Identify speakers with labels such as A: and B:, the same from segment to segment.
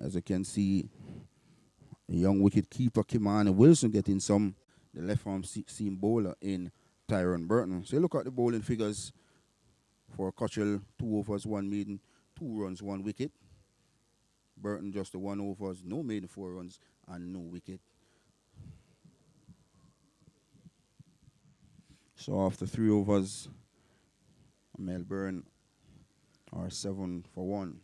A: As you can see, the young wicket keeper Kimani Wilson getting the left arm seam bowler in Tyrone Burton. So you look at the bowling figures for Cottrell, 2 overs, 1 maiden, 2 runs, 1 wicket. Burton just the 1 overs, no maiden, 4 runs, and no wicket. So after 3 overs, Melbourne are 7 for 1.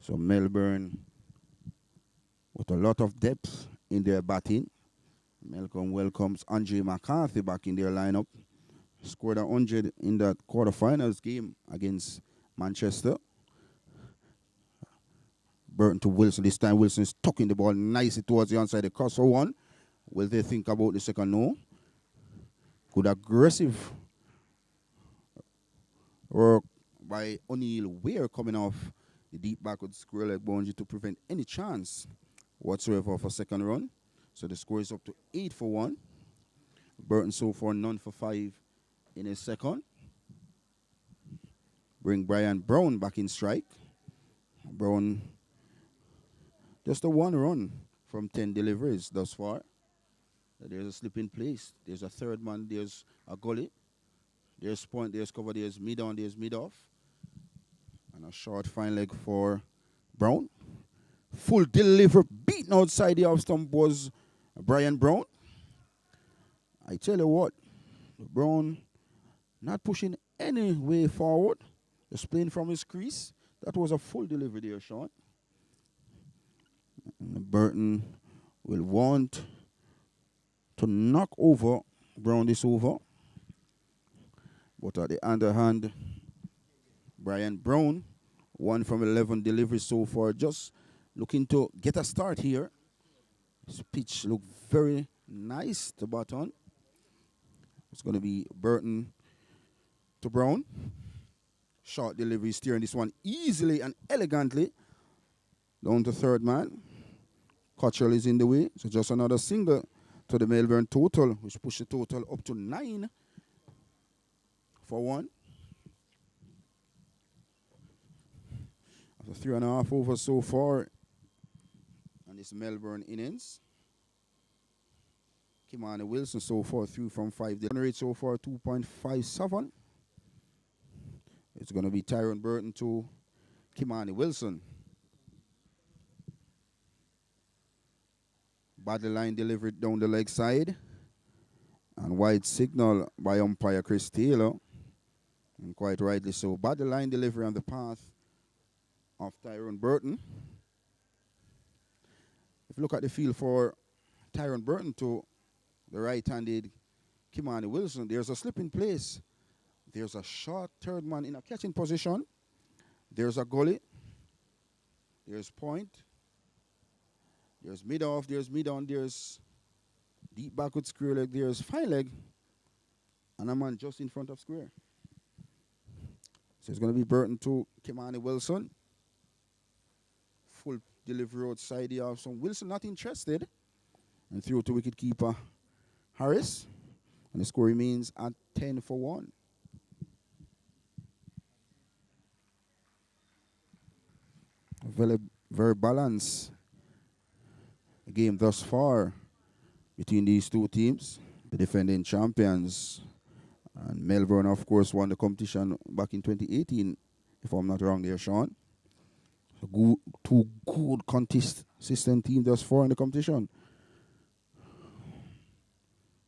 A: So Melbourne, with a lot of depth in their batting. Melbourne welcomes Andre McCarthy back in their lineup. Scored 100 in that quarterfinals game against Manchester. Burton to Wilson. This time Wilson is tucking the ball nicely towards the onside. The cross for 1. Will they think about the second? No. Good aggressive work by O'Neill Weir coming off the deep backward square leg boundary to prevent any chance whatsoever for second run. So the score is up to 8 for 1. Burton so far none for 5 in his second. Bring Brian Brown back in strike. Brown just a 1 run from 10 deliveries thus far. There's a slip in place. There's a third man. There's a gully. There's point. There's cover. There's mid on. There's mid off. And a short fine leg for Brown. Full delivery. Beaten outside the off stump was Brian Brown. I tell you what, Brown not pushing any way forward. Just playing from his crease. That was a full delivery there, Sean. And Burton will want to knock over Brown this over. But at the other hand, Brian Brown, 1 from 11 deliveries so far, just looking to get a start here. His pitch looked very nice to bat on. It's going to be Burton to Brown. Short delivery, steering this one easily and elegantly down to third man. Cottrell is in the way, so just another single to the Melbourne total, which pushed the total up to 9 for 1. After 3.5 overs so far on this Melbourne innings. Kimani Wilson so far 3 from 5. The run rate so far 2.57. It's going to be Tyrone Burton to Kimani Wilson. Body line delivered down the leg side. And wide signal by umpire Chris Taylor. And quite rightly so. Body line delivery on the path of Tyrone Burton. If you look at the field for Tyrone Burton to the right-handed Kimani Wilson, there's a slip in place. There's a short third man in a catching position. There's a gully. There's point. There's mid-off. There's mid-on. There's deep backward square leg. There's fine leg. And a man just in front of square. So it's going to be Burton to Kimani Wilson. Full delivery outside the off. So Wilson not interested. And through to wicketkeeper Harris. And the score remains at 10 for 1. Very, very balanced game thus far between these two teams. The defending champions. And Melbourne, of course, won the competition back in 2018, if I'm not wrong there, Sean. So two good consistent teams thus far in the competition.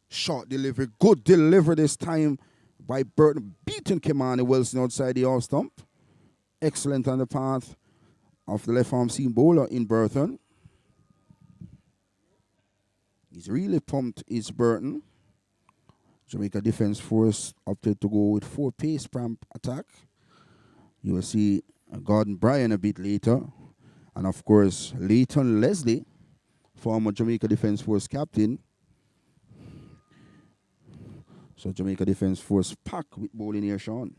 A: Short delivery, good delivery this time by Burton, beating Kimani Wilson outside the off stump. Excellent on the path of the left arm seam bowler in Burton. He's really pumped, is Burton. Jamaica Defence Force opted to go with 4 pace prompt attack. You will see Gordon Bryan a bit later. And of course, Leighton Leslie, former Jamaica Defence Force captain. So Jamaica Defence Force packed with bowling here, Sean.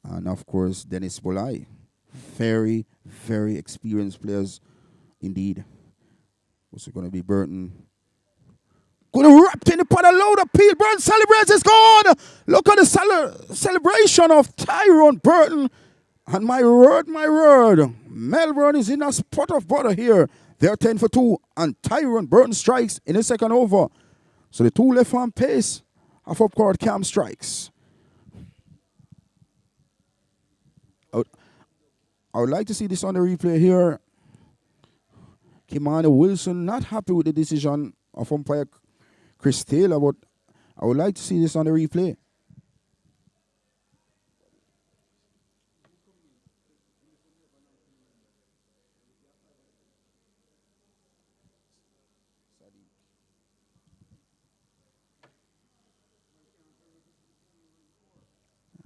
A: And of course, Dennis Bolai, Very, very experienced players indeed. What's it going to be? Burton. Good wrapped in the pot, a load of peel. Burton celebrates, it's gone. Look at the celebration of Tyrone Burton. And my word, Melbourne is in a spot of butter here. They're 10 for 2, and Tyrone Burton strikes in the second over. So the two left arm pace of upcourt Cam strikes. I would like to see this on the replay here. Kimani Wilson not happy with the decision of umpire Chris Taylor, but I would like to see this on the replay.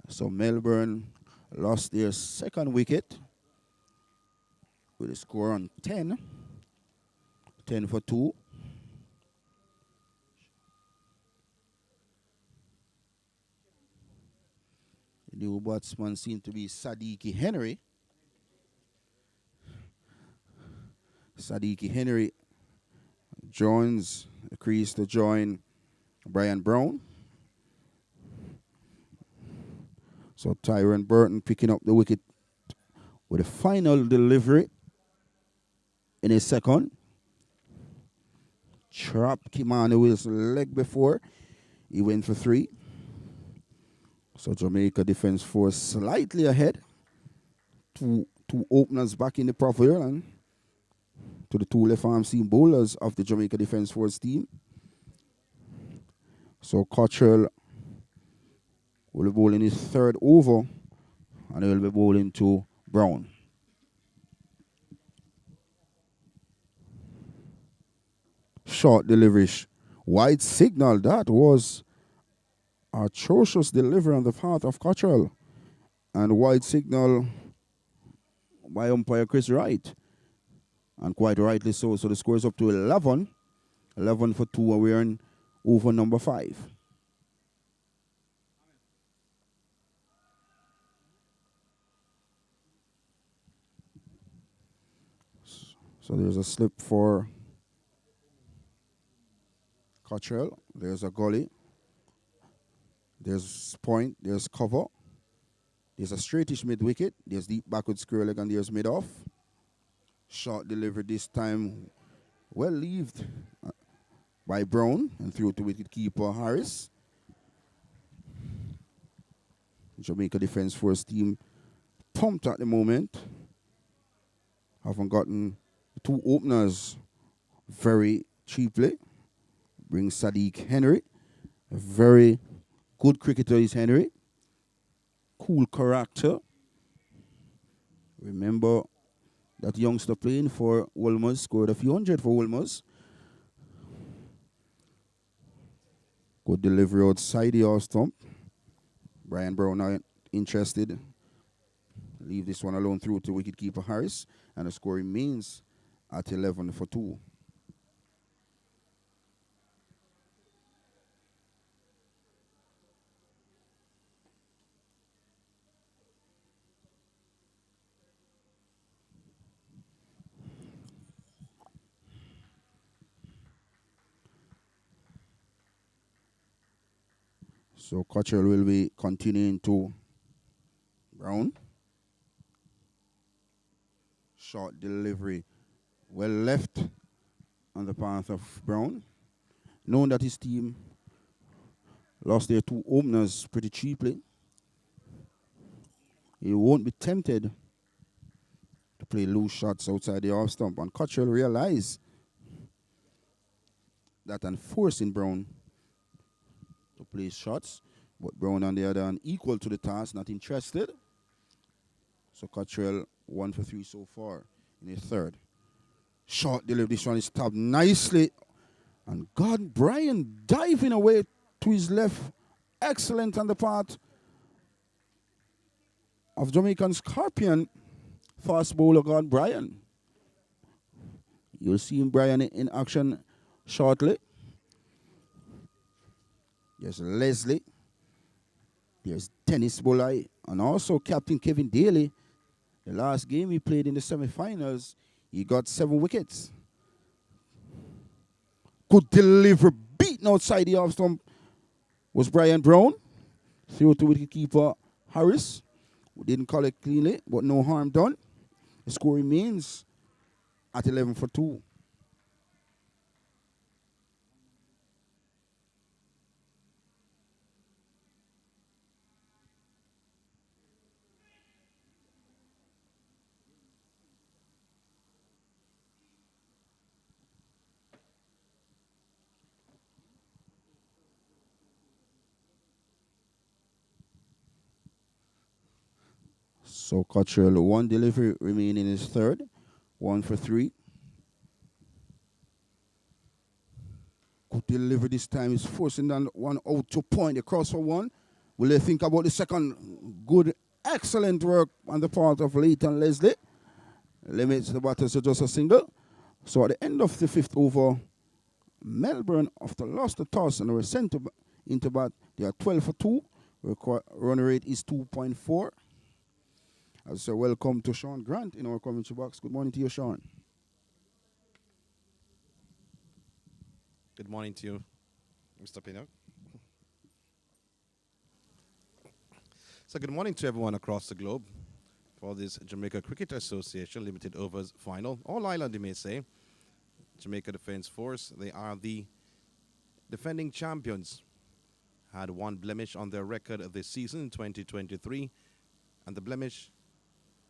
A: So Melbourne lost their second wicket with a score on 10 for 2. The new batsman seemed to be Sadiq Henry. Sadiq Henry joins the crease to join Brian Brown. So Tyrone Burton picking up the wicket with a final delivery in a second. Trapped Kimani Wilson's leg before. He went for 3. So Jamaica defense force slightly ahead. Two openers back in the pavilion to the two left arm seam bowlers of the Jamaica defense force team. So Cottrell will be bowling his third over, and he will be bowling to Brown. Short delivery. Wide signal. That was atrocious delivery on the part of Cottrell. And wide signal by umpire Chris Wright. And quite rightly so. So the score is up to 11. 11 for 2, and we're in over number 5. So there's a slip for Cottrell. There's a gully. There's point. There's cover. There's a straightish mid-wicket. There's deep backward square leg, and there's mid-off. Short delivery this time. Well leaved by Brown and through to wicket keeper Harris. Jamaica Defence Force team pumped at the moment. Haven't gotten 2 openers very cheaply. Brings Sadiq Henry. A very good cricketer is Henry. Cool character. Remember that youngster playing for Wolmer's scored a few hundred for Wolmer's. Good delivery outside the off stump. Brian Brown not interested. Leave this one alone through to wicketkeeper Harris. And the score remains at 11 for 2. So Cottrell will be continuing to Brown. Short delivery. Well left on the path of Brown. Knowing that his team lost their 2 openers pretty cheaply, he won't be tempted to play loose shots outside the off stump. And Cottrell realized that and forcing Brown to play shots, but Brown on the other hand equal to the task, not interested. So Cottrell 1 for 3 so far in his third. Short delivery, this one is tapped nicely. And God, Brian diving away to his left. Excellent on the part of Jamaican Scorpion fast bowler God Brian. You'll see him Brian in action shortly. There's Leslie. There's Dennis Bolai. And also Captain Kevin Daly, The last game he played in the semi-finals, he got 7 wickets. Good delivery, beaten outside the off stump was Brian Brown. Through to wicketkeeper Harris, who didn't call it cleanly, but no harm done. The score remains at 11 for 2. So Cottrell, 1 delivery remaining in his third. 1 for 3. Good delivery this time. He's forcing down one out to point across for 1. Will they think about the second? Good, excellent work on the part of Leighton Leslie. Limits the batters to just a single. So at the end of the 5th over, Melbourne, after lost the toss and were sent into bat, they are 12 for 2. Run rate is 2.4. I say welcome to Sean Grant in our commentary box. Good morning to you, Sean.
B: Good morning to you, Mr. Pinnock. So good morning to everyone across the globe for this Jamaica Cricket Association Limited Overs Final. All Island, you may say. Jamaica Defence Force, they are the defending champions. Had 1 blemish on their record this season in 2023, and the blemish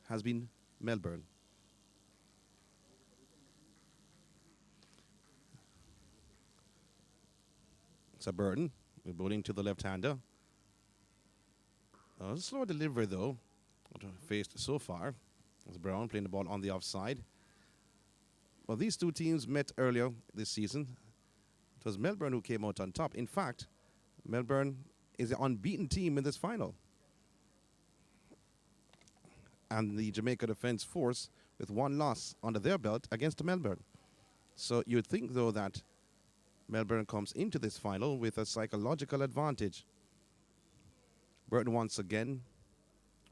B: has been Melbourne. So Burton, we're bowling to the left-hander. Slow delivery though, faced so far. As Brown playing the ball on the offside. Well, these two teams met earlier this season. It was Melbourne who came out on top. In fact, Melbourne is the unbeaten team in this final. And the Jamaica Defence Force with 1 loss under their belt against Melbourne. So you'd think, though, that Melbourne comes into this final with a psychological advantage. Burton once again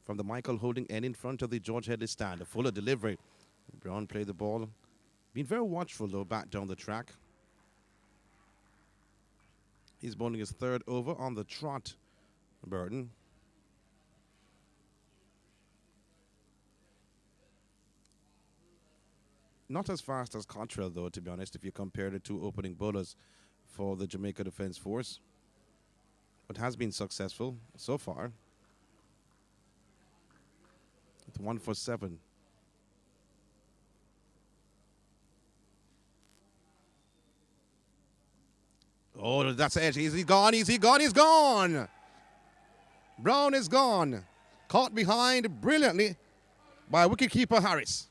B: from the Michael Holding end in front of the George Headley stand. A fuller delivery. Brown played the ball. Been very watchful, though, back down the track. He's bowling his 3rd over on the trot, Burton. Not as fast as Cottrell, though, to be honest, if you compare the 2 opening bowlers for the Jamaica Defence Force. But has been successful so far. With 1 for 7. Oh, that's the edge. Is he gone? Is he gone? He's gone! Brown is gone. Caught behind brilliantly by wicketkeeper Harris.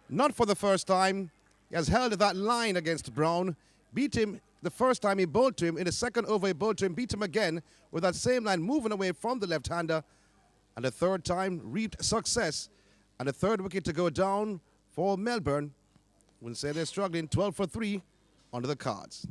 B: Not for the first time. He has held that line against Brown. Beat him the first time he bowled to him. In the second over he bowled to him. Beat him again with that same line, moving away from the left-hander. And the 3rd time reaped success. And the 3rd wicket to go down for Melbourne. We'll say they're struggling. 12 for 3 under the cards.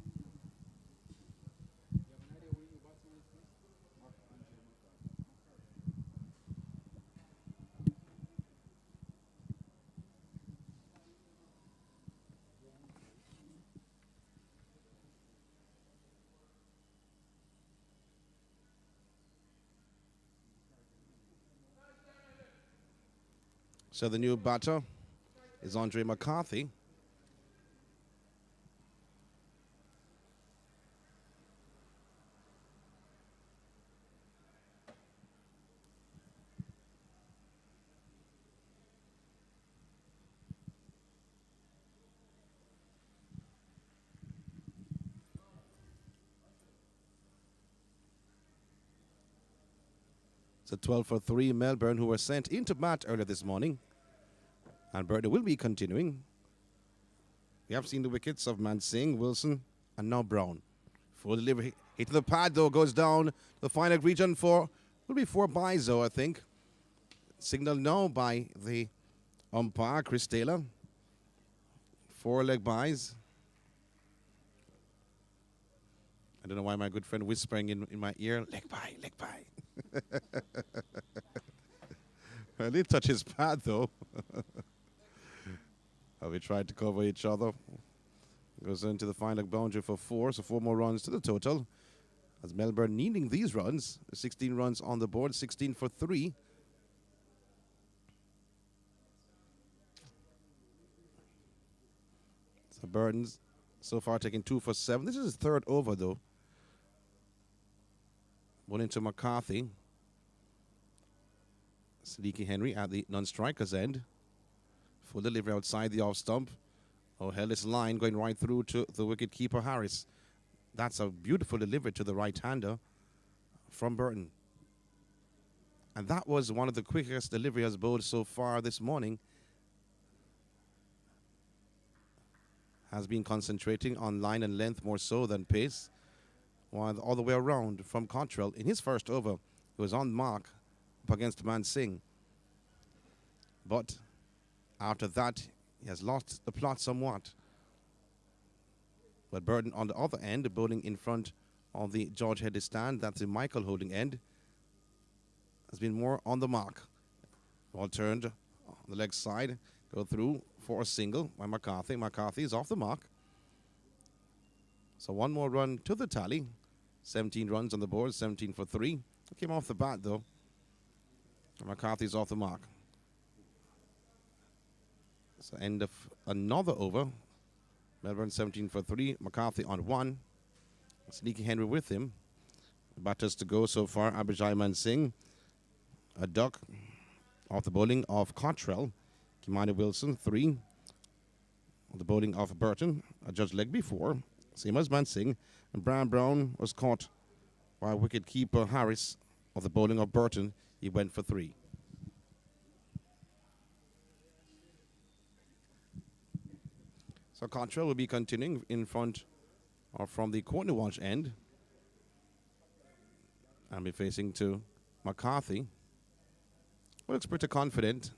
B: So the new batter is McCarthy. So 12 for 3 Melbourne, who were sent into bat earlier this morning. And Burton will be continuing. We have seen the wickets of Mansingh, Wilson, and now Brown. Full delivery. Hit to the pad, though, goes down. The final region for, will be 4 byes, though, I think. Signaled now by the umpire, Chris Taylor. 4 leg byes. I don't know why my good friend whispering in my ear, leg bye, leg bye. did touch his pad, though. We tried to cover each other. Goes into the final boundary for 4, so 4 more runs to the total. As Melbourne needing these runs, 16 runs on the board, 16 for 3. So Burton's so far taking 2 for 7. This is his 3rd over, though. One into McCarthy. Sneaky Henry at the non-striker's end. Full delivery outside the off stump. Oh, hell, this line going right through to the wicket-keeper Harris. That's a beautiful delivery to the right-hander from Burton. And that was one of the quickest deliveries bowled so far this morning. Has been concentrating on line and length more so than pace. While all the way around from Cottrell, in his first over, he was on mark up against Man Singh. But after that, he has lost the plot somewhat. But Burton on the other end, bowling in front of the George Headley stand, that's the Michael holding end, has been more on the mark. Ball turned on the leg side, go through for a single by McCarthy. McCarthy is off the mark. So 1 more run to the tally. 17 runs on the board, 17 for 3. Came off the bat, though. McCarthy's off the mark. So end of another over. Melbourne 17 for 3. McCarthy on 1. Sneaky Henry with him. Batters to go so far. Abhijay Man Singh. A duck off the bowling of Cottrell. Kimani Wilson 3. On the bowling of Burton. A judge leg before. Same as Man Singh. And Brian Brown was caught by wicket-keeper Harris of the bowling of Burton. He went for 3. So Cottrell will be continuing in front or from the corner watch end. And be facing to McCarthy. Looks pretty confident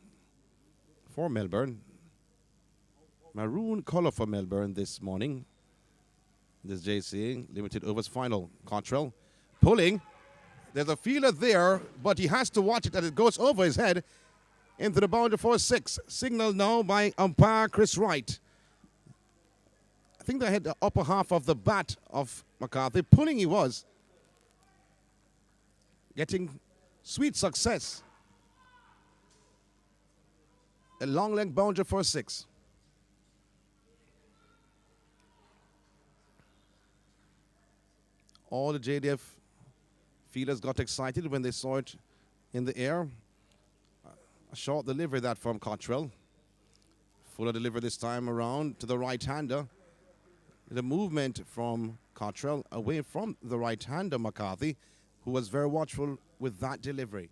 B: for Melbourne. Maroon colour for Melbourne this morning. This JCA limited overs final. Cottrell pulling. There's a fielder there, but he has to watch it that it goes over his head into the boundary for 6. Signal now by umpire Chris Wright. I think they had the upper half of the bat of McCarthy. Pulling he was. Getting sweet success. A long leg boundary for 6. All the JDF fielders got excited when they saw it in the air. A short delivery that from Cottrell. Fuller delivery this time around to the right-hander. The movement from Cottrell away from the right-hander McCarthy, who was very watchful with that delivery.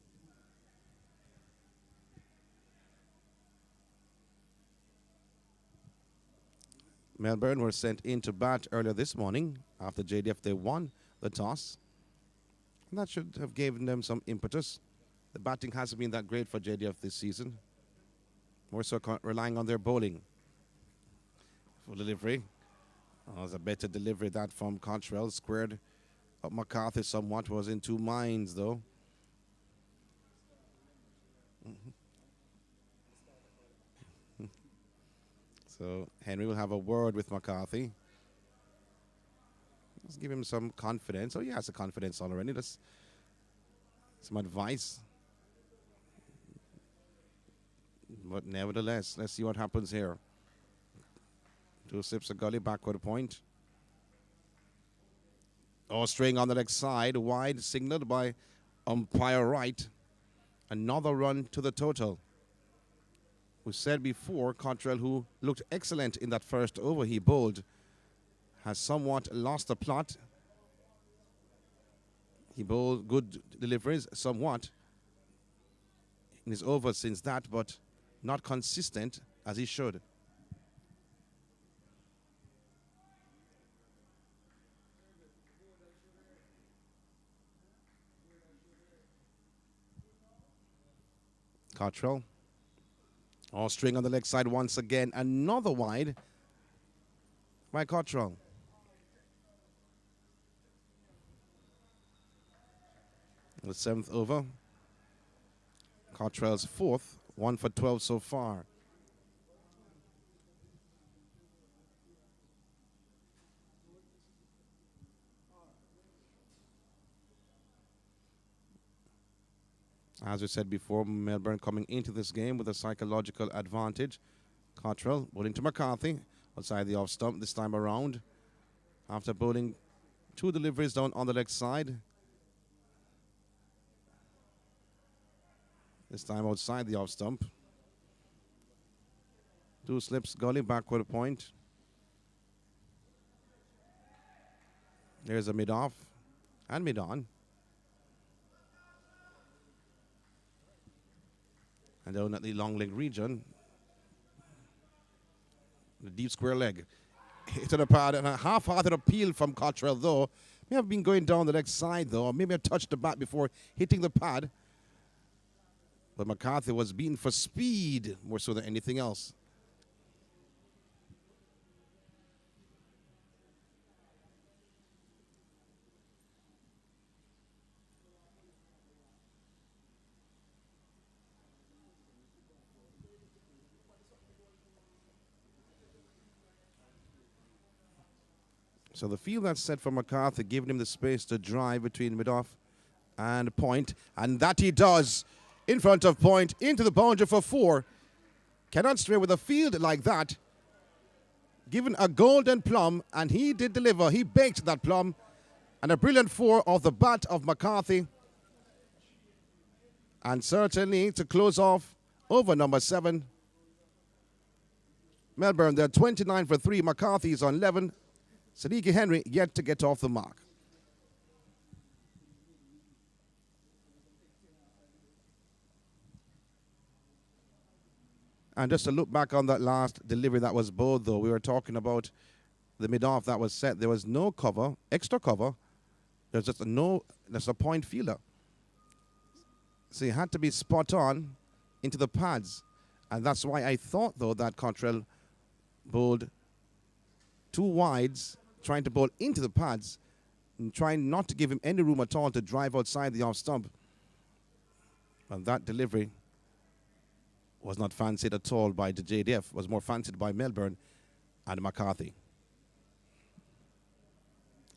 B: Melbourne were sent in to bat earlier this morning after JDF they won the toss. And that should have given them some impetus. The batting hasn't been that great for JDF this season. More so relying on their bowling. Full delivery. Oh, it was a better delivery that from Cottrell. Squared up McCarthy somewhat. Was in 2 minds though. So Henry will have a word with McCarthy. Let's give him some confidence. Oh, he has the confidence already. That's some advice. But nevertheless, let's see what happens here. 2 sips of gully, backward point. Oh, string on the leg side, wide, signaled by umpire Wright. Another run to the total. We said before, Cottrell, who looked excellent in that first over he bowled, has somewhat lost the plot. He bowled good deliveries somewhat in his over since that, but not consistent as he should. Cottrell. Oh, string on the leg side once again. Another wide by Cottrell. The 7th over. Cottrell's 4th. 1 for 12 so far. As we said before, Melbourne coming into this game with a psychological advantage. Cottrell bowling to McCarthy outside the off stump this time around. After bowling 2 deliveries down on the leg side. This time outside the off stump. 2 slips, gully, backward point. There's a mid-off and mid-on. And down at the long leg region, the deep square leg. Hit to the pad and a half-hearted appeal from Cottrell, though. May have been going down the leg side, though. Maybe I touched the bat before hitting the pad. But McCarthy was beaten for speed more so than anything else. So the field that's set for McCarthy, giving him the space to drive between mid-off and point. And that he does in front of point, into the boundary for 4. Cannot stray with a field like that. Given a golden plum, and he did deliver. He baked that plum. And a brilliant 4 off the bat of McCarthy. And certainly to close off over number 7. Melbourne, they're 29 for 3. McCarthy is on 11. Sadiq Henry yet to get off the mark. And just to look back on that last delivery that was bowled, though, we were talking about the mid-off that was set. There was no cover, extra cover. There's just there's a point fielder. So he had to be spot on into the pads. And that's why I thought, though, that Cottrell bowled 2 wides, trying to bowl into the pads and trying not to give him any room at all to drive outside the off stump. And that delivery was not fancied at all by the JDF, was more fancied by Melbourne and McCarthy.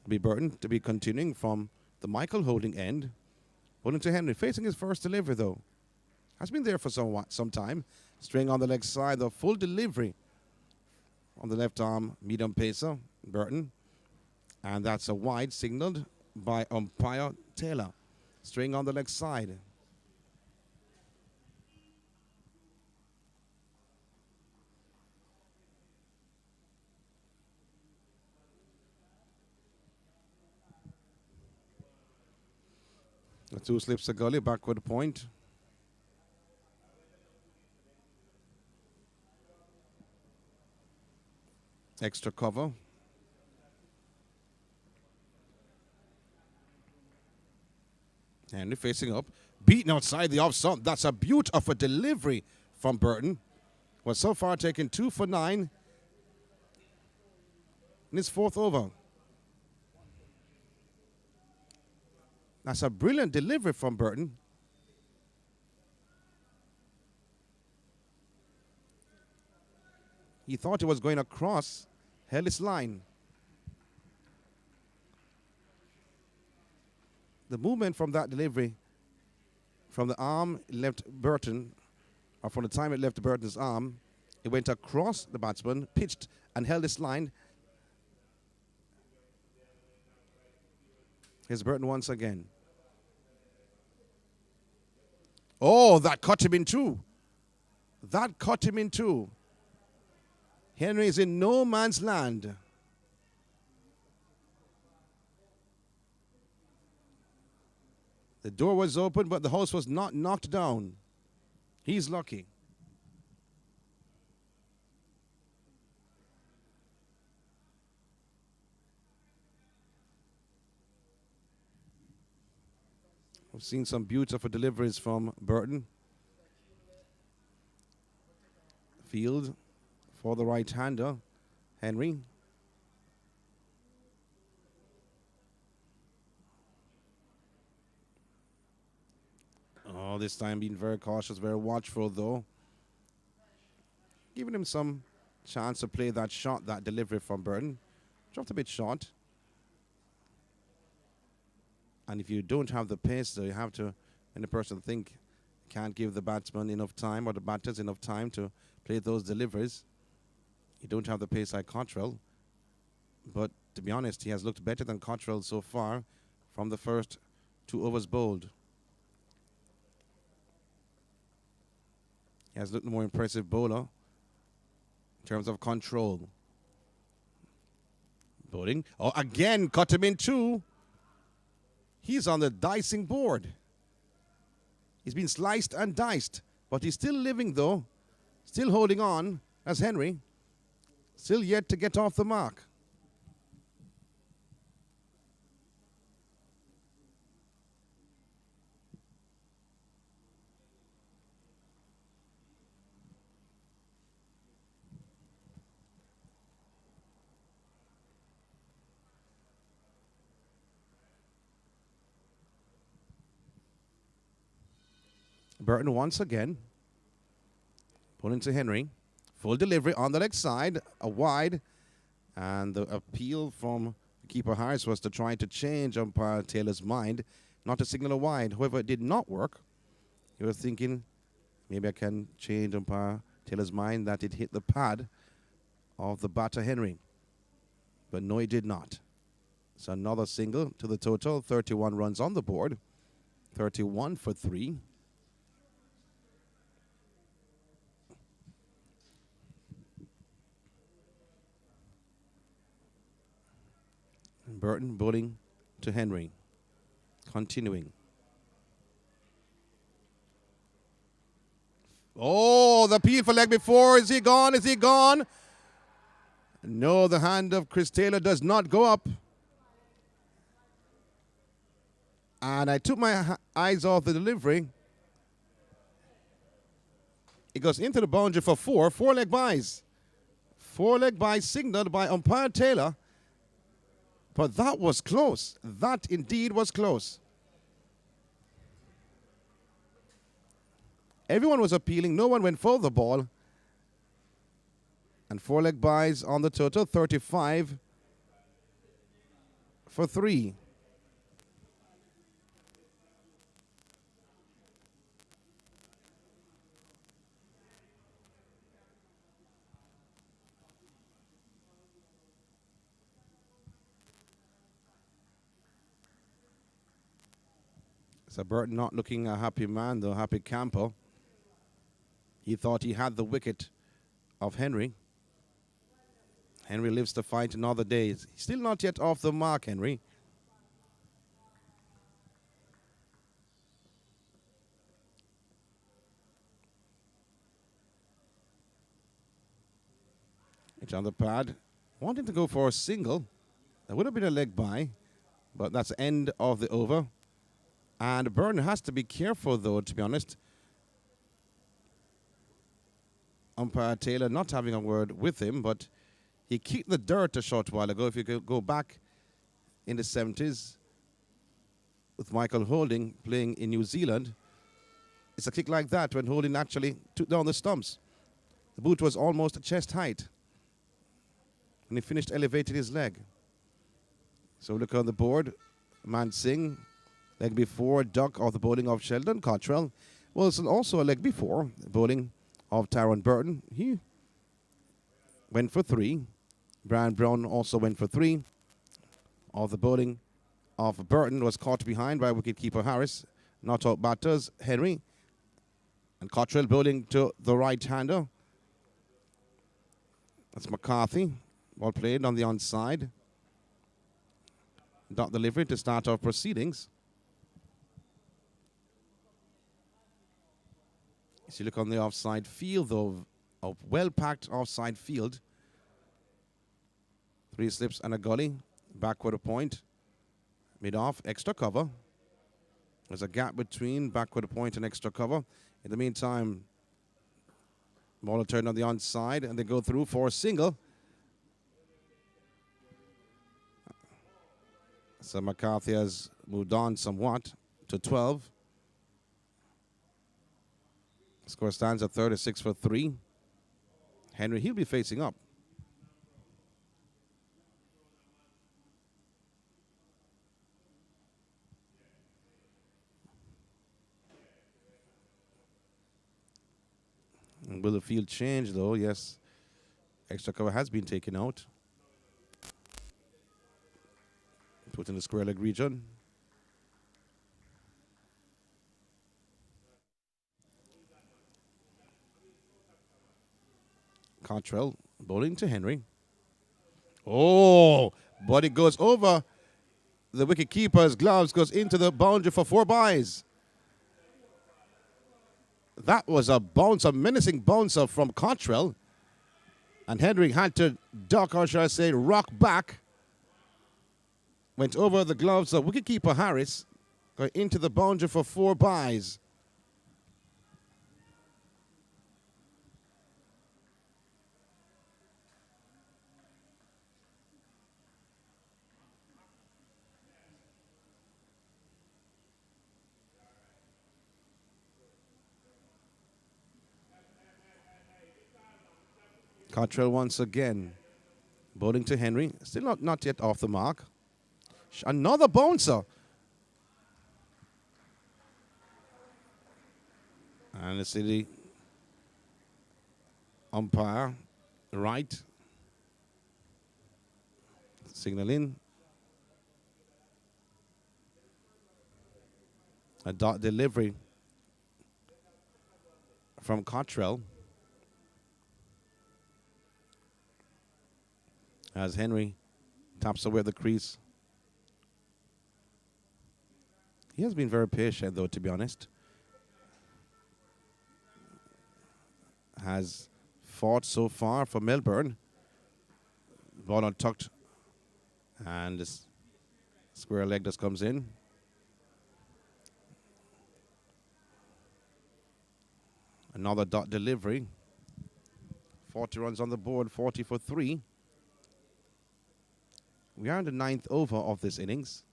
B: Be Burton to be continuing from the Michael holding end. Bowling to Henry, facing his first delivery, though. Has been there for some time. String on the leg side, the full delivery on the left arm, medium pacer, Burton. And that's a wide signaled by umpire Taylor. String on the leg side. The 2 slips a gully, backward point. Extra cover. Henry facing up. Beaten outside the off stump. That's a beaut of a delivery from Burton. Was so far taken 2 for 9 in his 4th over. That's a brilliant delivery from Burton. He thought he was going across, held his line. The movement from that delivery, from the arm left Burton, or from the time it left Burton's arm, it went across the batsman, pitched and held his line. Here's Burton once again. Oh, that cut him in 2. That cut him in 2. Henry is in no man's land. The door was open, but the house was not knocked down. He's lucky. We've seen some beautiful deliveries from Burton. Field for the right-hander, Henry. Oh, All this time being very cautious, very watchful though. Giving him some chance to play that shot, that delivery from Burton. Dropped a bit short. And if you don't have the pace, so you have to, and the person think can't give the batsman enough time or the batters enough time to play those deliveries. You don't have the pace like Cottrell. But to be honest, he has looked better than Cottrell so far from the first 2 overs bowled. He has looked a more impressive bowler in terms of control. Bowling. Oh, again, cut him in 2. He's on the dicing board. He's been sliced and diced, but he's still living though, still holding on as Henry, still yet to get off the mark. Burton once again. Pulling to Henry. Full delivery on the leg side. A wide. And the appeal from keeper Harris was to try to change umpire Taylor's mind. Not to signal a wide. However, it did not work. He was thinking, maybe I can change umpire Taylor's mind that it hit the pad of the batter Henry. But no, it did not. So another single to the total. 31 runs on the board. 31 for 3. Burton bowling to Henry. Continuing. Oh, the appeal for leg before. Is he gone? Is he gone? No, the hand of Chris Taylor does not go up. And I took my eyes off the delivery. It goes into the boundary for 4. 4-leg byes. 4-leg byes signaled by umpire Taylor. But that was close. That indeed was close. Everyone was appealing. No one went for the ball. And 4-leg byes on the total. 35 for 3. So Burton not looking a happy man, though, happy camper. He thought he had the wicket of Henry. Henry lives to fight another day. He's still not yet off the mark, Henry. It's on the pad. Wanting to go for a single. That would have been a leg by, but that's the end of the over. And Burton has to be careful, though, to be honest. Umpire Taylor not having a word with him, but he kicked the dirt a short while ago. If you go back in the 70s with Michael Holding playing in New Zealand, it's a kick like that when Holding actually took down the stumps. The boot was almost chest height. And he finished elevated his leg. So look on the board. Man Singh. Leg before, duck of the bowling of Sheldon Cottrell. Wilson also a leg before, bowling of Tyrone Burton. He went for 3. Brian Brown also went for 3. Of the bowling of Burton was caught behind by wicketkeeper Harris. Not out batters, Henry. And Cottrell bowling to the right-hander. That's McCarthy. Ball played on the onside. Dot delivery to start off proceedings. As you look on the offside field, though, a well-packed offside field. 3 slips and a gully. Backward a point. Mid-off, extra cover. There's a gap between backward a point and extra cover. In the meantime, ball turned on the onside, and they go through for a single. So McCarthy has moved on somewhat to 12. Score stands at 36 for 3. Henry, he'll be facing up. And will the field change, though? Yes. Extra cover has been taken out. Put in the square leg region. Cottrell bowling to Henry. Oh, but it goes over the wicket keeper's gloves, goes into the boundary for 4 byes. That was a bouncer, menacing bouncer from Cottrell. And Henry had to duck, or should I say, rock back. Went over the gloves of wicketkeeper Harris, going into the boundary for 4 byes. Cottrell once again bowling to Henry, still not yet off the mark. Another bouncer. And the city umpire, right, signal in. A dot delivery from Cottrell. As Henry taps away the crease. He has been very patient, though, to be honest. Has fought so far for Melbourne. Ball untucked. And this square leg just comes in. Another dot delivery. 40 runs on the board, 40 for 3. We are in the 9th over of this innings.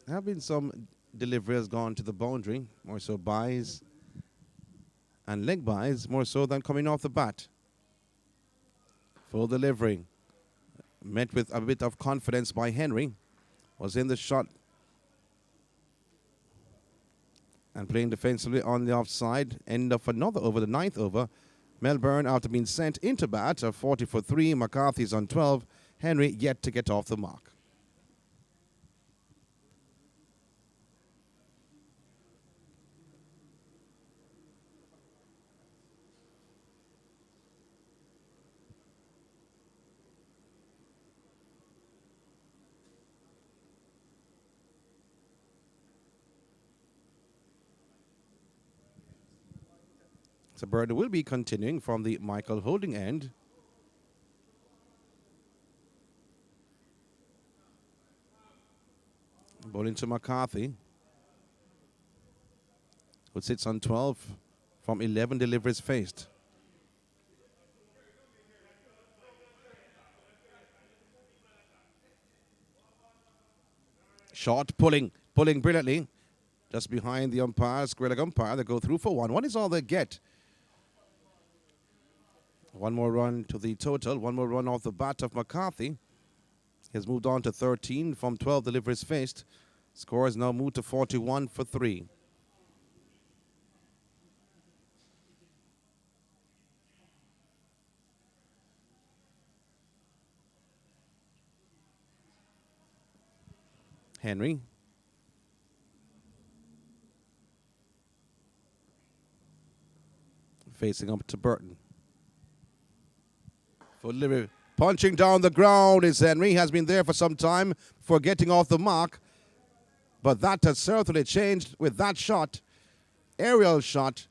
B: There have been some deliveries gone to the boundary, more so byes and leg byes, more so than coming off the bat. Full delivery. Met with a bit of confidence by Henry. Was in the shot. And playing defensively on the offside. End of another over, the 9th over. Melbourne, after being sent into bat, 40 for 3. McCarthy's on 12. Henry yet to get off the mark. So Bird will be continuing from the Michael holding end. Bowling to McCarthy, who sits on 12 from 11 deliveries faced. Short pulling brilliantly. Just behind the umpire, square leg umpire. They go through for 1. 1 is all they get. One more run to the total. One more run off the bat of McCarthy. He has moved on to 13 from 12 deliveries faced. Score has now moved to 41 for 3. Henry. Facing up to Burton. For delivery. Punching down the ground is Henry. Has been there for some time for getting off the mark. But that has certainly changed with that shot. Aerial shot.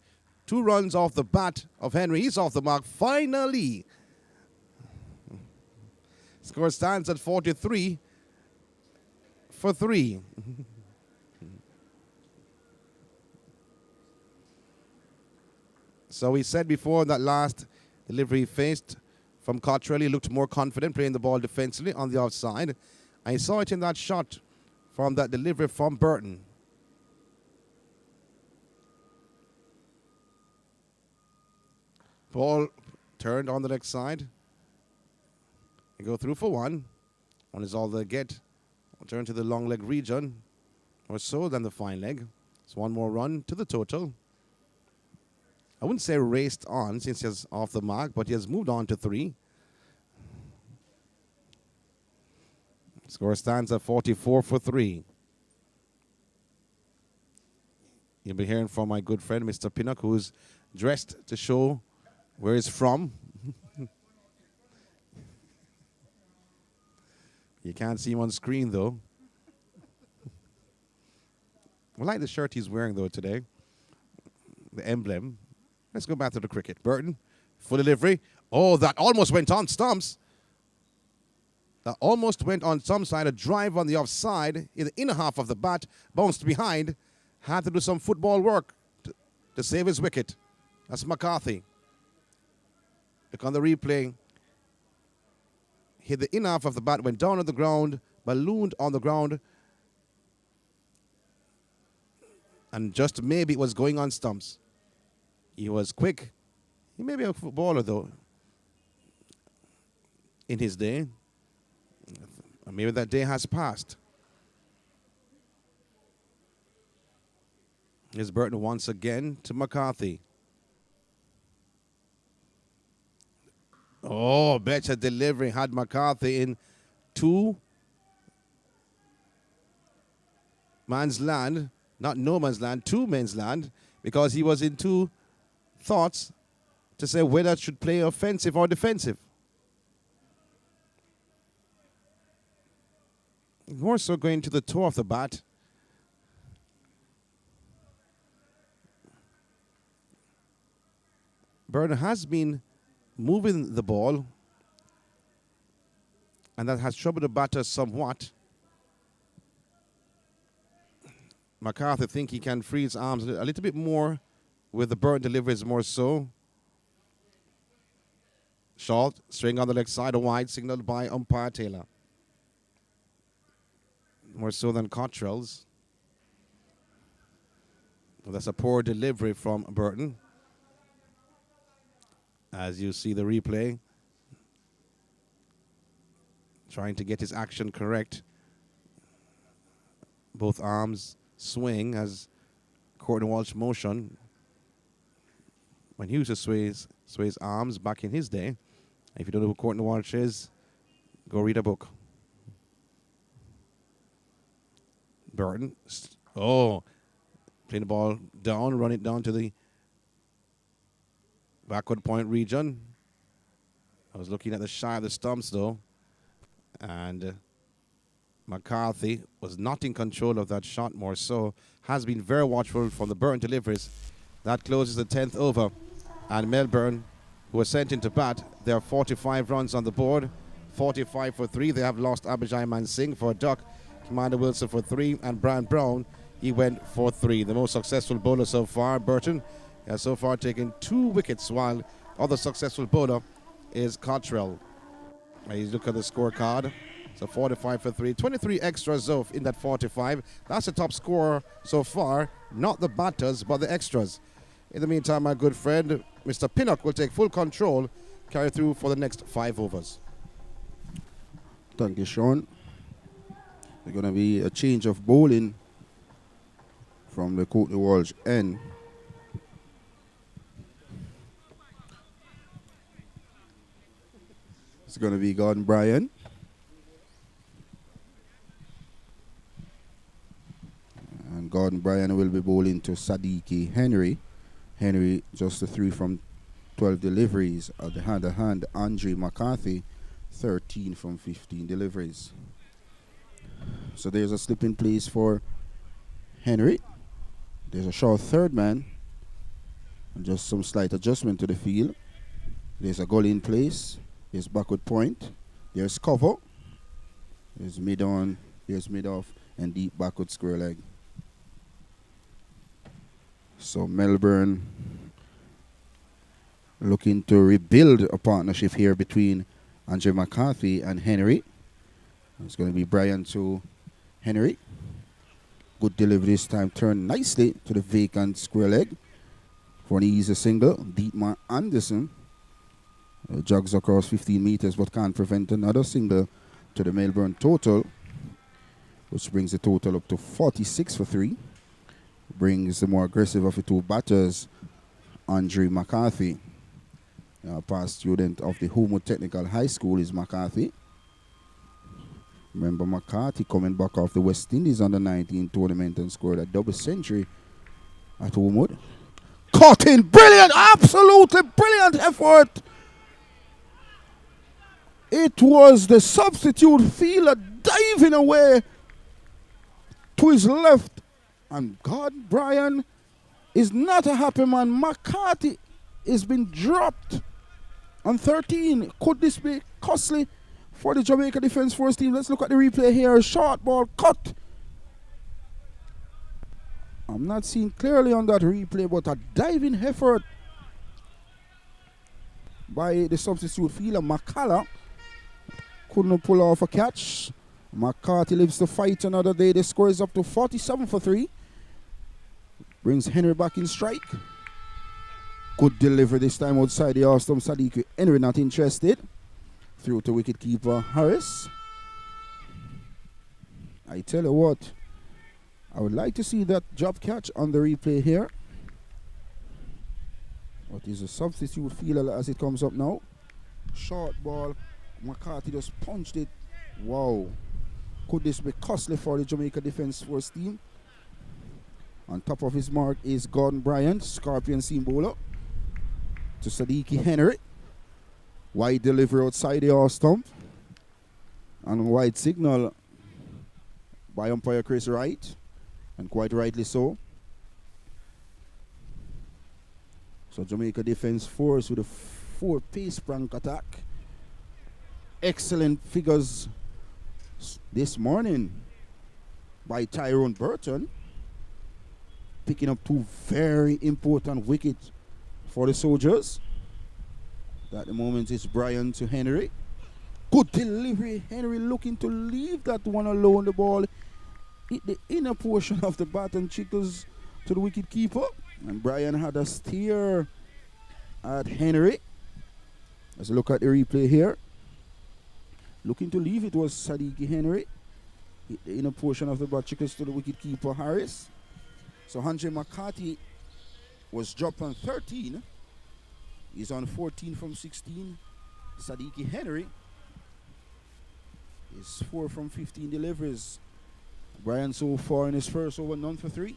B: 2 runs off the bat of Henry. He's off the mark. Finally. Score stands at 43 for 3. So we said before that last delivery he faced from Cottrell, he looked more confident playing the ball defensively on the outside. I saw it in that shot from that delivery from Burton. Ball turned on the leg side. They go through for one. One is all they get. We'll turn to the long leg region, or so than the fine leg. It's one more run to the total. I wouldn't say raced on since he's off the mark, but he has moved on to 3. Score stands at 44 for 3. You'll be hearing from my good friend, Mr. Pinnock, who's dressed to show where he's from. You can't see him on screen, though. I like the shirt he's wearing, though, today. The emblem. Let's go back to the cricket. Burton, full delivery. Oh, that almost went on stumps. That almost went on some side. A drive on the offside in the inner half of the bat. Bounced behind. Had to do some football work to save his wicket. That's McCarthy. Look on the replay. Hit the inner half of the bat. Went down on the ground. Ballooned on the ground. And just maybe it was going on stumps. He was quick. He may be a footballer, though, in his day. Maybe that day has passed. Here's Burton once again to McCarthy. Oh, better delivery had McCarthy in 2 man's land. Not no man's land, 2 men's land, because he was in 2 thoughts to say whether it should play offensive or defensive. More so going to the toe of the bat. Burton has been moving the ball, and that has troubled the batter somewhat. McCarthy think he can free his arms a little bit more with the Burton deliveries more so. Short, string on the leg side, a wide signaled by umpire Taylor. More so than Cottrell's. Well, that's a poor delivery from Burton. As you see the replay. Trying to get his action correct. Both arms swing as Courtney Walsh motion. When he used to sway his arms back in his day. If you don't know who Courtney Walsh is, go read a book. Burton. Oh, playing the ball down, run it down to the backward point region. I was looking at the shy of the stumps, though. And McCarthy was not in control of that shot more so. Has been very watchful from the Burton deliveries. That closes the 10th over. And Melbourne, who were sent into bat, there are 45 runs on the board. 45 for 3. They have lost Abhijay Mansingh for a duck. Commander Wilson for 3. And Brian Brown, he went for 3. The most successful bowler so far, Burton, has so far taken 2 wickets, while other successful bowler is Cottrell. You look at the scorecard. So 45 for 3. 23 extras though in that 45. That's the top scorer so far. Not the batters, but the extras. In the meantime, my good friend, Mr. Pinnock, will take full control, carry through for the next 5 overs.
A: Thank you, Sean. There's going to be a change of bowling from the Courtney Walsh end. It's going to be Gordon Bryan. And Gordon Bryan will be bowling to Sadiki Henry. Henry just a 3 from 12 deliveries. At the other hand, Andre McCarthy, 13 from 15 deliveries. So there's a slip in place for Henry. There's a short third man. And just some slight adjustment to the field. There's a goal in place. There's backward point. There's cover. There's mid on. There's mid off. And deep backward square leg. So Melbourne looking to rebuild a partnership here between Andre McCarthy and Henry. It's going to be Bryan to Henry. Good delivery this time. Turned nicely to the vacant square leg for an easy single. Dietmar Anderson Jogs across 15 meters but can't prevent another single to the Melbourne total, which brings the total up to 46 for 3. Brings the more aggressive of the two batters, Andre McCarthy. Past student of the Homewood Technical High School is McCarthy. Remember McCarthy coming back off the West Indies under 19 tournament and scored a double century at Homewood. Caught in, brilliant, absolutely brilliant effort. It was the substitute fielder diving away to his left. And God, Brian is not a happy man. McCarthy has been dropped on 13. Could this be costly for the Jamaica Defence Force team? Let's look at the replay here. Short ball cut. I'm not seeing clearly on that replay, but a diving effort by the substitute fielder, McCalla. Couldn't pull off a catch. McCarthy lives to fight another day. The score is up to 47 for 3. Brings Henry back in strike. Good delivery this time outside the off stump. Sadiq Henry not interested. Through to wicketkeeper Harris. I tell you what, I would like to see that drop catch on the replay here. What is a substitute fielder as it comes up now? Short ball. McCarthy just punched it. Wow. Could this be costly for the Jamaica Defence Force team? On top of his mark is Gordon Bryant, Scorpion seam bowler. To Sadiq Henry. Wide delivery outside the off stump. And wide signal by umpire Chris Wright. And quite rightly so. So Jamaica Defence Force with a 4-pace prank attack. Excellent figures this morning by Tyrone Burton. Picking up 2 very important wickets for the Soldiers. At the moment it's Brian to Henry. Good delivery. Henry looking to leave that one alone. The ball hit the inner portion of the bat and chickles to the wicket keeper. And Brian had a steer at Henry. Let's look at the replay here. Looking to leave it was Sadiq Henry. Hit the inner portion of the bat chickles to the wicket keeper Harris. So Andre McCarthy was dropped on 13. He's on 14 from 16. Sadiq Henry is 4 from 15 deliveries. Brian so far in his first over, none for 3.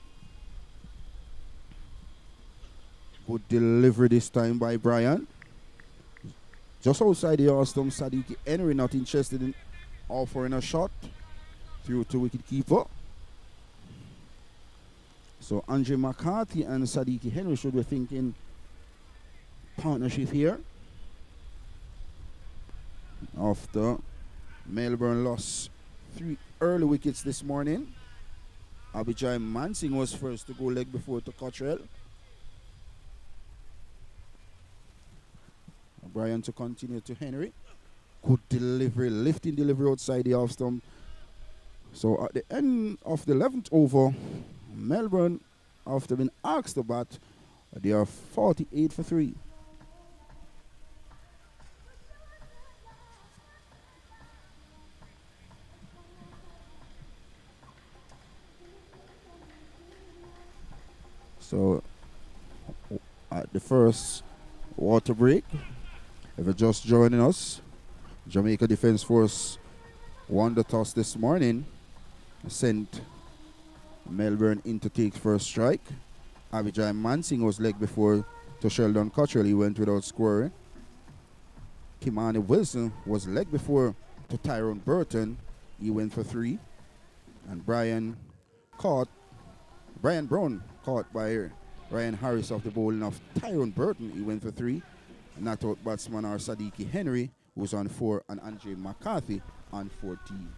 A: Good delivery this time by Brian. Just outside the off stump, Sadiq Henry not interested in offering a shot. Through to wicket keeper. So Andre McCarthy and Sadiq Henry should be thinking partnership here. After Melbourne lost 3 early wickets this morning. Abijay Mansing was first to go leg before to Cottrell. Brian to continue to Henry. Good delivery, lifting delivery outside the off stump. So at the end of the 11th over, Melbourne, after being asked to bat, they are 48 for 3. So at the first water break, if you're just joining us, Jamaica Defence Force won the toss this morning, sent Melbourne in to take first strike. Abijay Mansing was leg before to Sheldon Cottrell. He went without scoring. Kimani Wilson was leg before to Tyrone Burton. He went for 3. And Brian Brown caught by Ryan Harris off the bowling of Tyrone Burton. He went for 3. Knocked out batsman or Sadiq Henry, who was on 4, and Andre McCarthy on 14.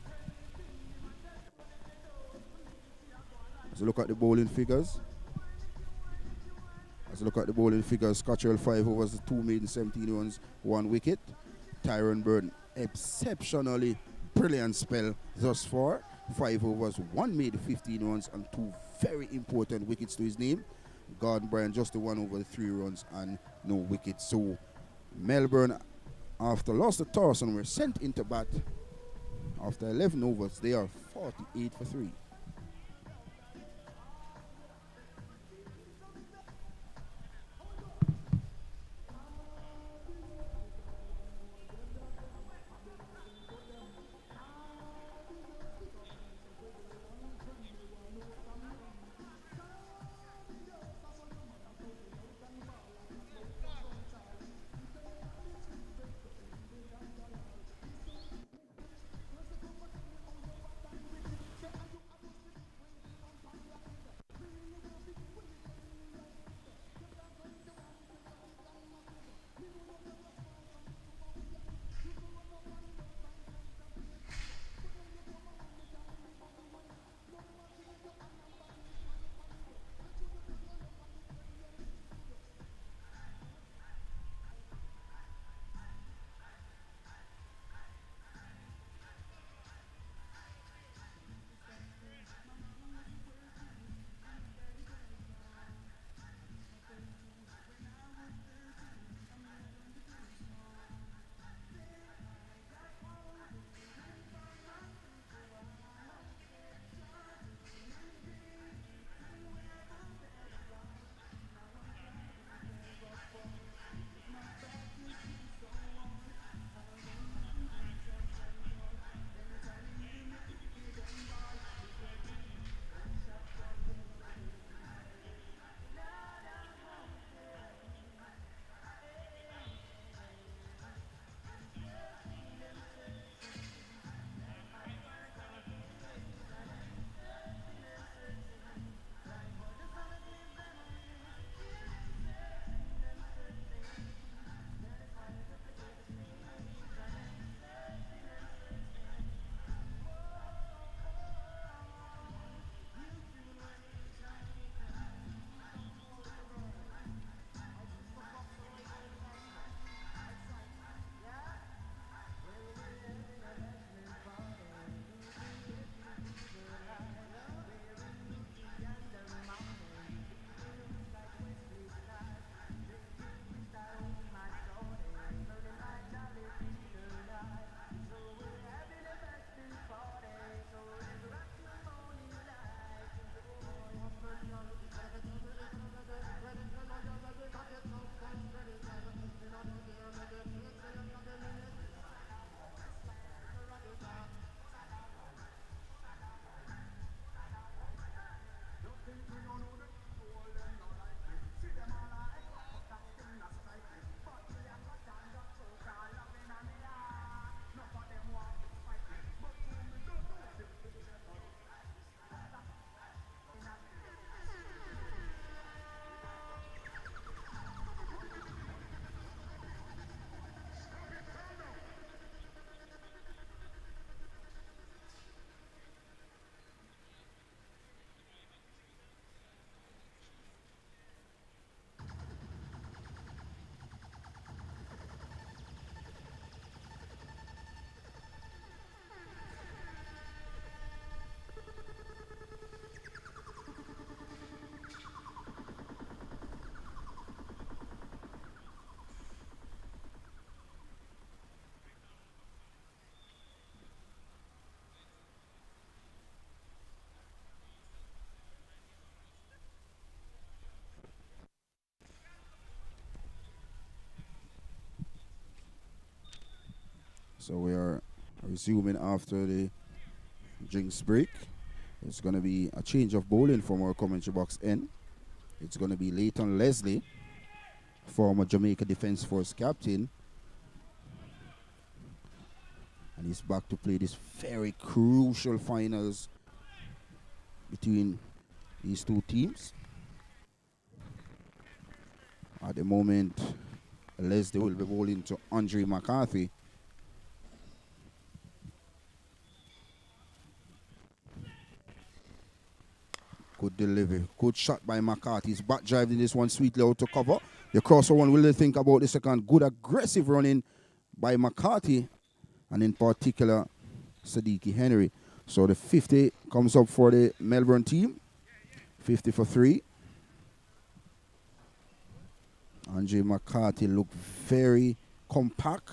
A: Let's look at the bowling figures. Cottrell 5 overs, 2 maiden, 17 runs, 1 wicket. Tyrone Burton, exceptionally brilliant spell thus far. 5 overs, 1 maiden, 15 runs, and 2 very important wickets to his name. Gordon Bryant just the 1 over, 3 runs and no wickets. So Melbourne after lost the toss and were sent into bat after 11 overs. They are 48 for 3. So we are resuming after the drinks break. It's going to be a change of bowling from our commentary box end. It's going to be Leighton Leslie, former Jamaica Defence Force captain. And he's back to play this very crucial finals between these two teams. At the moment, Leslie will be bowling to Andre McCarthy. Good delivery. Good shot by McCarthy. He's back driving this one sweetly out to cover. The crosser one will think about the second. Good aggressive running by McCarthy. And in particular, Sadiki Henry. So the 50 comes up for the Melbourne team. 50 for 3. Andre McCarthy looked very compact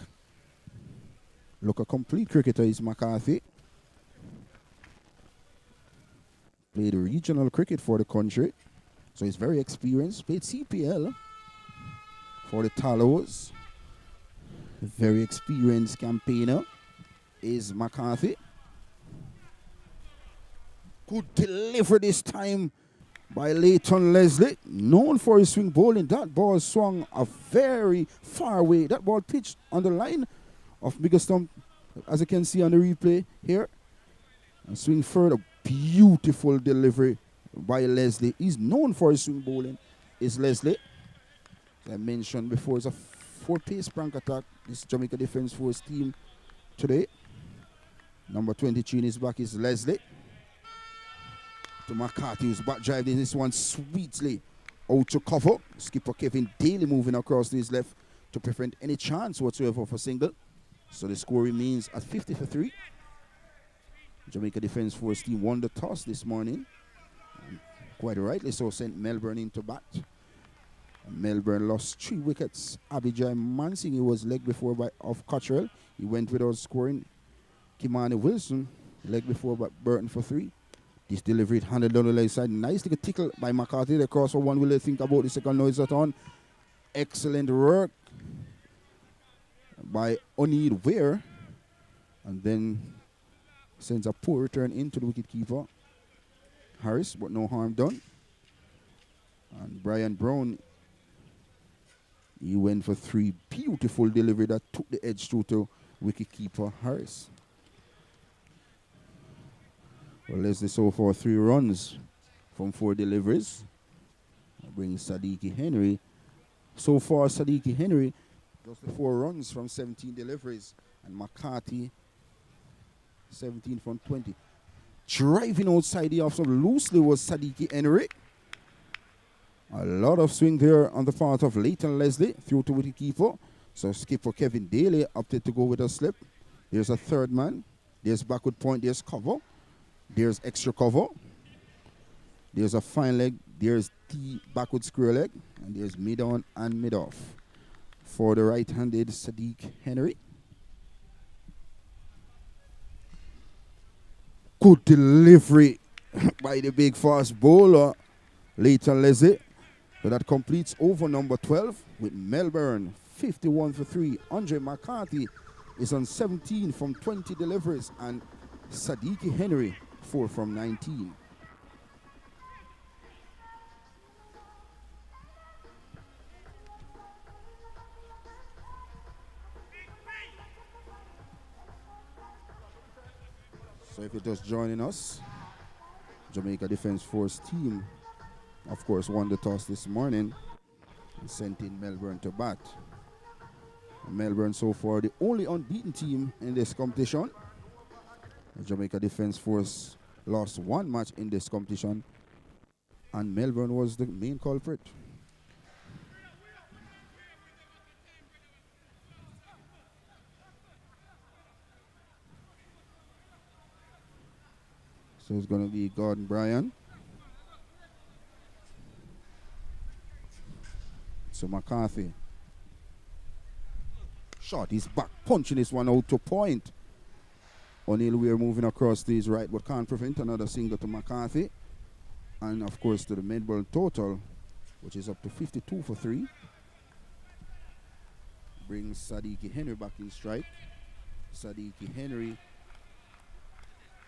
A: Look, a complete cricketer is McCarthy. Played regional cricket for the country. So he's very experienced. Played CPL for the Tallows. Very experienced campaigner is McCarthy. Good delivery this time by Leighton Leslie. Known for his swing bowling. That ball swung a very far away. That ball pitched on the line of bigger stump, as you can see on the replay here. And swing further. Beautiful delivery by Leslie. He's known for his swing bowling. Is Leslie. As I mentioned before, it's a 4-pace prank attack. This Jamaica Defence Force team today. Number 23 in his back is Leslie. To McCarthy, who's back driving this one sweetly out to cover. Skipper Kevin Daly moving across to his left to prevent any chance whatsoever for single. So the score remains at 50 for 3. Jamaica Defence Force team won the toss this morning. And quite rightly so, sent Melbourne into bat. And Melbourne lost 3 wickets. Abijay Mansing, he was leg before of Cottrell. He went without scoring. Kimani Wilson, leg before by Burton for 3. This delivery handled down the leg side. Nice little tickle by McCarthy. The cross for one. Will they think about the second noise that on? Excellent work by Oneid Ware. And then sends a poor return into the wicketkeeper Harris, but no harm done. And Brian Brown, he went for 3. Beautiful delivery that took the edge through to wicketkeeper Harris. Well, Leslie so far 3 runs from 4 deliveries. Brings Sadiqi Henry. So far, Sadiqi Henry just 4 runs from 17 deliveries. And McCarthy 17 from 20. Driving outside the off loosely was Sadiqi Henry. A lot of swing there on the part of Leighton Leslie through to wicketkeeper. So skipper Kevin Daly opted to go with a slip. There's a third man. There's backward point. There's cover. There's extra cover. There's a fine leg. There's the backward square leg. And there's mid on and mid off for the right-handed Sadiq Henry. Good delivery by the big fast bowler, Leighton Leslie. So that completes over number 12 with Melbourne 51 for 3. Andre McCarthy is on 17 from 20 deliveries. And Sadiqi Henry 4 from 19. So if you're just joining us, Jamaica Defence Force team, of course, won the toss this morning and sent in Melbourne to bat. And Melbourne so far the only unbeaten team in this competition. The Jamaica Defence Force lost 1 match in this competition, and Melbourne was the main culprit. So it's going to be Gordon Bryan. So McCarthy. Shot, he's back, punching this one out to point. O'Neill Weir moving across to his right, but can't prevent another single to McCarthy. And of course to the Melbourne total, which is up to 52 for 3. Brings Sadiqi Henry back in strike. Sadiqi Henry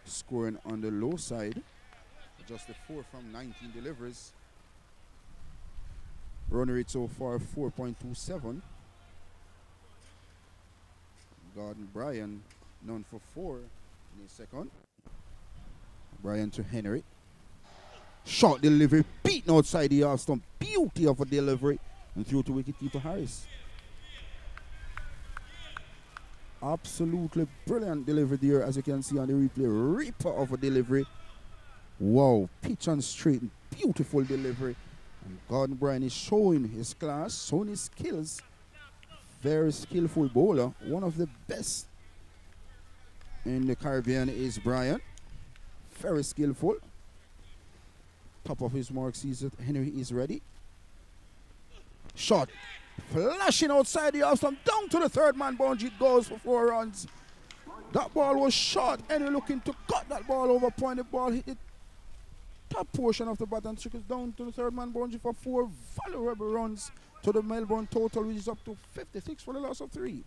A: scoring on the low side. Just a 4 from 19 deliveries. Run rate so far 4.27. Gordon Bryan none for 4 in his second. Bryan to Henry. Short delivery, beaten outside the off stump. Beauty of a delivery. And through to wicketkeeper Harris. Absolutely brilliant delivery there, as you can see on the replay. Ripper of a delivery. Wow, pitch on straight. Beautiful delivery. And Gordon Bryan is showing his class, showing his skills. Very skillful bowler. One of the best in the Caribbean is Bryan. Very skillful. Top of his mark sees that Henry is ready. Shot. Flashing outside the off stump. Down to the third man boundary. It goes for 4 runs. That ball was short. Henry looking to cut that ball over point. The ball hit the top portion of the bat and trickles down to the third man boundary for 4 valuable runs to the Melbourne total, which is up to 56 for the loss of 3.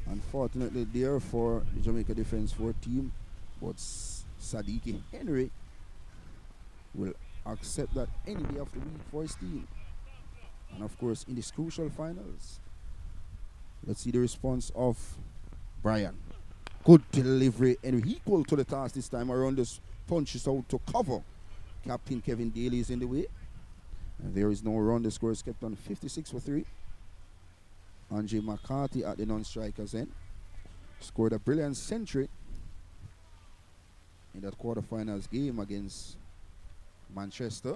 A: Unfortunately there for the Jamaica Defence 4 team, but Sadiki Henry will accept that any day of the week for his team. And of course in these crucial finals, let's see the response of Brian. Good delivery and equal to the task this time around. This punches out to cover. Captain Kevin Daly is in the way. And there is no run. The score is kept on 56 for 3. Andre McCarthy at the non-strikers end scored a brilliant century in that quarterfinals game against Manchester.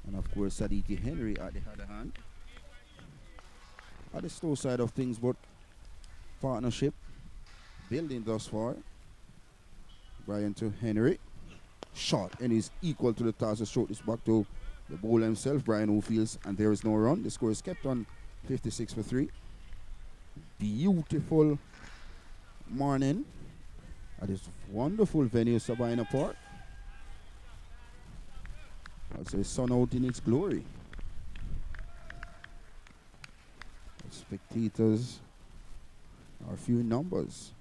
A: And of course Sadiki Henry at the other hand. At the slow side of things, but partnership building thus far. Brian to Henry. Shot and is equal to the task. Shot this back to the bowler himself, Brian, who feels, and there is no run. The score is kept on 56 for 3. Beautiful morning at this wonderful venue, Sabina Park. I'd say sun out in its glory. Spectators are few in numbers.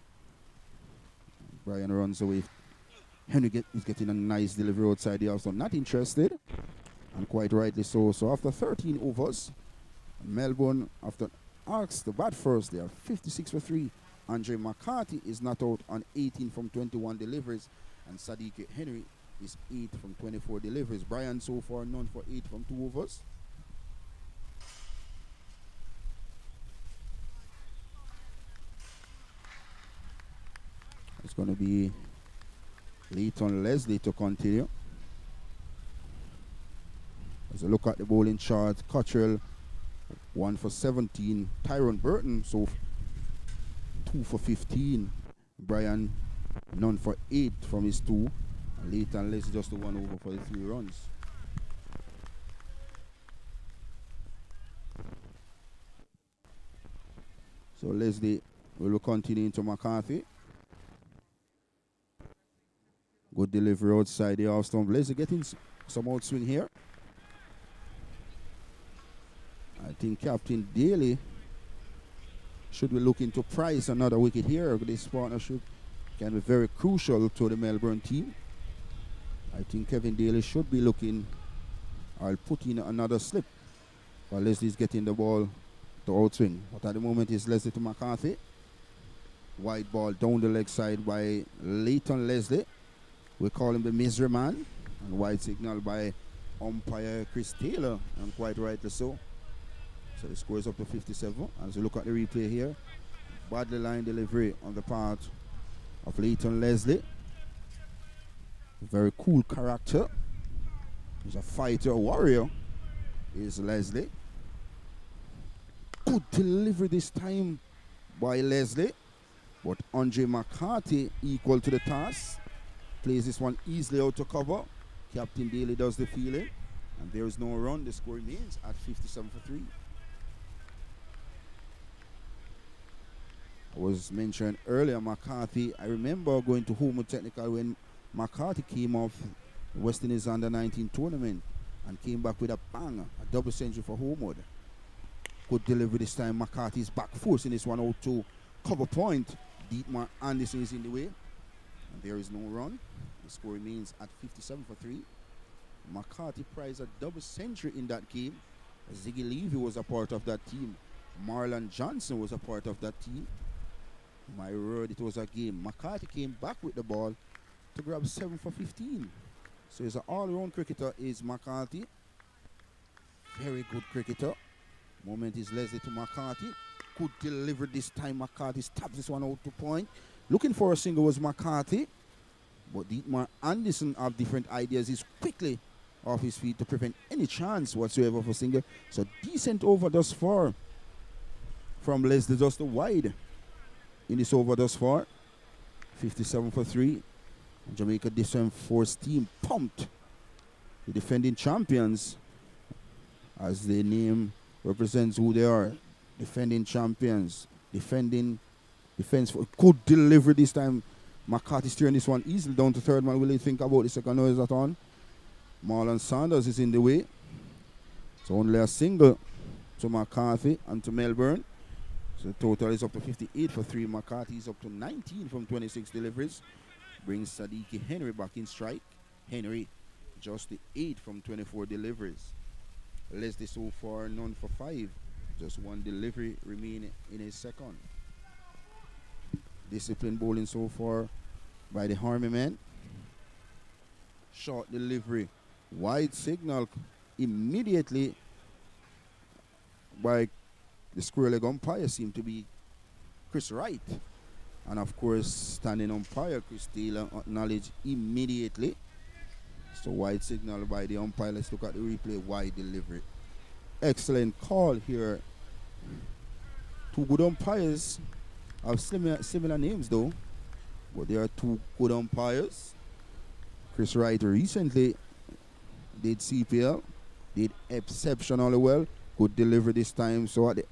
A: Brian runs away. Henry is getting a nice delivery outside the house, so not interested, and quite rightly so. So after 13 overs, Melbourne, after asked to bat first, they are 56 for 3. Andre McCarthy is not out on 18 from 21 deliveries, and Sadiq Henry is 8 from 24 deliveries. Brian so far none for 8 from 2 overs. It's going to be Leighton Leslie to continue. As a look at the bowling chart, Cottrell 1 for 17. Tyrone Burton, so 2 for 15. Brian none for 8 from his 2. And Leighton Leslie just the 1 over for the 3 runs. So Leslie will continue into McCarthy. Good delivery outside the off-stump. Leslie getting some outswing here. I think Captain Daly should be looking to prize another wicket here. This partnership can be very crucial to the Melbourne team. I think Kevin Daly should be looking, I'll put in another slip. But Leslie's getting the ball to outswing. But at the moment it's Leslie to McCarthy. Wide ball down the leg side by Leighton Leslie. We call him the misery man. And wide signal by umpire Chris Taylor, and quite rightly so. So the score is up to 57. As you look at the replay here, badly line delivery on the part of Leighton Leslie. Very cool character. He's a fighter, a warrior. Is Leslie. Good delivery this time by Leslie. But Andre McCarthy equal to the task. Plays this one easily out to cover. Captain Daly does the fielding. And there is no run. The score remains at 57 for 3. I was mentioned earlier, McCarthy. I remember going to Homewood Technical when McCarthy came off West Indies under 19 tournament and came back with a bang, a double century for Homewood. Good delivery this time. McCarthy is back, forcing this one out to cover point. Dietmar Anderson is in the way. And there is no run. The score remains at 57 for 3. McCarthy prized a double century in that game. Ziggy Levy was a part of that team. Marlon Johnson was a part of that team. My word, it was a game. McCarthy came back with the ball to grab 7 for 15. So he's an all-round cricketer, is McCarthy. Very good cricketer. Moment is Leslie to McCarthy. Good delivery this time. McCarthy stabs this one out to point. Looking for a single was McCarthy. But Dietmar Anderson have different ideas. He's quickly off his feet to prevent any chance whatsoever for single. So decent over thus far from Leslie, just the wide in this over thus far. 57 for 3. Jamaica Defence Force team pumped. The defending champions as the name represents who they are. Defending champions, defense for good delivery this time. McCarthy steering this one easily down to third man. Will he think about the second noise at on? Marlon Sanders is in the way. So only a single to McCarthy and to Melbourne. So the total is up to 58 for 3. McCarthy is up to 19 from 26 deliveries. Brings Sadiki Henry back in strike. Henry just the 8 from 24 deliveries. Leslie so far none for 5. Just 1 delivery remaining in his second. Disciplined bowling so far by the Army men. Short delivery. Wide signal immediately by the square leg umpire seemed to be Chris Wright. And of course, standing umpire Chris Taylor acknowledged immediately. So wide signal by the umpire. Let's look at the replay. Wide delivery. Excellent call here. 2 good umpires have similar names though, but they are 2 good umpires. Chris Wright recently did CPL, did exceptionally well. Good delivery this time. So at the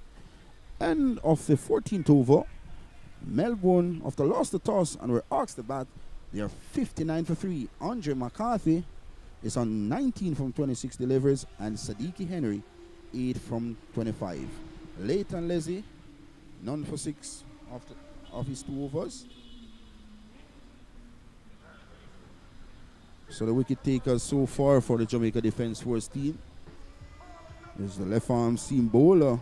A: end of the 14th over, Melbourne, after lost the toss and were asked to bat, they are 59 for 3. Andre McCarthy is on 19 from 26 deliveries, and Sadiki Henry 8 from 25. Leighton Leslie, none for 6 of his 2 overs. So the wicket takers so far for the Jamaica Defence Force team is the left arm seam bowler,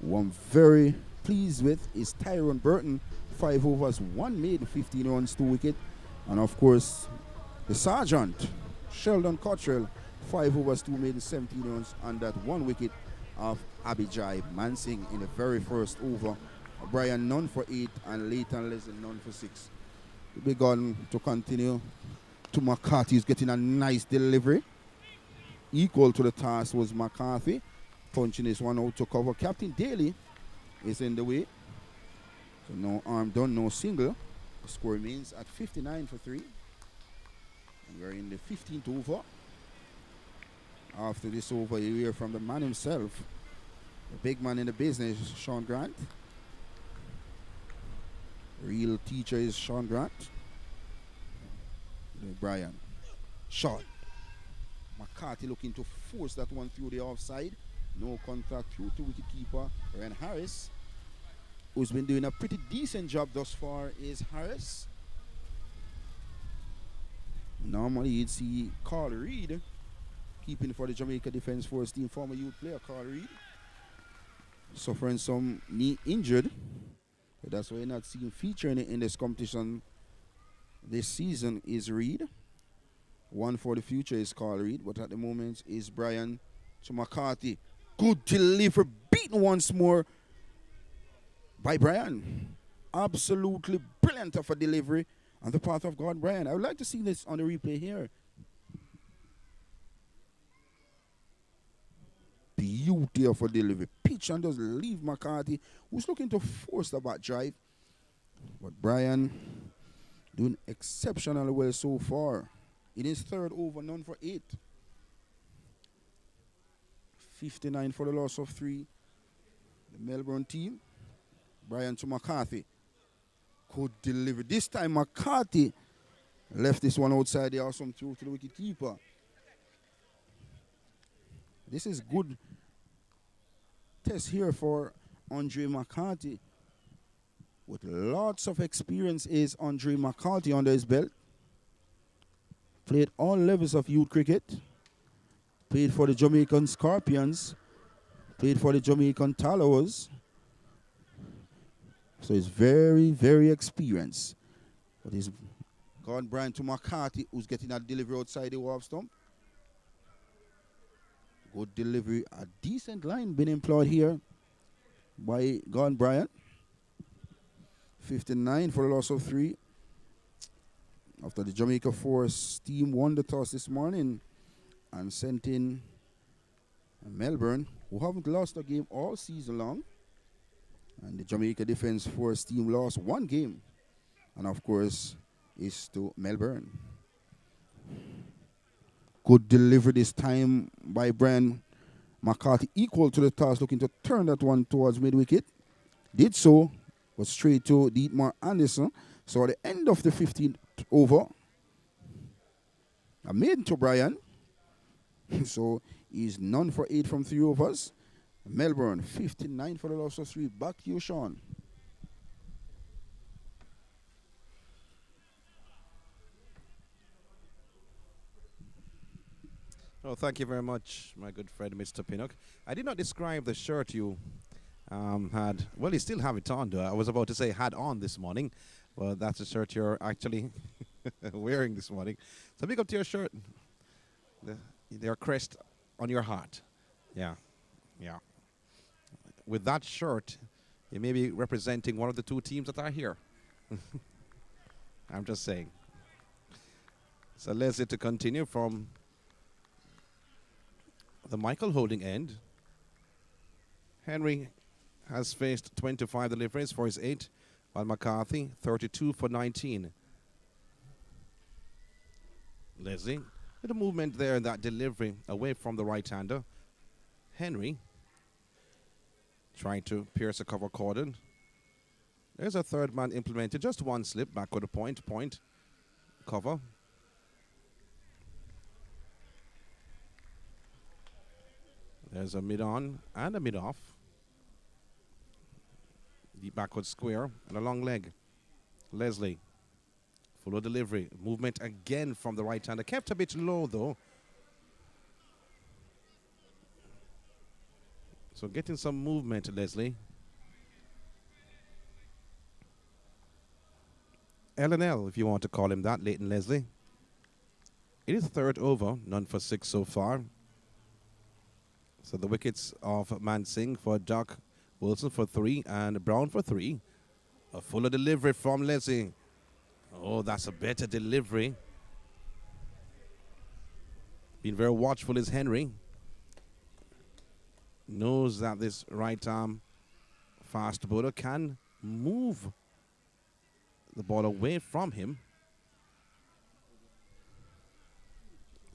A: who I'm very pleased with, is Tyrone Burton. 5 overs, 1 made, 15 runs, 2 wicket. And of course, the sergeant, Sheldon Cottrell, 5 overs, 2 made, 17 runs, and that 1 wicket of Abijay Mansing in the very first over. Brian none for 8 and Leighton Leslie none for 6. The big gun to continue. To McCarthy is getting a nice delivery. Equal to the task was McCarthy. Punching this one out to cover. Captain Daly is in the way. So no arm done, no single. The score remains at 59 for 3. And we're in the 15th over. After this over, you hear from the man himself, the big man in the business, Sean Grant. Real teacher is Sean Grant. Brian. Shot. McCarthy looking to force that one through the offside. No contact through to wicketkeeper Ryan Harris, who's been doing a pretty decent job thus far, is Harris. Normally you'd see Carl Reid keeping for the Jamaica Defence Force team, former youth player Carl Reid, suffering some knee injured. But that's why you're not seeing featuring in this competition this season is Reid. One for the future is Carl Reid, but at the moment is Brian to McCarthy. Good delivery, beaten once more by Brian. Absolutely brilliant of a delivery on the part of God Brian. I would like to see this on the replay here. Beauty of a delivery. Pitch and does leave McCarthy, who's looking to force the back drive. But Brian doing exceptionally well so far. In his third over, none for 8. 59 for the loss of 3. The Melbourne team. Brian to McCarthy. Good delivery. This time McCarthy left this one outside the awesome throw to the wicket keeper. This is good test here for Andre McCarthy. With lots of experience is Andre McCarthy under his belt. Played all levels of youth cricket. Played for the Jamaican Scorpions. Played for the Jamaican Tallows. So he's very, very experienced. But he's gone Brian to McCarthy, who's getting that delivery outside the warp stump. Good delivery. A decent line being employed here by Gordon Bryant. 59 for a loss of 3. After the Jamaica Force team won the toss this morning and sent in Melbourne, who haven't lost a game all season long. And the Jamaica Defence Force team lost 1 game. And of course, is to Melbourne. Good delivery this time by Brian McCarthy equal to the task, looking to turn that one towards mid-wicket. Did so, was straight to Dietmar Anderson. So at the end of the 15th over, a maiden to Brian. So he's none for 8 from 3 overs. Melbourne 59 for the loss of 3. Back to you, Sean.
B: Oh, thank you very much, my good friend, Mr. Pinnock. I did not describe the shirt you had. Well, you still have it on, though. I was about to say had on this morning. Well, that's the shirt you're actually wearing this morning. So big up to your shirt. Their crest on your heart. Yeah, yeah. With that shirt, you may be representing one of the 2 teams that are here. I'm just saying. So Leslie to continue from the Michael holding end. Henry has faced 25 deliveries for his 8, while McCarthy 32 for 19. Leslie with a movement there in that delivery away from the right-hander. Henry trying to pierce a cover cordon. There's a third man implemented. Just one slip back with a point, cover. There's a mid-on and a mid-off. Deep backward square and a long leg. Leslie, full delivery. Movement again from the right-hander. Kept a bit low, though. So getting some movement, Leslie. L&L, if you want to call him that, Leighton Leslie. It is third over, none for 6 so far. So the wickets of Mansingh for Doc, Wilson for 3, and Brown for 3. A fuller delivery from Leslie. Oh, that's a better delivery. Being very watchful is Henry. Knows that this right arm fast bowler can move the ball away from him.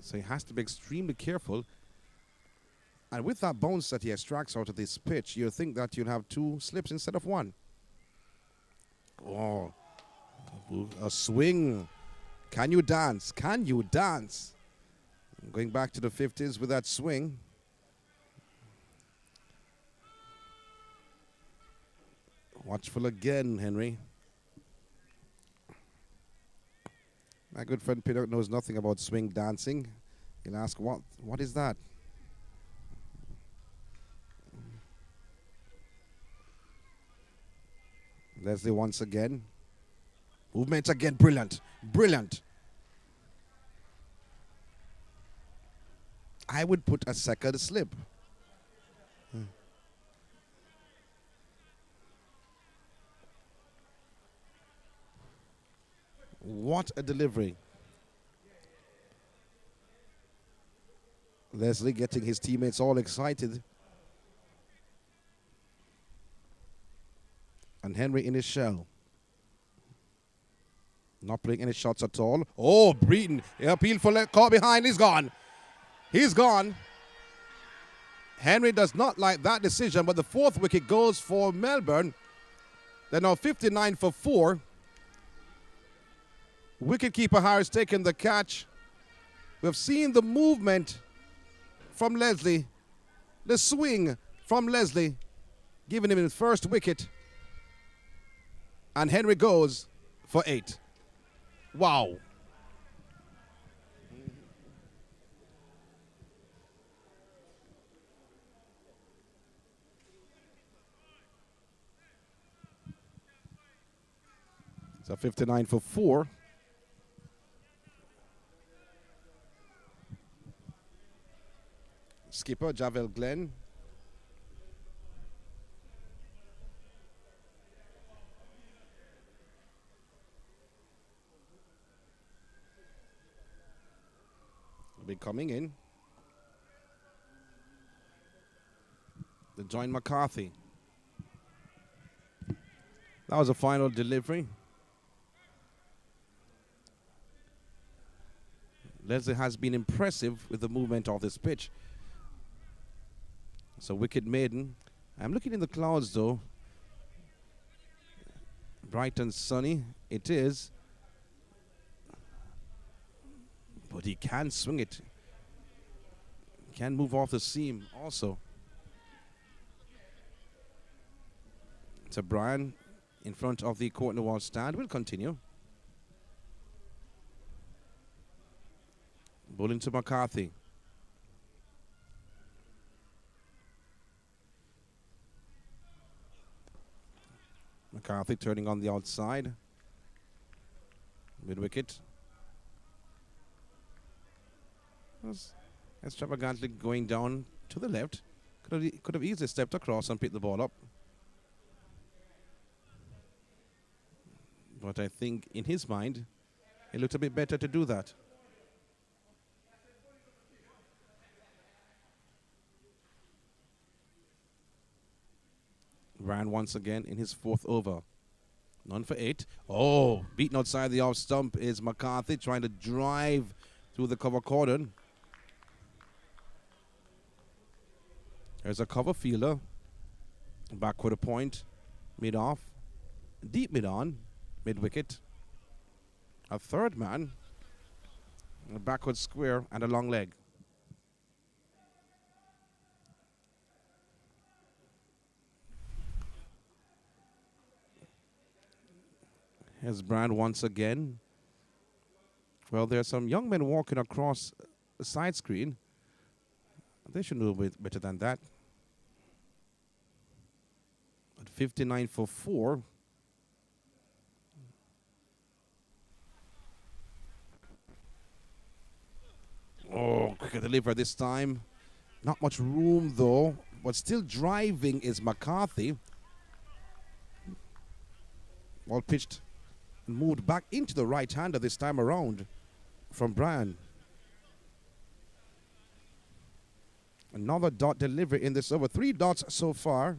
B: So he has to be extremely careful. And with that bounce that he extracts out of this pitch, you think that you'll have 2 slips instead of 1. Oh, a swing. Can you dance? Can you dance? Going back to the 50s with that swing. Watchful again, Henry. My good friend Peter knows nothing about swing dancing. He'll ask, what is that? Leslie once again. Movement again, brilliant, brilliant. I would put a second slip. What a delivery. Leslie getting his teammates all excited. And Henry in his shell. Not playing any shots at all. Oh, Breeden. Appeal for caught behind. He's gone. He's gone. Henry does not like that decision, but the 4th wicket goes for Melbourne. They're now 59 for 4. Wicketkeeper Harris taking the catch. We've seen the movement from Leslie. The swing from Leslie, giving him his first wicket. And Henry goes for 8. Wow. So 59 for 4. Skipper Javel Glenn. Will be coming in. The join McCarthy. That was a final delivery. Leslie has been impressive with the movement of this pitch. So wicket maiden. I'm looking in the clouds though. Bright and sunny it is. But he can swing it. Can move off the seam also. So Brian in front of the corner wall stand will continue. Bowling to McCarthy. McCarthy turning on the outside. Mid wicket. Was extravagantly going down to the left. Could have easily stepped across and picked the ball up. But I think in his mind, it looked a bit better to do that. Ran once again in his 4th over. None for 8. Oh, beaten outside the off stump is McCarthy trying to drive through the cover cordon. There's a cover fielder. Back with a point. Mid off. Deep mid on. Mid wicket. A third man. A backward square and a long leg. Here's Brand once again. Well, there's some young men walking across the side screen. They should know better than that. At 59 for 4. Oh, quicker deliver this time. Not much room though, but still driving is McCarthy. Ball pitched and moved back into the right hander this time around from Brian. Another dot delivery in this over. 3 dots so far.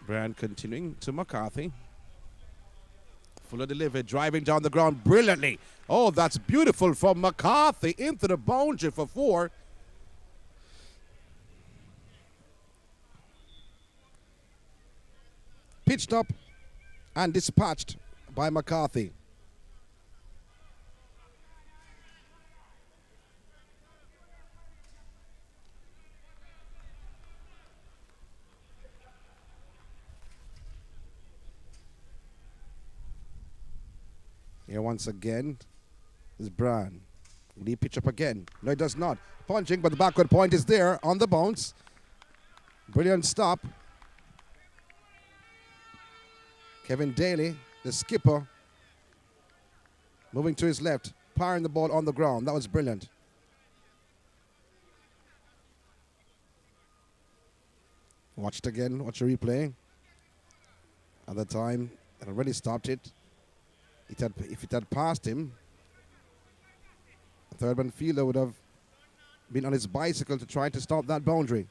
B: Brian continuing to McCarthy. Fuller delivery, driving down the ground brilliantly. Oh, that's beautiful from McCarthy into the boundary for 4. Pitched up and dispatched by McCarthy. Here once again is Brian. Will he pitch up again? No, he does not. Punching, but the backward point is there on the bounce. Brilliant stop. Kevin Daly, the skipper, moving to his left, powering the ball on the ground. That was brilliant. Watched again, watch the replay. At the time, it already stopped it. If it had passed him, the third-man fielder would have been on his bicycle to try to stop that boundary.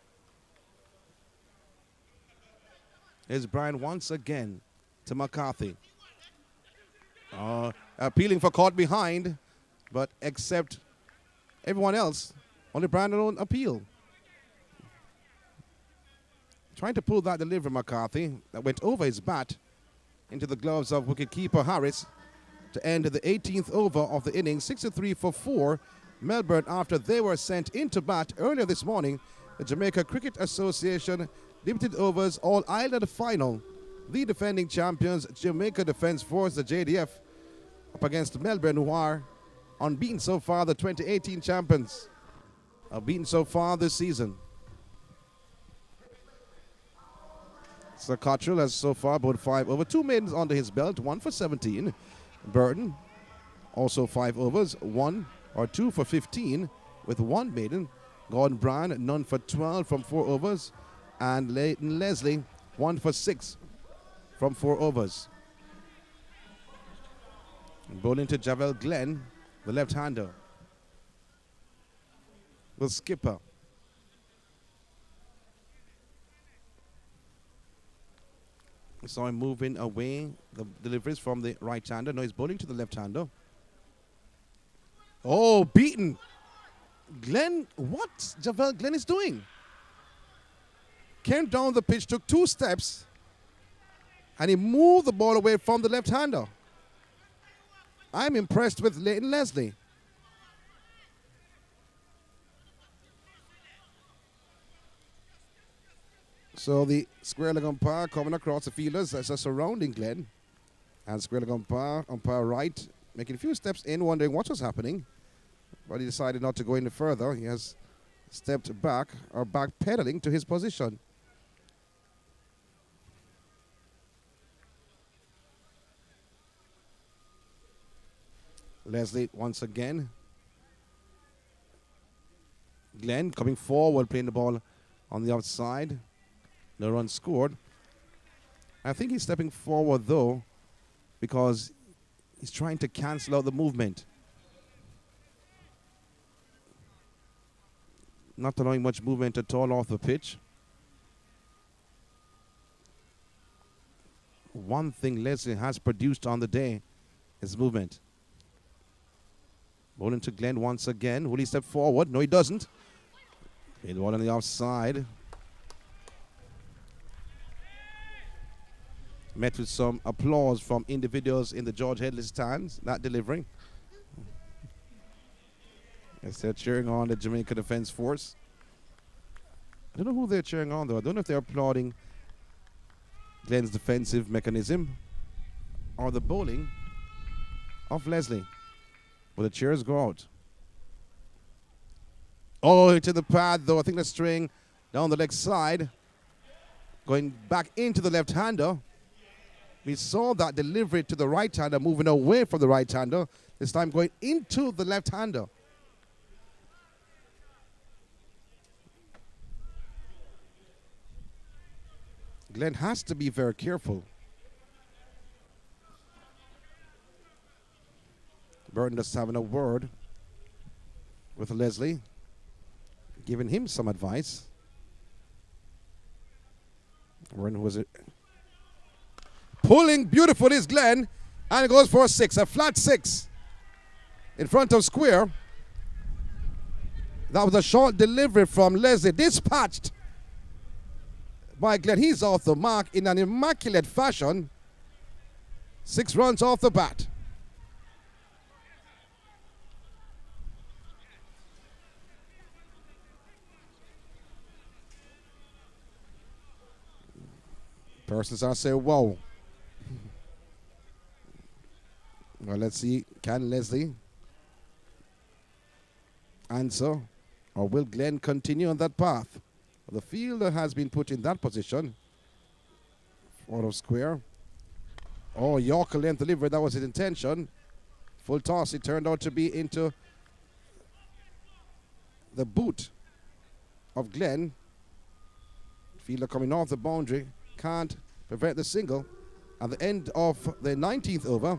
B: Here's Brian once again to McCarthy. Appealing for caught behind, but except everyone else, only Brian alone appeal. Trying to pull that delivery, McCarthy, that went over his bat into the gloves of wicketkeeper Harris to end the 18th over of the innings, 63 for 4. Melbourne, after they were sent into bat earlier this morning, the Jamaica Cricket Association Limited Overs All-Ireland Final. The defending champions, Jamaica Defence Force, the JDF, up against Melbourne, who are unbeaten so far, the 2018 champions. Unbeaten so far this season. Sir Cottrell has so far bowled 5 over, 2 maidens under his belt, 1 for 17. Burton, also 5 overs, 1 or 2 for 15 with 1 maiden. Gordon Brown, none for 12 from 4 overs. And Leighton Leslie, 1 for 6 from 4 overs. Bowling to Javel Glenn, the left-hander. the skipper. We saw him moving away. The deliveries from the right-hander. Now he's bowling to the left-hander. Oh, beaten. Glenn, what Javel Glenn is doing? Came down the pitch, took 2 steps, and he moved the ball away from the left-hander. I'm impressed with Leighton Leslie. So the square leg umpire coming across the fielders as a surrounding Glenn. And square leg umpire right, making a few steps in, wondering what was happening. But he decided not to go any further. He has stepped back, or backpedaling to his position. Leslie once again. Glenn coming forward, playing the ball on the outside. No run scored. I think he's stepping forward, though, because he's trying to cancel out the movement. Not allowing much movement at all off the pitch. One thing Leslie has produced on the day is movement. Bowling to Glenn once again. Will he step forward? No, he doesn't. Played the ball on the outside. Met with some applause from individuals in the George Headley stands, not delivering. As they're cheering on the Jamaica Defence Force. I don't know who they're cheering on, though. I don't know if they're applauding Glenn's defensive mechanism or the bowling of Leslie. Well, the cheers go out. Oh, into the pad, though. I think the string down the leg side. Going back into the left-hander. We saw that delivery to the right-hander, moving away from the right-hander. This time going into the left-hander. Glenn has to be very careful. Burton just having a word with Leslie, giving him some advice. When was it? Pulling beautiful is Glenn, and it goes for a 6, a flat 6 in front of square. That was a short delivery from Leslie, dispatched by Glenn. He's off the mark in an immaculate fashion. 6 runs off the bat. Persons are saying, whoa. Well, let's see. Can Leslie answer? Or will Glenn continue on that path? The fielder has been put in that position. Out of square. Oh, Yorker length delivery. That was his intention. Full toss. It turned out to be into the boot of Glenn. Fielder coming off the boundary. Can't prevent the single. At the end of the 19th over,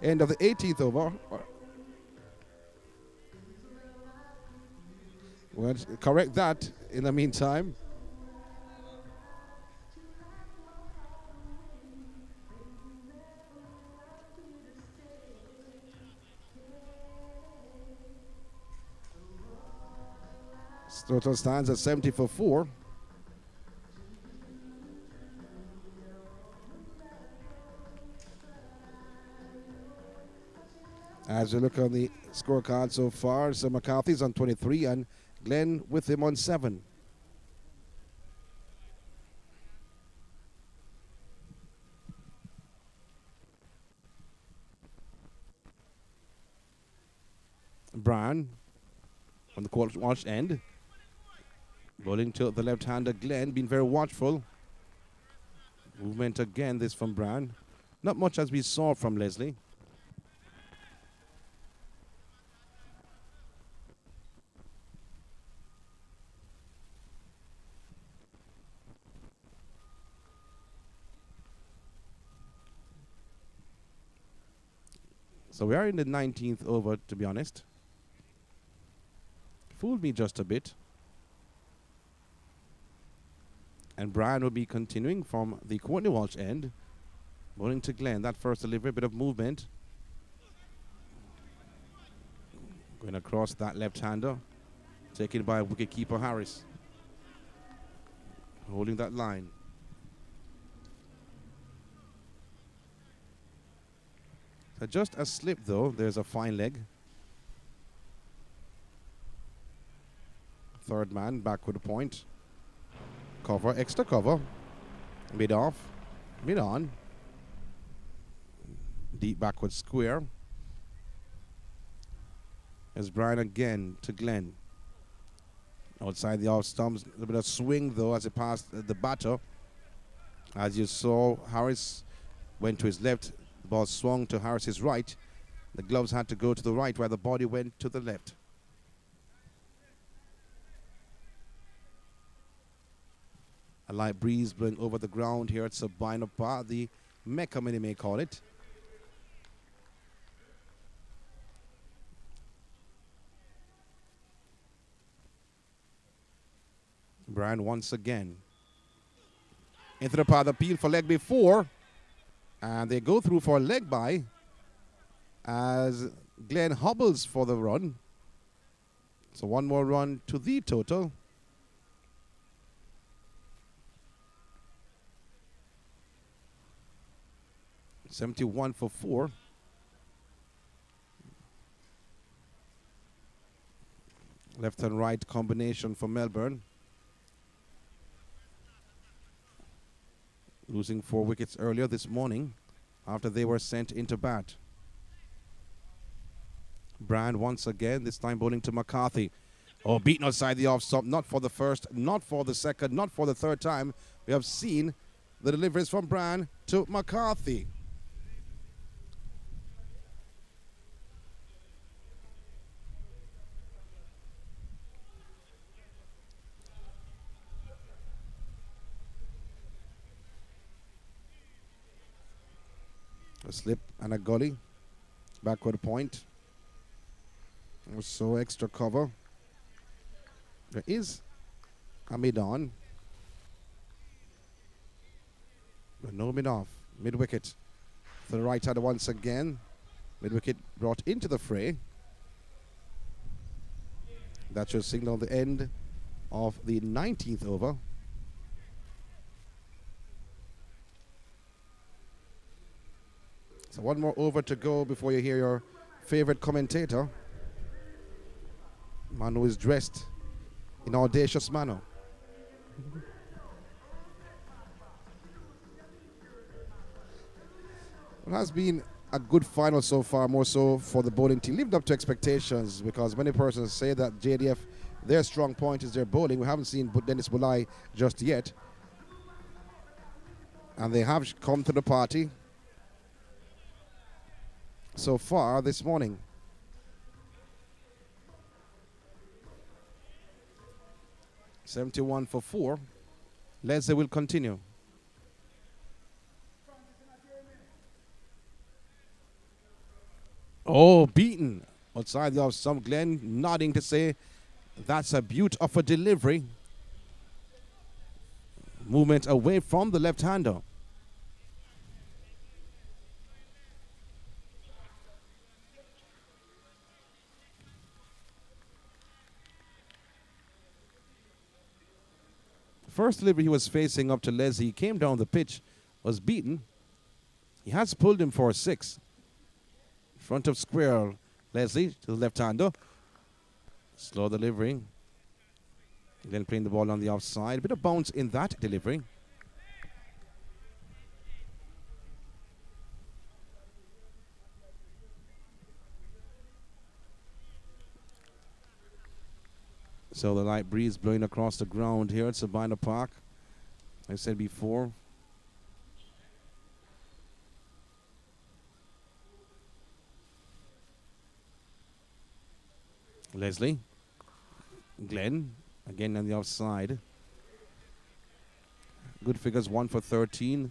B: end of the 18th over. We'll correct that in the meantime. Total stands at 70 for 4. As we look on the scorecard so far, so McCarthy's on 23 and Glenn with him on 7. Brown on the quarter watch end. Bowling to the left-hander Glenn, being very watchful. Movement again, this from Brown. Not much as we saw from Leslie. So we are in the 19th over, to be honest. Fooled me just a bit. And Brian will be continuing from the Courtney Walsh end. Bowling to Glenn. That first delivery, a bit of movement. Going across that left-hander. Taken by wicketkeeper Harris. Holding that line. So just a slip though. There's a fine leg. Third man back with a point. Cover, extra cover. Mid off. Mid on. Deep backward square. There's Brian again to Glenn. Outside the off stumps. A little bit of swing though as it passed the batter. As you saw, Harris went to his left. The ball swung to Harris's right. The gloves had to go to the right where the body went to the left. A light breeze blowing over the ground here at Sabina Park, the Mecca, many may call it. Brian once again. Into the path, appeal for leg before. And they go through for a leg by as Glenn hobbles for the run. So one more run to the total. .71 for 4. Left and right combination for Melbourne. Losing 4 wickets earlier this morning after they were sent into bat. Brand once again, this time bowling to McCarthy. Oh, beaten outside the off stump, not for the first, not for the second, not for the third time. We have seen the deliveries from Brand to McCarthy. A slip and a gully. Backward point. Also extra cover. There is a mid on. But no mid off. Mid wicket. To the right side once again. Mid wicket brought into the fray. That should signal the end of the 19th over. So one more over to go before you hear your favorite commentator. Man who is dressed in audacious manner. It has been a good final so far, more so for the bowling team. Lived up to expectations because many persons say that JDF, their strong point is their bowling. We haven't seen Dennis Bulai just yet. And they have come to the party so far this morning. .71 for 4. Leslie will continue. Oh, beaten outside the off stump. Glenn nodding to say that's a beaut of a delivery. Movement away from the left-hander. First delivery he was facing up to Leslie. He came down the pitch, was beaten. He has pulled him for a 6. Front of square, Leslie to the left-hander. Slow delivery. Then playing the ball on the offside. A bit of bounce in that delivery. So the light breeze blowing across the ground here at Sabina Park. I said before. Leslie. Glenn. Again on the offside. Good figures, 1 for 13.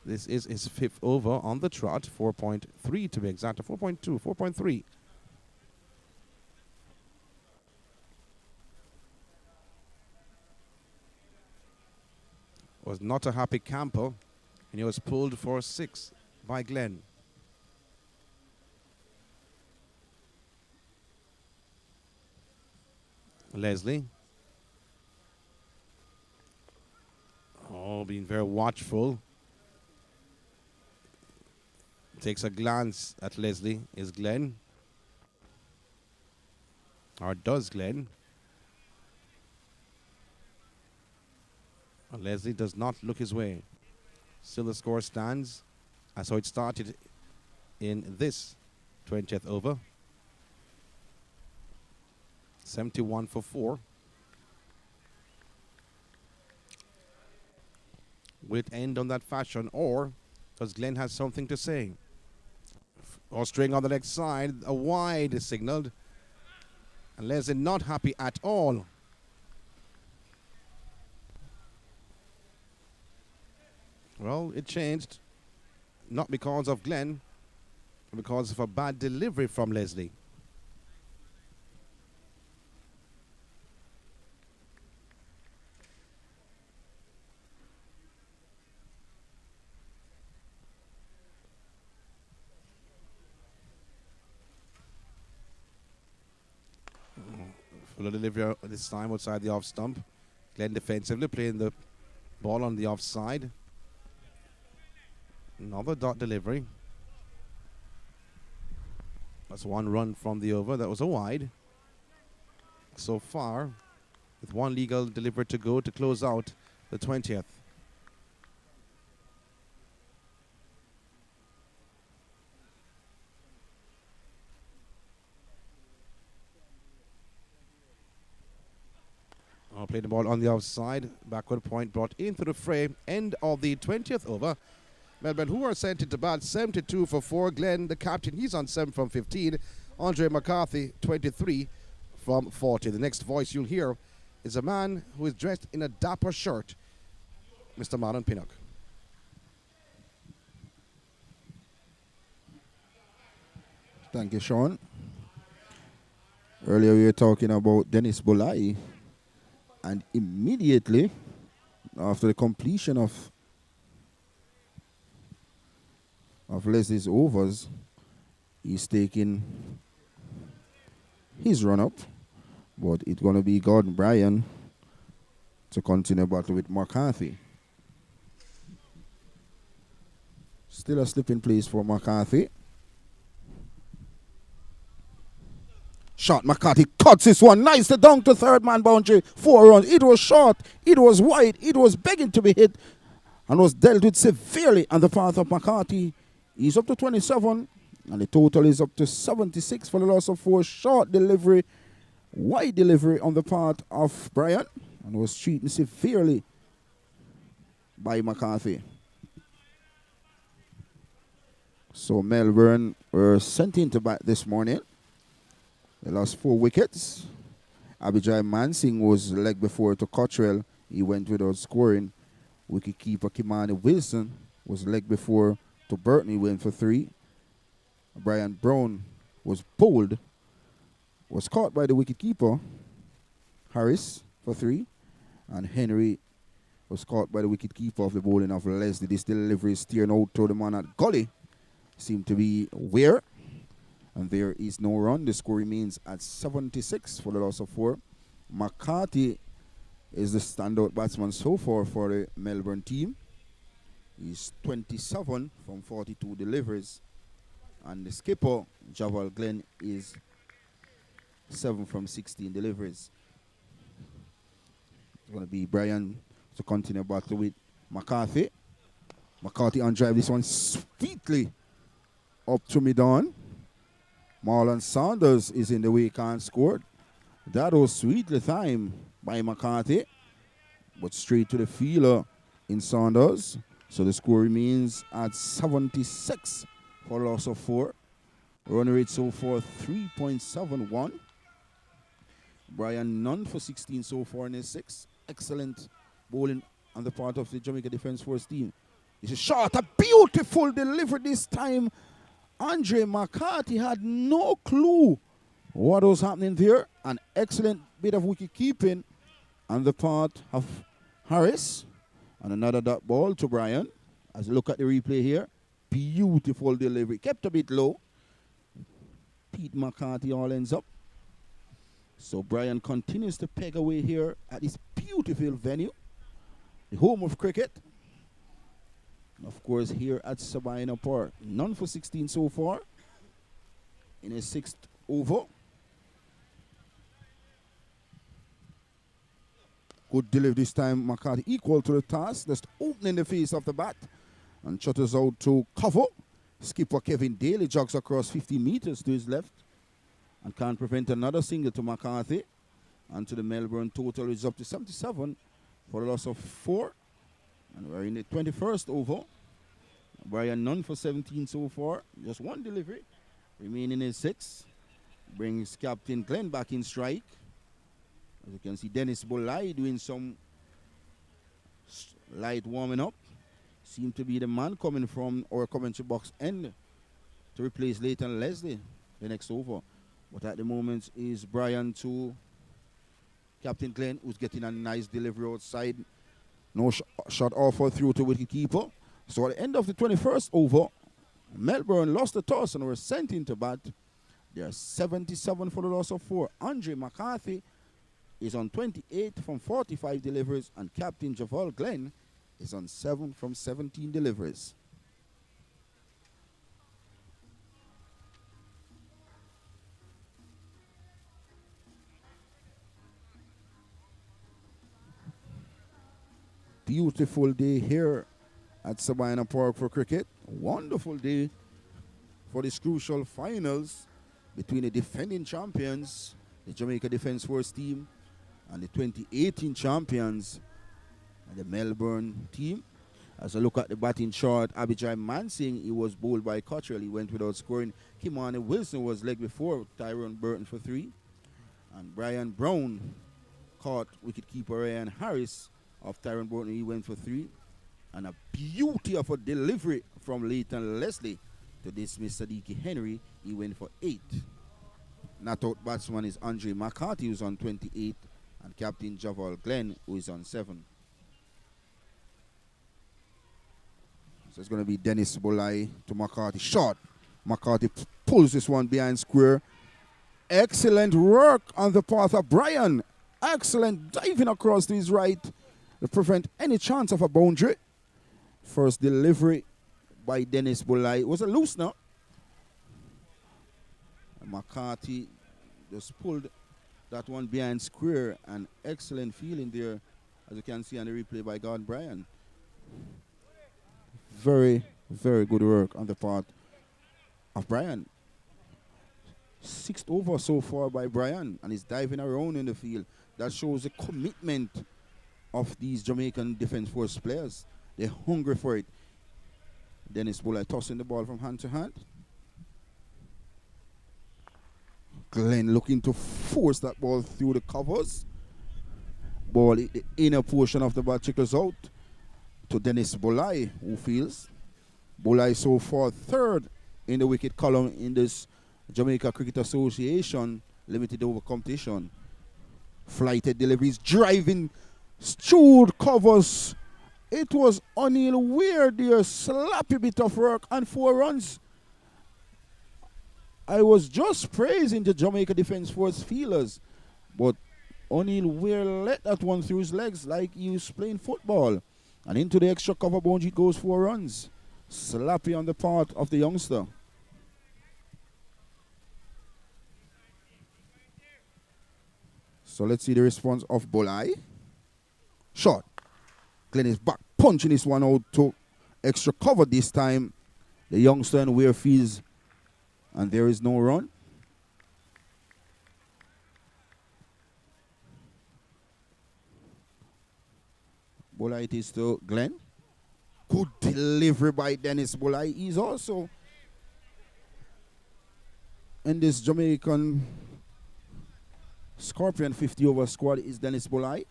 B: This is his 5th over on the trot, 4.3 to be exact, 4.2, 4.3. Was not a happy camper, and he was pulled for 6 by Glenn. Leslie. Oh, being very watchful. Takes a glance at Leslie. Is Glenn? Or does Glenn? Leslie does not look his way. Still the score stands as how it started in this 20th over. 71 for 4. Will it end on that fashion, or does Glenn have something to say? Or string on the next side, a wide is signaled. And Leslie not happy at all. Well, it changed, not because of Glenn, but because of a bad delivery from Leslie. Full delivery this time outside the off stump. Glenn defensively playing the ball on the offside. Another dot delivery. That's 1 run from the over. That was a wide. So far, with 1 legal delivery to go to close out the 20th. Played the ball on the outside. Backward point brought into the fray. End of the 20th over. Melbourne, who are sent into bat, 72 for 4. Glenn, the captain, he's on 7 from 15. Andre McCarthy, 23 from 40. The next voice you'll hear is a man who is dressed in a dapper shirt, Mr. Marlon Pinnock.
A: Thank you, Sean. Earlier we were talking about Dennis Bolai, and immediately after the completion of Leslie's overs, he's taking his run-up, but it's going to be Gordon Bryan to continue battle with McCarthy. Still a slip in place for McCarthy. Shot, McCarthy cuts this one. Nicely down to third man boundary. 4 runs. It was short. It was wide. It was begging to be hit and was dealt with severely on the part of McCarthy. He's up to 27, and the total is up to 76 for the loss of 4. Short delivery, wide delivery on the part of Bryan, and was treated severely by McCarthy. So Melbourne were sent into bat this morning. They lost 4 wickets. Abijay Mansingh was leg before to Cottrell. He went without scoring. Wicketkeeper Kimani Wilson was leg before to Burton. He went for 3. Brian Brown was bowled. Was caught by the wicketkeeper Harris for 3. And Henry was caught by the wicketkeeper of the bowling of Leslie. This delivery is steered out to the man at gully. Seemed to be Weir. And there is no run. The score remains at 76 for the loss of 4. McCarthy is the standout batsman so far for the Melbourne team. He's 27 from 42 deliveries. And the skipper, Javal Glenn, is 7 from 16 deliveries. It's going to be Bryan to continue battle with McCarthy. McCarthy on drive this one sweetly up to mid-on. Marlon Saunders is in the way, can't score. That was sweetly timed by McCarthy, but straight to the fielder in Saunders. So the score remains at 76 for a loss of 4. Run rate so far 3.71. Bryan none for 16 so far in his 6. Excellent bowling on the part of the Jamaica Defence Force team. This is short. A beautiful delivery this time. Andre McCarthy had no clue what was happening there. An excellent bit of wicket keeping on the part of Harris. And another dot ball to Brian. As you look at the replay here, beautiful delivery. Kept a bit low. Pete McCarthy all ends up. So Brian continues to peg away here at this beautiful venue, the home of cricket. Of course, here at Sabina Park, none for 16 so far in a sixth over. Good delivery this time, McCarthy equal to the task, just opening the face of the bat and chutters out to cover. Skipper Kevin Daly jogs across 50 meters to his left and can't prevent another single to McCarthy. And to the Melbourne total is up to 77 for a loss of 4. And we're in the 21st over. Brian none for 17 so far. Just one delivery. Remaining is 6. Brings Captain Glenn back in strike. As you can see, Dennis Bolai doing some light warming up. Seemed to be the man coming from our commentary box end to replace Leighton Leslie the next over. But at the moment is Brian to Captain Glenn, who's getting a nice delivery outside. No shot offer through to wicketkeeper. So at the end of the 21st over, Melbourne lost the toss and were sent into bat. They are 77 for the loss of 4. Andre McCarthy is on 28 from 45 deliveries, and Captain Javal Glenn is on 7 from 17 deliveries. Beautiful day here at Sabina Park for cricket. Wonderful day for this crucial finals between the defending champions, the Jamaica Defence Force team, and the 2018 champions, and the Melbourne team. As I look at the batting chart, Abhijay Mansingh, he was bowled by Cottrell. He went without scoring. Kimani Wilson was leg before Tyrone Burton for 3. And Brian Brown caught wicketkeeper Ryan Harris of Tyrone Burton. He went for 3. And a beauty of a delivery from Leighton Leslie to dismiss Sadiqi Henry. He went for 8. Not out batsman is Andre McCarthy, who's on 28, and Captain Javal Glenn, who is on 7. So it's going to be Dennis Bolai to McCarthy. Shot. McCarthy pulls this one behind square. Excellent work on the part of Brian. Excellent diving across to his right to prevent any chance of a boundary. First delivery by Dennis Bolai. It was a loosener. McCarthy just pulled that one behind square. An excellent feeling there, as you can see on the replay by Gordon Bryan. Very, very good work on the part of Brian. 6th over so far by Brian, and he's diving around in the field. That shows the commitment of these Jamaican Defence Force players. They're hungry for it. Dennis Bolai tossing the ball from hand to hand. Glenn looking to force that ball through the covers. Ball hit the inner portion of the bat, trickles out to Dennis Bolai, who fields. Bolai so far 3rd in the wicket column in this Jamaica Cricket Association limited over competition. Flighted deliveries, driving, stewed covers. It was O'Neill Weir there, slappy bit of work and 4 runs. I was just praising the Jamaica Defence Force fielders, but O'Neill Weir let that one through his legs like he was playing football. And into the extra cover boundary goes 4 runs. Slappy on the part of the youngster. So let's see the response of Bolai. Shot. Glenn is back, punching this one out to extra cover this time. The youngster and Weir fields, and there is no run. Bolai it is to Glenn. Good delivery by Dennis Bolai. He's also in this Jamaican Scorpion 50 over squad is Dennis Bolai.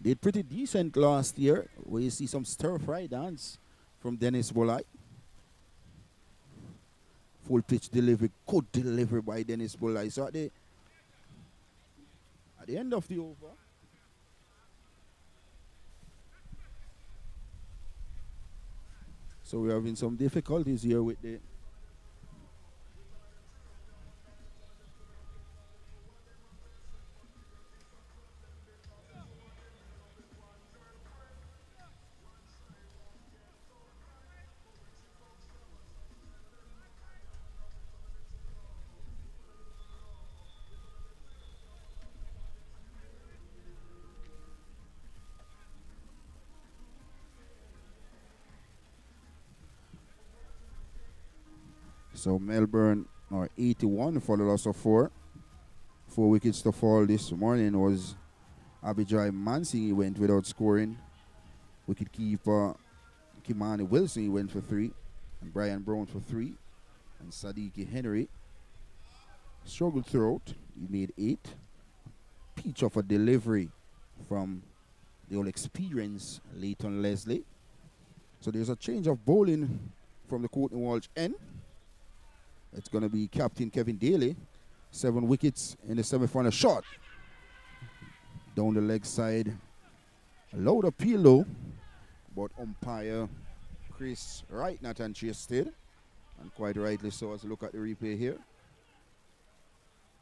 A: Did pretty decent last year, where you see some stir-fry dance from Dennis Bolai. Full pitch delivery, good delivery by Dennis Bolai. So at the end of the over, so we're having some difficulties here with the so Melbourne are 81 for the loss of 4. 4 wickets to fall this morning was Abijay Mansing. He went without scoring. Wicketkeeper Kimani Wilson, he went for 3. And Brian Brown for 3. And Sadiqi Henry struggled throughout. He made 8. Peach of a delivery from the all experienced Leighton Leslie. So there's a change of bowling from the Courtney Walsh end. It's going to be Captain Kevin Daly. 7 wickets in the semi-final shot. Down the leg side. Allowed appeal though. But umpire Chris Wright not interested. And quite rightly so as you look at the replay here.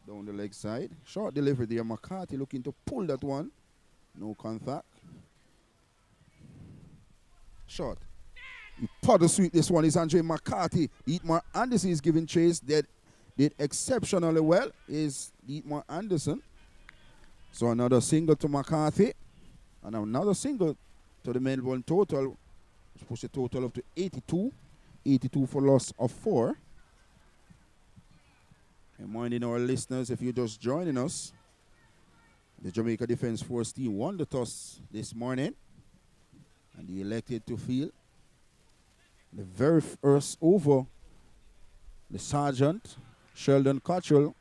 A: Down the leg side. Short delivery there. McCarthy looking to pull that one. No contact. Short. He puddle sweep this one is Andre McCarthy. Dietmar Anderson is giving chase. Did exceptionally well is Dietmar Anderson. So another single to McCarthy. And another single to the Melbourne total. Which push the total up to 82. 82 for loss of 4. Reminding our listeners, if you're just joining us, the Jamaica Defence Force team won the toss this morning. And they elected to field. The very first over, the sergeant, Sheldon Cottrell,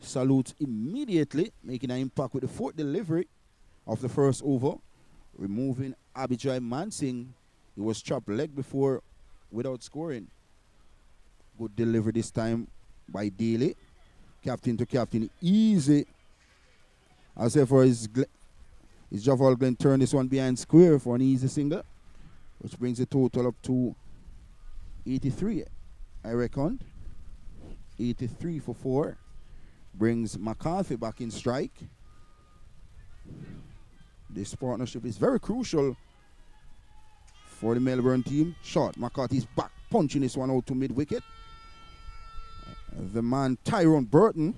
A: salutes immediately, making an impact with the 4th delivery of the first over, removing Abijay Mansing. He was chopped leg before without scoring. Good delivery this time by Daly. Captain to captain, easy. As ever, is Javal Glenn turn this one behind square for an easy single, which brings the total up to 83, I reckon. 83 for 4. Brings McCarthy back in strike. This partnership is very crucial for the Melbourne team. Short. McCarthy's back, punching this one out to mid-wicket. The man Tyrone Burton,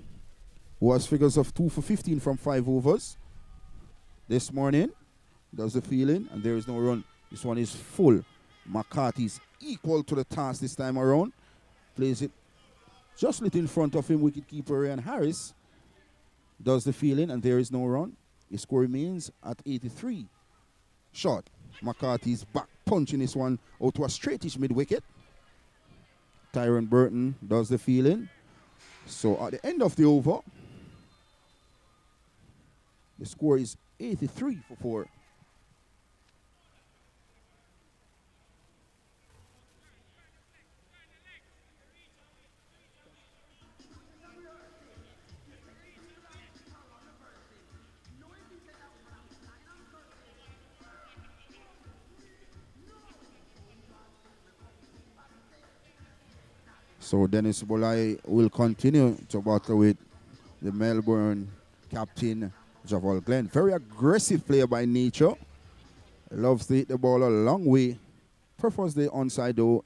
A: who has figures of 2 for 15 from 5 overs this morning, does the fielding, and there is no run. This one is full. McCarthy's equal to the task this time around. Plays it just a little in front of him. Wicketkeeper Ryan Harris does the fielding, and there is no run. His score remains at 83. Short. McCarthy's back, punching this one out to a straightish mid-wicket. Tyrone Burton does the fielding. So at the end of the over, the score is 83 for 4. So Dennis Bolai will continue to battle with the Melbourne captain, Javal Glenn. Very aggressive player by nature. Loves to hit the ball a long way. Prefers the onside though,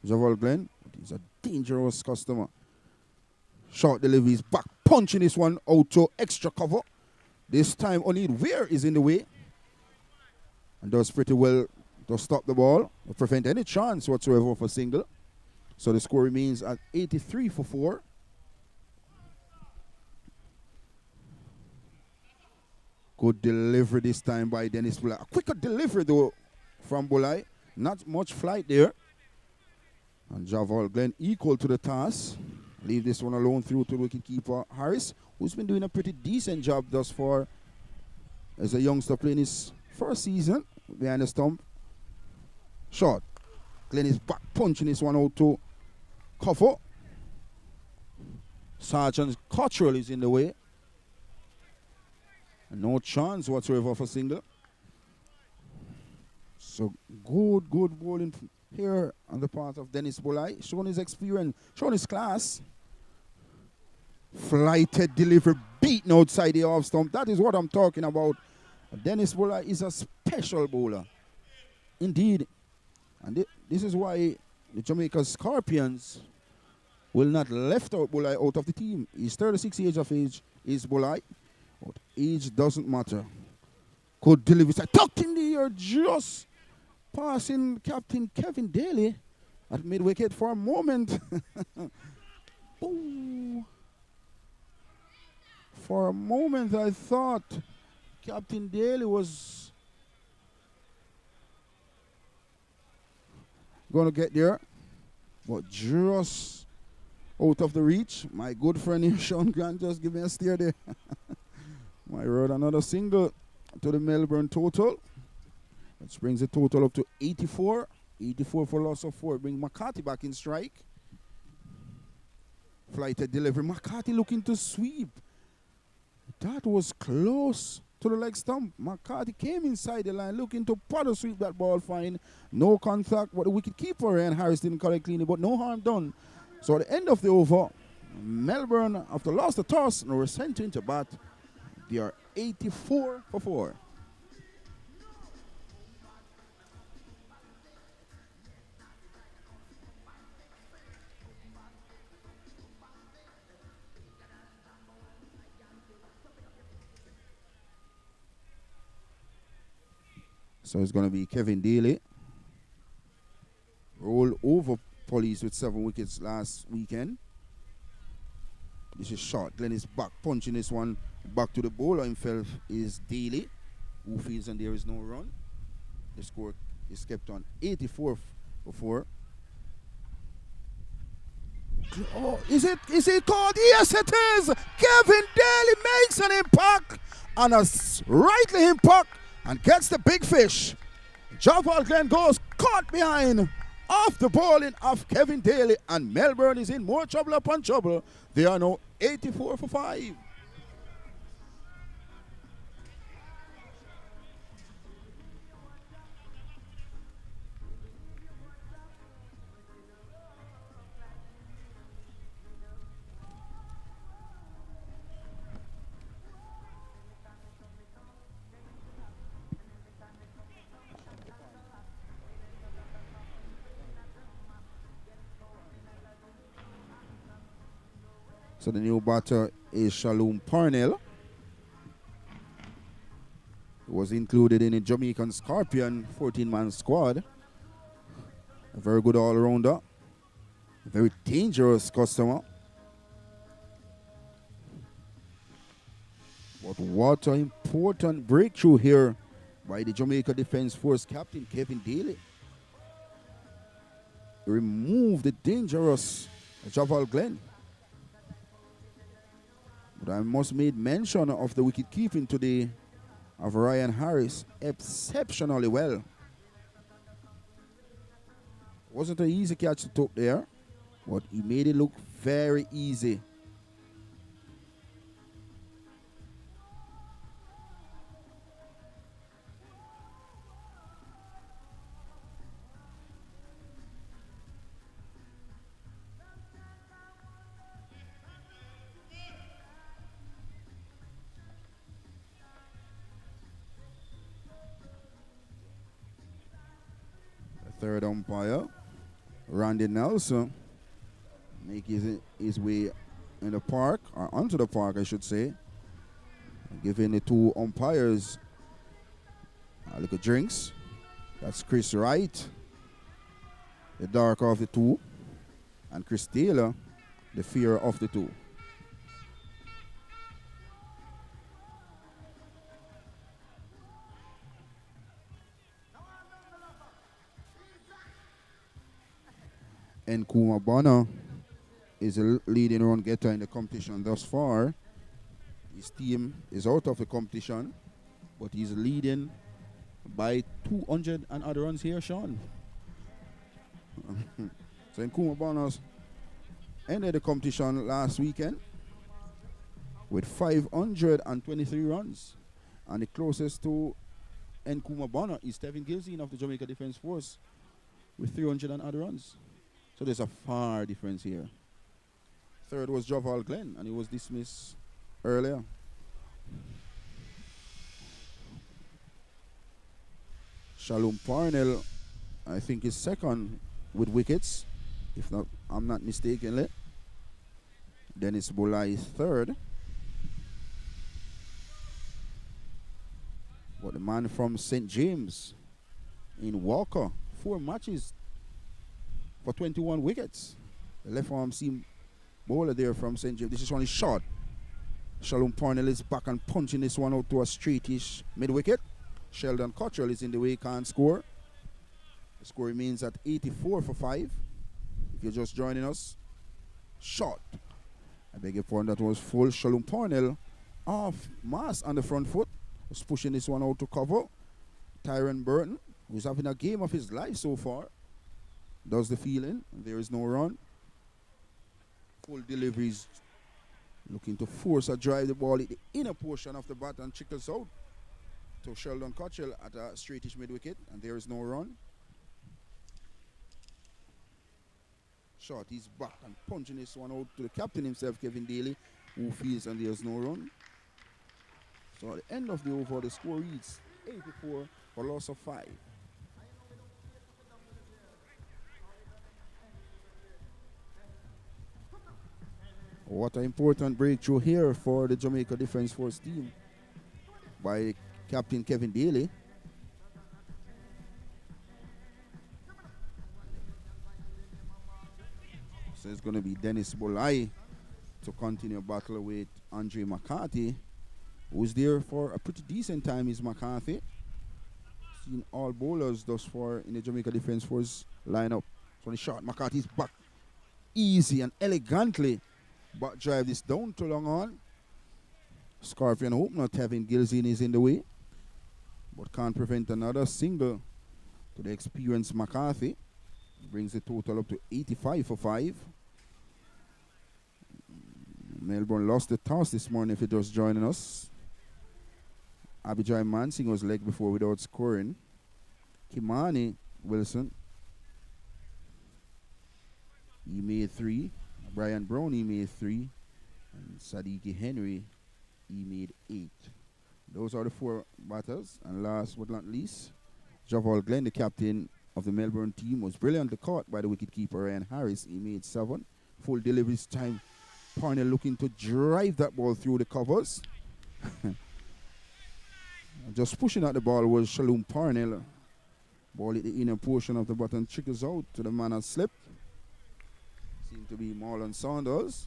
A: Javal Glenn. He's a dangerous customer. Short deliveries back, punching this one out to extra cover. This time only Weir is in the way. And does pretty well to stop the ball. To prevent any chance whatsoever for single. So the score remains at 83 for 4. Good delivery this time by Dennis Bolai. A quicker delivery though from Bolai. Not much flight there. And Javal Glenn equal to the task. Leave this one alone through to wicketkeeper Harris, who's been doing a pretty decent job thus far as a youngster playing his first season behind the stump. Short. Glenn is back punching this one out to cover. Sergeant Cottrell is in the way. And no chance whatsoever for single. So good bowling here on the part of Dennis Bolai. Showing his experience, showing his class. Flighted delivery, beaten outside the off stump. That is what I'm talking about. Dennis Bolai is a special bowler. Indeed. And this is why the Jamaica Scorpions will not left out Bolai out of the team. He's 36 years of age, is Bolai. But age doesn't matter. Good delivery. Tucked in the air, just passing Captain Kevin Daly at mid-wicket for a moment. For a moment, I thought Captain Daly was going to get there, but just out of the reach. My good friend here, Sean Grant, just give me a steer there. I wrote another single to the Melbourne total, which brings the total up to 84. 84 for loss of 4. Bring McCarthy back in strike. Flighted delivery. McCarthy looking to sweep. That was close to the leg stump. McCarthy came inside the line looking to paddle sweep that ball fine. No contact, but the wicket keeper and Harris didn't call it cleanly, but no harm done. So at the end of the over, Melbourne, after lost the toss and were sent into bat, they are 84 for 4. So it's going to be Kevin Daly. Roll over Police with 7 wickets last weekend. This is short. Glenn is back punching this one back to the bowler himself is Daly, who feels and there is no run. The score is kept on 84 for 4. Oh, is it called? Yes, it is. Kevin Daly makes an impact and a rightly impact and gets the big fish. Javal Glenn goes caught behind off the bowling of Kevin Daly, and Melbourne is in more trouble upon trouble. They are now 84 for 5. So the new batter is Shalom Parnell. He was included in the Jamaican Scorpion 14-man squad. A very good all-rounder. A very dangerous customer. But what an important breakthrough here by the Jamaica Defence Force captain Kevin Daly. Remove the dangerous Javal Glenn. But I must make mention of the wicket keeping today of Ryan Harris exceptionally well. Wasn't an easy catch to take there, but he made it look very easy. Third umpire, Randy Nelson, make his way in the park, or onto the park, I should say, giving the two umpires a little drinks. That's Chris Wright, the darker of the two, and Chris Taylor, the fairer of the two. And Kuma Bonner is a leading run getter in the competition thus far. His team is out of the competition But he's leading by 200 and other runs here, Sean. So Nkrumah Bonner ended the competition last weekend with 523 runs. And the closest to Nkrumah Bonner is Stephen Gilzine of the Jamaica Defence Force with 300 and other runs. So there's a far difference here. Third was Javal Glenn, and he was dismissed earlier. Shalom Parnell, I think, is second with wickets, if not, I'm not mistaken. Dennis Bulai third. But the man from St. James in Walker, 4 matches for 21 wickets. The left arm seam bowler there from St. James. This is only short. Shalom Parnell is back and punching this one out to a straightish mid-wicket. Sheldon Cottrell is in the way, can't score. The score remains at 84 for 5. If you're just joining us, short. I beg your pardon, that was full. Shalom Parnell off mass on the front foot. Was pushing this one out to cover. Tyron Burton, who's having a game of his life so far, does the fielding. There is no run. Full deliveries, looking to force a drive the ball at the inner portion of the bat and trickles out to Sheldon Cottrell at a straightish mid-wicket, and there is no run. Short, he's back and punching this one out to the captain himself, Kevin Daly, who feels, and there's no run. So at the end of the over, the score reads 84 for loss of 5. What an important breakthrough here for the Jamaica Defence Force team by Captain Kevin Daly. So it's going to be Dennis Bolai to continue battle with Andre McCarthy, who's there for a pretty decent time. Is McCarthy. Seen all bowlers thus far in the Jamaica Defence Force lineup. So the shot, McCarthy's back easy and elegantly. But drive this down to long on. Scorpion hope not having Gilzine is in the way, but can't prevent another single to the experienced McCarthy. Brings the total up to 85 for 5. Melbourne lost the toss this morning, if you're just joining us. Abijay Mansing was leg before without scoring. Kimani Wilson, he made 3. Brian Brown, he made 3. And Sadiqi Henry, he made 8. Those are the 4 batters. And last but not least, Javal Glenn, the captain of the Melbourne team, was brilliantly caught by the wicketkeeper Ryan Harris. He made 7. Full delivery time. Parnell looking to drive that ball through the covers. Just pushing out the ball was Shalom Parnell. Ball at the inner portion of the button trickles out to the man at slip. Seemed to be Marlon Saunders.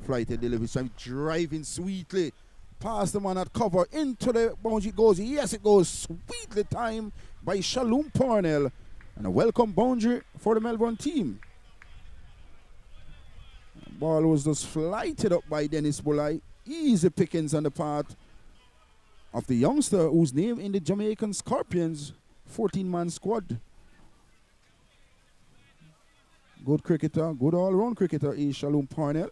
A: Flighted delivery time, driving sweetly past the man at cover into the boundary. It goes, yes, it goes sweetly timed by Shalom Parnell. And a welcome boundary for the Melbourne team. Ball was just flighted up by Dennis Bolai. Easy pickings on the part of the youngster whose name in the Jamaican Scorpions 14-man squad. Good cricketer, good all-round cricketer is Shalom Parnell.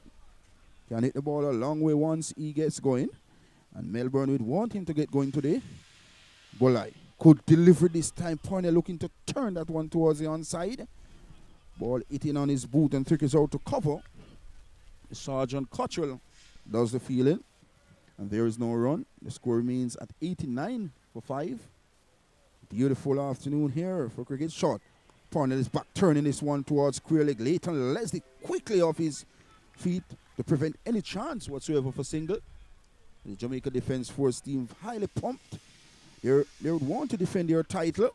A: Can hit the ball a long way once he gets going. And Melbourne would want him to get going today. Bolai could deliver this time. Parnell looking to turn that one towards the onside. Ball hitting on his boot and trickles out to cover. Sergeant Cottrell does the fielding. And there is no run. The score remains at 89 for 5. Beautiful afternoon here for cricket. Shot. Parnell is back, turning this one towards queer leg. Leighton Leslie quickly off his feet to prevent any chance whatsoever for single. The Jamaica Defence Force team highly pumped. They would want to defend their title.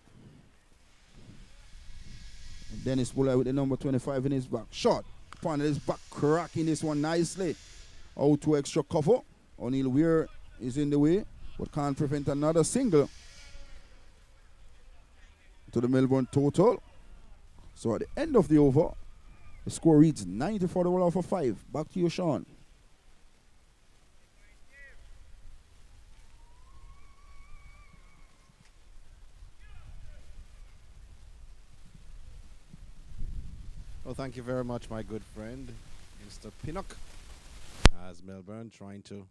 A: And Dennis Bullard with the number 25 in his back. Shot. Parnell is back, cracking this one nicely. Out to extra cover. O'Neill Weir is in the way, but can't prevent another single to the Melbourne total. So at the end of the over, the score reads 90 for the all for 5. Back to you, Sean.
B: Well, thank you very much, my good friend, Mr. Pinnock. As Melbourne trying to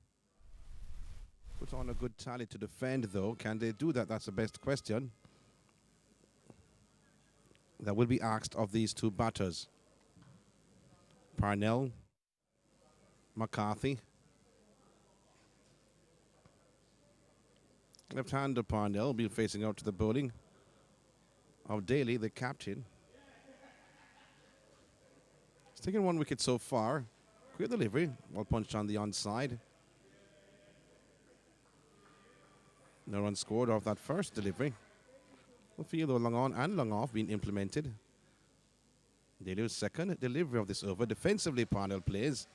B: put on a good tally to defend, though. Can they do that? That's the best question that will be asked of these two batters. Parnell, McCarthy. Left-hander Parnell will be facing out to the bowling of Daly, the captain. He's taken 1 wicket so far. Quick delivery, well punched on the onside. No run scored off that first delivery. We'll feel though long on and long off being implemented. Daly's second delivery of this over. Defensively, Parnell plays.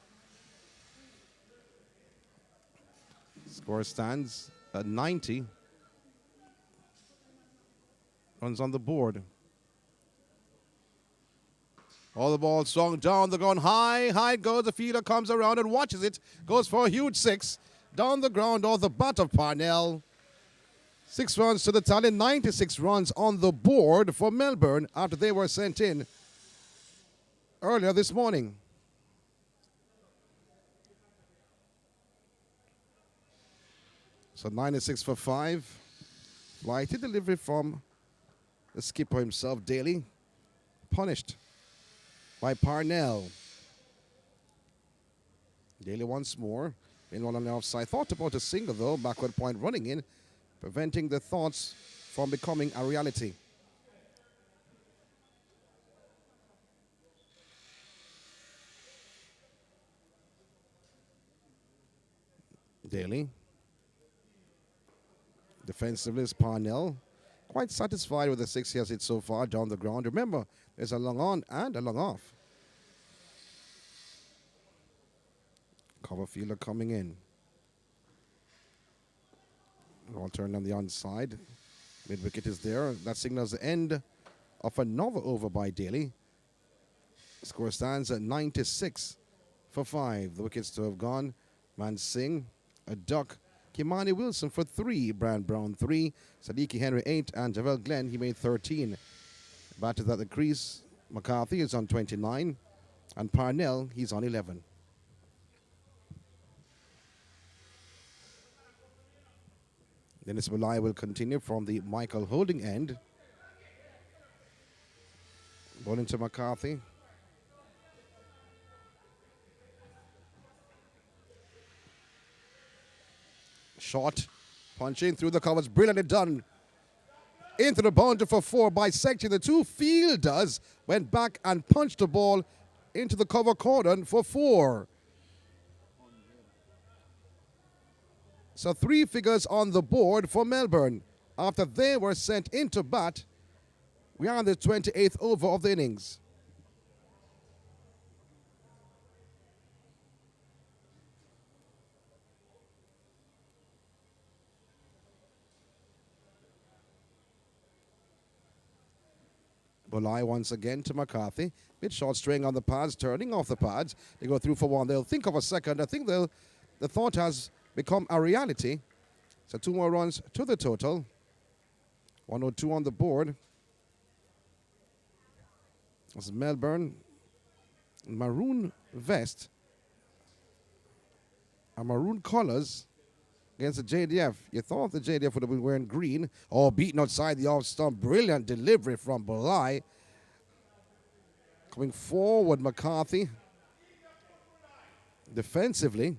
B: Score stands at 90. Runs on the board. All the ball swung down the ground. High goes the fielder, comes around and watches it. Goes for a huge 6. Down the ground off the bat of Parnell. 6 runs to the tally. 96 runs on the board for Melbourne after they were sent in earlier this morning. So 96 for 5. Flighty delivery from the skipper himself, Daly. Punished by Parnell. Daly once more. In one on the offside. Thought about a single though. Backward point running in. Preventing the thoughts from becoming a reality. Daly. Defensively is Parnell. Quite satisfied with the 6 he has hit so far down the ground. Remember, there's a long on and a long off. Cover fielder coming in. All turned on the onside. Mid wicket is there. That signals the end of another over by Daly. Score stands at 96 for 5. The wickets to have gone. Man Singh, a duck. Kimani Wilson for 3. Brand Brown 3. Sadiki Henry 8. And Javel Glenn, he made 13. Batters at the crease. McCarthy is on 29. And Parnell, he's on 11. Dennis Malai will continue from the Michael Holding end. Ball into McCarthy. Shot. Punching through the covers. Brilliantly done. Into the boundary for 4. Bisecting the 2 fielders. Went back and punched the ball into the cover cordon for 4. So 3 figures on the board for Melbourne. After they were sent into bat, we are on the 28th over of the innings. Bolai once again to McCarthy. Bit short string on the pads, turning off the pads. They go through for 1. They'll think of a second. I think the thought has become a reality. So 2 more runs to the total. 102 on the board. It's Melbourne. Maroon vest. And maroon colors against the JDF. You thought the JDF would have been wearing green. Oh, beaten outside the off stump. Brilliant delivery from Bolai. Coming forward, McCarthy. Defensively.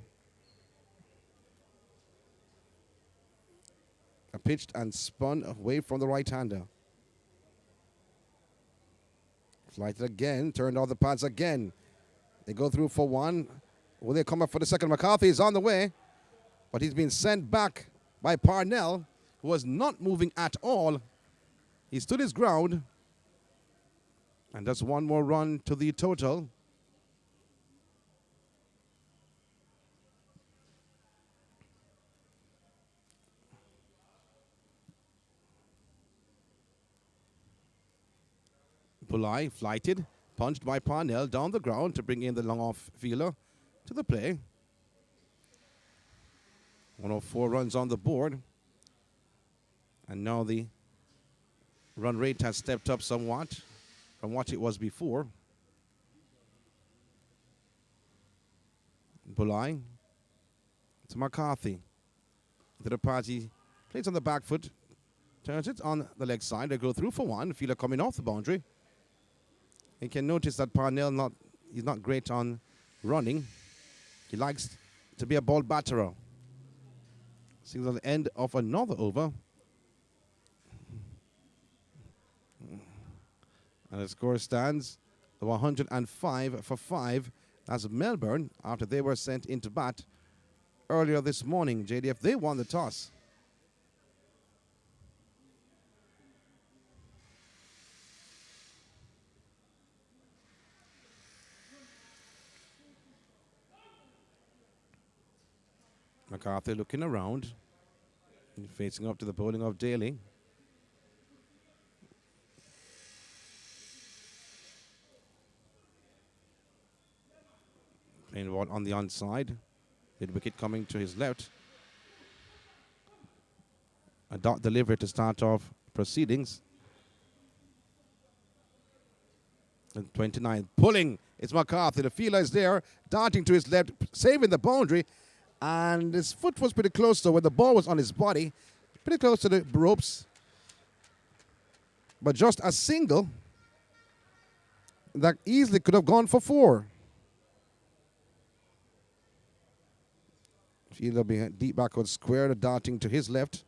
B: Pitched and spun away from the right-hander. Flighted again, turned off the pads again. They go through for 1. Will they come up for the second? McCarthy is on the way, but he's been sent back by Parnell, who was not moving at all. He stood his ground, and that's 1 more run to the total. Pulai flighted, punched by Parnell down the ground to bring in the long off fielder to the play. 104 runs on the board. And now the run rate has stepped up somewhat from what it was before. Bulai to McCarthy. To the party, plays on the back foot, turns it on the leg side. They go through for one. Fielder coming off the boundary. You can notice that Parnell he's not great on running. He likes to be a ball batterer. Seems at the end of another over. And the score stands 105 for 5 as Melbourne, after they were sent into bat earlier this morning. JDF, they won the toss. McCarthy looking around, facing up to the bowling of Daly. Playing the ball on the onside. Mid wicket coming to his left. A dot delivery to start off proceedings. And 29 pulling. It's McCarthy. The fielder is there, darting to his left, saving the boundary. And his foot was pretty close to when the ball was on his body. Pretty close to the ropes. But just a single that easily could have gone for 4. Fielder behind deep backward square, darting to his left.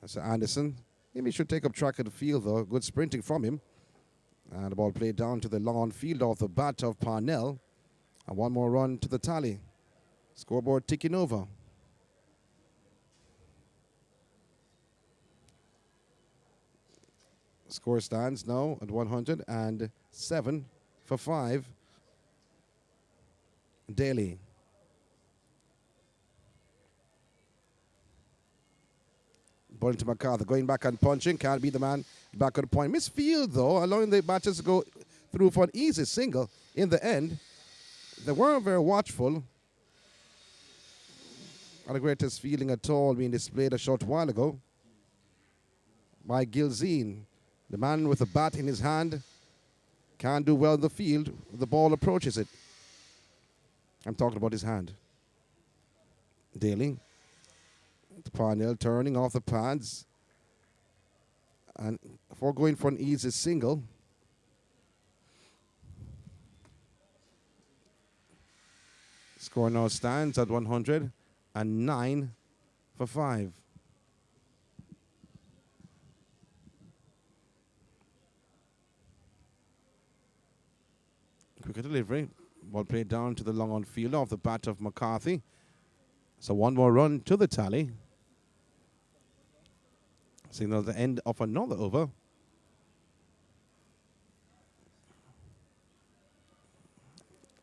B: That's Anderson. Maybe he should take up track of the field, though. Good sprinting from him. And the ball played down to the long on field off the bat of Parnell. And one more run to the tally. Scoreboard ticking over. Score stands now at 107 for 5. Daly. Ball to McCarthy, going back and punching. Can't be the man back at the point. Misfield, though, allowing the batters to go through for an easy single in the end. They weren't very watchful. Not the greatest feeling at all being displayed a short while ago by Gilzine. The man with a bat in his hand can't do well in the field. The ball approaches it. I'm talking about his hand. Daly. Parnell turning off the pads. And before going for an easy single. Score now stands at 109 for 5. Quicker delivery. Ball played down to the long on field off the bat of McCarthy. So one more run to the tally. Signal the end of another over.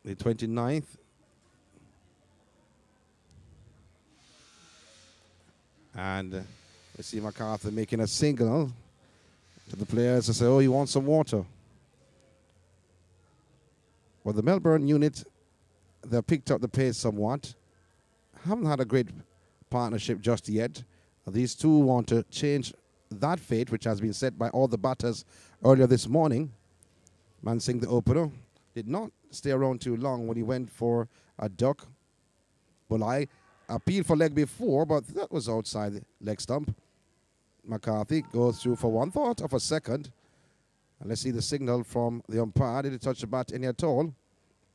B: The 29th. And we see McCarthy making a signal to the players to say, oh, you want some water. Well, the Melbourne unit, they've picked up the pace somewhat. Haven't had a great partnership just yet. These two want to change that fate, which has been set by all the batters earlier this morning. Mansingh, the opener, did not stay around too long when he went for a duck. Bulai appealed for leg before, but that was outside the leg stump. McCarthy goes through for one thought of a second. And let's see the signal from the umpire. Did he touch the bat any at all?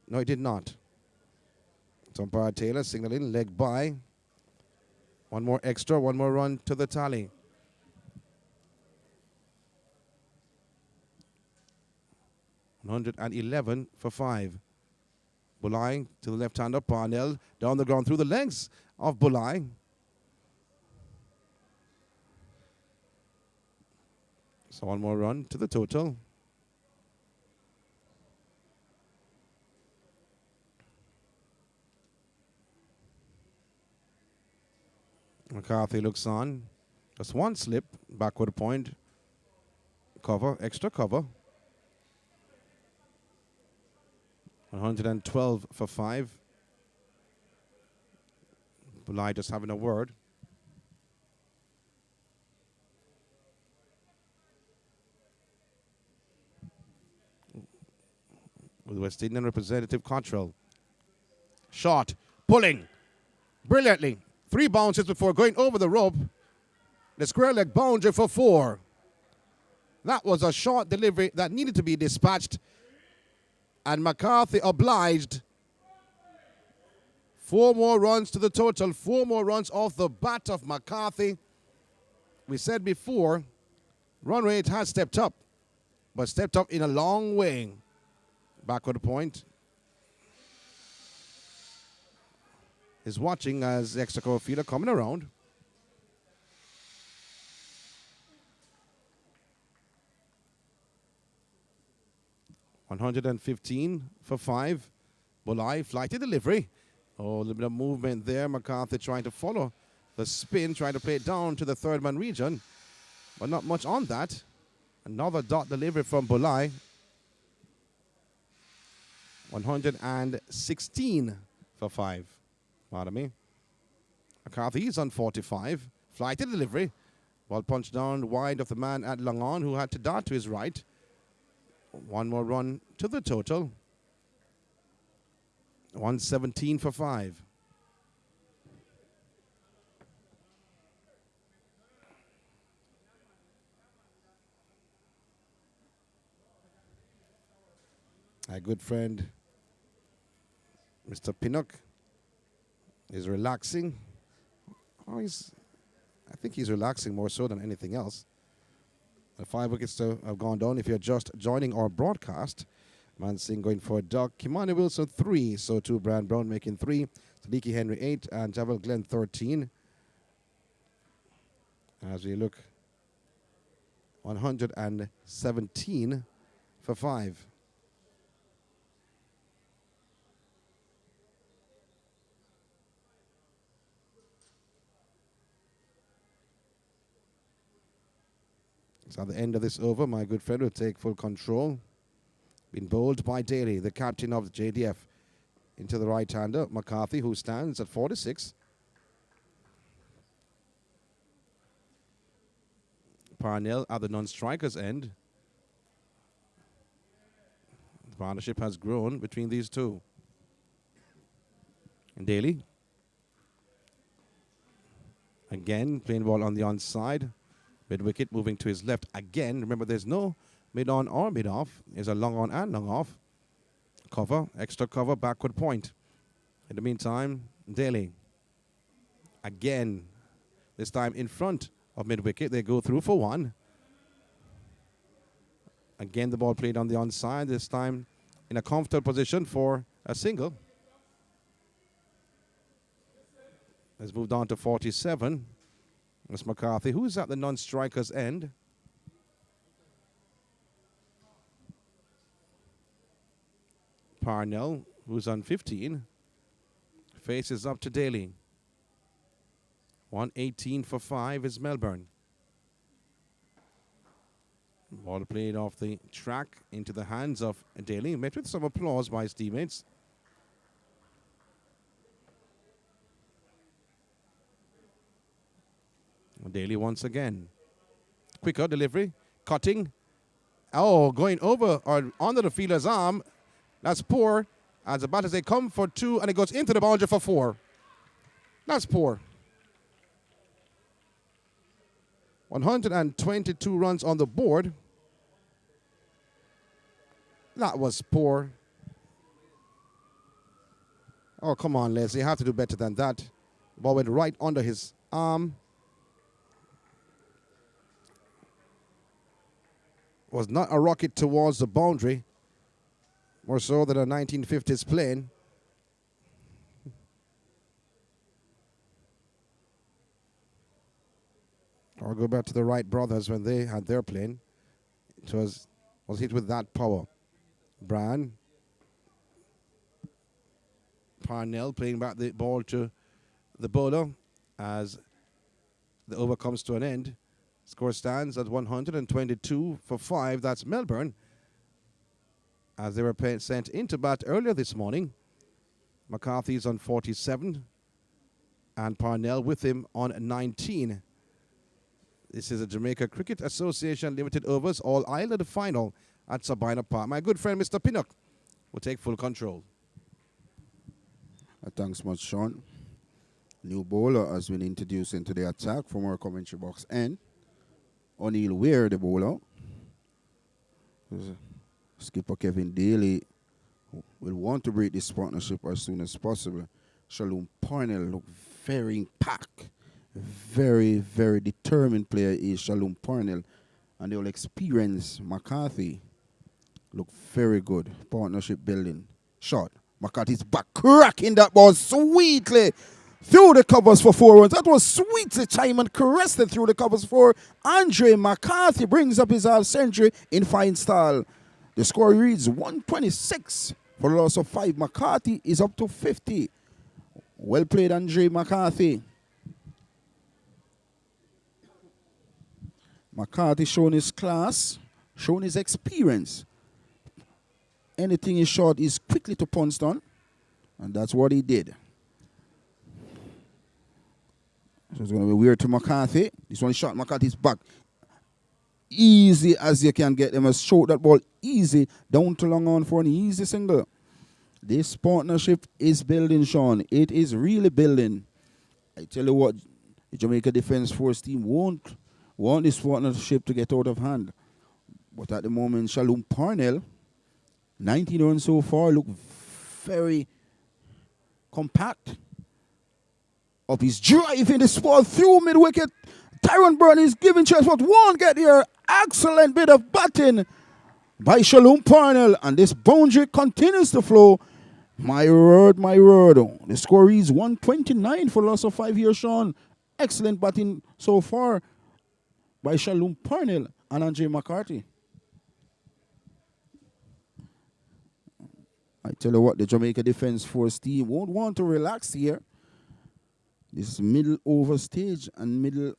B: No, he did not. So umpire Taylor signaling leg by. One more extra, one more run to the tally. $111 for 5. Bulai to the left-hander. Parnell down the ground through the legs of Bulai. So one more run to the total. McCarthy looks on. Just one slip, backward point. Cover, extra cover. 112 for 5. Bulai just having a word. with West Indian representative Cottrell. Shot, pulling, brilliantly. 3 bounces before going over the rope. The square leg boundary for 4. That was a short delivery that needed to be dispatched. And McCarthy obliged. 4 more runs to the total. 4 more runs off the bat of McCarthy. We said before, run rate has stepped up, but stepped up in a long way. Backward point is watching as the extra cover fielder coming around. $115 for 5. Bulai, flighty delivery. Oh, a little bit of movement there. McCarthy trying to follow the spin, trying to play it down to the third man region, but not much on that. Another dot delivery from Bulai. 116 for 5. Pardon me. McCarthy is on 45. Flighty delivery. Ball punched down wide of the man at Langon, who had to dart to his right. 1 more run to the total. 117 for 5. My good friend, Mr. Pinnock, is relaxing. Oh, I think he's relaxing more so than anything else. The 5 wickets have gone down. If you're just joining our broadcast, Mansingh going for a duck. Kimani Wilson 3. So 2 Brian Brown making 3. Sadiki Henry 8 and Javel Glenn 13. As we look, 117 for 5. So at the end of this over, my good friend will take full control. Been bowled by Daly, the captain of the JDF, into the right-hander, McCarthy, who stands at 46. Parnell at the non-strikers end. The partnership has grown between these two. And Daly. Again, playing ball on the onside. Mid-wicket moving to his left again. Remember, there's no mid-on or mid-off. There's a long-on and long-off. Cover, extra cover, backward point. In the meantime, Daly. Again, this time in front of mid-wicket. They go through for 1. Again, the ball played on the onside. This time in a comfortable position for a single. Has moved on to 47. That's McCarthy, who's at the non-strikers end. Parnell, who's on 15, faces up to Daly. 118 for 5 is Melbourne. Ball played off the track into the hands of Daly, met with some applause by his teammates. Daly once again. Quicker delivery. Cutting. Oh, going over or under the fielder's arm. That's poor. As the batters, they come for 2 and it goes into the boundary for 4. That's poor. 122 runs on the board. That was poor. Oh, come on, Leslie. You have to do better than that. Ball went right under his arm. Was not a rocket towards the boundary, more so than a 1950s plane. Or go back to the Wright brothers when they had their plane. It was hit with that power. Brian. Parnell playing back the ball to the bowler as the over comes to an end. Score stands at 122 for 5. That's Melbourne. As they were sent into bat earlier this morning. McCarthy's on 47. And Parnell with him on 19. This is a Jamaica Cricket Association Limited Overs All Ireland final at Sabina Park. My good friend, Mr. Pinnock, will take full control.
A: Thanks much, Sean. New bowler has been introduced into the attack from our commentary box end. O'Neill Weir, the bowler. Skipper Kevin Daly will want to break this partnership as soon as possible. Shalom Parnell look very in pack. Very, very determined player is Shalom Parnell. And the whole experience, McCarthy, look very good. Partnership building. Shot. McCarthy's back, cracking that ball sweetly through the covers for 4 runs. That was sweetly timed and caressed it through the covers for Andre McCarthy. Brings up his half century in fine style. The score reads 126 for the loss of 5. McCarthy is up to 50. Well played, Andre McCarthy. McCarthy showing his class, showing his experience. Anything is short is quickly to punch on, and that's what he did. So it's going to be weird to McCarthy. This one shot McCarthy's back. Easy as you can get them. Short that ball easy down to long on for an easy single. This partnership is building, Sean. It is really building. I tell you what, the Jamaica Defence Force team won't want this partnership to get out of hand. But at the moment, Shalom Parnell, 19 runs so far, look very compact. Up his drive in the spot through mid-wicket. Tyrone Burton is giving chance, but won't get here. Excellent bit of batting by Shalom Parnell. And this boundary continues to flow. My word, my word. The score is 129 for loss of 5 here, Sean. Excellent batting so far by Shalom Parnell and Andre McCarthy. I tell you what, the Jamaica Defence Force team won't want to relax here. This middle over stage and middle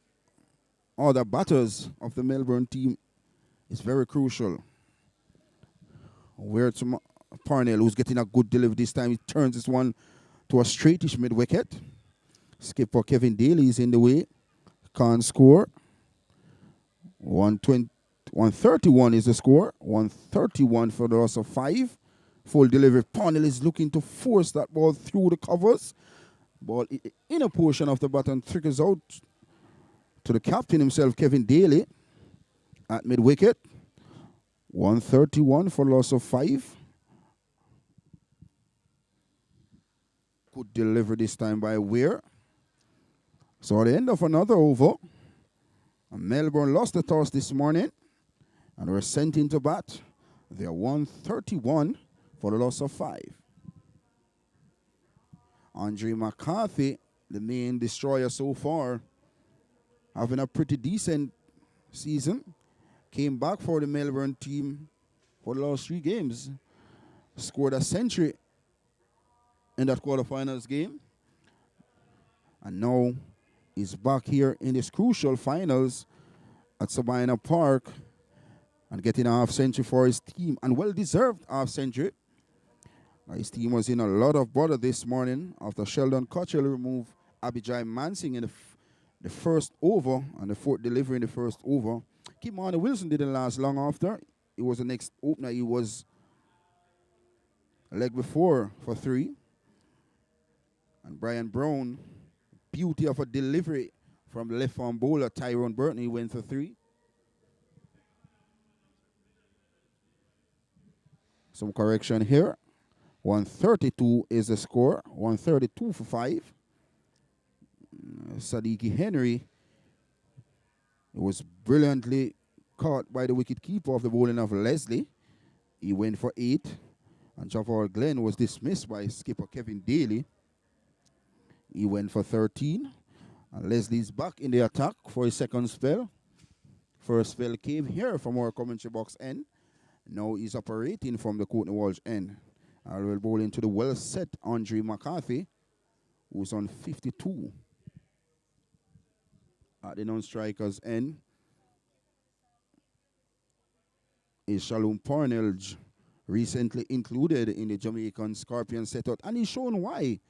A: order batters of the Melbourne team is very crucial. Where to Parnell, who's getting a good delivery this time. He turns this one to a straightish mid-wicket. Skipper Kevin Daly is in the way. Can't score. 131 is the score. 131 for the loss of 5. Full delivery. Parnell is looking to force that ball through the covers. Ball in a portion of the bat and triggers out to the captain himself, Kevin Daly, at mid-wicket. 131 for loss of 5. Good delivery this time by Weir. So at the end of another over, Melbourne lost the toss this morning and were sent into bat. They are 131 for the loss of 5. Andre McCarthy, the main destroyer so far, having a pretty decent season. Came back for the Melbourne team for the last 3 games. Scored a century in that quarterfinals game. And now he's back here in this crucial finals at Sabina Park and getting a half century for his team. And well-deserved half century. His team was in a lot of bother this morning after Sheldon Cottrell removed Abijay Mansing in the first over and the 4th delivery in the first over. Kimani Wilson didn't last long after. He was the next opener. He was a leg before for 3. And Brian Brown, beauty of a delivery from the left-arm bowler, Tyrone Burton, he went for 3. Some correction here. 132 is the score. 132 for 5. Sadiki Henry was brilliantly caught by the wicket-keeper of the bowling of Leslie. He went for 8. And Jafar Glenn was dismissed by skipper Kevin Daly. He went for 13. And Leslie's back in the attack for his second spell. First spell came here from our commentary box end. Now he's operating from the Courtney Walsh end. I will bowl into the well-set Andre McCarthy, who's on 52. At the non-strikers end is Shalom Parnell, recently included in the Jamaican Scorpion setup. And he's shown why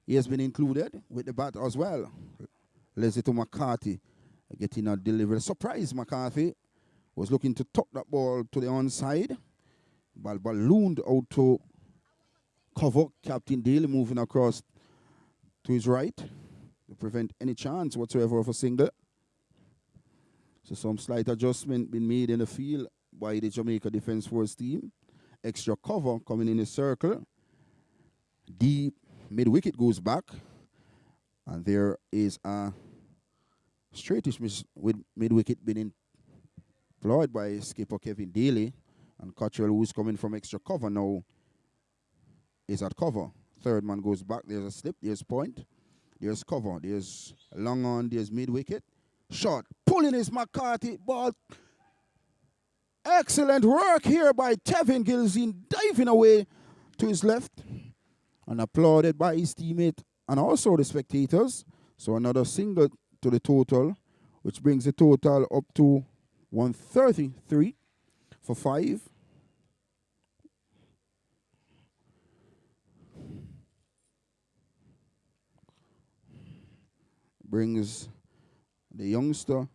A: he has been included with the bat as well. Leslie to McCarthy, getting a delivery. Surprise, McCarthy was looking to tuck that ball to the onside. Ball ballooned out to cover. Captain Daly moving across to his right to prevent any chance whatsoever of a single. So some slight adjustment been made in the field by the Jamaica Defence Force team. Extra cover coming in the circle. Deep mid-wicket goes back. And there is a straightish miss with mid-wicket being employed by skipper Kevin Daly. And Cottrell, who's coming from extra cover now, is at cover. Third man goes back. There's a slip. There's point. There's cover. There's long on. There's mid-wicket. Shot. Pulling his McCarthy. Ball. Excellent work here by Tevin Gilzine, diving away to his left. And applauded by his teammate and also the spectators. So another single to the total, which brings the total up to 133 for 5. Brings the youngster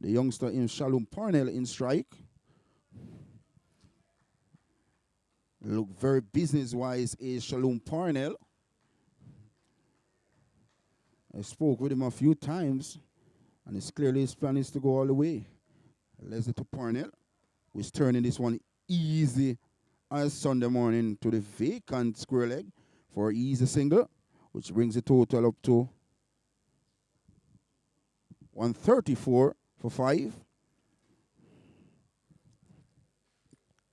A: in Shalom Parnell in strike. Look very business-wise is Shalom Parnell. I spoke with him a few times, and it's clearly his plan is to go all the way. Leslie to Parnell, who's turning this one easy as Sunday morning to the vacant square leg for an easy single, which brings the total up to 134 for 5.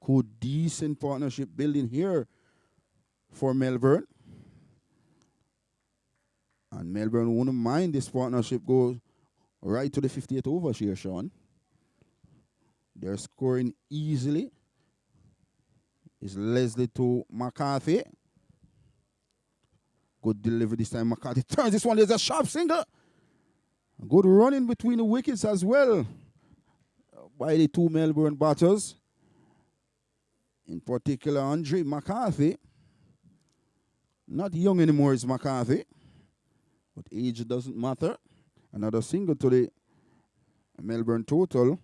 A: Good, decent partnership building here for Melbourne. And Melbourne wouldn't mind this partnership goes right to the 58th over here, Sean. They're scoring easily. It's Leslie to McCarthy. Good delivery this time. McCarthy turns this one. There's a sharp single. Good running between the wickets as well by the two Melbourne batters. In particular, Andre McCarthy. Not young anymore is McCarthy. But age doesn't matter. Another single to the Melbourne total,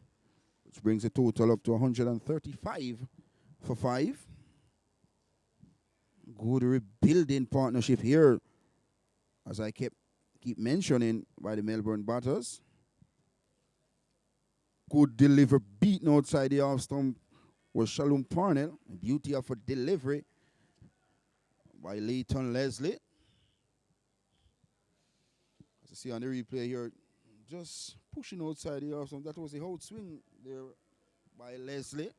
A: which brings the total up to 135 for 5. Good rebuilding partnership here, as I keep mentioning, by the Melbourne batters. Good delivery, beaten outside the off stump was Shalom Parnell. Beauty of a delivery by Leighton Leslie. As you see on the replay here, just pushing outside the off stump. That was the whole swing there by Leslie.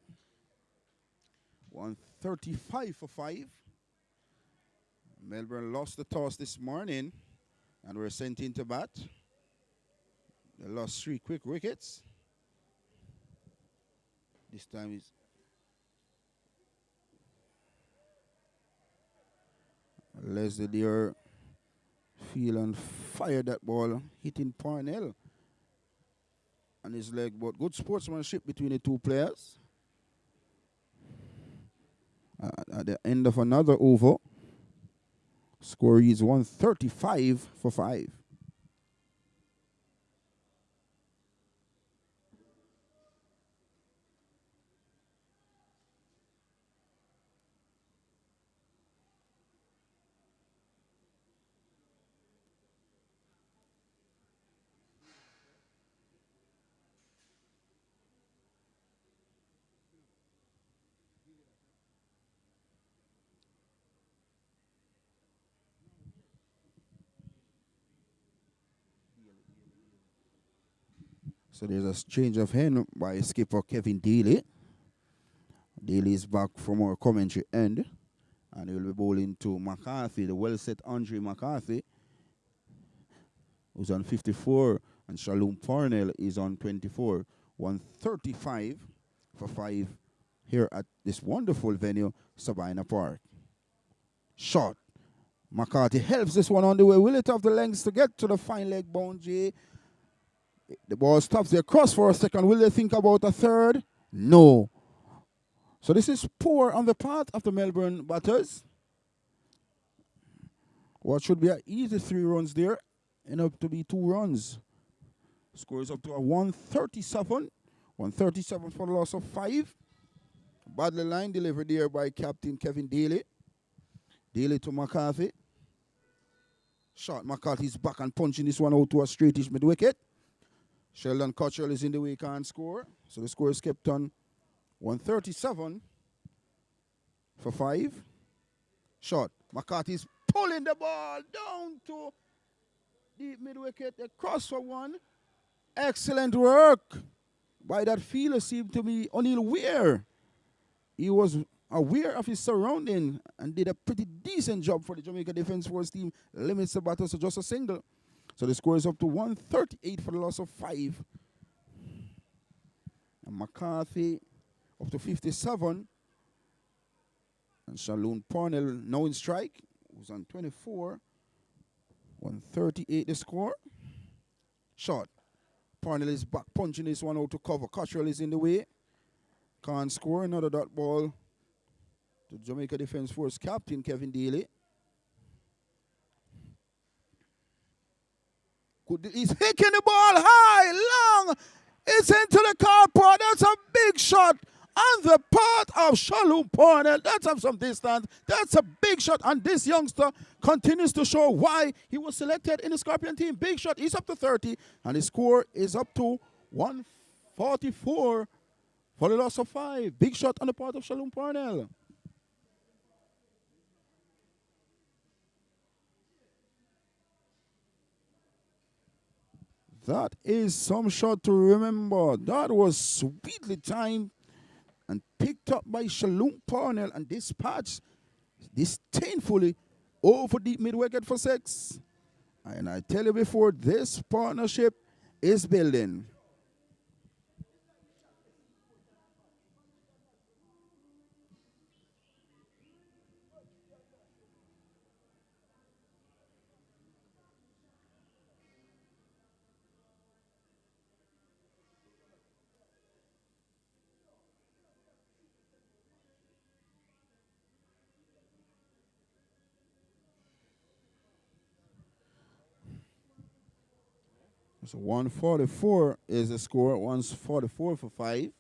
A: 135 for 5. Melbourne lost the toss this morning and were sent into bat. They lost 3 quick wickets. This time is Leslie there feel and fire that ball, hitting Parnell on his leg. But good sportsmanship between the two players. At the end of another over, score is 135 for 5. So there's a change of hand by skipper Kevin Daly. Daly is back from our commentary end. And he'll be bowling to McCarthy, the well-set Andre McCarthy, who's on 54. And Shalom Parnell is on 24. 135 for 5 here at this wonderful venue, Sabina Park. Shot. McCarthy helps this one on the way. Will it have the lengths to get to the fine leg boundary? The ball stops there, cross for a second. Will they think about a third? No. So this is poor on the part of the Melbourne batters. What should be an easy 3 runs there, end up to be 2 runs. Scores up to a 137. 137 for the loss of 5. Badly line delivered there by Captain Kevin Daly. Daly to McCarthy. Shot. McCarthy's back and punching this one out to a straightish mid-wicket. Sheldon Cottrell is in the way, can't score. So the score is kept on 137 for 5. Shot. McCarthy's pulling the ball down to the mid-wicket. A cross for 1. Excellent work by that fielder. Seemed to be O'Neill Weir. He was aware of his surrounding and did a pretty decent job for the Jamaica Defence Force team. Limits the batter to just a single. So the score is up to 138 for the loss of 5. And McCarthy up to 57. And Shalom Parnell now in strike. Who's on 24. 138 the score. Shot. Parnell is back punching this one out to cover. Cottrell is in the way. Can't score. Another dot ball to Jamaica Defence Force captain Kevin Daly. He's hitting the ball high, long. It's into the car park. That's a big shot on the part of Shalom Parnell. That's of some distance. That's a big shot. And this youngster continues to show why he was selected in the Scorpion team. Big shot. He's up to 30. And his score is up to 144 for the loss of 5. Big shot on the part of Shalom Parnell. That is some shot to remember. That was sweetly timed and picked up by Shalom Parnell and dispatched disdainfully over deep mid-wicket for 6. And I tell you before, this partnership is building. So 144 is the score. 144 for 5.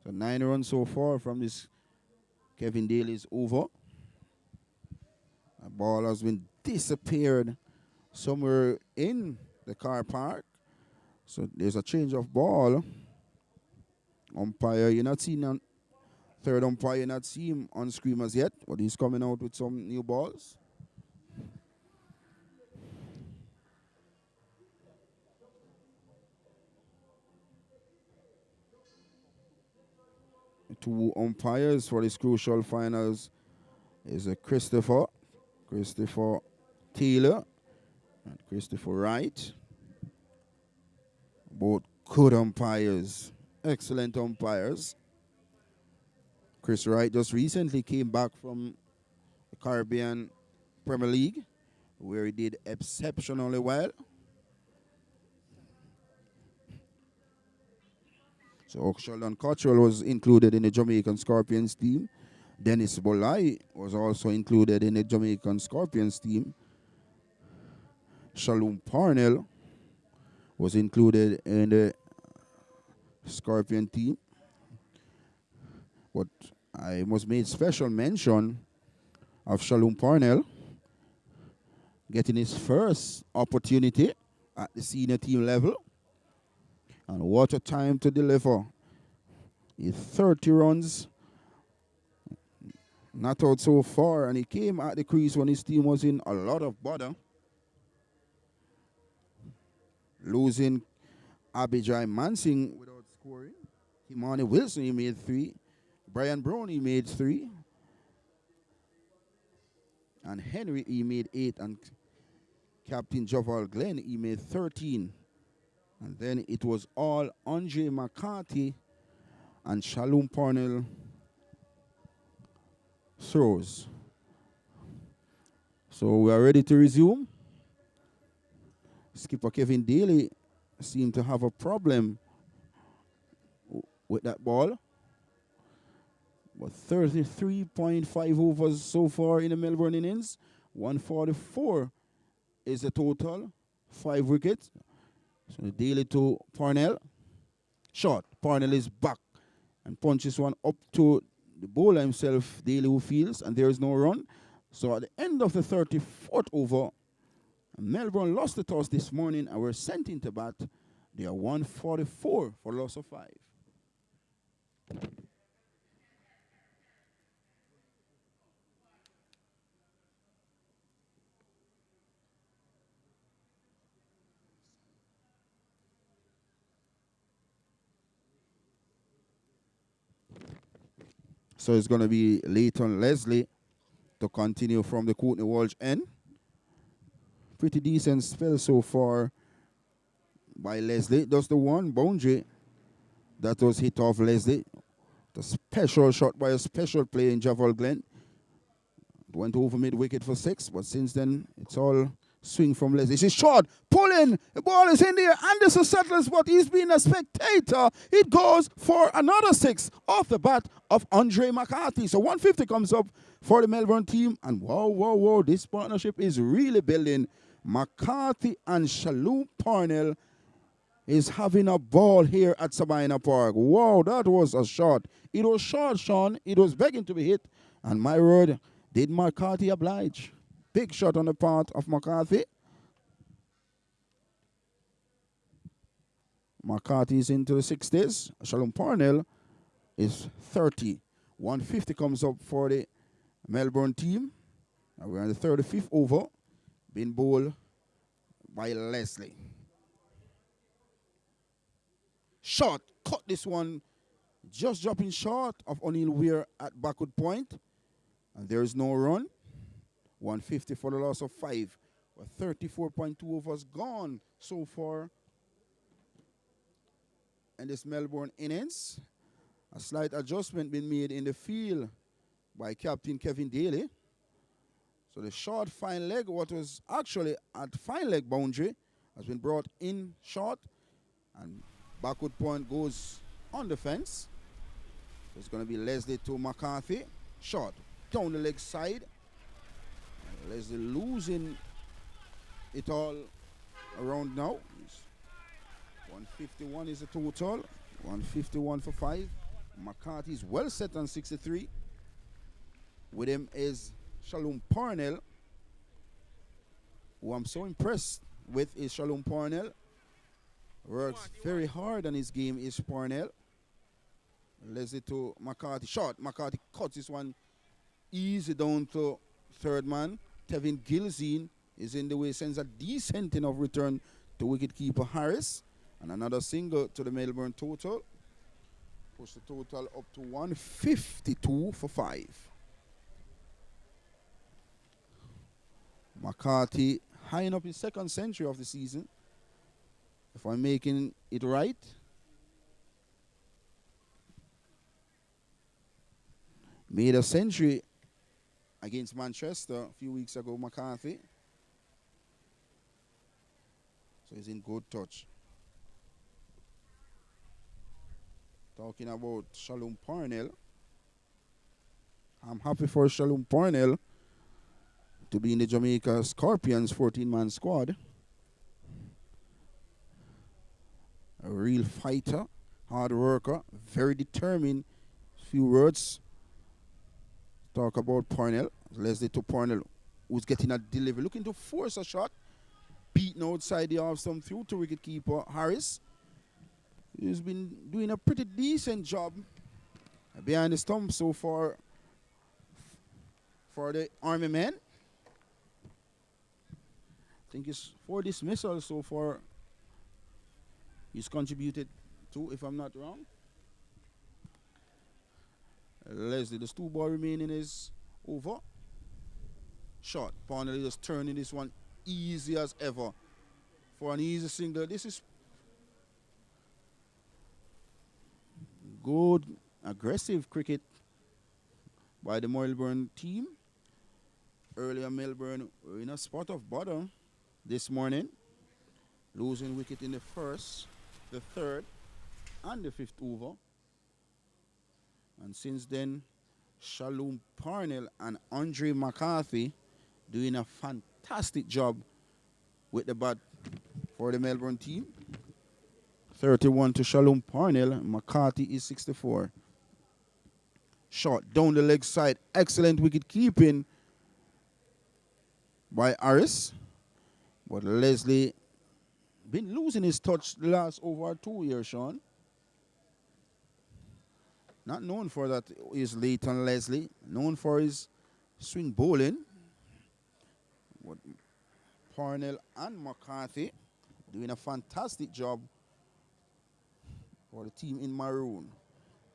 A: So 9 runs so far from this Kevin Daly's over. The ball has been disappeared somewhere in the car park. So there's a change of ball. Umpire, you're not seeing a third umpire, you're not seeing him on screen as yet, but he's coming out with some new balls. Two umpires for this crucial finals is Christopher Taylor and Christopher Wright. Both good umpires, excellent umpires. Chris Wright just recently came back from the Caribbean Premier League, where he did exceptionally well. So Sheldon Cottrell was included in the Jamaican Scorpions team. Dennis Bolai was also included in the Jamaican Scorpions team. Shalom Parnell was included in the Scorpion team. But I must make special mention of Shalom Parnell getting his first opportunity at the senior team level. And what a time to deliver. He 30 runs, not out so far, and he came at the crease when his team was in a lot of bother. Losing Abijay Mansing without scoring. Kimani Wilson, he made 3. Brian Brown, he made 3. And Henry, he made 8. And Captain Joval Glenn, he made 13. And then it was all Andre McCarthy and Shalom Parnell throws. So we are ready to resume. Skipper Kevin Daly seemed to have a problem with that ball. But 33.5 overs so far in the Melbourne innings. 144 is the total. 5 wickets. So Daly to Parnell. Short. Parnell is back and punches one up to the bowler himself, Daly, who fields, and there is no run. So at the end of the 34th over, Melbourne lost the toss this morning and were sent into bat. They are 144 for loss of 5. So it's going to be Leighton Leslie to continue from the Courtney Walsh end. Pretty decent spell so far by Leslie. That's the one boundary that was hit off Leslie. The special shot by a special play in Javal Glen. It went over mid-wicket for 6, but since then, it's all swing from Leslie. She's short, pulling, the ball is in there. Anderson settles, but he's been a spectator. It goes for another 6 off the bat of Andre McCarthy. So 150 comes up for the Melbourne team, and whoa, this partnership is really building. McCarthy and Shalom Parnell is having a ball here at Sabina Park. Wow, that was a shot. It was short, Sean. It was begging to be hit. And my word, did McCarthy oblige? Big shot on the part of McCarthy. McCarthy is into the 60s. Shalom Parnell is 30. 150 comes up for the Melbourne team. And we're on the 35th over. Being bowled by Leslie. Short. Cut this one. Just dropping short of O'Neill Weir at backward point. And there is no run. 150 for the loss of 5. 34.2 overs gone so far. And this Melbourne innings. A slight adjustment been made in the field by Captain Kevin Daly. So the short fine leg, what was actually at fine leg boundary, has been brought in short. And backward point goes on the fence. So it's going to be Leslie to McCarthy. Short down the leg side. And Leslie losing it all around now. 151 is the total. 151 for 5. McCarthy is well set on 63. With him is Shalom Parnell, who I'm so impressed with is Shalom Parnell. Works very hard on his game is Parnell. Leslie to McCarthy. Short. McCarthy cuts this one easy down to third man. Tevin Gilzine is in the way, sends a decent enough return to wicketkeeper Harris. And another single to the Melbourne total. Push the total up to 152 for 5. McCarthy high up his second century of the season. If I'm making it right. Made a century against Manchester a few weeks ago, McCarthy. So he's in good touch. Talking about Shalom Parnell. I'm happy for Shalom Parnell to be in the Jamaica Scorpions 14-man squad. A real fighter, hard worker, very determined. Few words. Talk about Parnell. Leslie to Parnell, who's getting a delivery. Looking to force a shot. Beaten outside the off stump through to wicketkeeper Harris. He's been doing a pretty decent job behind the stump so far for the Army men. I think it's 4 dismissals so far he's contributed to, if I'm not wrong. Leslie, the 2 ball remaining is over. Short. Parnell just turning this one easy as ever for an easy single. This is good, aggressive cricket by the Melbourne team. Earlier, Melbourne were in a spot of bottom this morning, losing wicket in the first, the third, and the 5th over. And since then, Shalom Parnell and Andre McCarthy doing a fantastic job with the bat for the Melbourne team. 31 to Shalom Parnell. McCarthy is 64. Shot down the leg side. Excellent wicket keeping by Harris. But Leslie been losing his touch the last over 2 years, Sean. Not known for that is Leighton Leslie. Known for his swing bowling. But Parnell and McCarthy doing a fantastic job for the team in maroon.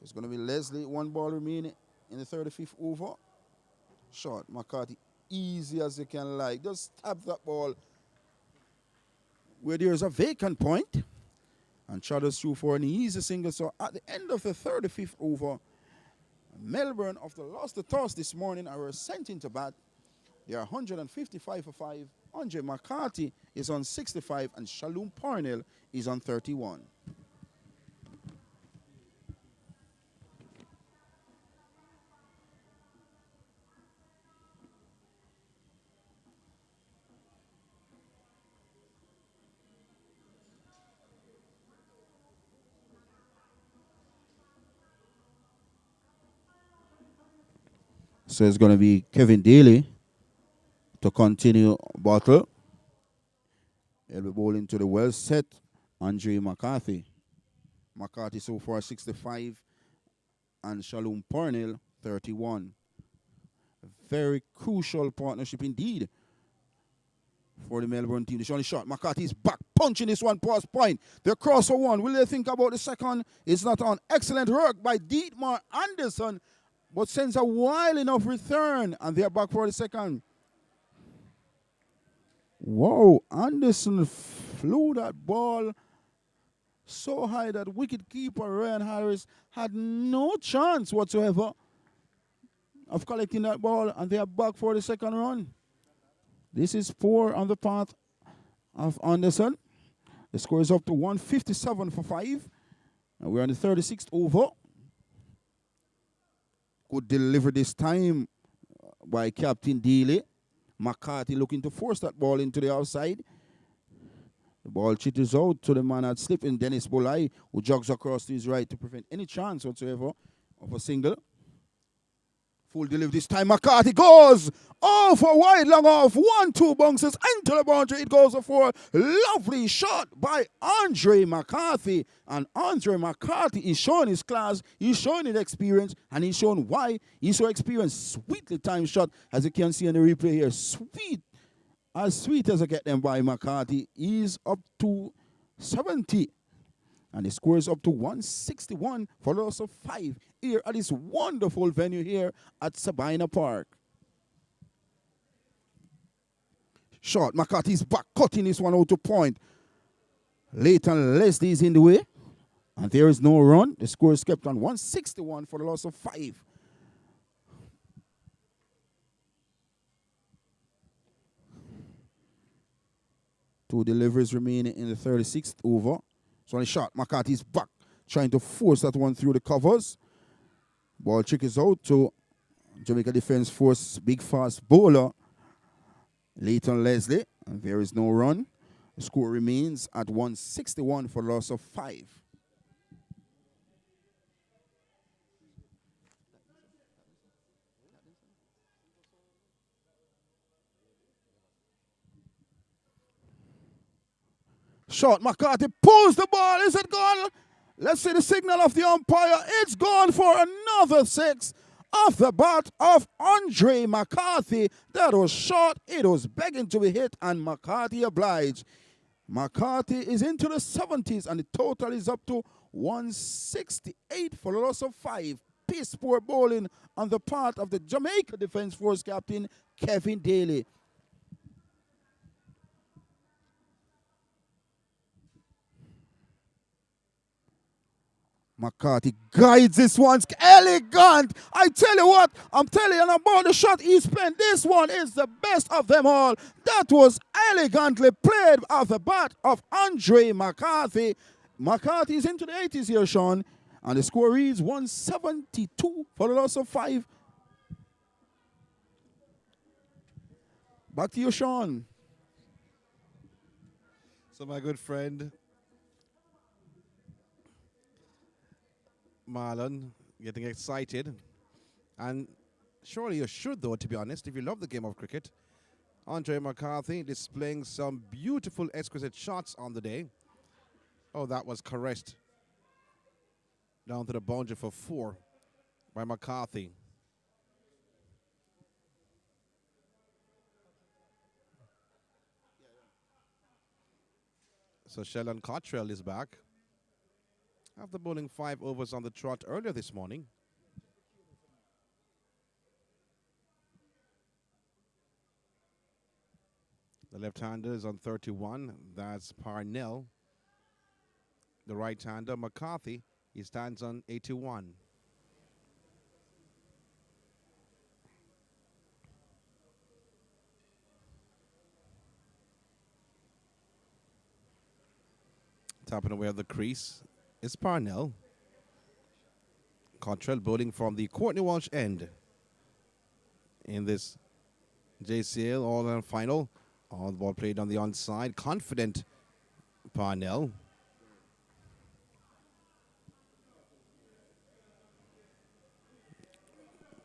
A: It's going to be Leslie, 1 ball remaining in the 35th over. Shot, McCarthy, easy as you can like. Just tap that ball where there's a vacant point and trotters through for an easy single. So at the end of the 35th over, Melbourne, after lost the toss this morning, are sent into bat. They are 155 for 5. Andre McCarthy is on 65 and Shalom Parnell is on 31. So it's going to be Kevin Daly to continue battle. He'll be bowling to the well set Andre McCarthy. McCarthy so far 65 and Shalom Parnell 31. A very crucial partnership indeed for the Melbourne team. The only shot. McCarthy's back punching this one past point. They're cross for one. Will they think about the second? It's not on. Excellent work by Dietmar Anderson, but sends a wild enough return, and they're back for the second. Whoa, Anderson flew that ball so high that wicketkeeper Ryan Harris had no chance whatsoever of collecting that ball, and they are back for the second run. This is poor on the part of Anderson. The score is up to 157 for 5, and we're on the 36th over. Good deliver this time by Captain Daly. McCarthy looking to force that ball into the outside. The ball chitters out to the man at slip in Dennis Bolai, who jogs across to his right to prevent any chance whatsoever of a single. Full delivery this time. McCarthy goes for wide, long off. 1-2 bounces into the boundary. It goes for lovely shot by Andre McCarthy. And Andre McCarthy is showing his class. He's showing his experience. And he's showing why he's so experienced. Sweetly timed shot, as you can see in the replay here. Sweet. As sweet as I get them by McCarthy. He's up to 70. And the score is up to 161 for the loss of 5 here at this wonderful venue here at Sabina Park. Shot, McCarthy's back, cutting this one out to point. Leighton Leslie is in the way. And there is no run. The score is kept on 161 for the loss of 5. Two deliveries remaining in the 36th over. So on the shot, McCarthy's back, trying to force that one through the covers. Ball trick is out to Jamaica Defence Force big fast bowler, Leighton Leslie. And there is no run. The score remains at 161 for loss of 5. Shot, McCarthy pulls the ball. Is it gone? Let's see the signal of the umpire. It's gone for another 6 off the bat of Andre McCarthy. That was short. It was begging to be hit, and McCarthy obliged. McCarthy is into the 70s, and the total is up to 168 for the loss of 5. Piss poor bowling on the part of the Jamaica Defence Force captain, Kevin Daly. McCarthy guides this one. Elegant. I tell you what, I'm telling you about the shot he spent. This one is the best of them all. That was elegantly played off the bat of Andre McCarthy. McCarthy is into the 80s here, Sean. And the score reads 172 for the loss of 5. Back to you, Sean.
B: So my good friend, Marlon getting excited. And surely you should, though, to be honest, if you love the game of cricket. Andre McCarthy displaying some beautiful, exquisite shots on the day. Oh, that was caressed down to the boundary for 4 by McCarthy. So Sheldon Cottrell is back after bowling 5 overs on the trot earlier this morning. The left-hander is on 31. That's Parnell. The right-hander, McCarthy, he stands on 81. Tapping away at the crease is Parnell. Cottrell bowling from the Courtney Walsh end in this JCA all-round final. All the ball played on the onside. Confident Parnell.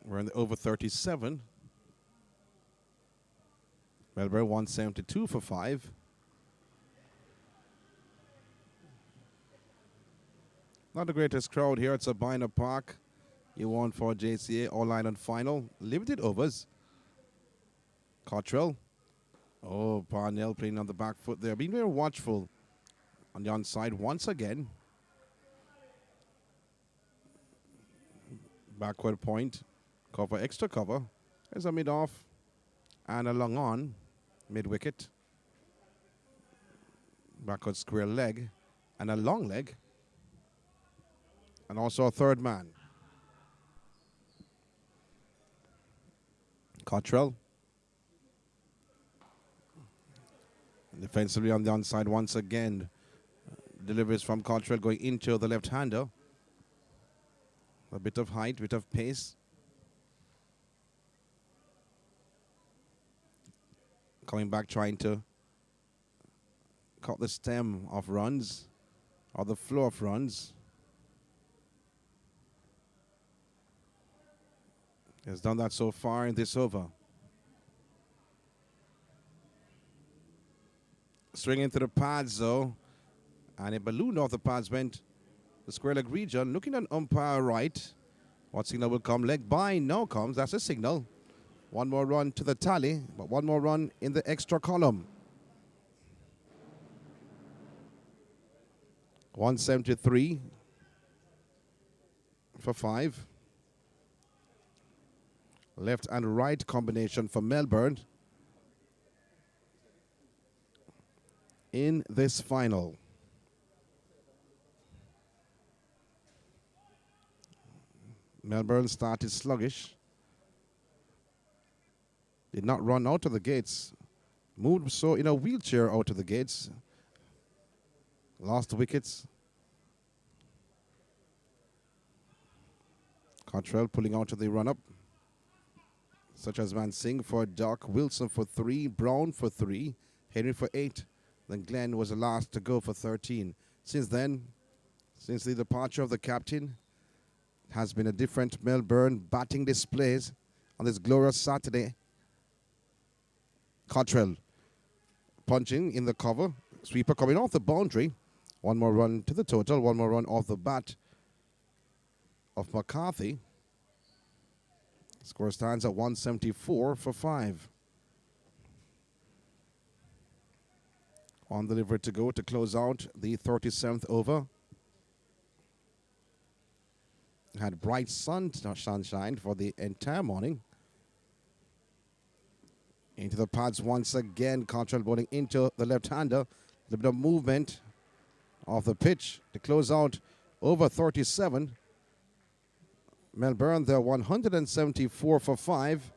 B: We're in the over 37. Melbourne 172 for 5. Not the greatest crowd here at Sabina Park. You won for JCA all Ireland final. Limited overs. Cottrell. Oh, Parnell playing on the back foot there. Being very watchful on the onside once again. Backward point. Cover, extra cover. There's a mid-off and a long on. Mid-wicket. Backward square leg and a long leg. And also a third man. Cottrell. Defensively on the onside once again. Deliveries from Cottrell going into the left-hander. A bit of height, bit of pace. Coming back trying to cut the stem of runs or the flow of runs. He has done that so far in this over. Swing into the pads though, and a balloon off the pads went the square leg region. Looking at umpire right. What signal will come? Leg by, no comes. That's a signal. One more run to the tally, but one more run in the extra column. 173 for 5. Left and right combination for Melbourne in this final. Melbourne started sluggish. Did not run out of the gates. Moved so in a wheelchair out of the gates. Lost wickets. Cottrell pulling out of the run-up. Such as Van Singh for Doc, Wilson for 3, Brown for 3, Henry for 8. Then Glenn was the last to go for 13. Since then, since the departure of the captain, has been a different Melbourne batting displays on this glorious Saturday. Cottrell punching in the cover. Sweeper coming off the boundary. One more run to the total. One more run off the bat of McCarthy. Score stands at 174 for 5. On delivery to go to close out the 37th over. Had bright sunshine for the entire morning. Into the pads once again. Cottrell bowling into the left-hander. A little bit of movement off the pitch to close out over 37. Melbourne, they're 174 for 5.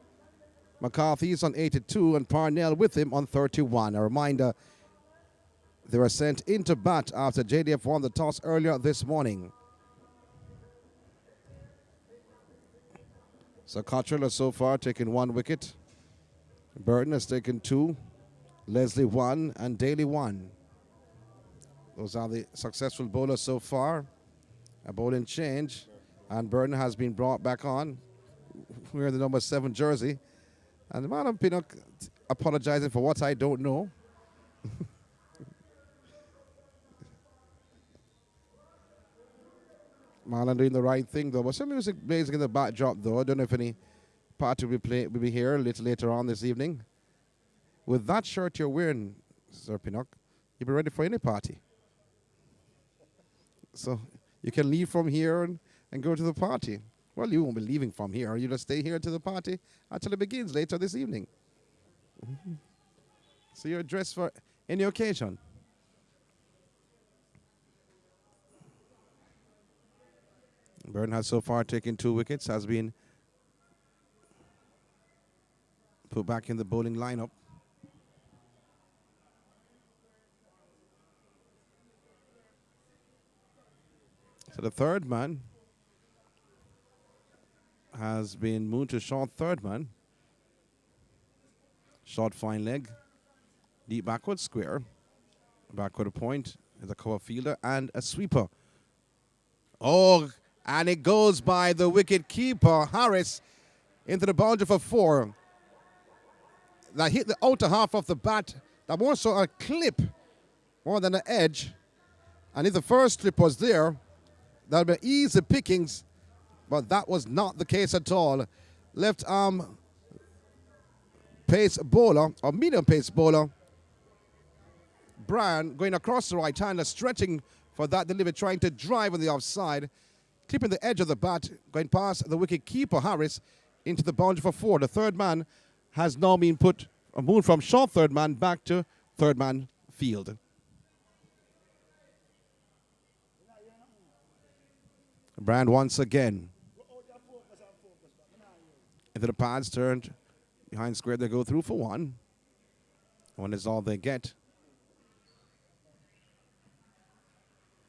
B: McCarthy's on 82 and Parnell with him on 31. A reminder, they were sent into bat after JDF won the toss earlier this morning. So Cottrell has so far taken 1 wicket. Burton has taken 2. Leslie 1 and Daly 1. Those are the successful bowlers so far. A bowling change And Burton has been brought back on, wearing the number 7 jersey. And the man of Pinnock apologizing for what I don't know. Marlon doing the right thing, though. But some music blazing in the backdrop, though. I don't know if any party will be here a little later on this evening. With that shirt you're wearing, Sir Pinnock, you'll be ready for any party. So you can leave from here and go to the party. Well, you won't be leaving from here. You'll just stay here to the party until it begins later this evening. So you're dressed for any occasion. Burton has so far taken 2 wickets, has been put back in the bowling lineup. So the third man has been moved to short third man. Short fine leg. Deep backward square. Backward point is a cover fielder and a sweeper. Oh, and it goes by the wicket keeper, Harris, into the boundary for 4. That hit the outer half of the bat. That more so a clip more than an edge. And if the first clip was there, that would be easy pickings. But that was not the case at all. Left arm pace bowler, or medium pace bowler, Brian going across the right hander, stretching for that delivery, trying to drive on the offside, clipping the edge of the bat, going past the wicket keeper Harris into the boundary for 4. The third man has now been moved from short third man back to third man field. Brand once again into the pads, turned behind square. They go through for 1. 1 is all they get.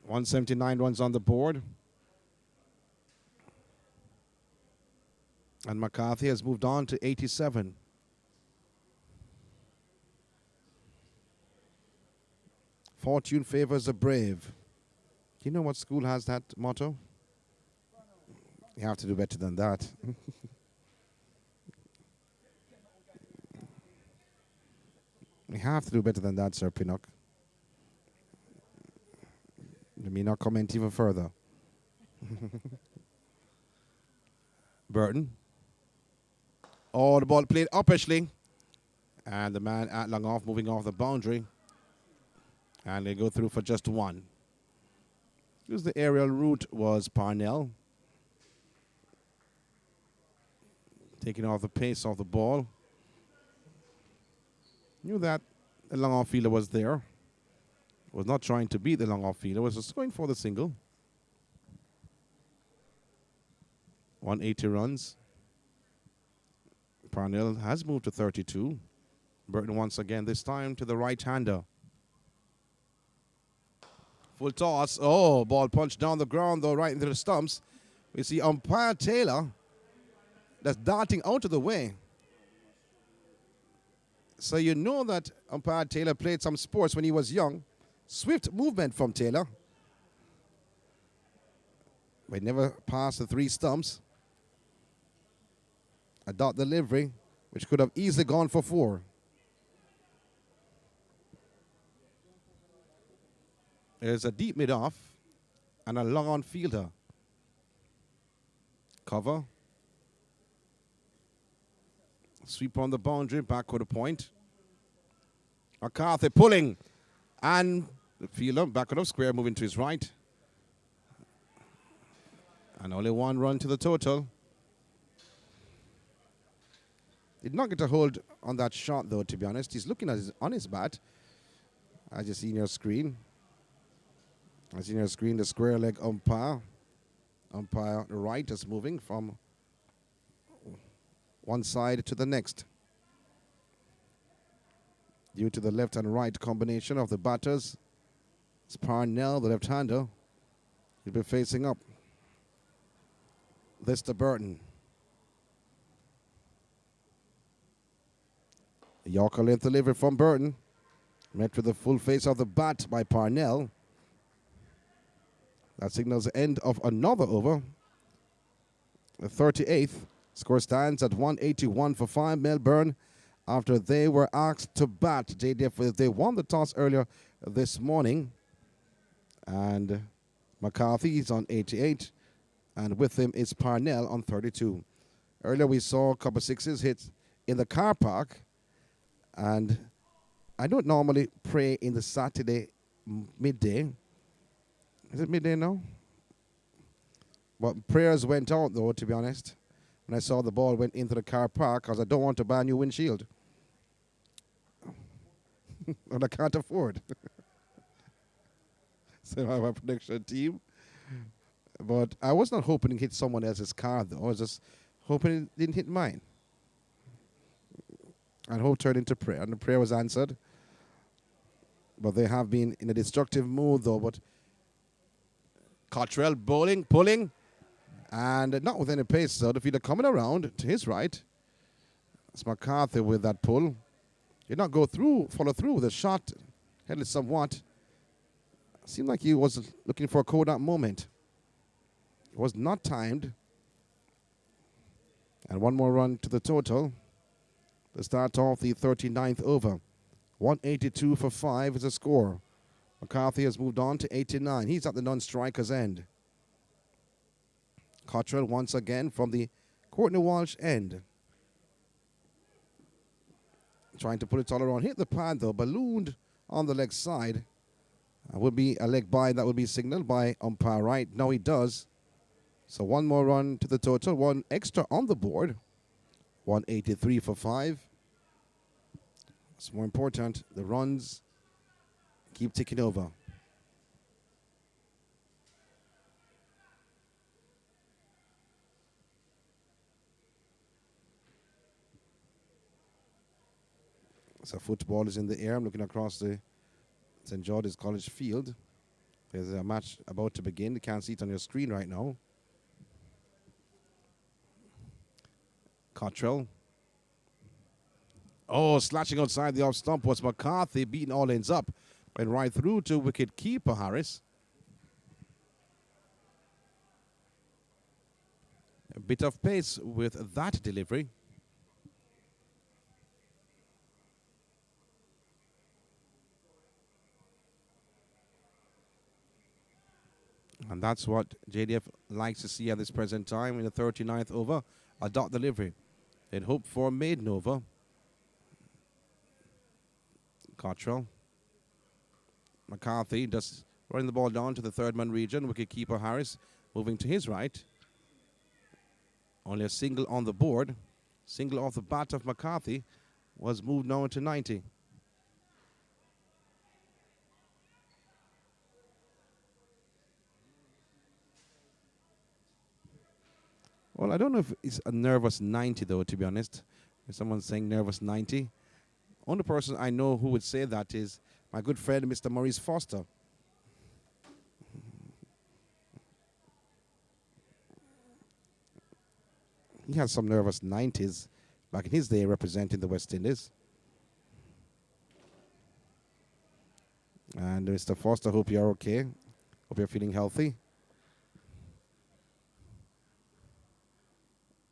B: 179 runs on the board. And McCarthy has moved on to 87. Fortune favors the brave. Do you know what school has that motto? You have to do better than that. We have to do better than that, Sir Pinnock. Let me not comment even further. Burton. Oh, the ball played uppishly. And the man at long off, moving off the boundary. And they go through for just 1. Because the aerial route was Parnell. Taking off the pace of the ball. Knew that the long off fielder was there. Was not trying to beat the long off fielder. Was just going for the single. 180 runs. Parnell has moved to 32. Burton once again, this time to the right-hander. Full toss. Oh, ball punched down the ground, though, right into the stumps. We see umpire Taylor that's darting out of the way. So you know that umpire Taylor played some sports when he was young. Swift movement from Taylor. But never passed the 3 stumps. A dot delivery, which could have easily gone for 4. There's a deep mid-off and a long-on fielder. Cover. Sweep on the boundary, backward point. McCarthy pulling. And the fielder, backward of square, moving to his right. And only 1 run to the total. Did not get a hold on that shot, though, to be honest. He's looking at on his bat. As you see in your screen. As in your screen, the square leg umpire. Umpire the right is moving from one side to the next. Due to the left and right combination of the batters, it's Parnell, the left-hander. He'll be facing up. This to Burton. A Yorker length delivery from Burton. Met with the full face of the bat by Parnell. That signals the end of another over. The 38th score stands at 181 for 5 Melbourne after they were asked to bat. JDF, they won the toss earlier this morning. And McCarthy is on 88. And with him is Parnell on 32. Earlier we saw a couple of sixes hit in the car park. And I don't normally pray in the Saturday midday. Is it midday now? But prayers went out, though, to be honest, when I saw the ball went into the car park, because I don't want to buy a new windshield. And I can't afford. So I have a prediction team. But I was not hoping to hit someone else's car, though. I was just hoping it didn't hit mine. And hope turned into prayer. And the prayer was answered. But they have been in a destructive mood, though. But Cottrell bowling, pulling. And not with any pace, so the fielder coming around to his right. It's McCarthy with that pull. Did not go through, follow through with a shot. Held it somewhat. Seemed like he was looking for a Kodak moment. It was not timed. And one more run to the total. The start of the 39th over. 182 for 5 is the score. McCarthy has moved on to 89. He's at the non-striker's end. Cottrell once again from the Courtney Walsh end. Trying to put it all around. Hit the pad though. Ballooned on the leg side. Would be a leg by that would be signaled by umpire right. No, he does. So one more run to the total. One extra on the board. 183 for 5. It's more important. The runs keep ticking over. So football is in the air. I'm looking across the St. George's College field. There's a match about to begin. You can't see it on your screen right now. Cottrell. Oh, slashing outside the off stump was McCarthy, beating all ends up. Went right through to wicket keeper Harris. A bit of pace with that delivery. And that's what JDF likes to see at this present time in the 39th over. A dot delivery. They'd hope for a maiden over. Cottrell. McCarthy just running the ball down to the third man region. Wicket-keeper Harris moving to his right. Only a single on the board. Single off the bat of McCarthy was moved now to 90. Well, I don't know if it's a nervous 90, though, to be honest. If someone's saying nervous 90. Only person I know who would say that is my good friend, Mr. Maurice Foster. He had some nervous 90s back in his day representing the West Indies. And Mr. Foster, hope you're okay. Hope you're feeling healthy.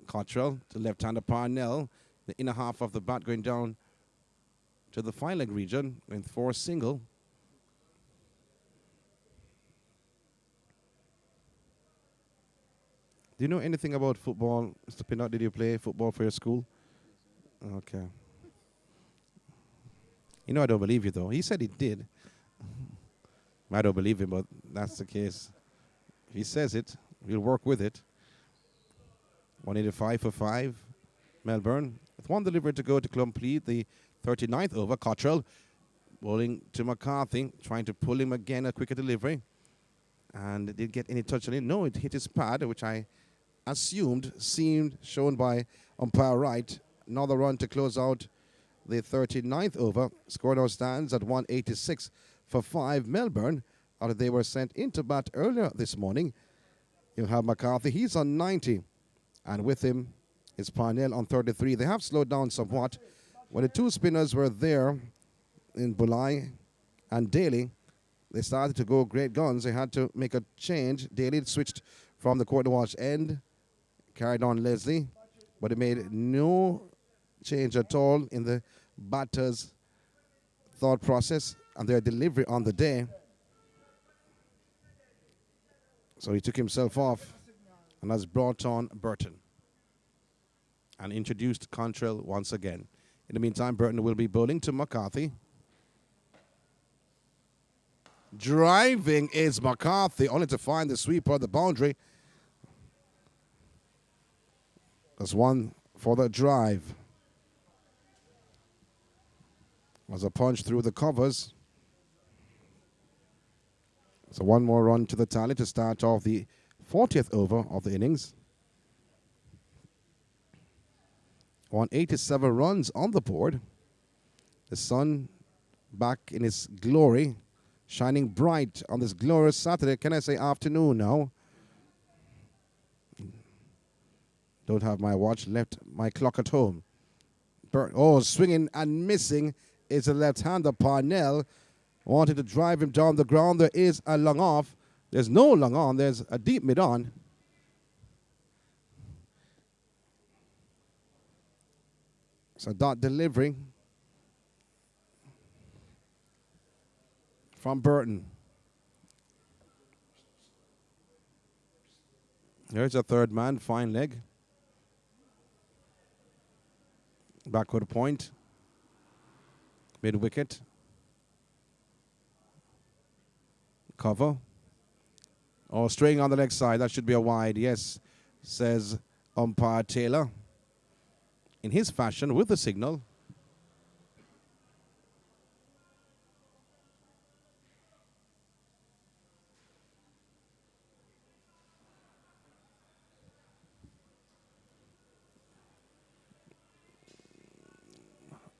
B: Cottrell to left-hander Parnell. The inner half of the bat going down to the fine leg region with for a single. Do you know anything about football, Mr. Pinot? Did you play football for your school? Okay. You know I don't believe you, though. He said he did. I don't believe him, but that's the case. If he says it, we'll work with it. 185 for 5, Melbourne. With one delivery to go to complete the 39th over. Cottrell bowling to McCarthy, trying to pull him again, a quicker delivery. And it didn't get any touch on it. No, it hit his pad, which I seemed shown by umpire right. Another run to close out the 39th over. Score now stands at 186 for 5, Melbourne. After they were sent into bat earlier this morning. You have McCarthy, he's on 90. And with him is Parnell on 33. They have slowed down somewhat. When the two spinners were there in Bulai and Daly, they started to go great guns. They had to make a change. Daly switched from the Courtney Walsh end, carried on Leslie, but it made no change at all in the batter's thought process and their delivery on the day. So he took himself off and has brought on Burton and introduced Contrell once again. In the meantime, Burton will be bowling to McCarthy. Driving is McCarthy, only to find the sweeper at the boundary. That's one for the drive. Was a punch through the covers. So one more run to the tally to start off the 40th over of the innings. 187 runs on the board. The sun back in its glory, shining bright on this glorious Saturday. Can I say afternoon now? Don't have my watch, left my clock at home. Swinging and missing is the left-hander Parnell. Wanted to drive him down the ground. There is a long off. There's no long on. There's a deep mid-on. So dot delivery from Burton. There's a third man, fine leg. Backward point. Mid-wicket. Cover. Straying on the leg side. That should be a wide. Yes, says umpire Taylor. In his fashion, with the signal.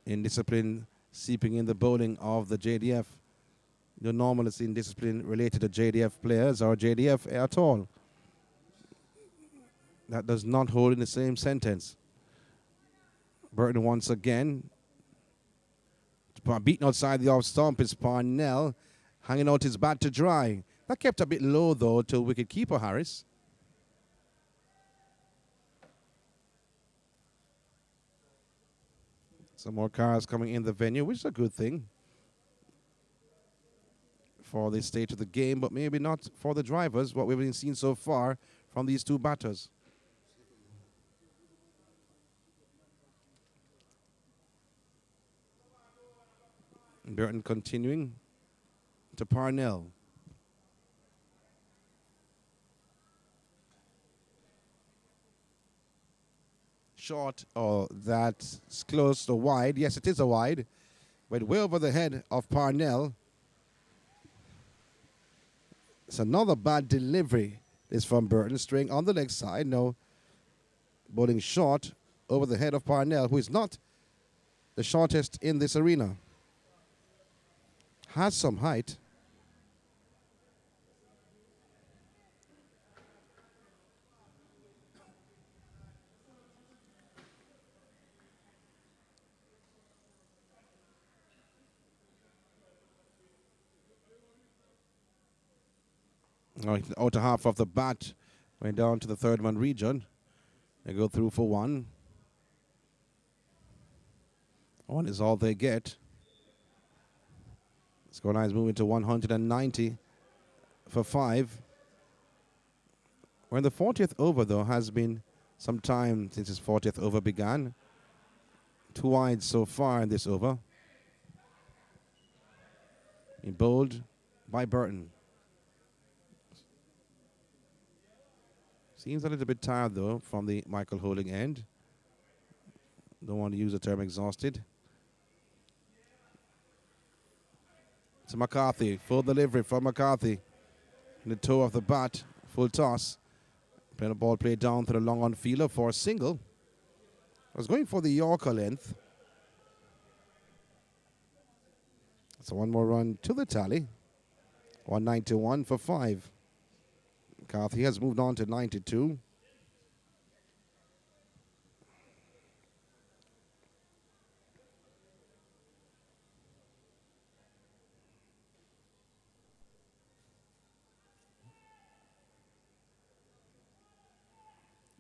B: Indiscipline seeping in the bowling of the JDF. No normalcy in discipline related to JDF players or JDF at all. That does not hold in the same sentence. Burton once again. Beaten outside the off stump is Parnell, hanging out his bat to dry. That kept a bit low though till wicket-keeper Harris. Some more cars coming in the venue, which is a good thing for the state of the game, but maybe not for the drivers, what we've been seeing so far from these two batters. Burton continuing to Parnell. Short, that's close to wide. Yes, it is a wide. Went way over the head of Parnell. It's another bad delivery. This from Burton, straying on the leg side. No, bowling short over the head of Parnell, who is not the shortest in this arena. Has some height. Outer half of the bat went down to the third man region. They go through for one. One is all they get. Scoreline is moving to 190 for 5. We're in the 40th over, though. Has been some time since his 40th over began. 2 wide so far in this over. Being bowled by Burton. Seems a little bit tired, though, from the Michael Holding end. Don't want to use the term exhausted. To McCarthy, full delivery from McCarthy. In the toe of the bat, full toss. Playing the ball played down to the long on fielder for a single. I was going for the Yorker length. So one more run to the tally. 191 for 5. McCarthy has moved on to 92.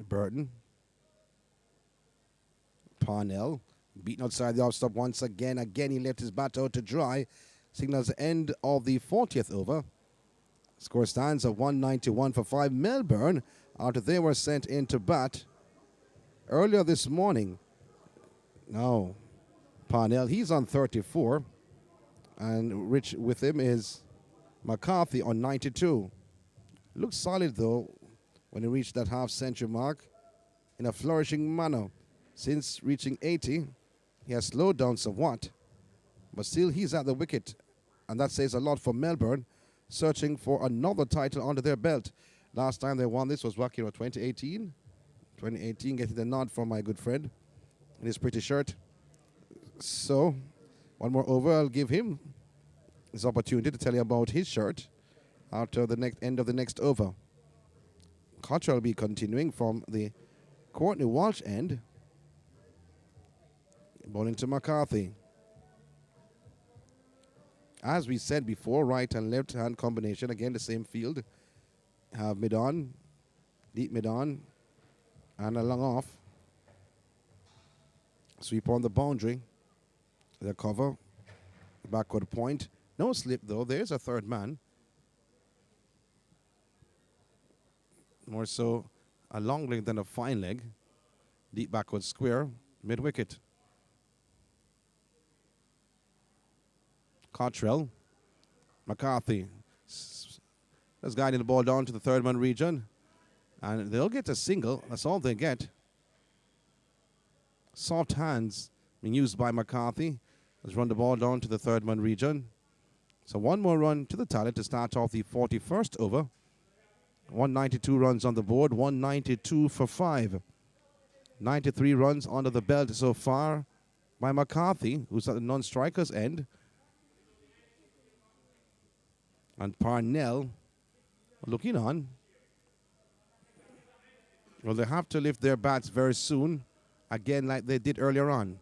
B: Burton. Parnell beaten outside the off stop once again. Again, he left his bat out to dry. Signals the end of the 40th over. Score stands at 191 for 5. Melbourne, after they were sent into bat earlier this morning. Now, Parnell, he's on 34. And Rich with him is McCarthy on 92. Looks solid, though, when he reached that half-century mark in a flourishing manner. Since reaching 80, he has slowed down somewhat, but still he's at the wicket, and that says a lot for Melbourne, searching for another title under their belt. Last time they won this was back in 2018. 2018, getting the nod from my good friend in his pretty shirt. So, one more over, I'll give him his opportunity to tell you about his shirt after the end of the next over. Cottrell will be continuing from the Courtney Walsh end. Bowling to McCarthy. As we said before, right and left hand combination, again the same field. Have mid-on, deep mid-on, and a long off. Sweep on the boundary. The cover, backward point. No slip though, there's a third man. More so a long leg than a fine leg. Deep backward square, mid-wicket. Cottrell, McCarthy. That's guiding the ball down to the third man region. And they'll get a single, that's all they get. Soft hands being used by McCarthy. Let's run the ball down to the third man region. So one more run to the tally to start off the 41st over. 192 runs on the board, 192 for 5. 93 runs under the belt so far by McCarthy, who's at the non-strikers end. And Parnell looking on. Well, they have to lift their bats very soon, again like they did earlier on.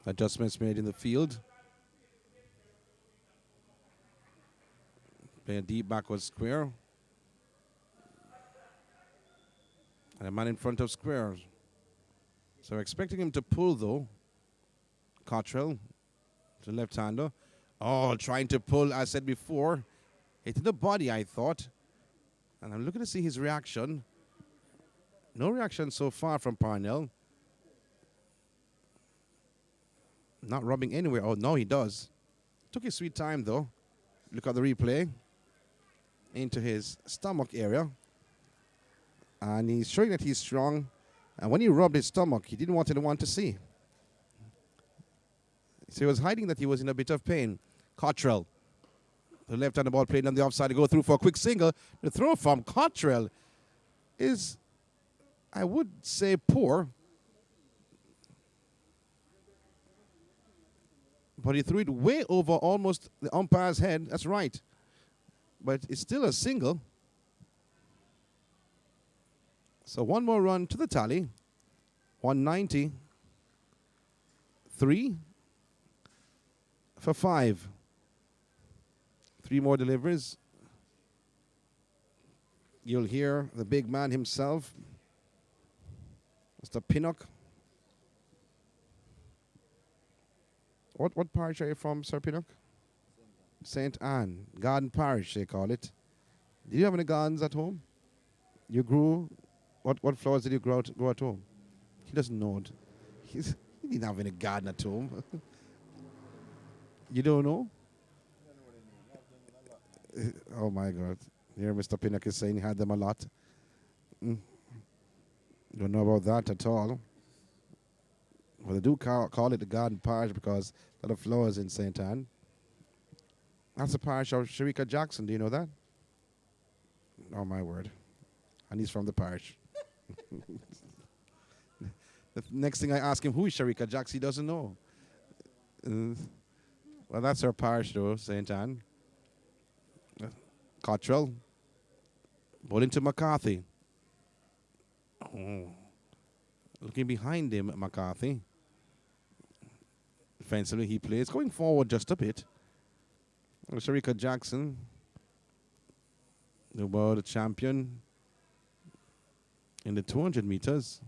B: Adjustments made in the field. Play a deep backward square. And a man in front of square. So expecting him to pull though. Cottrell to left-hander. Oh, trying to pull, as I said before. Hit the body, I thought. And I'm looking to see his reaction. No reaction so far from Parnell. Not rubbing anywhere. Oh, no, he does. Took his sweet time, though. Look at the replay. Into his stomach area. And he's showing that he's strong. And when he rubbed his stomach, he didn't want anyone to see. So he was hiding that he was in a bit of pain. Cottrell. The left-handed ball played on the offside to go through for a quick single. The throw from Cottrell is, I would say, poor. But he threw it way over almost the umpire's head. That's right. But it's still a single. So one more run to the tally. 190. 3 for 5. 3 more deliveries. You'll hear the big man himself, Mr. Pinnock. What parish are you from, Sir Pinnock? St. Anne. Garden Parish, they call it. Did you have any gardens at home? You grew... What flowers did you grow at home? He doesn't know it. He didn't have any garden at home. You don't know? Oh, my God. Here Mr. Pinnock is saying he had them a lot. Don't know about that at all. Well, they do call it the Garden Parish because a lot of flowers in St. Anne. That's the parish of Sharika Jackson. Do you know that? Oh, my word. And he's from the parish. The next thing I ask him, who is Sharika Jackson? He doesn't know. Well, that's our parish, though, St. Anne. Cottrell. Bowling to McCarthy. Oh. Looking behind him, McCarthy. Defensively, he plays going forward just a bit. Sharika Jackson, the world champion in the 200 meters.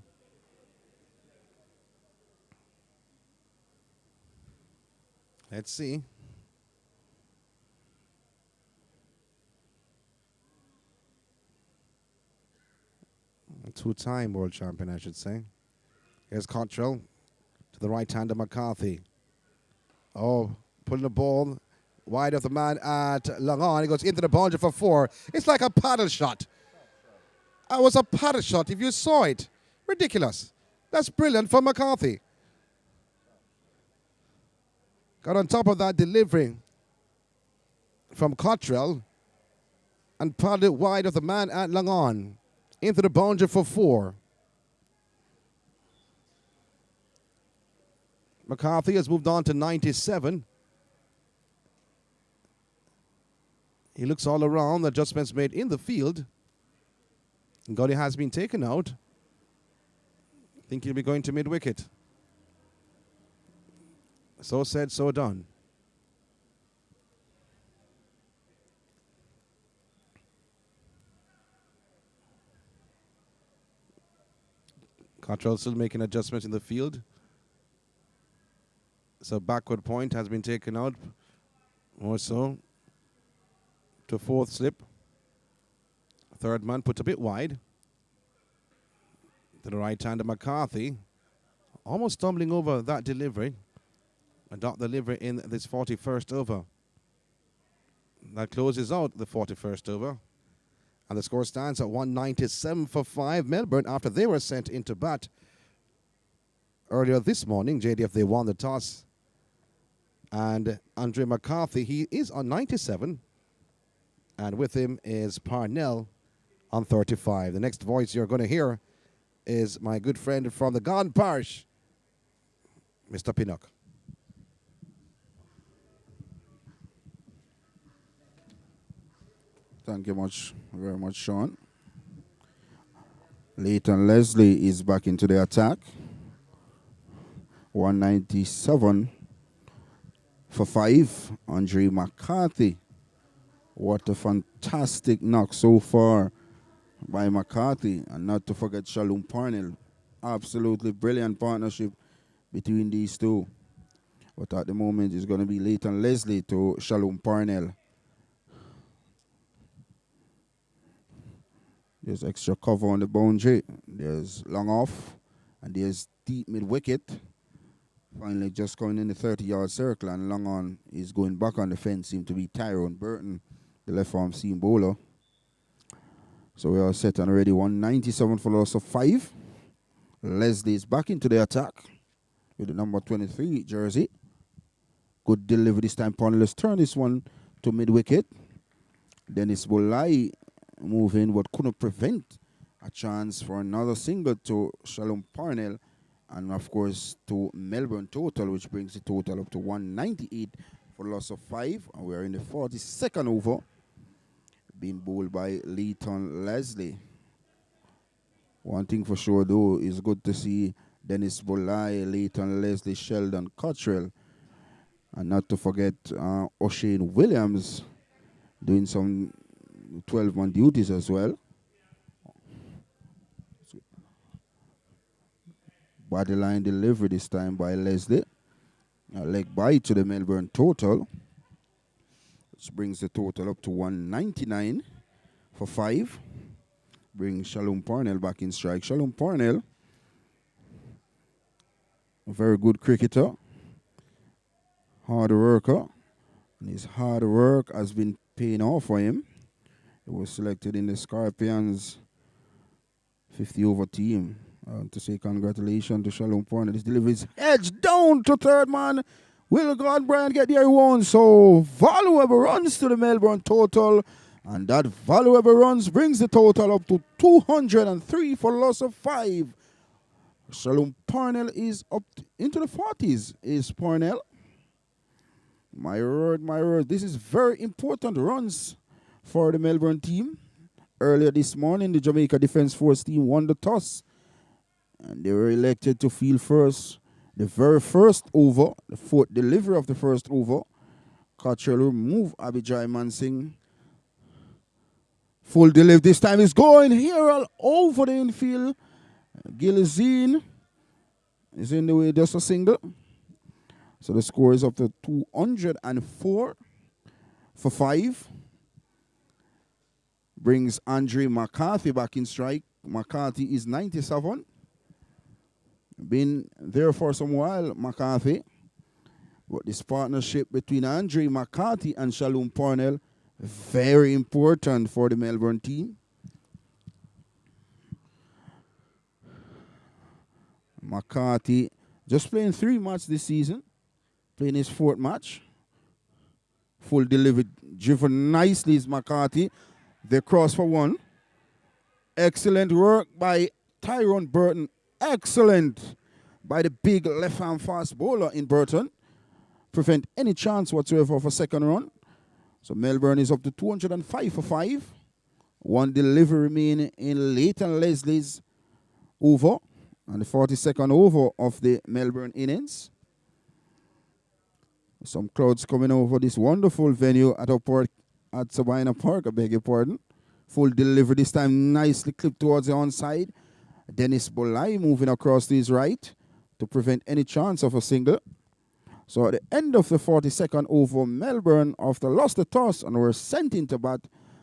B: Let's see. Two-time world champion, I should say. Here's Cottrell to the right hand of McCarthy. Oh, pulling the ball wide of the man at long on. He goes into the boundary for 4. It's like a paddle shot. It was a paddle shot if you saw it. Ridiculous. That's brilliant for McCarthy. Got on top of that delivery from Cottrell and paddled it wide of the man at long on. Into the boundary for 4. McCarthy has moved on to 97. He looks all around. Adjustments made in the field. Gotti has been taken out. I think he'll be going to mid-wicket. So said, so done. Cottrell still making adjustments in the field. So backward point has been taken out. More so. To 4th slip. Third man put a bit wide. To the right hand of McCarthy. Almost stumbling over that delivery. A dot delivery in this 41st over. That closes out the 41st over. And the score stands at 197 for 5. Melbourne, after they were sent into bat earlier this morning, JDF, they won the toss. And Andre McCarthy, he is on 97. And with him is Parnell on 35. The next voice you're going to hear is my good friend from the Garden Parish, Mr. Pinnock.
A: Thank you very much, Sean. Leighton Leslie is back into the attack. 197 for 5. Andre McCarthy. What a fantastic knock so far by McCarthy. And not to forget Shalom Parnell. Absolutely brilliant partnership between these two. But at the moment, it's going to be Leighton Leslie to Shalom Parnell. There's extra cover on the boundary. There's long off. And there's deep mid-wicket. Finally just going in the 30-yard circle. And long on is going back on the fence. Seemed to be Tyrone Burton, the left-arm seam bowler. So we are set and ready. 197 for loss of 5. Leslie is back into the attack with the number 23 jersey. Good delivery this time. Let's turn this one to mid-wicket. Dennis Bolai move in, but couldn't prevent a chance for another single to Shalom Parnell, and of course to Melbourne total, which brings the total up to 198 for loss of 5. And we are in the 42nd over, being bowled by Leighton Leslie. One thing for sure though, is good to see Dennis Bolai, Leighton Leslie, Sheldon Cottrell, and not to forget O'Shane Williams doing some 12-man duties as well. Body line delivery this time by Leslie. A leg bite to the Melbourne total, which brings the total up to 199 for 5. Bring Shalom Parnell back in strike. Shalom Parnell, a very good cricketer, hard worker, and his hard work has been paying off for him. He was selected in the Scorpions 50-over team. To say congratulations to Shalom Parnell. This delivery is edged down to third man. Will God Bryant get there? He won. So valuable runs to the Melbourne total. And that valuable runs brings the total up to 203 for loss of 5. Shalom Parnell is up into the 40s. Is Parnell? My word, my word. This is very important runs for the Melbourne team. Earlier this morning, the Jamaica Defence Force team won the toss. And they were elected to field first The very first over, the fourth delivery of the first over, Cottrell will move Abijay Mansing. Full delivery this time is going here all over the infield. Gilzine is in the way, just a single. So the score is up to 204 for 5. Brings Andre McCarthy back in strike. McCarthy is 97. Been there for some while, McCarthy. But this partnership between Andre McCarthy and Shalom Parnell, very important for the Melbourne team. McCarthy just playing 3 matches this season. Playing his 4th match. Full delivery, driven nicely is McCarthy. They cross for 1. Excellent work by Tyrone Burton. Excellent by the big left-hand fast bowler in Burton. Prevent any chance whatsoever of a second run. So Melbourne is up to 205 for 5. 1 delivery remaining in Leighton Leslie's over. And the 42nd over of the Melbourne innings. Some crowds coming over this wonderful venue at Sabina Park, I beg your pardon. Full delivery this time, nicely clipped towards the onside. Dennis Bolai moving across to his right to prevent any chance of a single. So at the end of the 42nd over, Melbourne, after lost the toss and were sent into bat,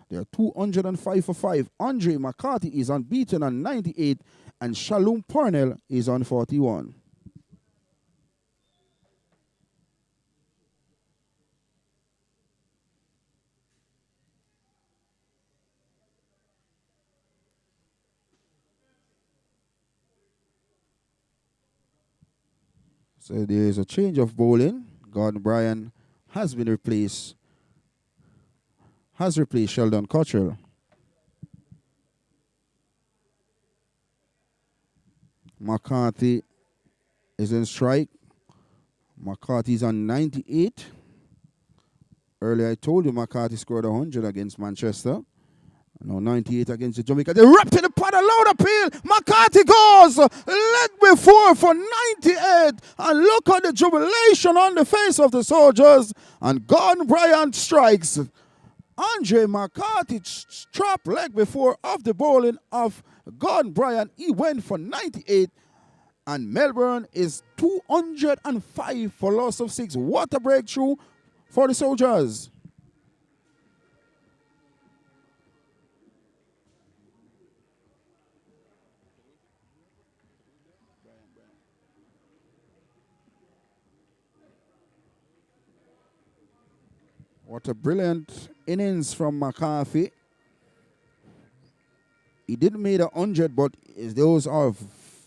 A: they are 205 for 5. Andre McCarthy is unbeaten on 98, and Shalom Parnell is on 41. So there is a change of bowling. Gordon Bryan has replaced Sheldon Cottrell. McCarthy is in strike. McCarthy is on 98. Earlier I told you McCarthy scored 100 against Manchester. Now 98 against Jamaica. They wrapped in the pot, a loud appeal. McCarthy goes. Leg before for 98. And look at the jubilation on the face of the soldiers. And Gordon Bryant strikes. Andre McCarthy trapped leg before of the bowling of Gordon Bryant. He went for 98. And Melbourne is 205 for loss of 6. What a breakthrough for the soldiers. What a brilliant innings from McCarthy. He didn't make 100, but those are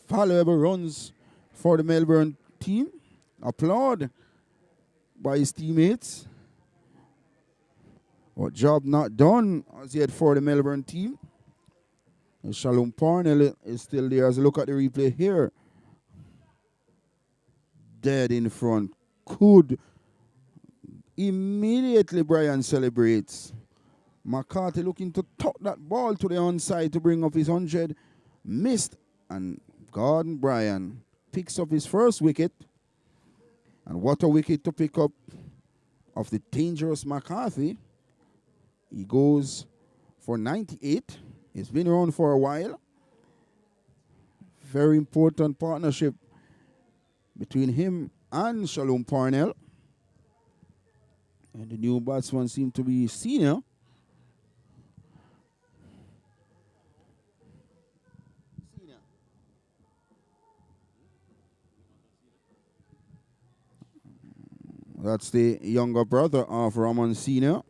A: valuable runs for the Melbourne team. Applaud by his teammates. What job not done as yet for the Melbourne team. And Shalom Parnell is still there. As a look at the replay here. Dead in front. Could. Immediately Bryan celebrates. McCarthy looking to tuck that ball to the onside to bring up his 100. Missed, and Gordon Bryan picks up his first wicket. And what a wicket to pick up of the dangerous McCarthy. He goes for 98. He's been around for a while. Very important partnership between him and Shalom Parnell. And the new batsman seemed to be senior. That's the younger brother of Raman Senior.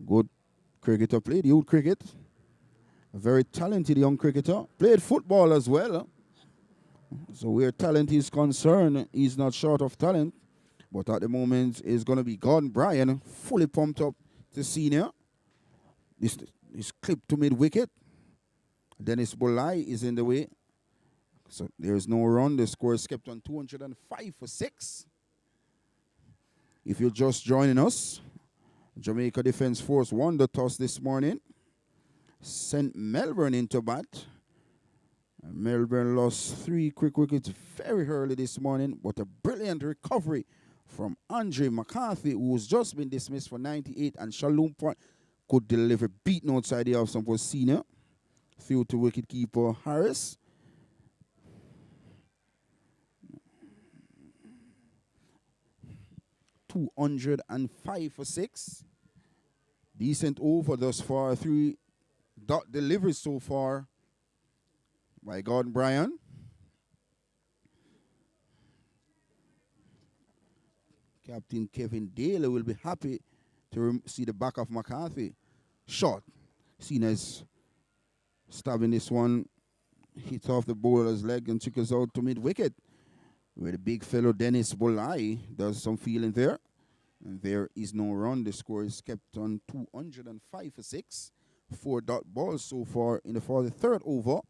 A: Good cricketer, played youth cricket. A very talented young cricketer. Played football as well. So where talent is concerned, he's not short of talent. But at the moment, it's going to be Gordon Bryan, fully pumped up to senior. This clipped to mid-wicket. Dennis Bolai is in the way. So there's no run. The score is kept on 205 for 6. If you're just joining us, Jamaica Defence Force won the toss this morning. Sent Melbourne into bat. Melbourne lost 3 quick wickets very early this morning, but a brilliant recovery from Andre McCarthy, who's just been dismissed for 98, and Shalom Point could deliver beaten outside the half stump was senior. Through to wicketkeeper Harris. $205 for 6. Decent over thus far. 3 dot deliveries so far by Gordon Bryan. Captain Kevin Daly will be happy to see the back of McCarthy. Shot. Seen as stabbing this one. Hit off the bowler's leg and took us out to mid-wicket. Where the big fellow Dennis Bolai does some feeling there. And there is no run. The score is kept on 205 for 6. 4 dot balls so far in the 43rd over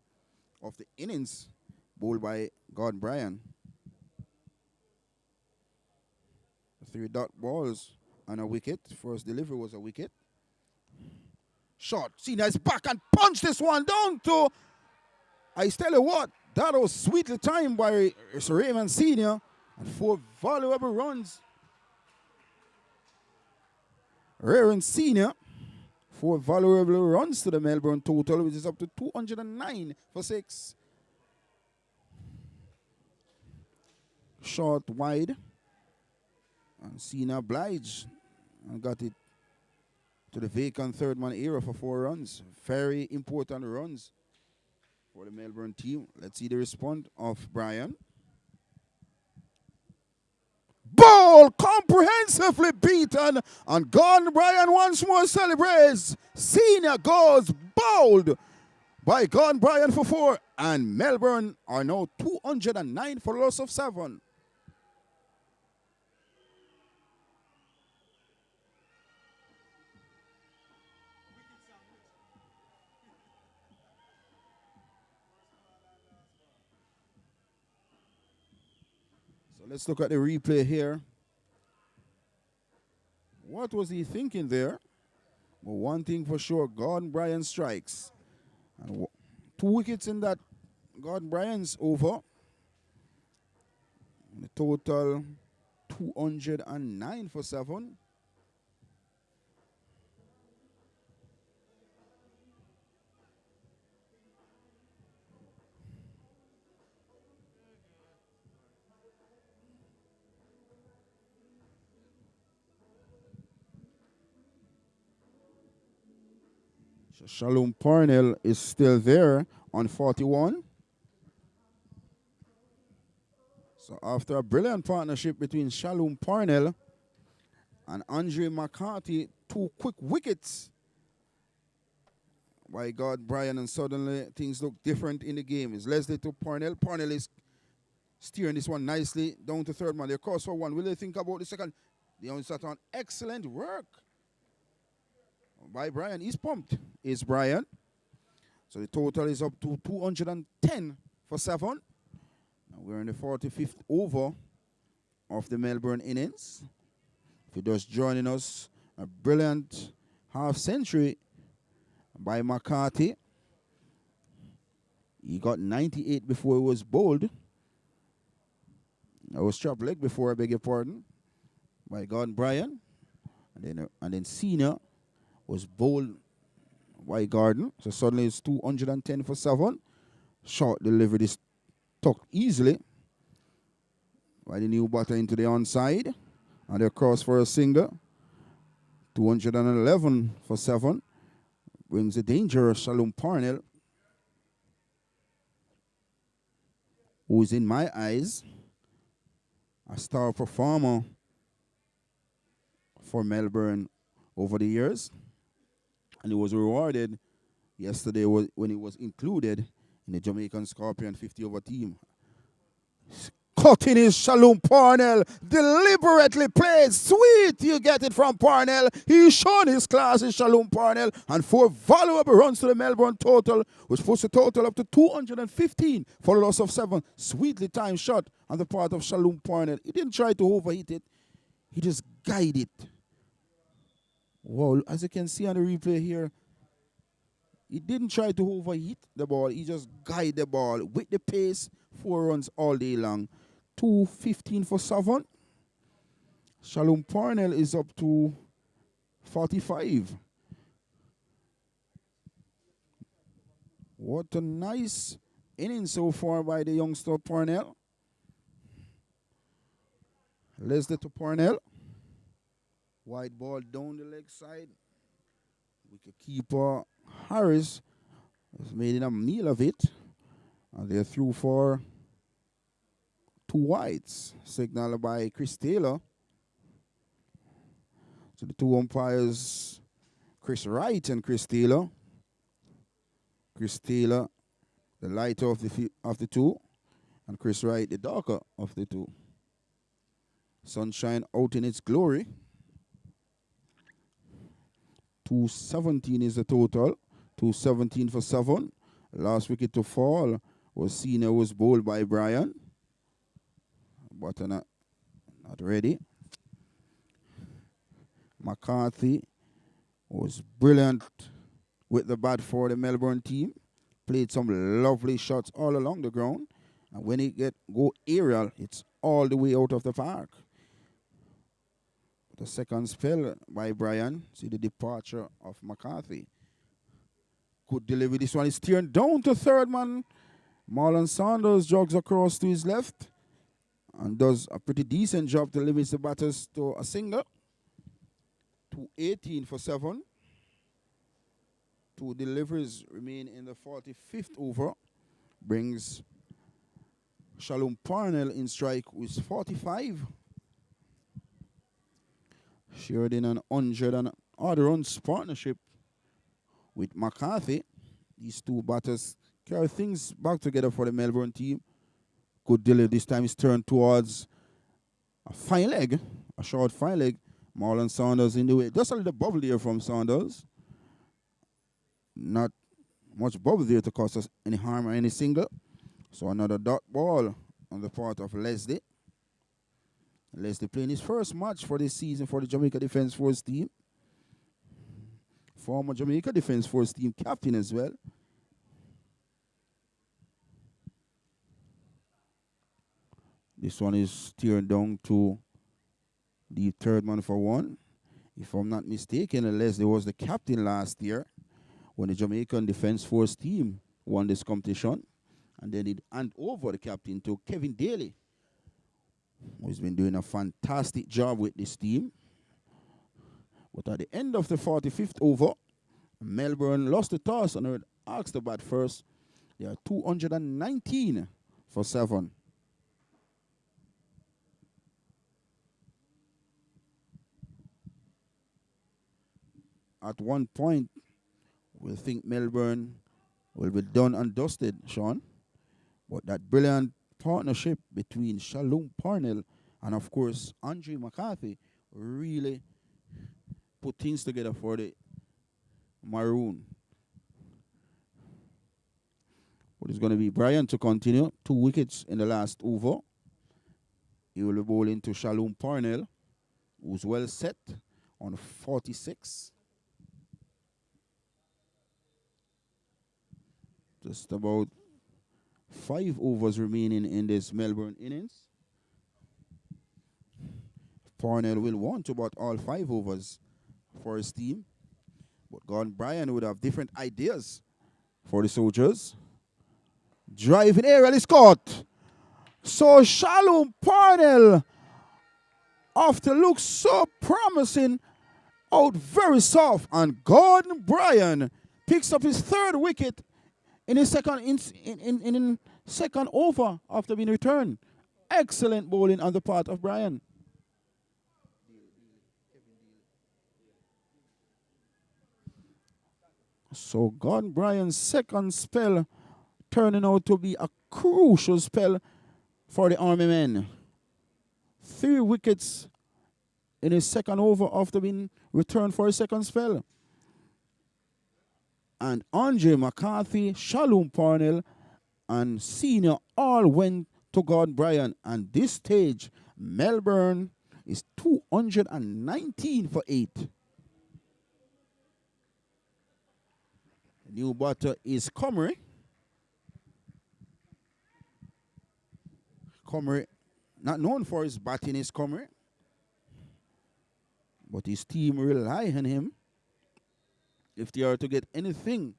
A: of the innings, bowled by Gordon Bryan. 3 dot balls and a wicket. First delivery was a wicket. Shot. See, nice back and punch this one down to. I tell you what, that was sweetly timed by Sir Raymond Sr. and 4 valuable runs. Raymond Sr. 4 valuable runs to the Melbourne total, which is up to 209 for 6. Short wide. And Sina obliged and got it to the vacant third man era for 4 runs. Very important runs for the Melbourne team. Let's see the response of Bryan. Ball comprehensively beaten, and Gordon Bryan once more celebrates. Senior goes bowled by Gordon Bryan for 4, and Melbourne are now 209 for a loss of 7. Let's look at the replay here. What was he thinking there? Well, one thing for sure, Gordon Bryan strikes. And 2 wickets in that Gordon Bryan's over. The total 209 for 7. Shalom Parnell is still there on 41. So after a brilliant partnership between Shalom Parnell and Andre McCarthy, 2 quick wickets by Gordon Bryan, and suddenly things look different in the game. It's Leslie to Parnell. Parnell is steering this one nicely down to third man. They're cross for 1. Will they think about the second? They only start on excellent work by Bryan. He's pumped, is Bryan. So the total is up to 210 for 7. Now we're in the 45th over of the Melbourne innings. If you're just joining us, a brilliant half century by McCarthy. He got 98 before he was bowled. I was chopped leg before, I beg your pardon, by Gordon Bryan. And then Senior was bowled by Gordon. So suddenly it's 210 for 7. Short delivery is tucked easily by the new batter into the onside. And they're cross for a single. 211 for 7. Brings the dangerous Shalom Parnell, who is in my eyes a star performer for Melbourne over the years. And he was rewarded yesterday when he was included in the Jamaican Scorpion 50 over team. Cutting his Shalom Parnell, deliberately played. Sweet, you get it from Parnell. He's shown his class, his Shalom Parnell, and 4 valuable runs to the Melbourne total, which puts the total up to 215 for a loss of 7. Sweetly timed shot on the part of Shalom Parnell. He didn't try to overhit it. He just guided it. Wow, as you can see on the replay here, He didn't try to overhit the ball. He just guided the ball with the pace. 4 runs all day long. 2:15 for 7. Shalom Parnell is up to 45. What a nice inning so far by the youngster Parnell. Leslie to Parnell. Wide ball down the leg side. Wicketkeeper Harris has made a meal of it. And they're through for 2 wides. Signaled by Chris Taylor. So the 2 umpires, Chris Wright and Chris Taylor. Chris Taylor, the lighter of the 2, and Chris Wright, the darker of the 2. Sunshine out in its glory. 217 is the total. 217 for 7. Last wicket to fall was bowled by Brian. But not ready. McCarthy was brilliant with the bat for the Melbourne team. Played some lovely shots all along the ground. And when he go aerial, it's all the way out of the park. The second spell by Brian. See the departure of McCarthy. Good delivery. This one is turned down to third man. Marlon Saunders jogs across to his left and does a pretty decent job to limit the batters to a single. 218 for 7. 2 deliveries remain in the 45th over. Brings Shalom Parnell in strike with 45. Shared in an 100 and odd runs partnership with McCarthy. These 2 batters carry things back together for the Melbourne team. Good delivery. This time is turned towards a fine leg, a short fine leg. Marlon Saunders in the way. Just a little bubble there from Saunders. Not much bubble there to cause us any harm or any single. So another dot ball on the part of Leslie. Leslie playing his first match for this season for the Jamaica Defence Force team. Former Jamaica Defence Force team captain as well. This one is turned down to the third man for 1. If I'm not mistaken, Leslie was the captain last year when the Jamaican Defence Force team won this competition. And then it hand over the captain to Kevin Daly, who's been doing a fantastic job with this team. But at the end of the 45th over, Melbourne lost the toss and asked to bat first. They are 219 for 7. At one point, we'll think Melbourne will be done and dusted, Sean. But that brilliant partnership between Shalom Parnell and, of course, Andre McCarthy really put things together for the Maroon. But it's going to be Brian to continue. 2 wickets in the last over. He will be bowling to Shalom Parnell, who's well set on 46. Just about 5 overs remaining in this Melbourne innings. Parnell will want to bat all 5 overs for his team. But Gordon Bryan would have different ideas for the Soldiers. Driving aerial is caught. So Shalom Parnell, after looks so promising, out very soft. And Gordon Bryan picks up his 3rd wicket in his second second over after being returned. Excellent bowling on the part of Bryan. So Gordon Bryan's second spell turning out to be a crucial spell for the Army men. 3 wickets in his second over after being returned for his second spell. And Andre McCarthy, Shalom Parnell, and Senior all went to Gordon Bryan. And this stage, Melbourne is 219 for 8. New batter is Comrie. Comrie, not known for his batting, is Comrie. But his team rely on him. If they are to get anything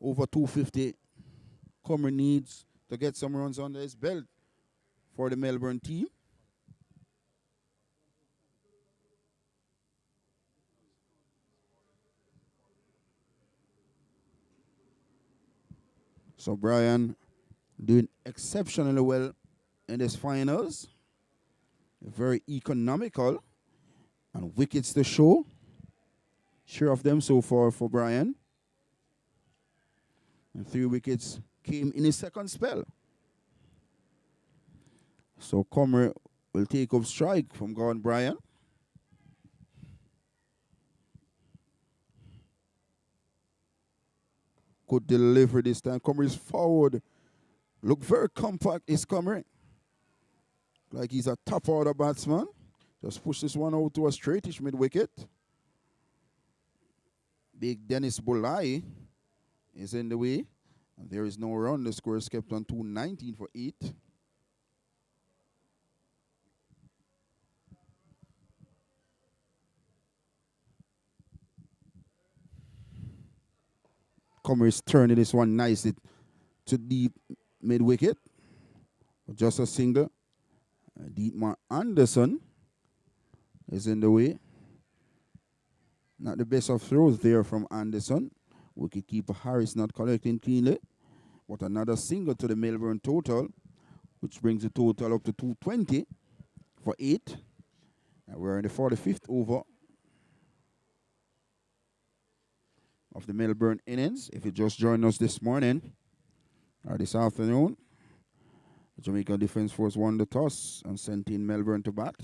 A: over 250, Comrie needs to get some runs under his belt for the Melbourne team. So Brian doing exceptionally well in this finals. Very economical and wickets to show. Share of them so far for Brian. And 3 wickets came in his second spell. So Comrie will take up strike from Gordon Brian. Good delivery this time. Comrie's forward. Look very compact is Comrie. Like he's a top order batsman. Just push this one out to a straightish mid-wicket. Big Dennis Bulai is in the way. And there is no run. The score is kept on 219 for 8. Comrie's turning this one nicely to deep mid-wicket. Just a single. Dietmar Anderson is in the way. Not the best of throws there from Anderson. Wicketkeeper Harris not collecting cleanly. But another single to the Melbourne total, which brings the total up to 220 for 8. And we're in the 45th over of the Melbourne innings. If you just joined us this morning or this afternoon, the Jamaica Defence Force won the toss and sent in Melbourne to bat.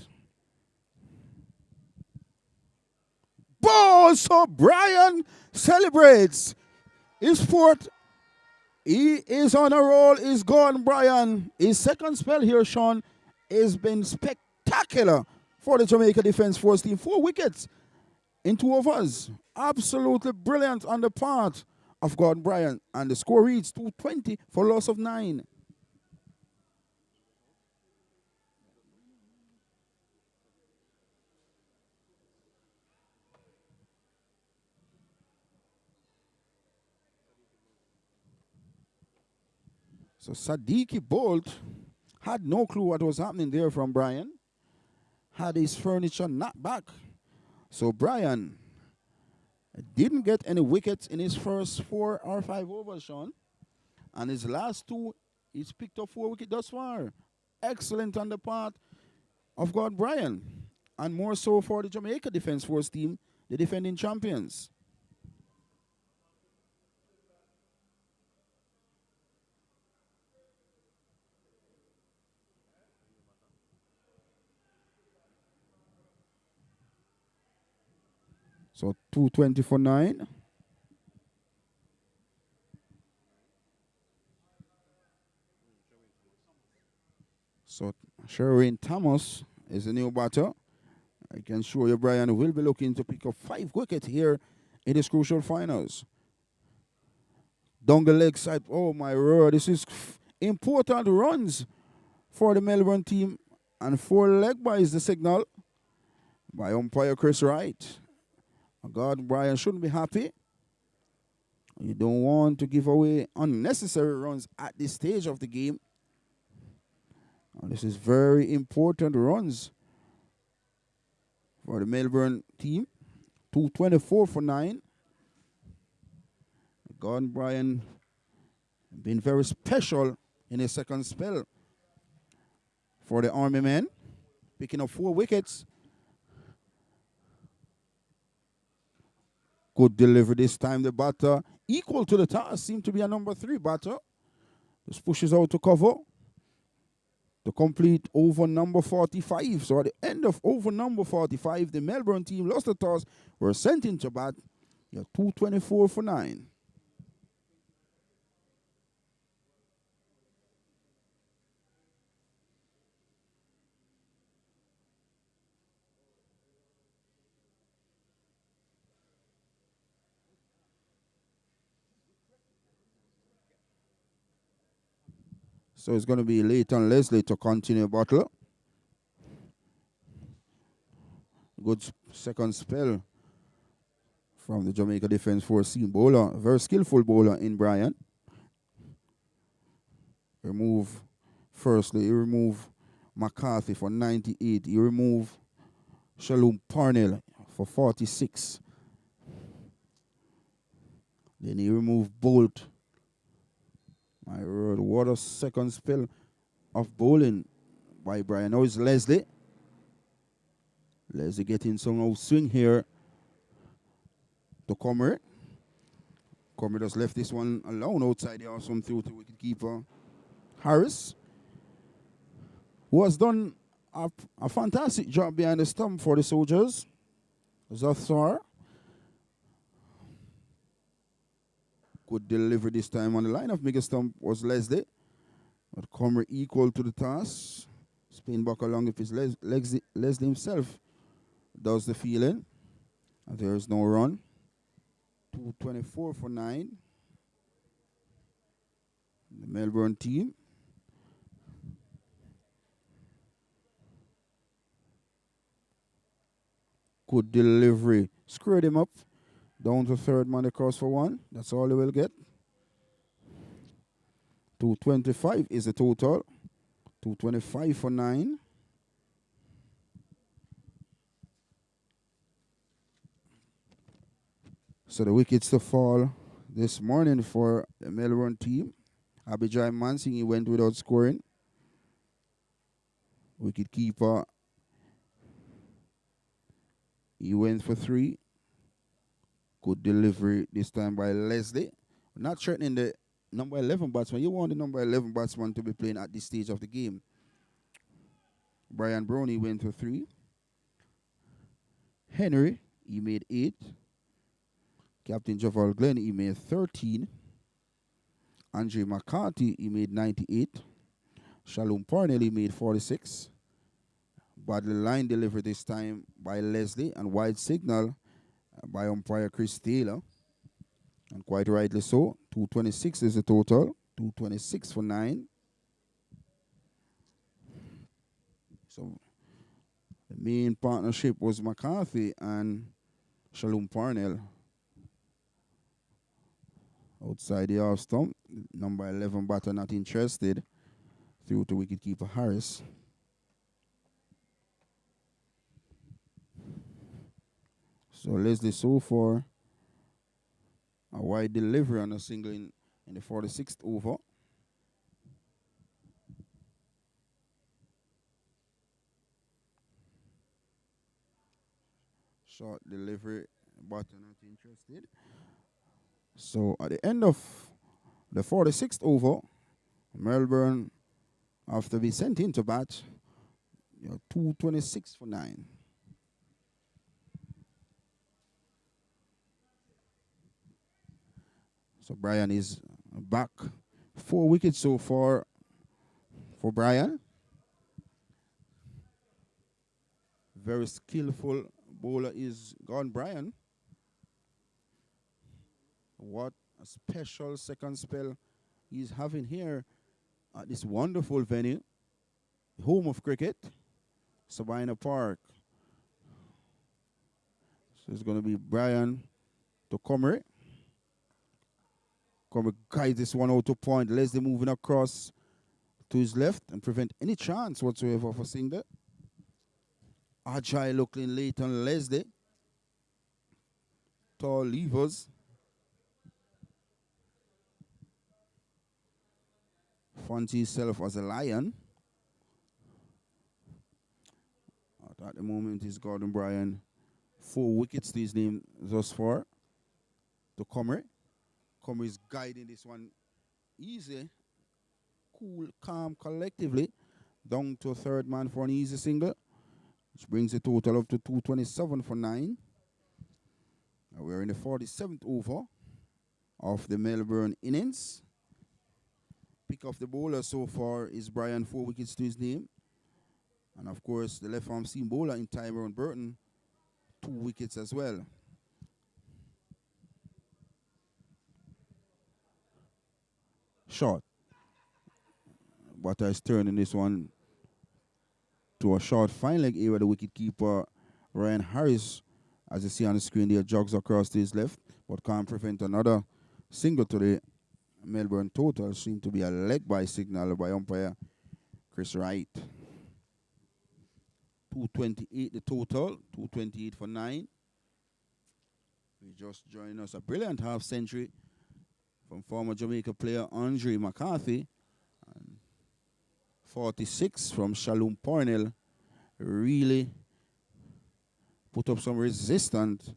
A: Ball! So Brian celebrates his fourth. He is on a roll. He's gone, Brian. His second spell here, Sean, has been spectacular for the Jamaica Defence Force team. 4 wickets in 2 overs. Absolutely brilliant on the part of Gordon Brian. And the score reads 220 for loss of 9. So Sadiki Bolt had no clue what was happening there from Brian. Had his furniture knocked back. So Brian didn't get any wickets in his first 4 or 5 overs, Sean. And his last 2, he's picked up 4 wickets thus far. Excellent on the part of Gordon Brian. And more so for the Jamaica Defence Force team, the defending champions. So 220 for 9. So Sherwin Thomas is the new batter. I can show you Brian will be looking to pick up 5 wickets here in this crucial finals. Down the leg side. Oh my word, this is important runs for the Melbourne team. And 4 leg by is the signal by umpire Chris Wright. God, Brian shouldn't be happy. You don't want to give away unnecessary runs at this stage of the game. And this is very important runs for the Melbourne team. 224 for 9. God, Brian been very special in his second spell for the Army men, picking up 4 wickets. Good delivery this time. The batter, equal to the task, seemed to be a number 3 batter. Just pushes out to cover to complete over number 45. So at the end of over number 45, the Melbourne team lost the toss, were sent into bat. You have 224 for 9. So it's going to be Leighton Leslie to continue battle. Good second spell from the Jamaica Defence Force seam bowler. Very skillful bowler in Brian. Firstly, he remove McCarthy for 98. He remove Shalom Parnell for 46. Then he removed Bolt. My word, what a second spell of bowling by Brian. Now it's Leslie. Leslie getting some swing here to Comer. Comer just left this one alone outside the awesome through to wicketkeeper Harris, who has done a fantastic job behind the stump for the Soldiers. Zathar. Good delivery this time on the line of Mega Stump was Leslie. But Comer equal to the task. Spin back along if it's Leslie himself does the feeling. And there is no run. 224 for 9. The Melbourne team. Good delivery. Screwed him up. Down to third man across for 1. That's all he will get. 225 is the total. 225 for 9. So the wickets to fall this morning for the Melbourne team. Abijay Mansing, he went without scoring. Wicket keeper, he went for 3. Good delivery this time by Leslie. Not threatening the number 11 batsman. You want the number 11 batsman to be playing at this stage of the game. Brian Brown, he went for 3. Henry, he made 8. Captain Javal Glenn, he made 13. Andre McCarthy, he made 98. Shalom Parnell, he made 46. Badly line delivery this time by Leslie, and wide signal by umpire Chris Taylor. And quite rightly so. 226 is the total. 226 for 9. So the main partnership was McCarthy and Shalom Parnell. Outside the off stump, number 11 batter not interested. Through to wicketkeeper Harris. So Leslie so far a wide delivery on a single in the 46th over. Short delivery, batter not interested. So at the end of the 46th over, Melbourne, after we sent into bat, 226 for 9. So Brian is back. 4 wickets so far for Brian. Very skillful bowler is gone, Brian. What a special second spell he's having here at this wonderful venue, home of cricket, Sabina Park. So it's going to be Brian to Comer. Comer guides this one out to point. Leslie moving across to his left and prevent any chance whatsoever for single. Agile looking Leighton Leslie. Tall levers. Fancy himself as a lion. At the moment, he's Gordon Bryan. 4 wickets to his name thus far. To Comer. Comer is guiding this one easy, cool, calm, collectively. Down to a third man for an easy single, which brings the total up to 227 for 9. We're in the 47th over of the Melbourne innings. Pick of the bowler so far is Brian, 4 wickets to his name. And of course, the left arm seam bowler in Tyrone Burton, 2 wickets as well. Short. Batter is turning this one to a short fine leg area. The wicket keeper, Ryan Harris, as you see on the screen there, jogs across to his left, but can't prevent another single to the Melbourne total. Seemed to be a leg by signal by umpire Chris Wright. 228 the total, 228 for 9. We just joined us a brilliant half century from former Jamaica player Andre McCarthy. And 46 from Shalom Parnell really put up some resistance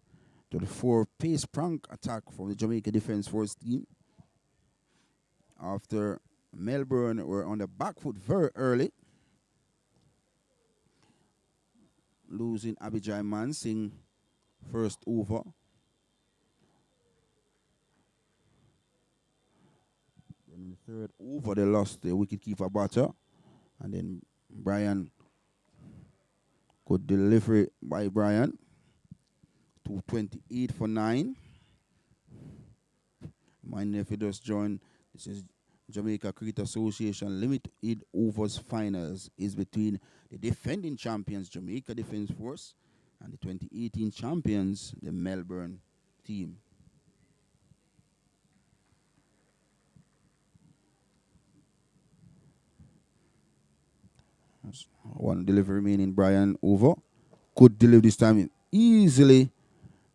A: to the 4-pace prank attack from the Jamaica Defence Force team. After Melbourne were on the back foot very early, losing Abijay Mansing first over. In the third over, they lost the wicketkeeper Batter, and then Brian, good delivery by Brian. 228 for 9. Mind if you just join, this is Jamaica Cricket Association limited overs finals is between the defending champions Jamaica Defence Force and the 2018 champions, the Melbourne team. One delivery remaining, Brian over. Good delivery this time, easily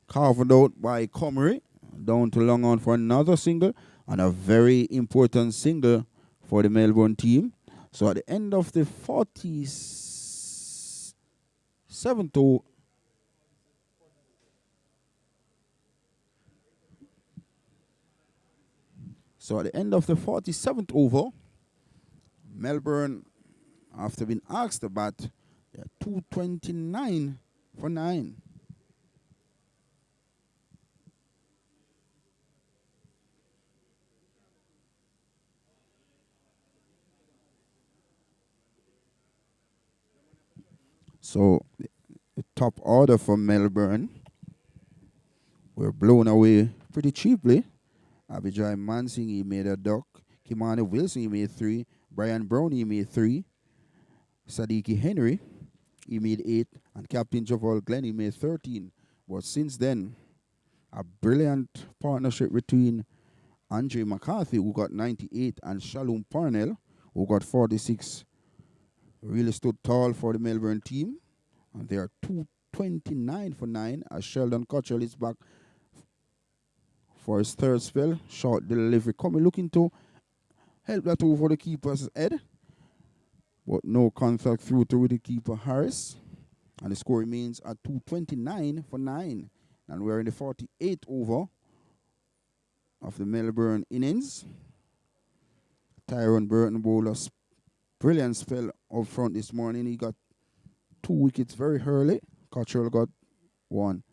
A: carved out by Comrie. Down to long on for another single, and a very important single for the Melbourne team. So at the end of the 47th over, Melbourne, after being asked to bat, they're 229 for 9. So the top order for Melbourne were blown away pretty cheaply. Abijay Mansing, he made a duck. Kimani Wilson, he made 3. Brian Brown, he made 3. Sadiki Henry, he made 8. And Captain Javal Glenn, he made 13. But since then, a brilliant partnership between Andre McCarthy, who got 98, and Shalom Parnell, who got 46, really stood tall for the Melbourne team. And they are 229 for 9 as Sheldon Cottrell is back for his third spell. Short delivery coming, looking to help that over the keeper's head. But no contact through to the keeper Harris. And the score remains at 229 for 9. And we're in the 48th over of the Melbourne innings. Tyrone Burton bowler, brilliant spell up front this morning. He got 2 wickets very early. Cottrell got 1.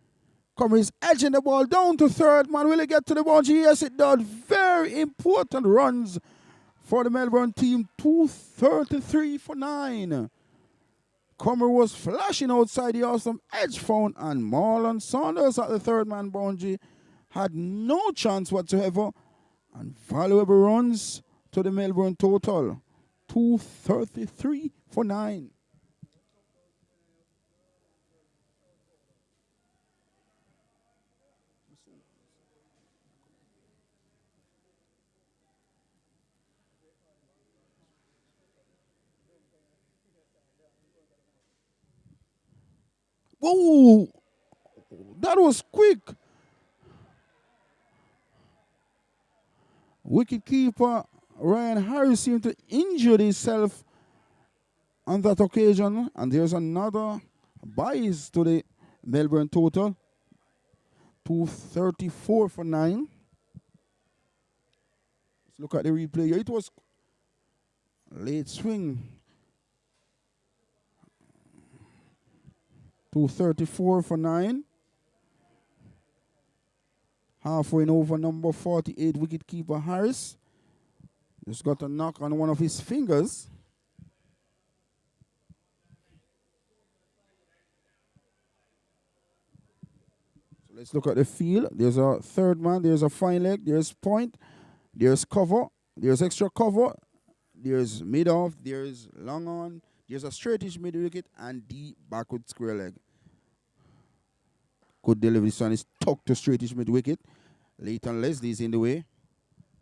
A: Comrie's edging the ball down to third. Man, will it get to the boundary? Yes, it does. Very important runs for the Melbourne team. 233 for 9. Comrie was flashing outside the awesome edge found, and Marlon Saunders at the third man boundary had no chance whatsoever. And valuable runs to the Melbourne total. 233 for 9. Whoa! That was quick. Wicketkeeper Ryan Harris seemed to injure himself on that occasion. And there's another bias to the Melbourne total. 234 for 9. Let's look at the replay here. It was late swing. 234 for 9. Halfway over number 48, wicketkeeper Harris. Just got a knock on one of his fingers. So let's look at the field. There's a third man. There's a fine leg. There's point. There's cover. There's extra cover. there's mid off, there's long on, there's a straightish mid wicket, and deep backward square leg. Good delivery. This one is tucked to straightish mid wicket. Leighton Leslie is in the way,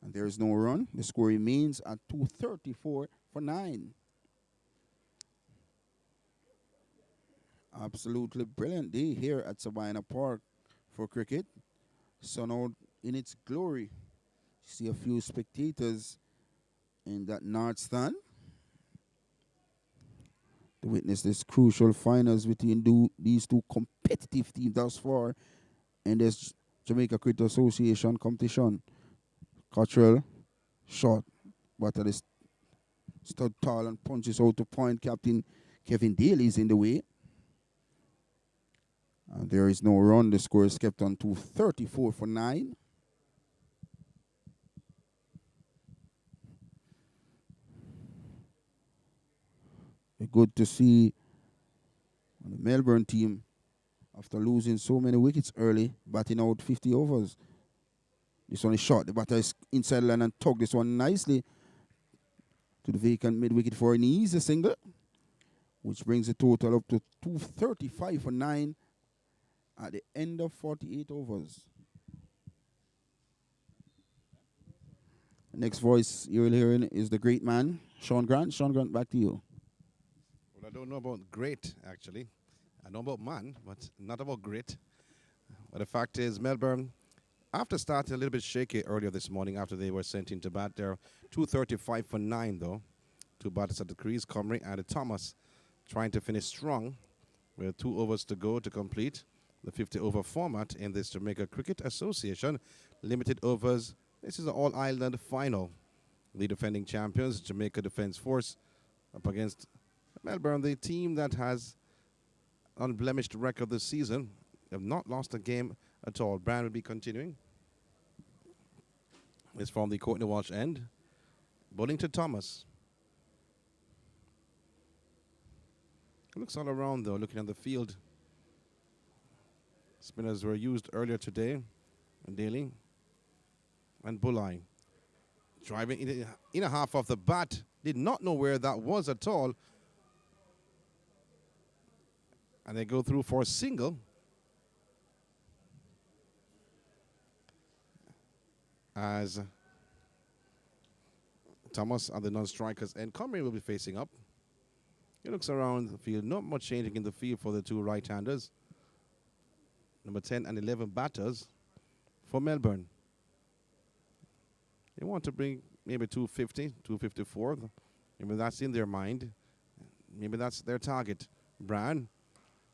A: and there is no run. The score remains at 234 for 9. Absolutely brilliant day here at Sabina Park for cricket. Sun out in its glory. See a few spectators in that north stand to witness this crucial finals between these two competitive teams thus far in this Jamaica Cricket Association competition. Cottrell, shot, but at the stud tall and punches out to point. Captain Kevin Daly is in the way. And there is no run. The score is kept on 234 for 9. Good to see the Melbourne team, after losing so many wickets early, batting out 50 overs. This one is short. The batter is inside the line and tugged this one nicely to the vacant mid-wicket for an easy single, which brings the total up to 235 for 9 at the end of 48 overs. Next voice you will hear is the great man, Sean Grant. Sean Grant, back to you.
B: Well, I don't know about great, actually. I know about man, but not about great. But the fact is, Melbourne, after starting a little bit shaky earlier this morning after they were sent into bat, they're 235 for 9, though. 2 batters at the crease, Comrie and Thomas, trying to finish strong with 2 overs to go to complete the 50-over format in this Jamaica Cricket Association. Limited overs. This is an all-island final. The defending champions, Jamaica Defence Force, up against Melbourne, the team that has unblemished record this season. They have not lost a game at all. Brand will be continuing. It's from the Courtney Walsh end. Bowling to Thomas. Looks all around, though, looking at the field. Spinners were used earlier today. And Daly and Bulai. Driving in a half of the bat. Did not know where that was at all. And they go through for a single. As Thomas and the non-strikers and Comrie will be facing up. He looks around the field. Not much changing in the field for the two right-handers. Number 10 and 11 batters for Melbourne. They want to bring maybe 250, 254. Maybe that's in their mind. Maybe that's their target. Brand.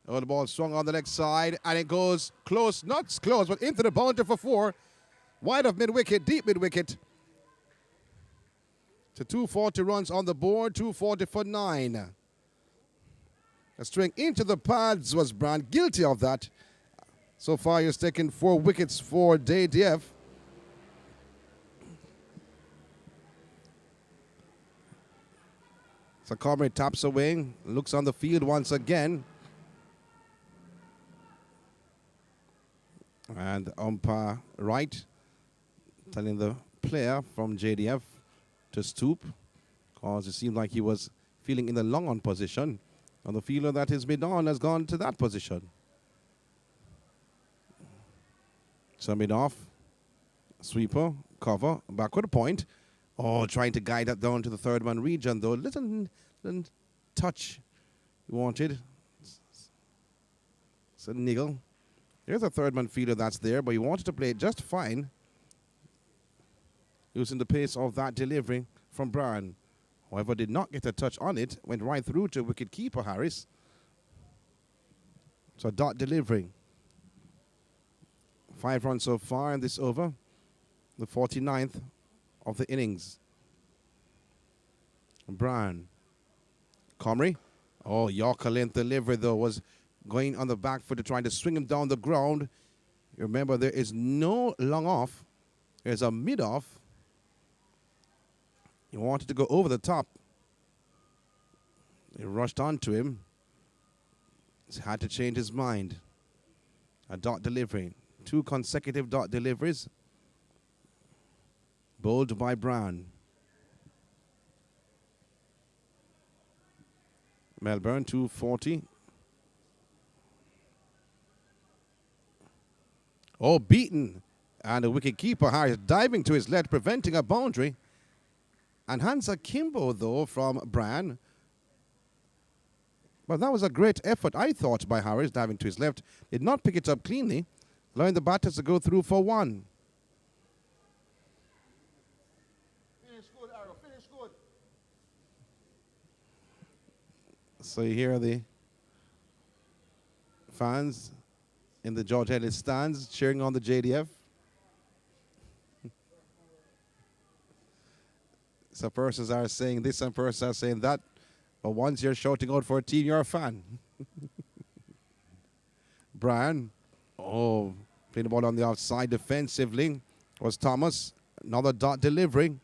B: Oh, the ball swung on the leg side, and it goes close, not close, but into the boundary for 4. Wide of mid-wicket, deep mid-wicket. To 240 runs on the board, 240 for 9. A string into the pads was Brand, guilty of that. So far, he's taken 4 wickets for JDF. So Comrie taps away, looks on the field once again. And umpire right telling the player from JDF to stoop, because it seemed like he was feeling in the long on position. And the fielder that is mid-on has gone to that position. So mid-off, sweeper, cover, backward point. Oh, trying to guide that down to the third man region, though. Little touch he wanted. It's a niggle. There's a third man fielder that's there, but he wanted to play it just fine. Using the pace of that delivery from Brian. However, did not get a touch on it. Went right through to wicket keeper Harris. So dot delivery. 5 runs so far in this over. The 49th of the innings. Brian. Comrie. Oh, Yorker length delivery, though, was going on the back foot to trying to swing him down the ground. Remember, there is no long off. There's a mid-off. He wanted to go over the top. He rushed onto him. He's had to change his mind. A dot delivery. 2 consecutive dot deliveries. Bowled by Brown. Melbourne 240. Oh, beaten. And the wicket keeper Harris diving to his left, preventing a boundary. And hands akimbo, though, from Brian. But that was a great effort, I thought, by Harris, diving to his left. Did not pick it up cleanly, allowing the batters to go through for one.
A: Finish good, Arrow. Finish good.
B: So you hear the fans in the George Ellis stands cheering on the JDF. Some persons are saying this, some persons are saying that. But once you're shouting out for a team, you're a fan. Brian, oh, playing the ball on the outside defensively was Thomas. Another dot delivery.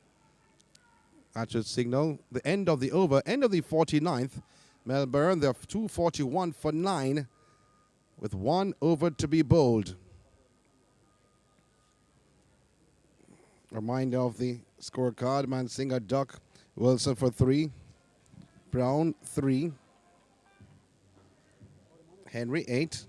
B: That should signal the end of the over, end of the 49th. Melbourne, they're 241 for 9 with 1 over to be bowled. Reminder of the scorecard. Mansinga duck, Wilson for 3. Brown 3. Henry 8.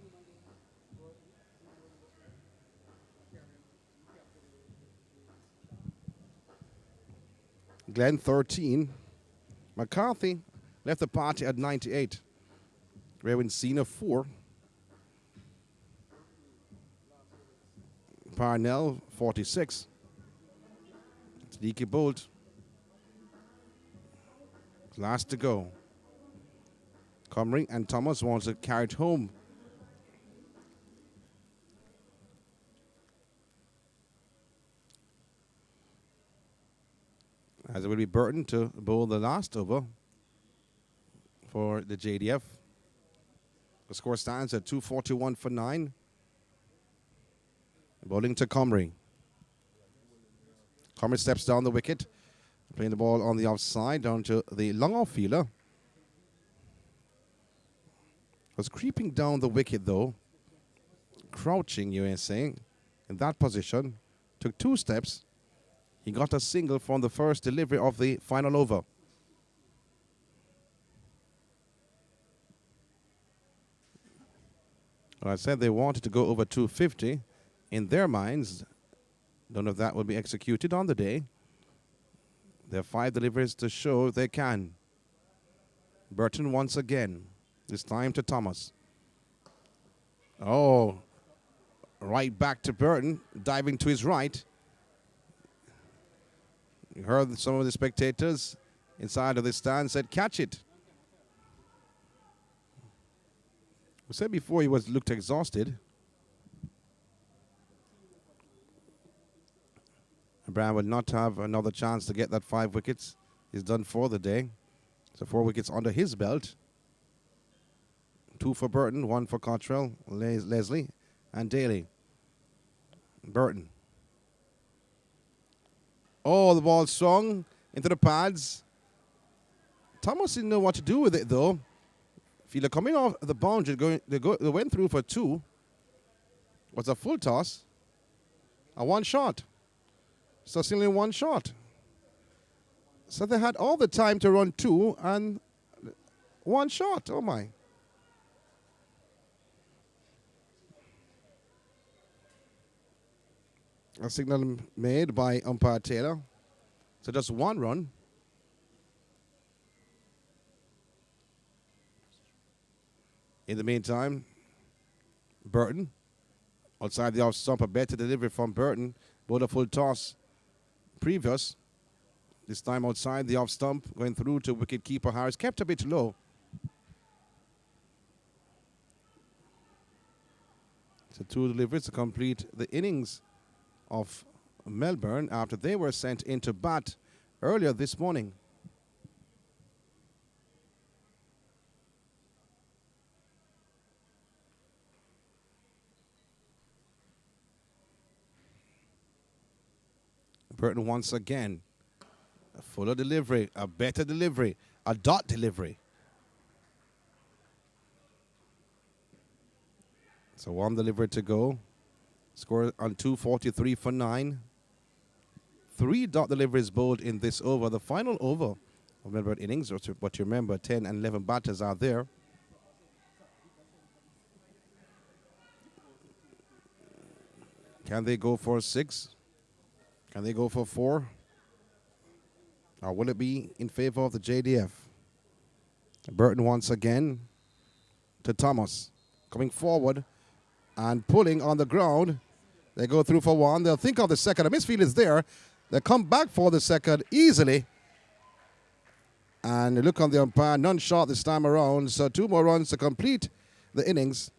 B: Glenn 13. McCarthy left the party at 98. Rewin Cena 4. Parnell 46. Leaky Bolt. Last to go. Comrie and Thomas wants to carry it home. As it will be Burton to bowl the last over for the JDF. The score stands at 241 for 9. Bowling to Comrie. Comrie steps down the wicket. Playing the ball on the offside down to the long off fielder. Was creeping down the wicket though. Crouching, you are saying, in that position. Took 2 steps. He got a single from the first delivery of the final over. Well, I said they wanted to go over 250. In their minds, don't know if that will be executed on the day. There are 5 deliveries to show they can. Burton once again. This time to Thomas. Oh, right back to Burton, diving to his right. You heard some of the spectators inside of the stand said, catch it. We said before he looked exhausted. Brown will not have another chance to get that 5 wickets. He's done for the day. So 4 wickets under his belt. 2 for Burton, 1 for Cottrell, Leslie, and Daly. Burton. Oh, the ball swung into the pads. Thomas didn't know what to do with it, though. Fielder coming off the boundary, they went through for 2. Was a full toss. A 1 shot. So still in 1 shot. So they had all the time to run 2 and 1 shot. Oh my. A signal made by umpire Taylor. So just 1 run. In the meantime, Burton outside the off stump, a better delivery from Burton. Bowled a full toss. Previous, this time outside the off stump, going through to wicket keeper Harris, kept a bit low. So 2 deliveries to complete the innings of Melbourne after they were sent into bat earlier this morning. Burton once again. A fuller delivery, a better delivery, a dot delivery. So 1 delivery to go. Score on 243 for 9. 3 dot deliveries bowled in this over. The final over of Melbourne innings. But you remember, 10 and 11 batters are there. Can they go for 6? Can they go for 4? Or will it be in favor of the JDF? Burton once again to Thomas. Coming forward and pulling on the ground. They go through for 1. They'll think of the second. A misfield is there. They come back for the second easily. And look on the umpire. None shot this time around. So 2 more runs to complete the innings.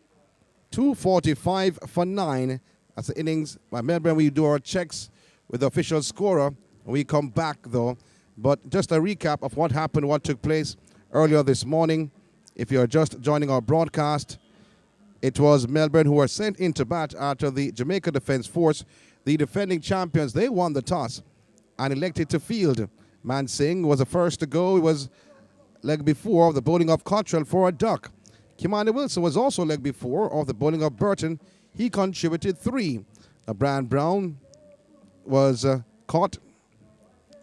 B: 245 for 9. That's the innings. By Melbourne, we do our checks with the official scorer. We come back, though. But just a recap of what happened, what took place earlier this morning. If you're just joining our broadcast, it was Melbourne who were sent into bat after the Jamaica Defence Force, the defending champions. They won the toss and elected to field. Man Singh was the first to go. He was leg before of the bowling of Cottrell for a duck. Kimani Wilson was also leg before of the bowling of Burton. He contributed 3. Brian Brown was caught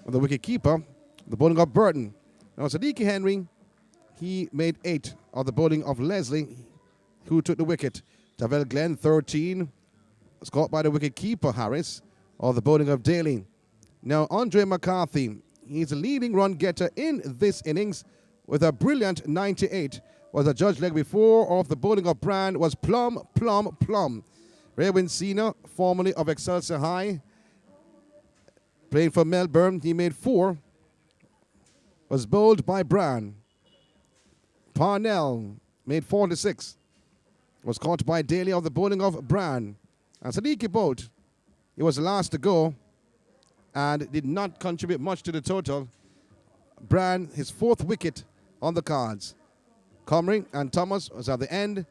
B: with the wicket keeper, the bowling of Burton. Now Sadiqi Henry, he made 8 of the bowling of Leslie, who took the wicket. Tavel Glenn, 13, was caught by the wicket keeper Harris, of the bowling of Daly. Now Andre McCarthy, he's the leading run getter in this innings with a brilliant 98. Was a judge leg before of the bowling of Brand was plum. Raywin Senior, formerly of Excelsior High, playing for Melbourne, he made 4. Was bowled by Brand. Parnell made 46. Was caught by Daly of the bowling of Brand. And Sadiqi bowled. He was the last to go and did not contribute much to the total. Brand, his 4th wicket on the cards. Comrie and Thomas was at the end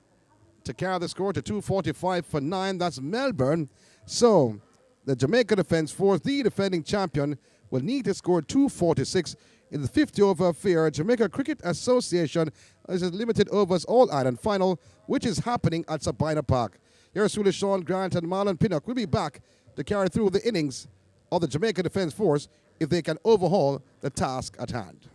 B: to carry the score to 245 for 9. That's Melbourne. So the Jamaica Defence Force, the defending champion, will need to score 246 in the 50-over affair. Jamaica Cricket Association is a limited overs all-island final, which is happening at Sabina Park. Here's Sula Sean Grant and Marlon Pinnock will be back to carry through the innings of the Jamaica Defence Force if they can overhaul the task at hand.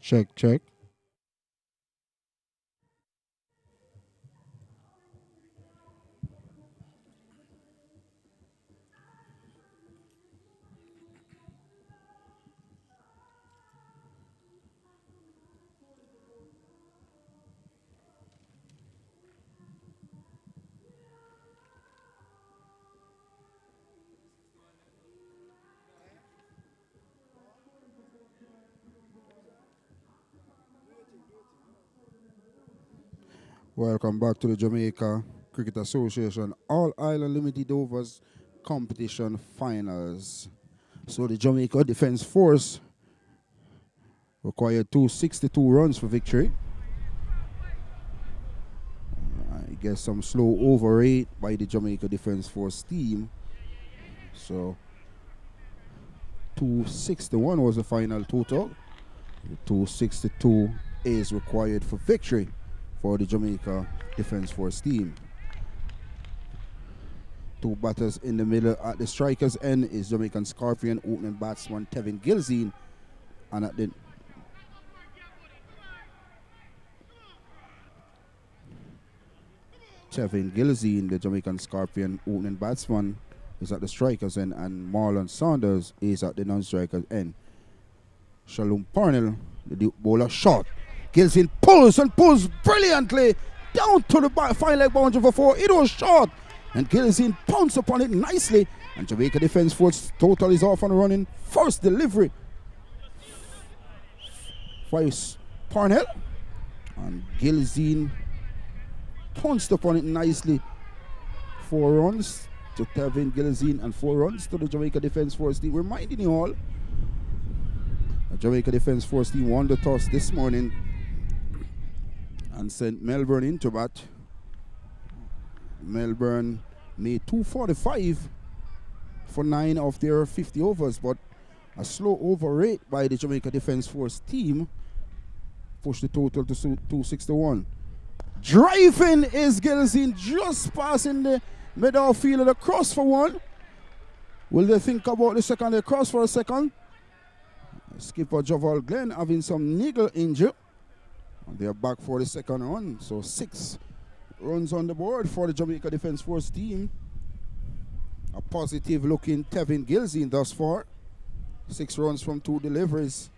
A: Check, check. Welcome back to the Jamaica Cricket Association All Island Limited Overs Competition Finals. So the Jamaica Defence Force required 262 runs for victory. I guess some slow over rate by the Jamaica Defence Force team. So 261 was the final total. 262 is required for victory for the Jamaica Defence Force team. Two batters in the middle. At the striker's end is Jamaican Scorpion opening batsman Tevin Gilzine. And at the Tevin Gilzine, the Jamaican Scorpion opening batsman, is at the strikers end, and Marlon Saunders is at the non-strikers end. Shalom Parnell, the Duke bowler, shot. Gilzine pulls and pulls brilliantly down to the fine leg boundary for 4. It was short, and Gilzine pounced upon it nicely, and Jamaica defense force total is off and running. First delivery by Parnell, and Gilzine pounced upon it nicely. 4 runs to Tevin Gilzine and 4 runs to the Jamaica Defence Force team. Reminding you all, the Jamaica Defence Force team won the toss this morning and sent Melbourne into bat. Melbourne made 245 for 9 of their 50 overs, but a slow over rate by the Jamaica Defence Force team pushed the total to 261. Driving is Gilzine, just passing the middle field across for 1. Will they think about the second? They cross for a second. Skipper Javal Glenn having some niggle injury. And they're back for the second run. So 6 runs on the board for the Jamaica Defence Force team. A positive looking Tevin Gilzine thus far. 6 runs from 2 deliveries.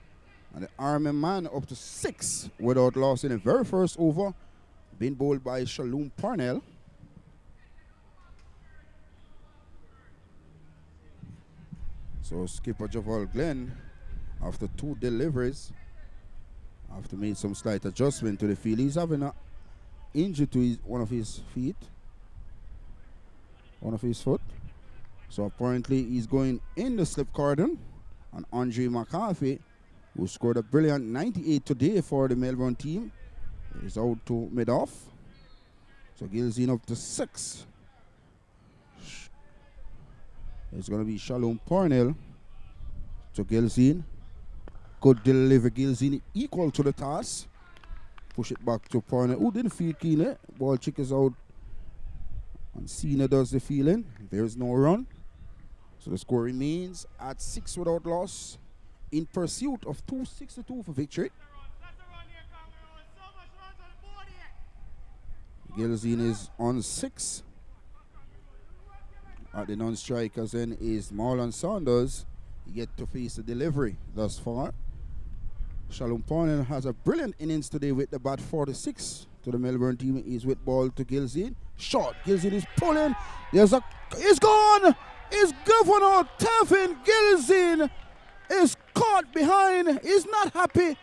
A: And the Army man up to 6 without loss in the very first over. Been bowled by Shalom Parnell. So skipper Javal Glenn, after 2 deliveries, after made some slight adjustment to the field, he's having an injury to one of his foot. So apparently he's going in the slip cordon. And Andre McCarthy, who scored a brilliant 98 today for the Melbourne team, is out to mid-off. So Gilzine up to 6. It's going to be Shalom Parnell to Gilzine. Good delivery, Gilzine equal to the task. Push it back to Parnell, who didn't feel keen. Ball chick is out. And Cena does the fielding. There's no run. So the score remains at 6 without loss, in pursuit of 262 for victory. Gilzine is on 6. At the non-strikers end is Marlon Saunders, yet to face the delivery thus far. Shalom Parnell has a brilliant innings today with the bat 46 to the Melbourne team. He's with ball to Gilzine. Short. Gilzine is pulling. It's gone. It's Governor Tevin Gilzine is caught behind. He's not happy.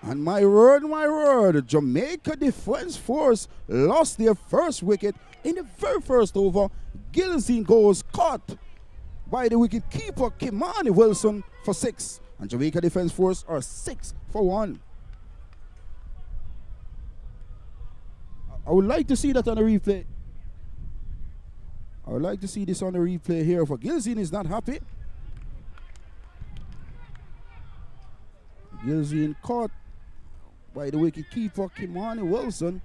A: And my word, Jamaica Defence Force lost their first wicket in the very first over. Gilzine goes caught by the wicket keeper Kimani Wilson for 6. And Jamaica Defence Force are 6 for 1. I would like to see that on the replay. I would like to see this on the replay here. For Gilzine is not happy. Gilzine caught by the wicket keeper Kimani Wilson.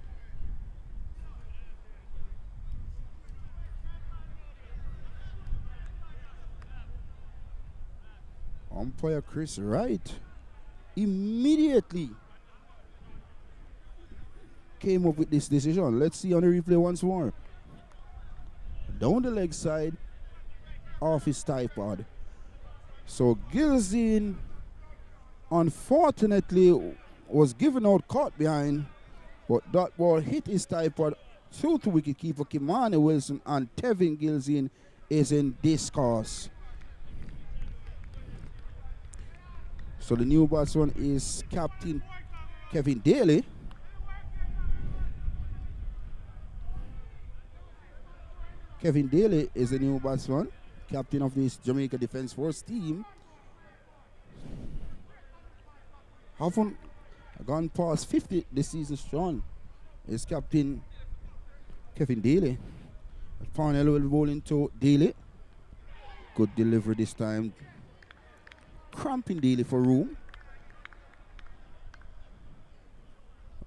A: Umpire Chris Wright immediately came up with this decision. Let's see on the replay once more. Down the leg side, off his tripod. So Gilzine, unfortunately, was given out caught behind, but that ball hit his tripod through to wicketkeeper Kimani Wilson, and Tevin Gilzine is in discourse. So the new batsman is Captain Kevin Daly. Kevin Daly is the new batsman, captain of this Jamaica Defence Force team. Haven't gone past 50 this season strong. Is Captain Kevin Daly. Parnell will bowl into Daly. Good delivery this time. Cramping Daly for room.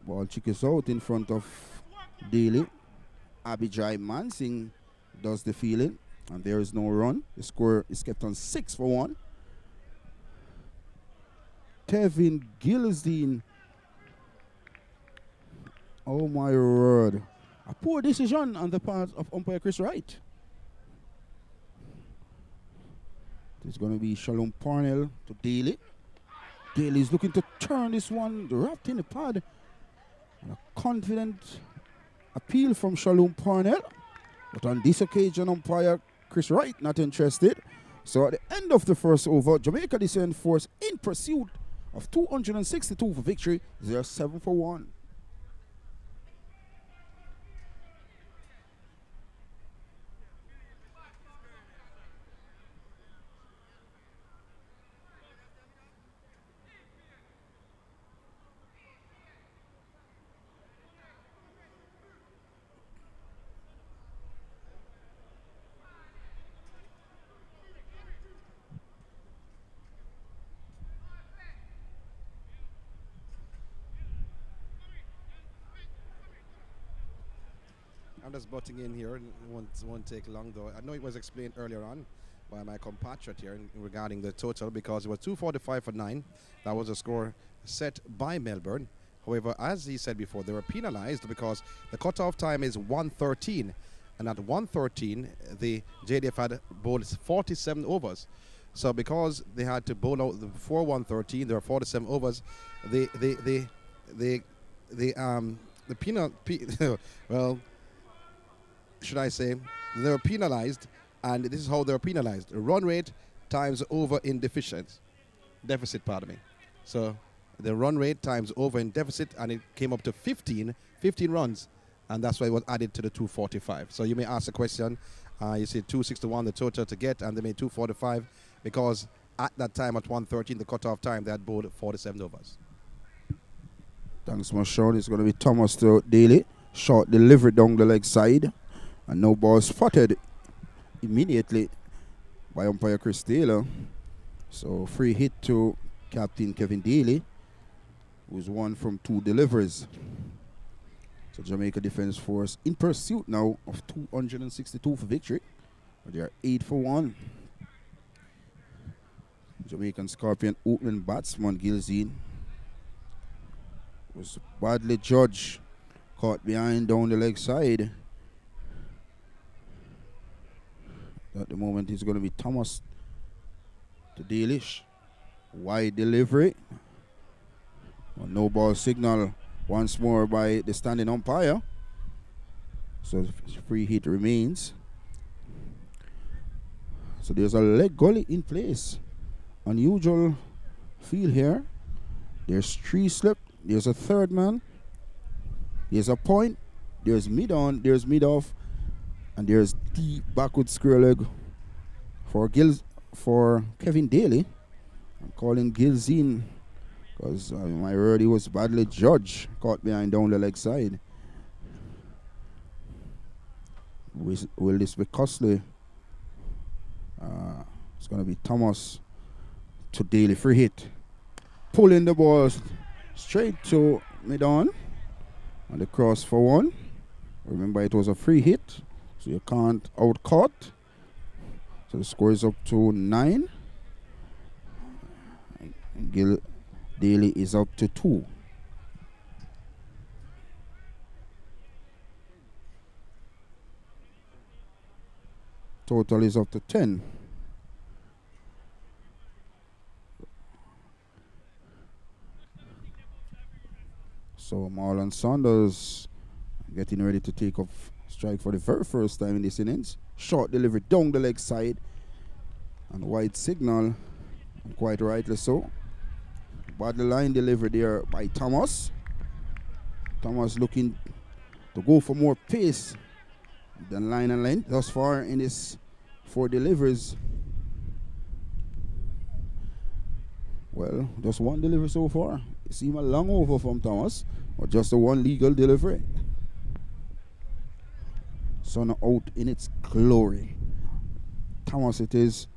A: Ball chick is out in front of Daly. Abijay Mansing does the fielding, and there is no run. The score is kept on 6 for 1. Tevin Gilzine. Oh my word. A poor decision on the part of umpire Chris Wright. It's going to be Shalom Parnell to Daly. Daly is looking to turn this one, wrapped in the pad. And a confident appeal from Shalom Parnell. But on this occasion, umpire Chris Wright not interested. So at the end of the first over, Jamaica descend force in pursuit of 262 for victory. They are 7 for 1.
B: I'm just butting in here. It won't take long, though. I know it was explained earlier on by my compatriot here regarding the total, because it was 245 for 9. That was a score set by Melbourne. However, as he said before, they were penalized because the cutoff time is 1:13. And at 1:13, the JDF had bowled 47 overs. So because they had to bowl out before 1:13, there were 47 overs. The well, should I say, they were penalized, and this is how they were penalized. Run rate times over in deficit, pardon me. So the run rate times over in deficit, and it came up to 15 runs, and that's why it was added to the 245. So you may ask a question, you see 261 the total to get, and they made 245 because at that time at 1:13, the cutoff time, they had bowled 47 overs.
A: Thanks, my shot. It's going to be Thomas to Daly. Short delivery down the leg side. And no ball spotted immediately by umpire Chris Taylor. So free hit to Captain Kevin Daly, who's one from 2 deliveries. So Jamaica Defence Force in pursuit now of 262 for victory. They are 8 for 1. Jamaican Scorpion opening batsman Gilzine was badly judged, caught behind down the leg side. At the moment, it's going to be Thomas to Dalish. Wide delivery. A no ball signal once more by the standing umpire. So free hit remains. So there's a leg gully in place. Unusual field here. There's 3 slip. There's a third man. There's a point. There's mid on. There's mid off. And there's deep backward square leg for Kevin Daly. I'm calling Gilzine because my word, he was badly judged, caught behind down the leg side. Will this be costly? It's going to be Thomas to Daly, free hit. Pulling the ball straight to mid-on. And the cross for 1. Remember, it was a free hit, so you can't out-caught. So the score is up to 9. And Daly is up to 2. Total is up to 10. So Marlon Saunders getting ready to take off strike for the very first time in this innings. Short delivery down the leg side. And wide signal. And quite rightly so. Bad line delivery there by Thomas. Thomas looking to go for more pace than line and length thus far in his 4 deliveries. Well, just 1 delivery so far. It seemed a long over from Thomas, but just a 1 legal delivery. Sun out in its glory. Thomas it is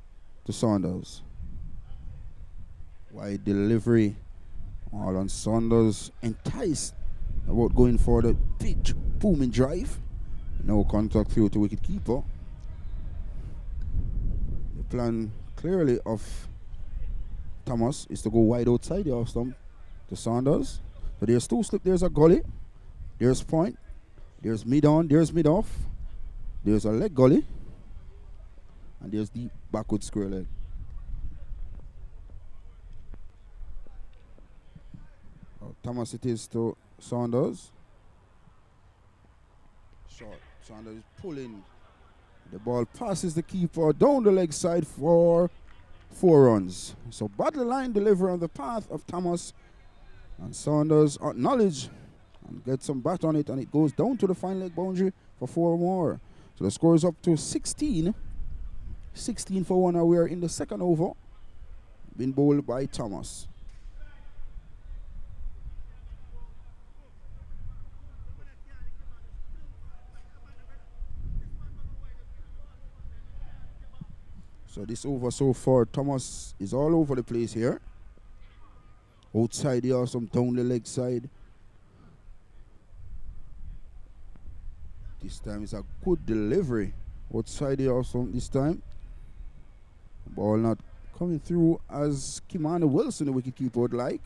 A: to Saunders. Wide delivery. All on Saunders, enticed about going for the big booming drive. No contact through to wicket keeper. The plan clearly of Thomas is to go wide outside the off stump to Saunders. So there's 2 slip, there's a gully, there's point, There's mid on, there's mid off. There's a leg gully. And there's deep backward square leg. Thomas it is to Saunders. Short. Saunders is pulling. The ball passes the keeper down the leg side for 4 runs. So battle line delivery on the path of Thomas. And Saunders acknowledge and get some bat on it, and it goes down to the final leg boundary for 4 more. So the score is up to 16. 16 for 1, and we are in the second over. Been bowled by Thomas. So this over so far, Thomas is all over the place here. Outside here, some down the leg side. This time it's a good delivery. Outside here some this time. Ball not coming through as Kimani Wilson, the wicketkeeper, would like.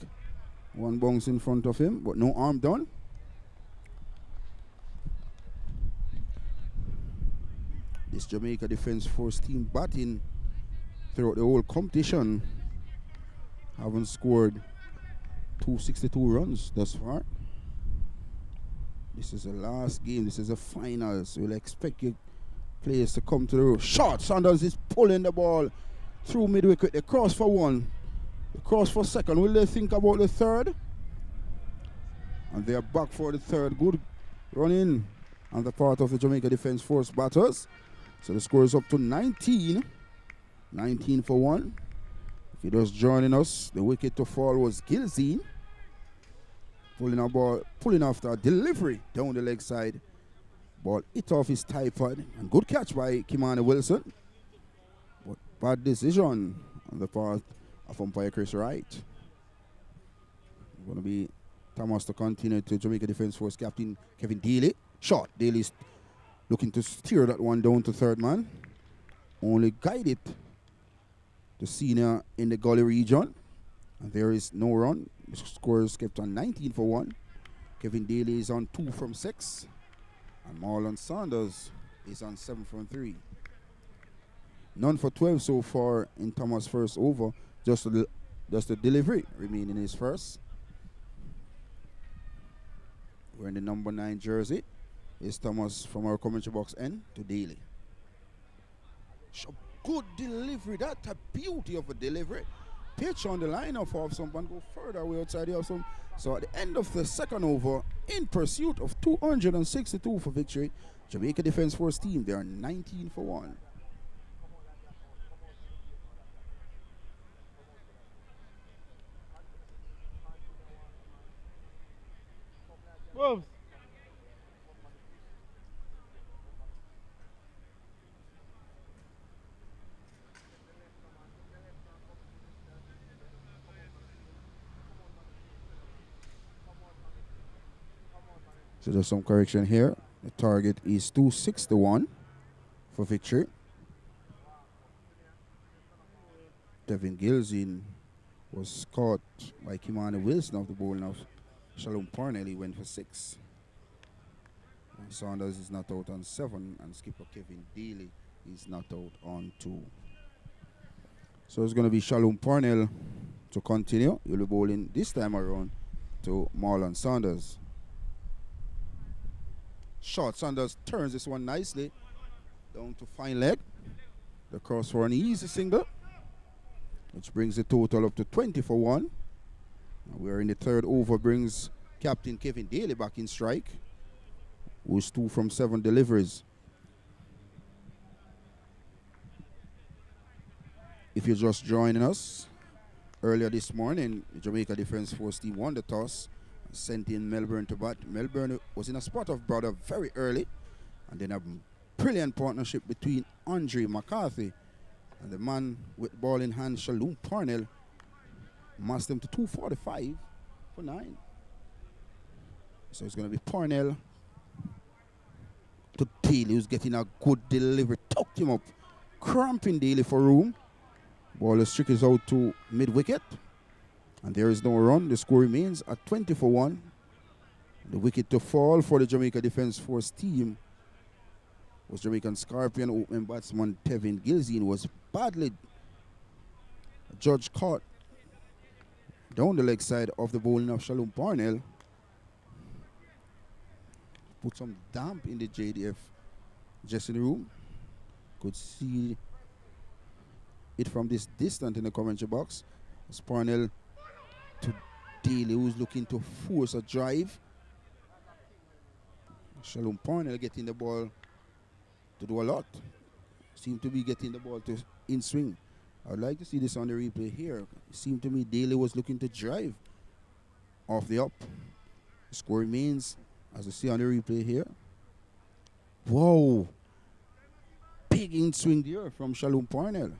A: One bounce in front of him, but no arm done. This Jamaica Defence Force team batting throughout the whole competition haven't scored 262 runs thus far. This is the last game. This is the final, so we'll expect your players to come to the roof. Shot. Saunders is pulling the ball through mid-wicket. They cross for 1. They cross for 2nd. Will they think about the 3rd? And they are back for the 3rd. Good run in on the part of the Jamaica Defence Force batters. So the score is up to 19. 19 for 1. If you're just joining us, the wicket to fall was Gilzine. Pulling after a delivery down the leg side. Ball hit off his tie pad. And good catch by Kimani Wilson. But bad decision on the part of umpire Chris Wright. Going to be Thomas to continue to Jamaica Defence Force captain Kevin Daly. Shot. Daly's looking to steer that one down to 3rd man. Only guided the senior in the gully region. And there is no run. The score is kept on 19 for 1. Kevin Daly is on 2 from 6. And Marlon Saunders is on 7 from 3. None for 12 so far in Thomas' first over. Just the delivery remaining in his first. Wearing the number 9 jersey is Thomas from our commentary box end to Daly. Good delivery. That's a beauty of a delivery. Pitch on the line of someone, go further away outside the off some. So at the end of the second over, in pursuit of 262 for victory, Jamaica Defence Force team, they are 19 for 1.
C: Whoa.
A: So there's some correction here. The target is 261 for victory. Devin Gilzine was caught by Kimani Wilson of the bowling of Shalom Parnell. He went for 6. And Saunders is not out on 7, and skipper Kevin Daly is not out on 2. So it's going to be Shalom Parnell to continue. He'll be bowling this time around to Marlon Saunders. Short. Saunders turns this one nicely down to fine leg. The cross for an easy single, which brings the total up to 20 for 1. And we're in the 3rd over, brings Captain Kevin Daly back in strike, who's 2 from 7 deliveries. If you're just joining us, earlier this morning, the Jamaica Defence Force team won the toss, sent in Melbourne to bat. Melbourne was in a spot of brother very early, and then a brilliant partnership between Andre McCarthy and the man with ball in hand, Shalom Parnell, massed them to 245 for 9. So it's going to be Parnell to Daly, who's getting a good delivery. Tucked him up, cramping Daly for room. Ball is trickles out to mid-wicket. And there is no run. The score remains at 20 for 1. The wicket to fall for the Jamaica Defence Force team was Jamaican Scorpion opening batsman Tevin Gilzine. Was badly judge caught down the leg side of the bowling of Shalom Parnell. Put some damp in the JDF dressing room. Could see it from this distance in the commentary box. As Parnell to Daly, who's looking to force a drive. Shalom Parnell getting the ball to do a lot. Seem to be getting the ball to in swing. I would like to see this on the replay here. It seemed to me Daly was looking to drive off the up. The score remains, as you see on the replay here. Whoa. Big in swing there from Shalom Parnell.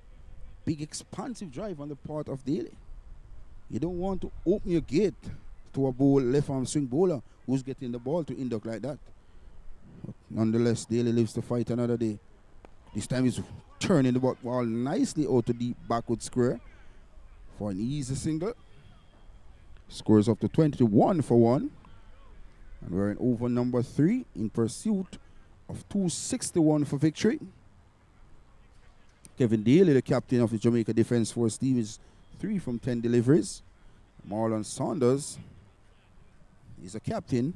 A: Big expansive drive on the part of Daly. You don't want to open your gate to a left arm swing bowler who's getting the ball to induct like that. But nonetheless, Daly lives to fight another day. This time he's turning the ball nicely out to the backward square for an easy single. Scores up to 21 for 1. And we're in over number 3 in pursuit of 261 for victory. Kevin Daly, the captain of the Jamaica Defence Force team, is 3 from 10 deliveries. Marlon Saunders is a captain,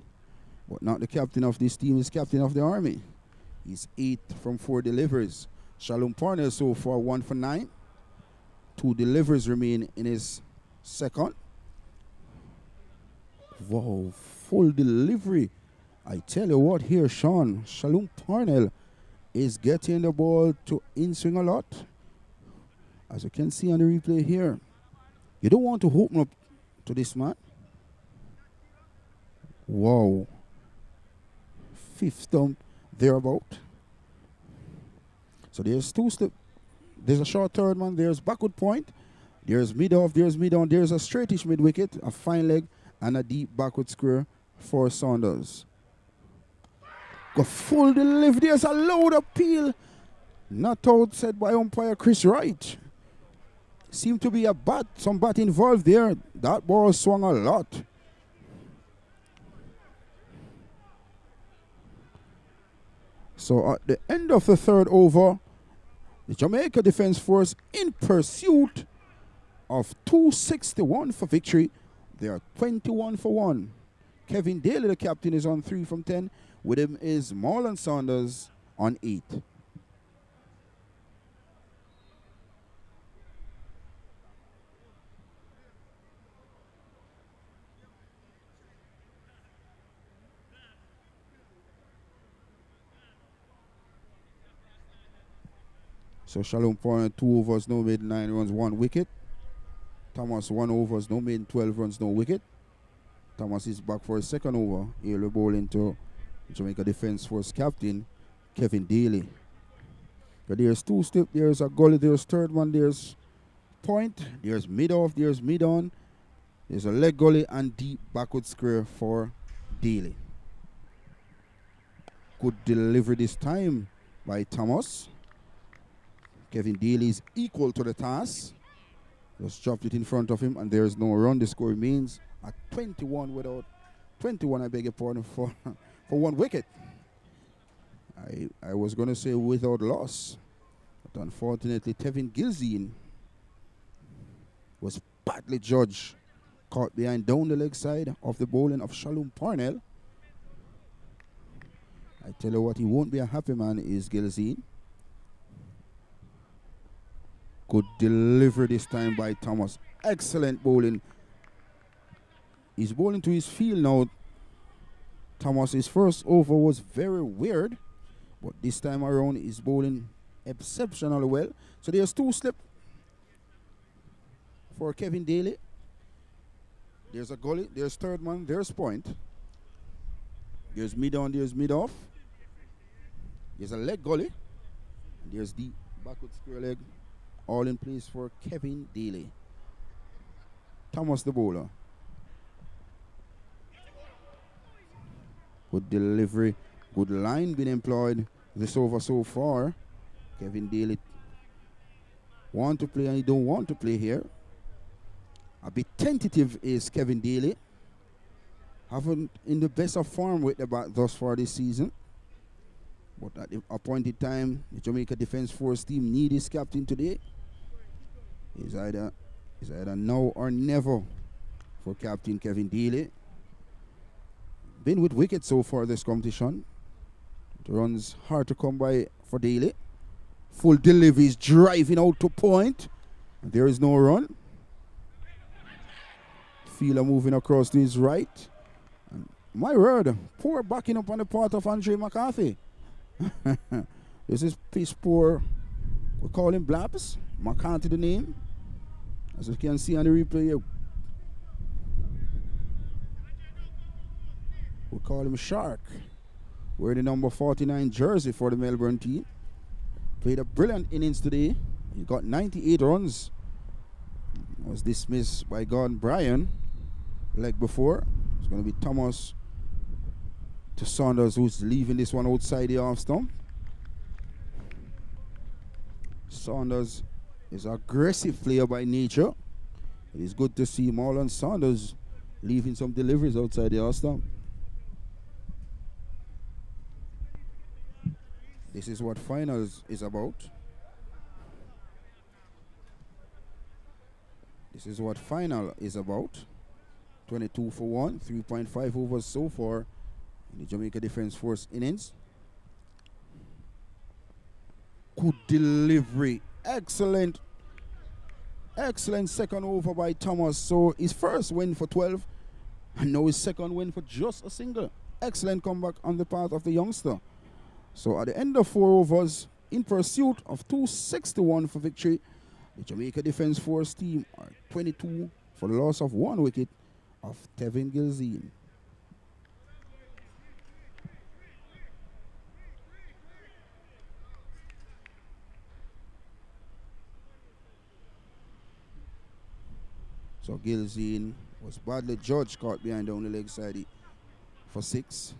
A: but not the captain of this team, he's captain of the army. He's 8 from 4 deliveries. Shalom Parnell so far 1 for 9. 2 deliveries remain in his second. Wow, full delivery. I tell you what here, Sean, Shalom Parnell is getting the ball to in-swing a lot. As you can see on the replay here. You don't want to open up to this man. Wow. 5th stump thereabout. So there's 2 slip. There's a short third man. There's backward point. There's mid-off. There's mid-on. There's a straightish mid-wicket, a fine leg, and a deep backward square for Saunders. Got full delivery. There's a loud appeal. Not out, said by umpire Chris Wright. Seemed to be some bat involved there. That ball swung a lot. So at the end of the 3rd over, the Jamaica Defence Force in pursuit of 261 for victory. They are 21 for 1. Kevin Daly, the captain, is on 3 from 10. With him is Marlon Saunders on 8. So Shalom Parnell 2 overs, no made 9 runs, 1 wicket. Thomas 1 overs, no made 12 runs, no wicket. Thomas is back for his 2nd over. Early bowling to Jamaica Defence Force captain Kevin Daly. But there's 2 step, there's a gully, there's 3rd one, there's point, there's mid-off, there's mid-on. There's a leg gully and deep backward square for Daly. Good delivery this time by Thomas. Kevin Daly is equal to the task. Just dropped it in front of him, and there is no run. The score remains at 21 without 21. I beg your pardon for 1 wicket. I was going to say without loss, but unfortunately, Tevin Gilzine was badly judged, caught behind down the leg side of the bowling of Shalom Parnell. I tell you what, he won't be a happy man is Gilzine. Good delivery this time by Thomas. Excellent bowling. He's bowling to his field now. Thomas's first over was very weird, but this time around he's bowling exceptionally well. So there's 2 slip for Kevin Daly. There's a gully, there's 3rd man, there's point. There's mid-on, there's mid-off. There's a leg gully. And there's the backward square leg. All in place for Kevin Daly. Thomas the bowler. Good delivery. Good line being employed this over so far. Kevin Daly want to play and he don't want to play here. A bit tentative is Kevin Daly. haven't in the best of form with the bat thus far this season. But at the appointed time, the Jamaica Defence Force team need his captain today. It's either now or never for Captain Kevin Daly. Been with wickets so far this competition. The runs hard to come by for Daly. Full deliveries driving out to point. There is no run. Fielder moving across to his right. And my word, poor backing up on the part of Andre McCarthy. This is pitch poor. We call him Blabs. McCarthy the name. As you can see on the replay here. We call him Shark. Wearing the number 49 jersey for the Melbourne team. Played a brilliant innings today. He got 98 runs. Was dismissed by Gordon Bryan. Like before. It's going to be Thomas to Saunders, who's leaving this one outside the off stump. Saunders is an aggressive player by nature. It is good to see Marlon Saunders leaving some deliveries outside the off stump. This is what finals is about. This is what final is about. 22 for 1, 3.5 overs so far in the Jamaica Defence Force innings. Good delivery. Excellent. Excellent second over by Thomas. So his first win for 12 and now his second win for just a single. Excellent comeback on the part of the youngster. So at the end of 4 overs, in pursuit of 261 for victory, the Jamaica Defence Force team are 22 for the loss of 1 wicket of Tevin Gilzine. So Gilzine was badly judged, caught behind down the leg side for 6.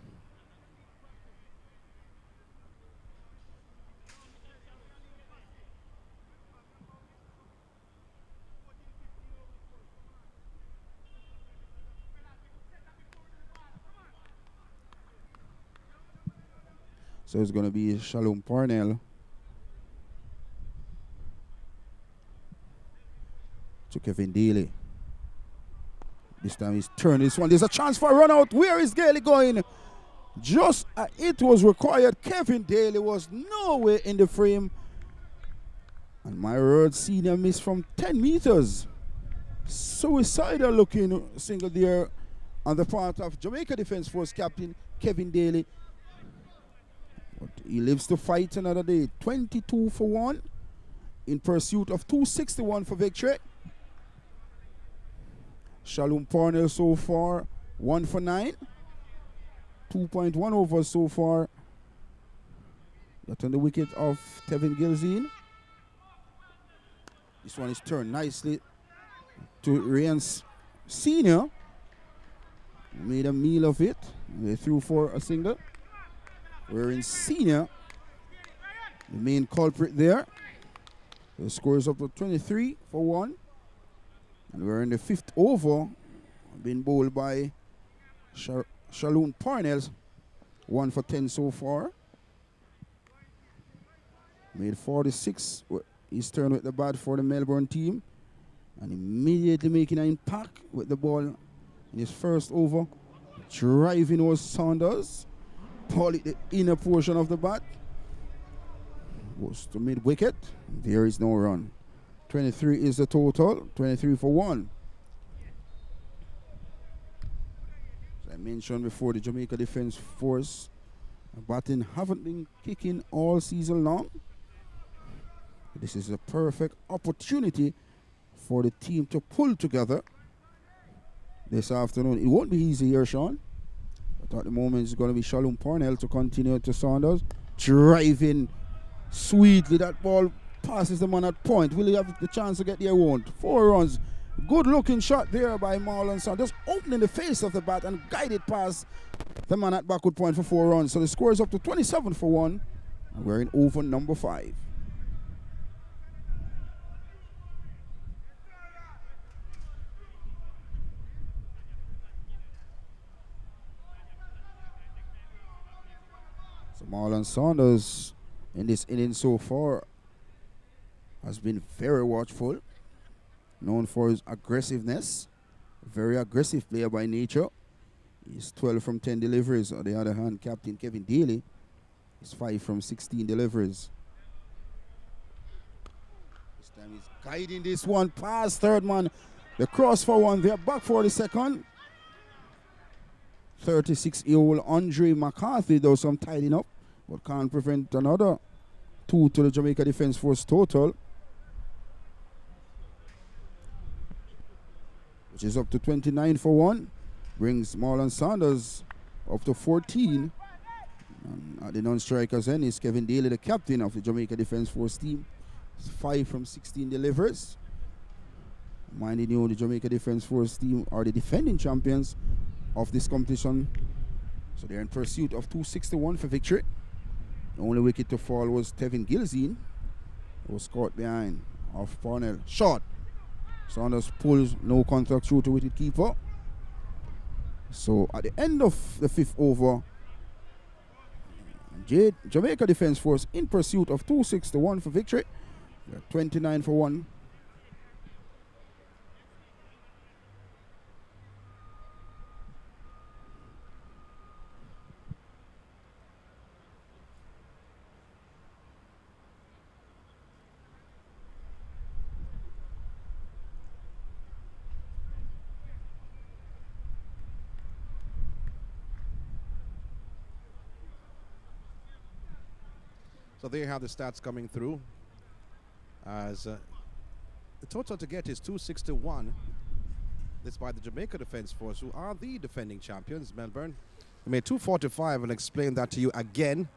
A: So it's going to be Shalom Parnell to Kevin Daly. This time he's turned this one. There's a chance for a run out. Where is Daly going? Just it was required. Kevin Daly was nowhere in the frame. And my word, senior missed from 10 meters. Suicidal looking single there on the part of Jamaica Defence Force captain Kevin Daly. But he lives to fight another day. 22 for 1 in pursuit of 261 for victory. Shalom Parnell so far 1 for 9. 2.1 overs so far. Got on the wicket of Tevin Gilzine. This one is turned nicely to Ryan Senior. Made a meal of it. They threw for a single. We're in Senior, the main culprit there. The score is up to 23 for 1. And we're in the 5th over, being bowled by Shalom Parnell. 1 for 10 so far. Made 46. He's turned with the bat for the Melbourne team. And immediately making an impact with the ball in his first over. Driving was Saunders. Ball at the inner portion of the bat. Goes to mid wicket. There is no run. 23 is the total. 23 for 1. As I mentioned before, the Jamaica Defence Force batting haven't been kicking all season long. This is a perfect opportunity for the team to pull together this afternoon. It won't be easy here, Sean. But at the moment, it's going to be Shalom Parnell to continue to Saunders. Driving sweetly. That ball passes the man at point. Will he have the chance to get there? Won't. 4 runs. Good looking shot there by Marlon Saunders. Just opening the face of the bat and guided past the man at backward point for 4 runs. So the score is up to 27 for 1. And we're in over number 5. So Marlon Saunders in this inning so far has been very watchful, known for his aggressiveness, very aggressive player by nature. He's 12 from 10 deliveries. On the other hand, Captain Kevin Daly is 5 from 16 deliveries. This time he's guiding this one past third man. The cross for one there, back for the second. 36-year-old Andre McCarthy does some tidying up, but can't prevent another 2 to the Jamaica Defence Force total, which is up to 29 for 1. Brings Marlon Saunders up to 14. And at the non-strikers end is Kevin Daly, the captain of the Jamaica Defence Force team. 5 from 16 delivers. Minding you, the Jamaica Defence Force team are the defending champions of this competition. So they're in pursuit of 261 for victory. The only wicket to fall was Tevin Gilzine, who was caught behind off Parnell. Shot. Saunders pulls, no contact through to wicket keeper. So at the end of the 5th over, Jamaica Defence Force in pursuit of 261 for victory. They're 29 for 1.
B: So there you have the stats coming through. As the total to get is 261. This by the Jamaica Defence Force, who are the defending champions, Melbourne. They made 245 and explain that to you again,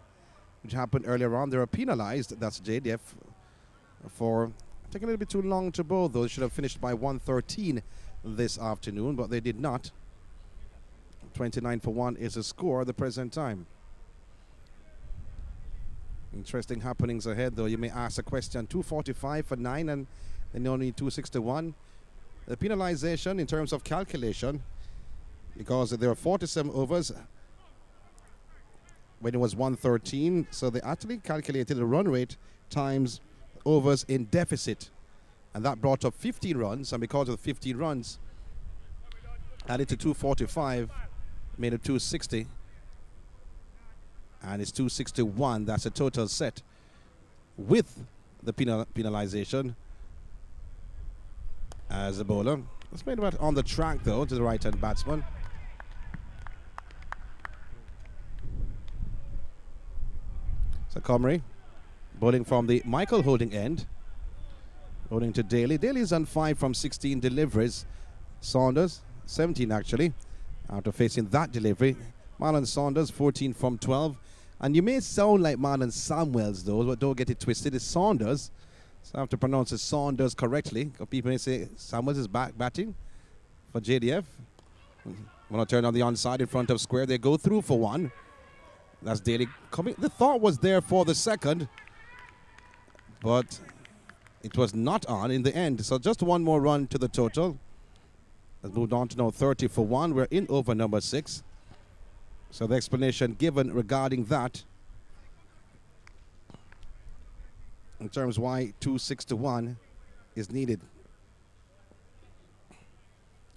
B: which happened earlier on. They were penalized, that's JDF, for taking a little bit too long to bowl. Those should have finished by 113 this afternoon, but they did not. 29 for 1 is a score at the present time. Interesting happenings ahead, though. You may ask a question. 245 for 9 and then only 261. The penalization in terms of calculation, because there were 47 overs when it was 113, so they actually calculated the run rate times overs in deficit, and that brought up 15 runs, and because of the 15 runs added to 245 made it 260, and it's 261. That's a total set with the penalization as a bowler. It's made about on the track, though, to the right-hand batsman. So Comrie bowling from the Michael Holding end, bowling to Daly. Daly's on 5 from 16 deliveries. Saunders 17 actually after facing that delivery. Marlon Saunders 14 from 12. And you may sound like Marlon Samuels, though, but don't get it twisted. It's Saunders. So I have to pronounce it Saunders correctly. People may say Samuels is batting for JDF. When I turn on the onside in front of square, they go through for 1. That's Daly coming. The thought was there for the second, but it was not on in the end. So just one more run to the total. Let's move on to now 30 for 1. We're in over number 6. So the explanation given regarding that, in terms why 261 is needed.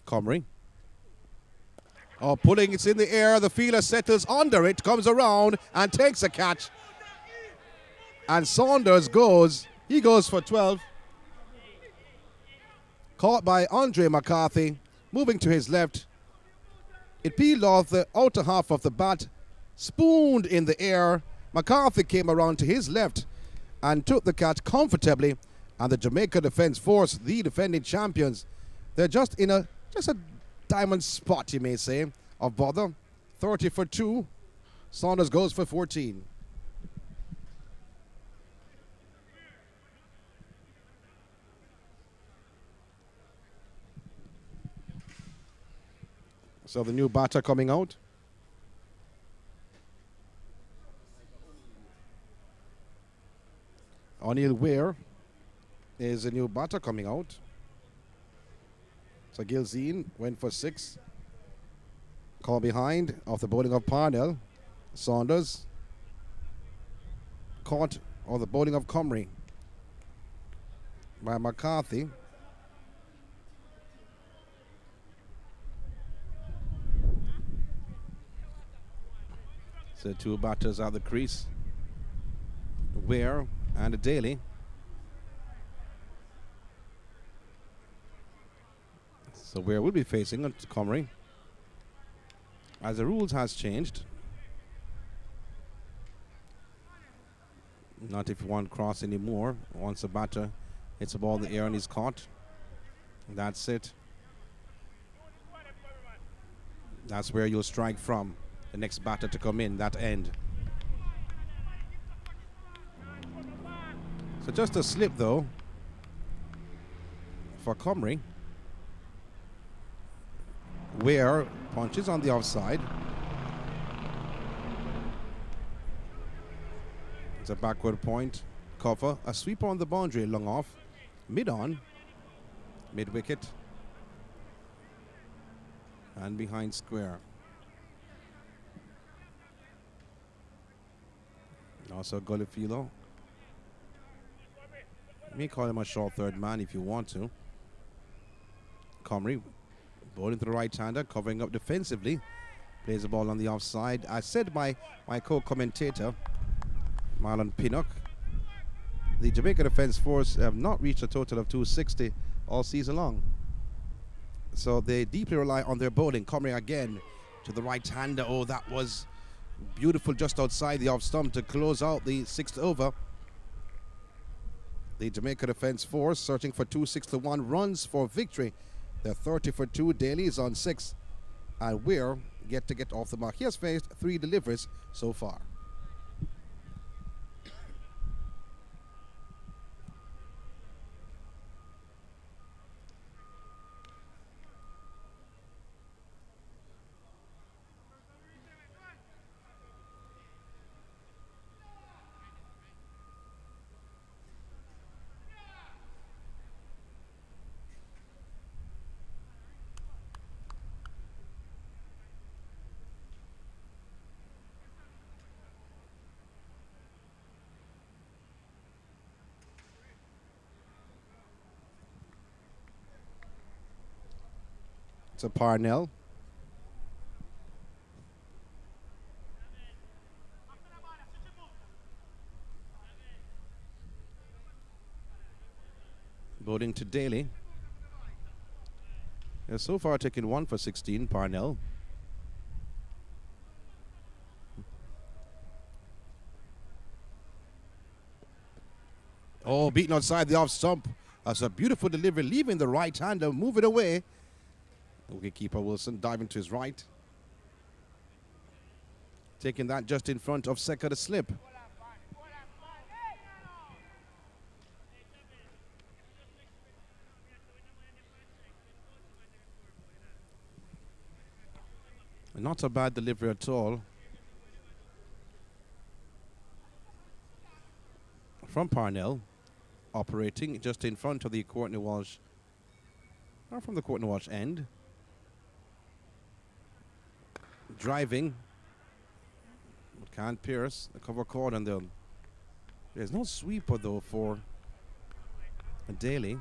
B: Comrie. Oh, pulling it in the air. The fielder settles under it, comes around and takes a catch. And Saunders goes. He goes for 12. Caught by Andre McCarthy. Moving to his left. It peeled off the outer half of the bat, spooned in the air. McCarthy came around to his left and took the catch comfortably. And the Jamaica Defence Force, the defending champions, they're just in a diamond spot, you may say, of bother. 30 for 2. Saunders goes for 14. So the new batter coming out. O'Neill Weir is a new batter coming out. So Gilzine went for 6. Call behind off the bowling of Parnell. Saunders caught, or the bowling of Comrie by McCarthy. So 2 batters out the crease. Ware and Daly. So Ware will be facing Comrie, as the rules has changed. Not if one cross anymore. Once a batter hits a ball in the air and he's caught, that's it. That's where you'll strike from. The next batter to come in, that end. So just a slip though for Comrie. Ware punches on the offside. It's a backward point. Cover. A sweeper on the boundary, long off. Mid-on. Mid-wicket. And behind square. Also Golifilo. You may call him a short third man if you want to. Comrie bowling to the right-hander, covering up defensively. Plays the ball on the offside. I said by my co-commentator, Marlon Pinnock, the Jamaica Defence Force have not reached a total of 260 all season long. So they deeply rely on their bowling. Comrie again to the right-hander. Oh, that was beautiful just outside the off-stump to close out the 6th over. The Jamaica Defence Force searching for 261 runs for victory. They're 30 for 2. Daly is on 6. And Weir yet to get off the mark. He has faced 3 deliveries so far. To Parnell. Bowling to Daly. Has so far taken 1 for 16, Parnell. Oh, beaten outside the off stump. That's a beautiful delivery, leaving the right-hander, move it away. Wicketkeeper Wilson diving to his right. Taking that just in front of Seka to slip. Not a bad delivery at all from Parnell, operating just in front of the Courtney Walsh, or from the Courtney Walsh end. Driving, but can't pierce the cover cord, and there's no sweeper though for Daly.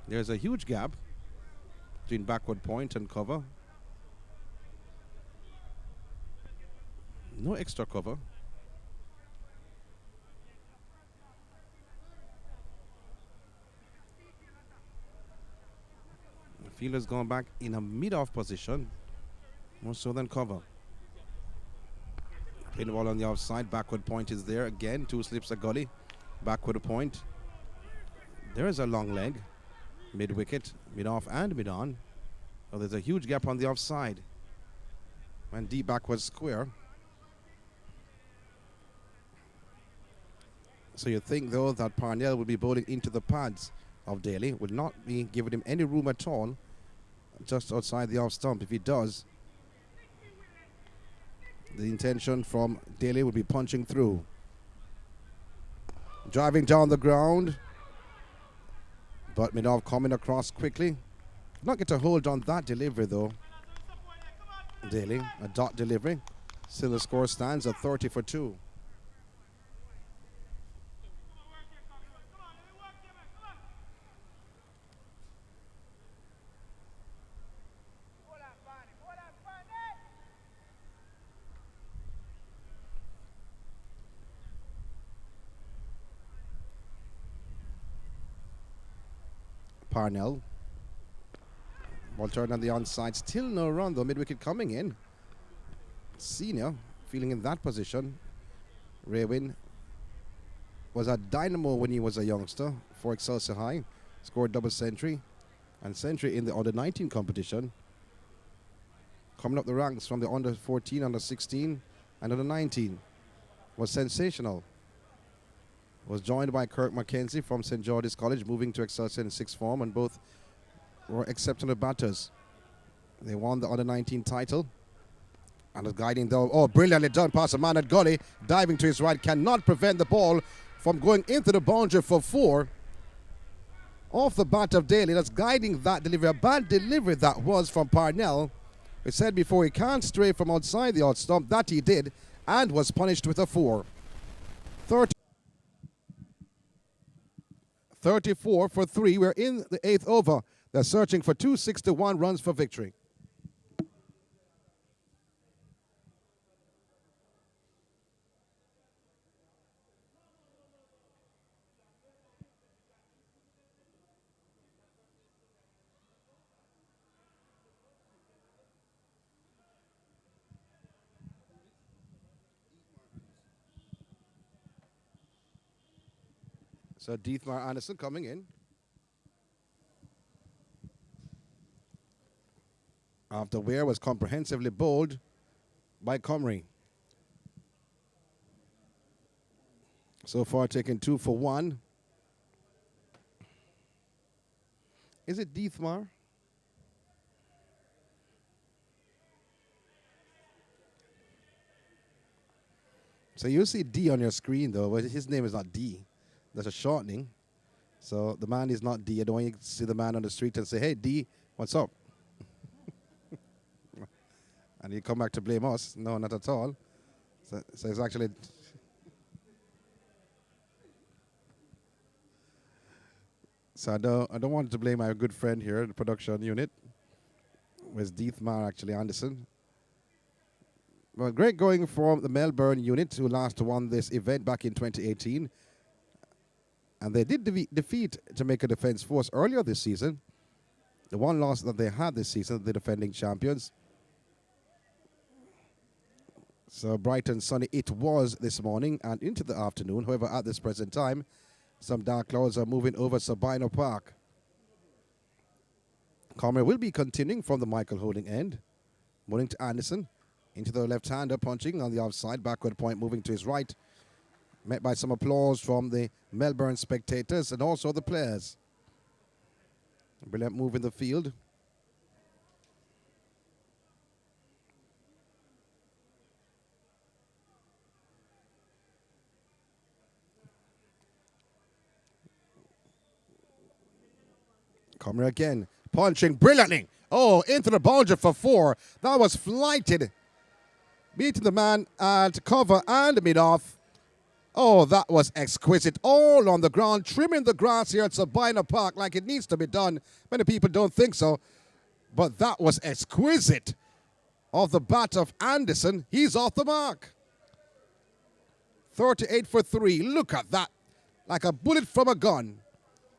B: There's a huge gap between backward point and cover. No extra cover. The fielder's gone back in a mid-off position. More so than cover. Playing the ball on the offside. Backward point is there again. 2 slips a gully. Backward point. There is a long leg. Mid-wicket, mid-off and mid-on. Oh, there's a huge gap on the offside. And deep backward square. So you think, though, that Parnell will be bowling into the pads of Daly. Will not be giving him any room at all. Just outside the off-stump. If he does, the intention from Daly will be punching through. Driving down the ground. But Minov coming across quickly. Not get a hold on that delivery though. Daly, a dot delivery. Still the score stands at 30 for 2. Parnell. Ball turned on the onside. Still no run though. Mid-wicket coming in. Senior feeling in that position. Raywin was a dynamo when he was a youngster for Excelsior High. Scored double century and century in the under-19 competition. Coming up the ranks from the under-14, under-16 and under-19 was sensational. Was joined by Kirk Mackenzie from St. George's College, moving to Excelsior in sixth form, and both were exceptional batters. They won the under-19 title. And is guiding though. Oh, brilliantly done pass. A man at gully, diving to his right, cannot prevent the ball from going into the boundary for 4. Off the bat of Daly, that's guiding that delivery. A bad delivery that was from Parnell. We said before he can't stray from outside the odd stump. That he did, and was punished with a 4. 34 for 3. We're in the 8th over. They're searching for 261 runs for victory. So Diethmar Anderson coming in. After Ware was comprehensively bowled by Comrie. So far taking 2 for 1. Is it Diethmar? So you see D on your screen though, but his name is not D. That's a shortening. So the man is not D. I don't want you to see the man on the street and say, hey, D, what's up? And you come back to blame us. No, not at all. So it's actually... So I don't want to blame my good friend here in the production unit. Where's Diethmar actually Anderson? Well, great going from the Melbourne unit, who last won this event back in 2018. And they did defeat Jamaica Defence Force earlier this season. The one loss that they had this season, the defending champions. So bright and sunny it was this morning and into the afternoon. However, at this present time, some dark clouds are moving over Sabino Park. Comrie will be continuing from the Michael Holding end. Moving to Anderson. Into the left-hander, punching on the offside. Backward point moving to his right. Met by some applause from the Melbourne spectators and also the players. Brilliant move in the field. Comrie again, punching brilliantly. Oh, into the boundary for 4. That was flighted. Beating the man at cover and mid-off. Oh, that was exquisite. All on the ground, trimming the grass here at Sabina Park like it needs to be done. Many people don't think so. But that was exquisite. Off the bat of Anderson, he's off the mark. 38 for 3. Look at that. Like a bullet from a gun.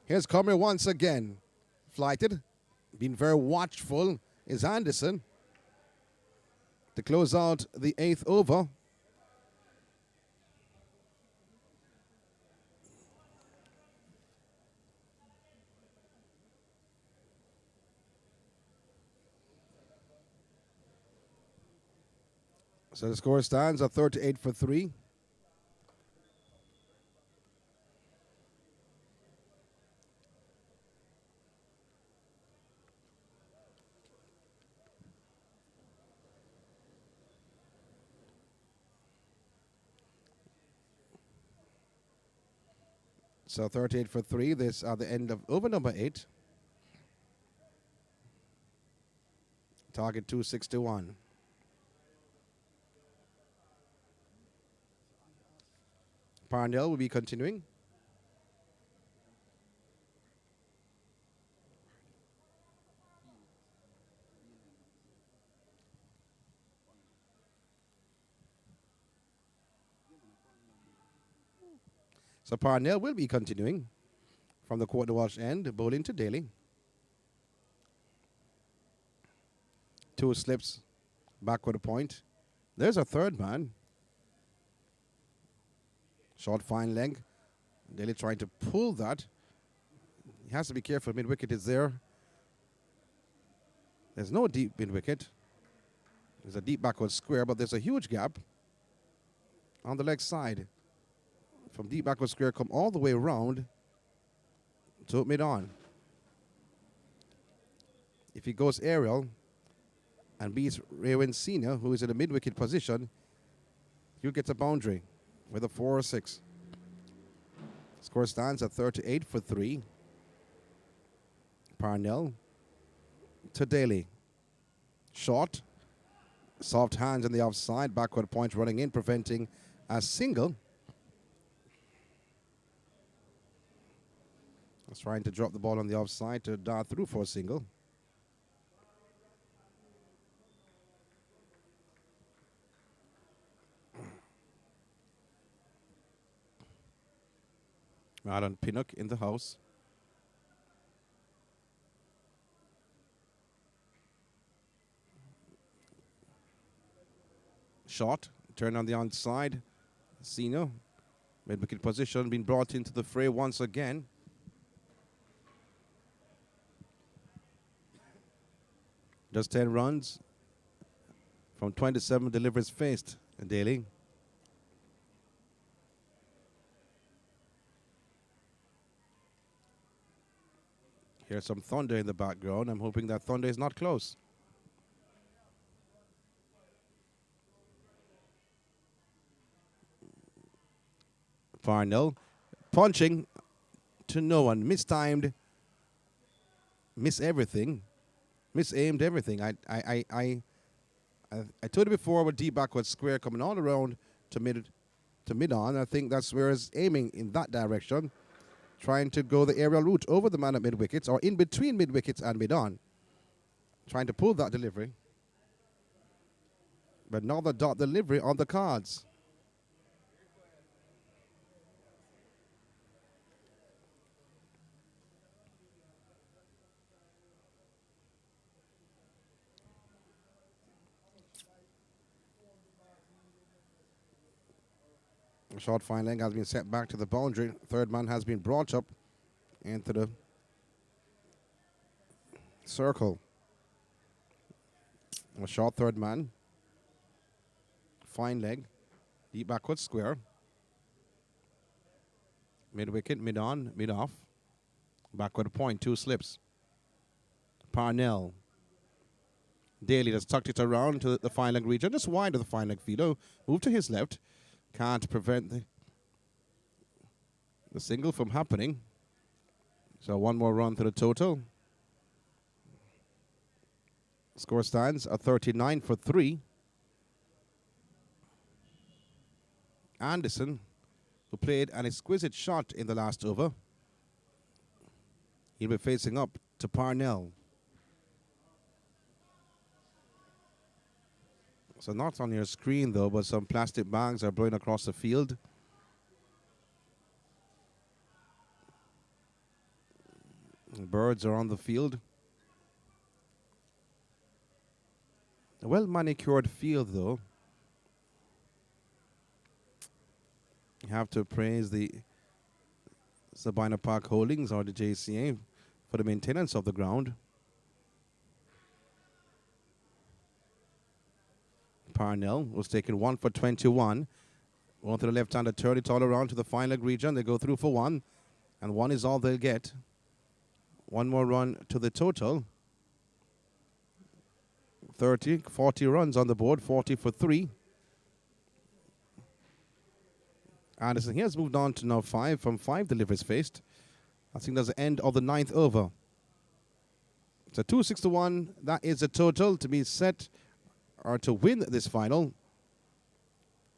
B: Here's Comrie once again. Flighted. Being very watchful is Anderson. To close out the 8th over. So the score stands at 38 for 3. So 38 for 3. This are the end of over number 8. Target 261. Parnell will be continuing. So Parnell will be continuing from the quarter wash end, bowling to Daly. 2 slips, backward a point. There's a third man. Short fine leg. Daly trying to pull that. He has to be careful. Mid-wicket is there. There's no deep mid-wicket. There's a deep backward square, but there's a huge gap on the leg side. From deep backward square, come all the way around to mid-on. If he goes aerial and beats Raywin Senior, who is in a mid-wicket position, he'll get a boundary with a 4 or 6. Score stands at 38 for 3. Parnell to Daly. Short. Soft hands in the offside. Backward point running in, preventing a single. He's trying to drop the ball on the offside to dart through for a single. Marlon Pinnock in the house. Shot, turn on the onside. Sino, mid-wicket position, being brought into the fray once again. Just 10 runs from 27 deliveries faced in Daly. Here's some thunder in the background. I'm hoping that thunder is not close. Parnell punching to no one. Mistimed. Miss everything. Misaimed everything. I told you before with deep backward square coming all around to mid-on. I think that's where he's aiming in that direction. Trying to go the aerial route over the man at mid-wickets or in between mid-wickets and mid-on. Trying to pull that delivery. But another dot delivery on the cards. A short fine leg has been set back to the boundary. Third man has been brought up into the circle. A short third man. Fine leg. Deep backward square. Mid-wicket, mid-on, mid-off. Backward point, 2 slips. Parnell. Daly has tucked it around to the fine leg region, just wide of the fine leg fielder. Move to his left. Can't prevent the single from happening. So 1 more run to the total. Score stands at 39 for 3. Anderson, who played an exquisite shot in the last over, he'll be facing up to Parnell. So not on your screen, though, but some plastic bags are blowing across the field. Birds are on the field. A well-manicured field, though. You have to praise the Sabina Park Holdings or the JCA for the maintenance of the ground. Parnell was taken 1 for 21. One to the left-hander, turn it all around to the fine leg region. They go through for 1, and 1 is all they'll get. 1 more run to the total. 40 runs on the board, 40 for 3. Anderson, he has moved on to now 5 from 5 deliveries faced. I think that's the end of the 9th over. So 261, that is the total to be set or to win this final.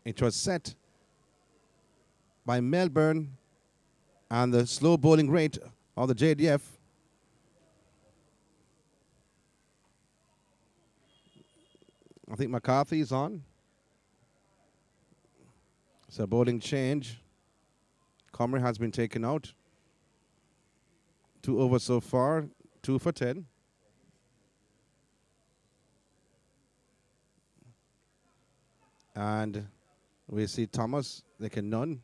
B: It was set by Melbourne and the slow bowling rate of the JDF. I think McCarthy is on. So bowling change. Comrie has been taken out. 2 overs so far, 2 for 10. And we see Thomas, they can none.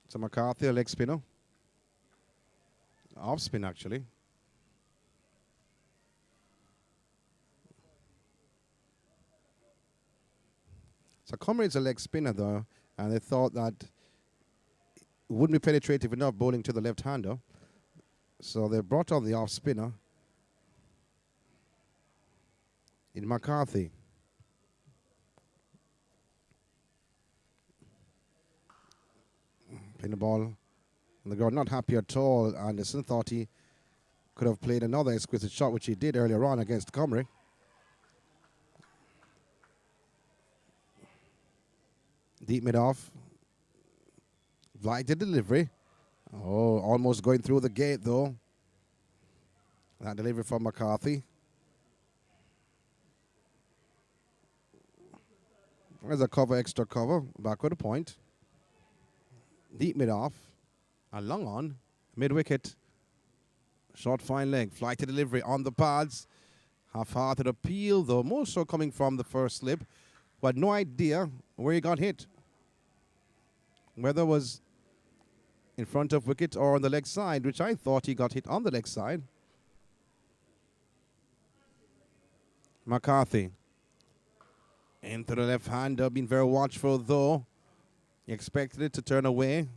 B: So McCarthy, a leg spinner. Off spin, actually. So Comrade's a leg spinner, though, and they thought that it wouldn't be penetrative enough bowling to the left-hander. So they brought on the off spinner in McCarthy. Playing the ball on the ground, not happy at all. Anderson thought he could have played another exquisite shot, which he did earlier on against Comrie. Deep mid off. Like the delivery. Oh, almost going through the gate, though. That delivery from McCarthy. There's a cover, extra cover. Back with a point. Deep mid off. And long on. Mid wicket. Short fine leg. Flight to delivery on the pads. Half-hearted appeal, though. More so coming from the first slip. Who had no idea where he got hit. Whether it was in front of wicket or on the leg side, which I thought he got hit on the leg side. McCarthy. Into the left-hander, being very watchful, though. He expected it to turn away.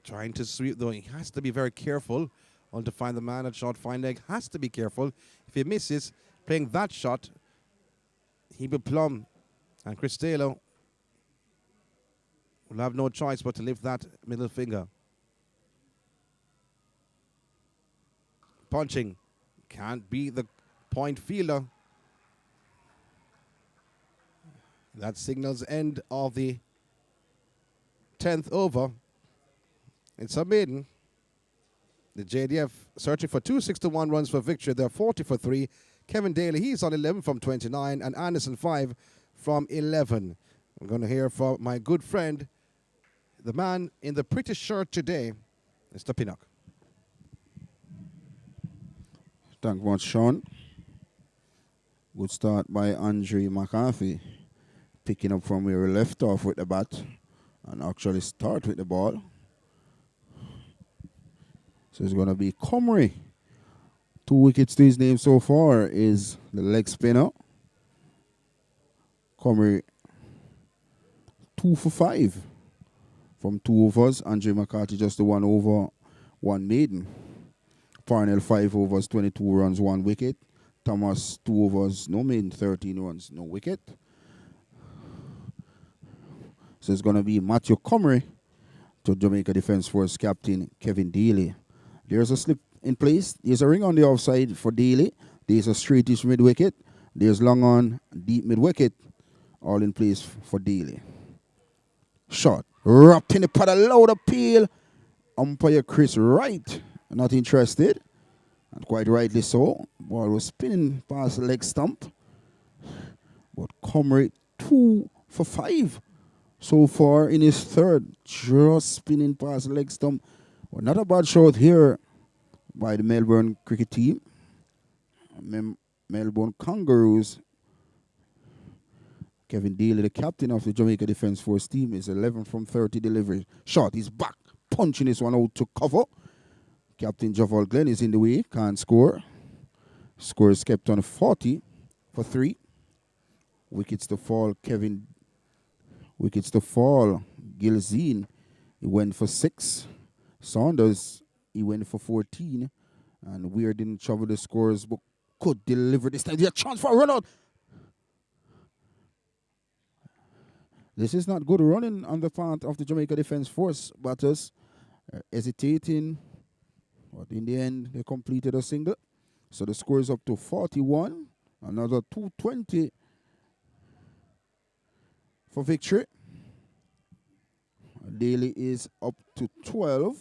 B: Trying to sweep, though. He has to be very careful on to find the man at short fine leg. Has to be careful. If he misses playing that shot, he will plumb. And Chris Taylor will have no choice but to lift that middle finger. Punching. Can't beat the point fielder. That signals end of the 10th over. It's a maiden. The JDF searching for 261 runs for victory. They're 40 for 3. Kevin Daly, he's on 11 from 29. And Anderson 5 from 11. I'm going to hear from my good friend, the man in the pretty shirt today, Mr. Pinnock.
A: Thank you much, Sean. Good start by Andre McCarthy. Picking up from where he left off with the bat. And actually start with the ball. So it's going to be Comrie. 2 wickets to his name so far is the leg spinner. Comrie 2 for 5 from 2 overs. Andre McCarthy just the 1 over, 1 maiden. Parnell 5 overs, 22 runs, 1 wicket. Thomas 2 overs, no maiden, 13 runs, no wicket. So it's going to be Matthew Comrie to Jamaica Defence Force captain Kevin Daly. There's a slip in place. There's a ring on the offside for Daly. There's a straightish mid-wicket. There's long on, deep mid-wicket. All in place for Daly. Shot. Wrapped in the pad, a loud appeal. Umpire Chris Wright, not interested. And quite rightly so. Ball was spinning past the leg stump. But Comrie 2 for 5 so far in his third. Just spinning past the leg stump. Well, not a bad shot here by the Melbourne cricket team. Melbourne Kangaroos. Kevin Daly, the captain of the Jamaica Defence Force team, is 11 from 30 deliveries. Shot, he's back, punching this one out to cover. Captain Javal Glenn is in the way, can't score. Score is kept on 40 for 3. Wickets to fall, Gilzine, he went for 6. Saunders, he went for 14. And Weir didn't trouble the scores, but could deliver this time. There's a chance for a run out. This is not good running on the part of the Jamaica Defence Force batters. Hesitating. But in the end, they completed a single. So the score is up to 41. Another 220 for victory. Daly is up to 12.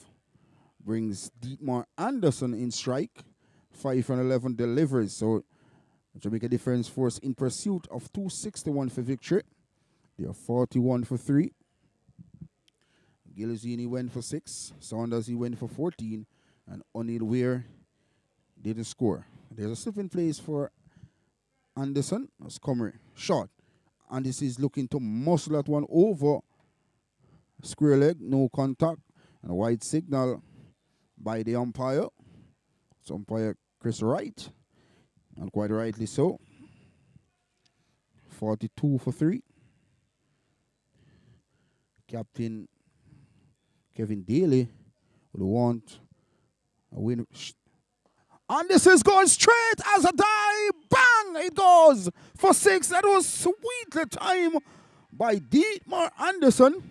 A: Brings Dietmar Anderson in strike. 5 and 11 deliveries. So Jamaica Defence Force in pursuit of 261 for victory. They are 41 for 3. Gilzini went for 6. Saunders, he went for 14. And O'Neill Weir didn't score. There's a slip in place for Anderson. That's Comrie. Shot. And this is looking to muscle that one over square leg. No contact. And a white signal by the umpire. It's umpire Chris Wright. And quite rightly so. 42 for 3. Captain Kevin Daly will want a win. And this is going straight as a die. Bang! It goes for 6. That was sweetly timed by Dietmar Anderson.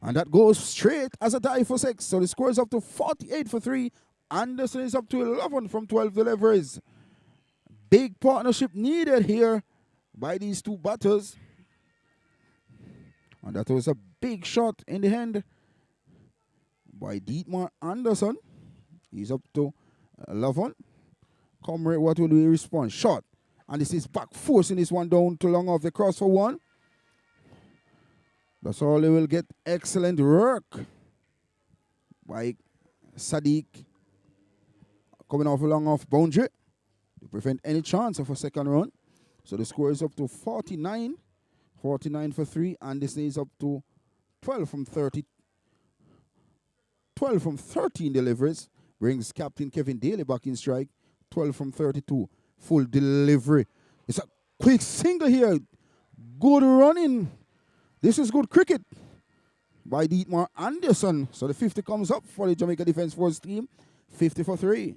A: And that goes straight as a die for 6. So the score is up to 48 for 3. Anderson is up to 11 from 12 deliveries. Big partnership needed here by these two batters. And that was a big shot in the hand by Dietmar Anderson. He's up to 11. Comrade, what will we respond? Shot. And this is back forcing this one down to long off the cross for 1. That's all they will get. Excellent work by Sadiq coming off a long off boundary to prevent any chance of a second run. So the score is up to 49. 49 for 3. And this is up to 12 from 30. 12 from 13 deliveries. Brings Captain Kevin Daly back in strike. 12 from 32. Full delivery. It's a quick single here. Good running. This is good cricket by Dietmar Anderson. So the 50 comes up for the Jamaica Defence Force team. 50 for 3.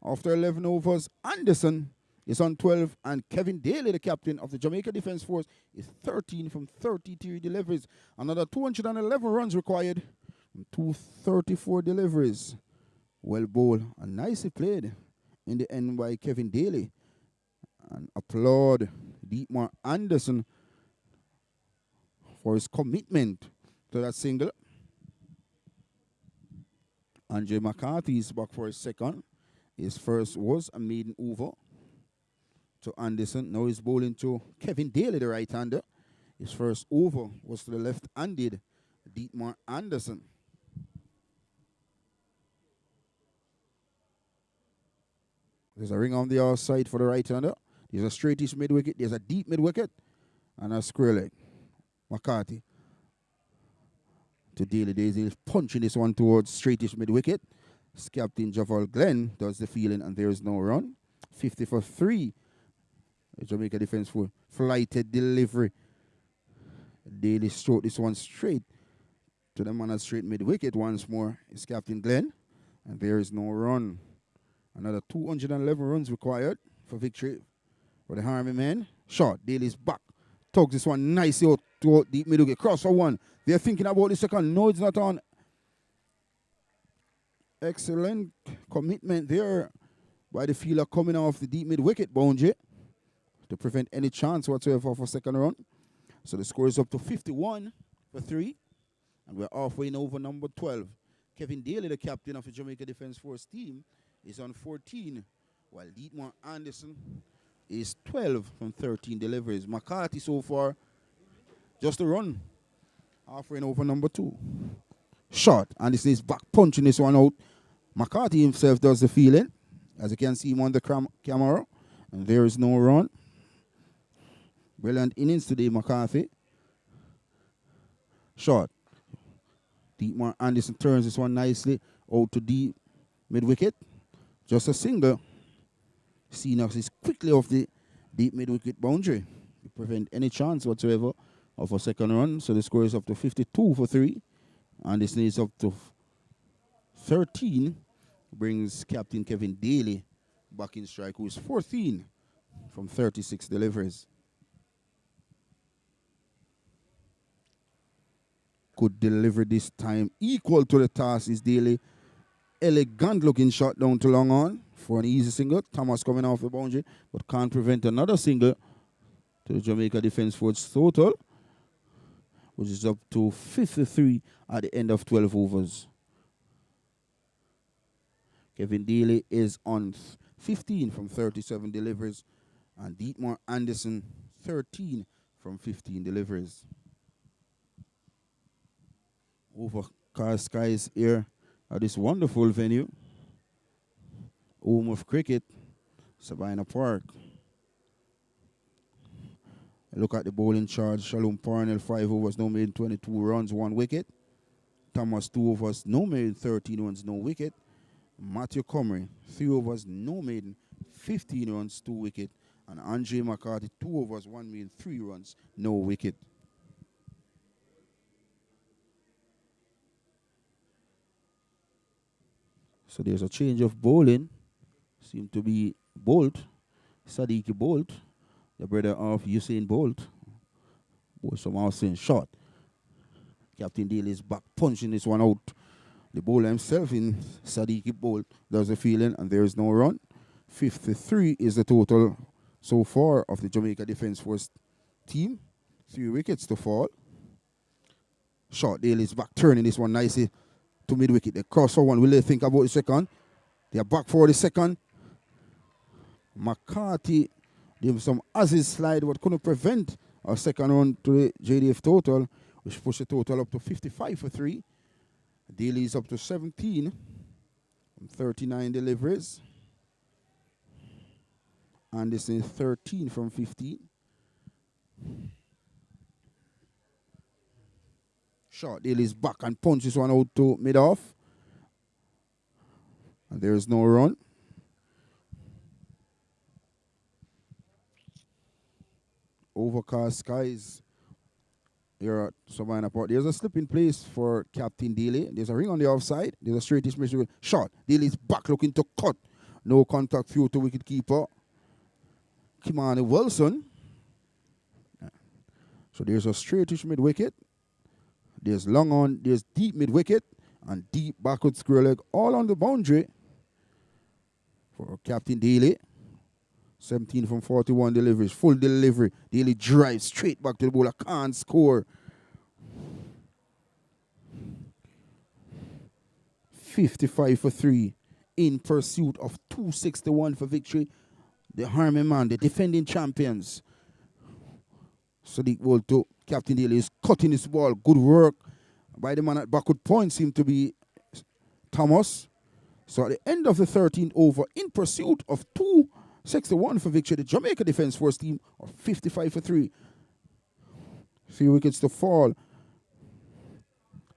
A: After 11 overs, Anderson is on 12. And Kevin Daly, the captain of the Jamaica Defence Force, is 13 from 33 deliveries. Another 211 runs required. 234 deliveries. Well bowled and nicely played in the end by Kevin Daly. And applaud Dietmar Anderson for his commitment to that single. Andre McCarthy is back for his second. His first was a maiden over to Anderson. Now he's bowling to Kevin Daly, the right-hander. His first over was to the left-handed Dietmar Anderson. There's a ring on the outside for the right-hander. There's a straightish mid-wicket. There's a deep mid-wicket. And a square leg. McCarthy to Daly. Daisy punching this one towards straightish mid-wicket. Captain Javal Glenn does the fielding, and there is no run. 50 for 3. The Jamaica Defence Force flighted delivery. Daly stroked this one straight to the man at straight mid-wicket once more. It's Captain Glenn, and there is no run. Another 211 runs required for victory for the Army men. Shot. Daly's back. Tugs this one nicely out to deep mid-wicket. Cross for 1. They're thinking about the second. No, it's not on. Excellent commitment there by the fielder coming off the deep mid-wicket boundary to prevent any chance whatsoever for second run. So the score is up to 51 for 3. And we're halfway in over number 12. Kevin Daly, the captain of the Jamaica Defence Force team, is on 14, while Dietmar Anderson is 12 from 13 deliveries. McCarthy so far, just a run. Halfway in over number 2. Shot. Anderson is back punching this one out. McCarthy himself does the fielding. As you can see him on the camera. And there is no run. Brilliant innings today, McCarthy. Shot. Dietmar Anderson turns this one nicely out to deep mid-wicket. Just a single. Seanox is quickly off the deep mid-wicket boundary to prevent any chance whatsoever of a second run. So the score is up to 52 for 3. And this is up to 13. Brings Captain Kevin Daly back in strike, who is 14 from 36 deliveries. Could deliver this time. Equal to the task is Daly. Elegant looking shot down to long on for an easy single. Thomas coming off the boundary, but can't prevent another single to the Jamaica Defence Force total, which is up to 53 at the end of 12 overs. Kevin Daly is on 15 from 37 deliveries. And Dietmar Anderson, 13 from 15 deliveries. Overcast skies here at this wonderful venue, home of cricket, Sabina Park. Look at the bowling charge. Shalom Parnell, 5 overs, no made, 22 runs, 1 wicket. Thomas, 2 overs, no made, 13 runs, no wicket. Matthew Comrie, 3 overs, no maiden, 15 runs, 2 wicket. And Andre McCarthy, 2 overs, 1 maiden, 3 runs, no wicket. So there's a change of bowling. Seem to be Bolt, Sadiq Bolt, the brother of Usain Bolt. Boy, somehow saying shot. Captain Daly is back punching this one out. The bowler himself in Sadiq Bolt does the fielding, and there is no run. 53 is the total so far of the Jamaica Defence Force team. 3 wickets to fall. Shot, Daly is back turning this one nicely to mid-wicket. They cross for one. Will they think about the second? They are back for the second. McCarthy gave some Aziz slide, but couldn't prevent a second run to the JDF total, which pushed the total up to 55 for 3. Daly is up to 17 from 39 deliveries. Anderson 13 from 15. Shot, Daly's back and punches one out to mid-off. And there is no run. Overcast skies here at Savannah Park. There's a slip in place for Captain Daly. There's a ring on the offside. There's a straightish mission shot. Daly's back looking to cut. No contact through to wicketkeeper Kimani Wilson. So there's a straightish mid-wicket. There's long on, there's deep mid-wicket, and deep backward square leg all on the boundary for Captain Daly. 17 from 41 deliveries, full delivery. Daly drives straight back to the bowler, can't score. 55 for 3 in pursuit of 261 for victory. The Harmon man, the defending champions. Sadiq Bolt to Captain Daly is cutting his ball. Good work by the man at backward point seemed to be Thomas. So at the end of the 13th over, in pursuit of 261 for victory, the Jamaica Defence Force team are 55 for 3. 3 wickets to fall.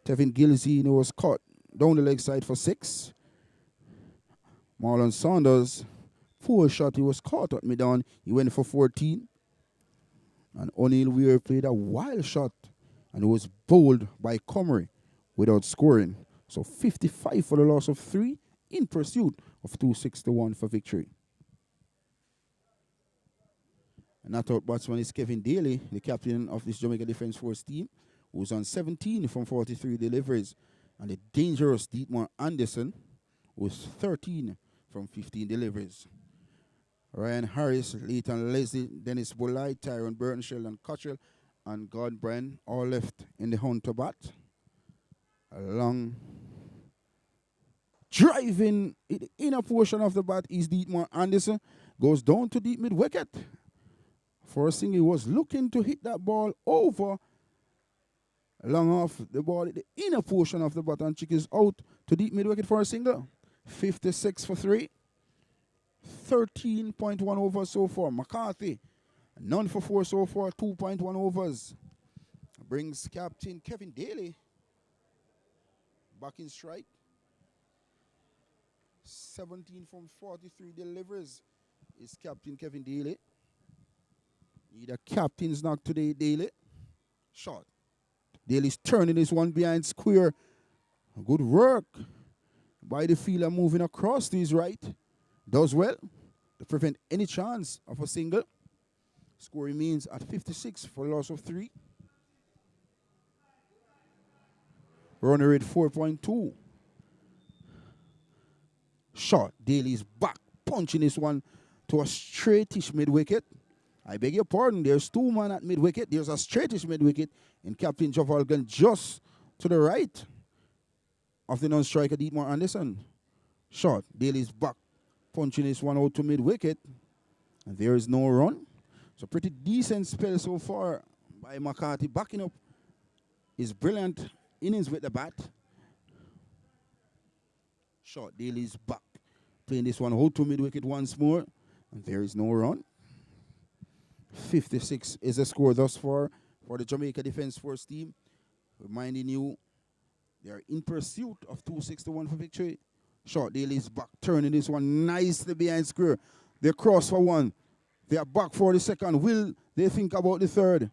A: Tevin Gilsey was caught down the leg side for 6. Marlon Saunders, poor shot. He was caught at mid-on. He went for 14. And O'Neill Weir played a wild shot and was bowled by Comrie without scoring. So 55 for the loss of 3 in pursuit of 261 for victory. And that out batsman is Kevin Daly, the captain of this Jamaica Defence Force team, who was on 17 from 43 deliveries. And the dangerous Dietmar Anderson was 13 from 15 deliveries. Ryan Harris, Leighton Leslie, Dennis Bulai, Tyrone Burton, Sheldon Cottrell, and Gordon Bryan all left in the hunt to bat. A long driving in the inner portion of the bat is Dietmar Anderson. Goes down to deep mid-wicket. First thing, he was looking to hit that ball over long off the ball in the inner portion of the bat, and Chick is out to deep mid-wicket for a single. 56 for 3. 13.1 overs so far. McCarthy, none for 4 so far, 2.1 overs. Brings Captain Kevin Daly back in strike. 17 from 43 deliveries is Captain Kevin Daly. Need a captain's knock today, Daly. Shot. Daly's turning this one behind square. Good work by the fielder moving across to his right. Does well to prevent any chance of a single. Score remains at 56 for a loss of 3. Runner rate 4.2. Shot. Daly's back, punching this one to a straightish mid-wicket. I beg your pardon, there's 2 men at mid-wicket. There's a straightish mid-wicket in Captain Javalgan just to the right of the non-striker Dietmar Anderson. Shot. Daly's back, punching this one out to mid-wicket. And there is no run. So pretty decent spell so far by McCarthy, backing up his brilliant innings with the bat. Short Daly's back, playing this one out to mid-wicket once more. And there is no run. 56 is the score thus far for the Jamaica Defence Force team. Reminding you, they are in pursuit of 261 for victory. Short Daly's back, turning this one nicely behind square. They cross for one. They are back for the second. Will they think about the third?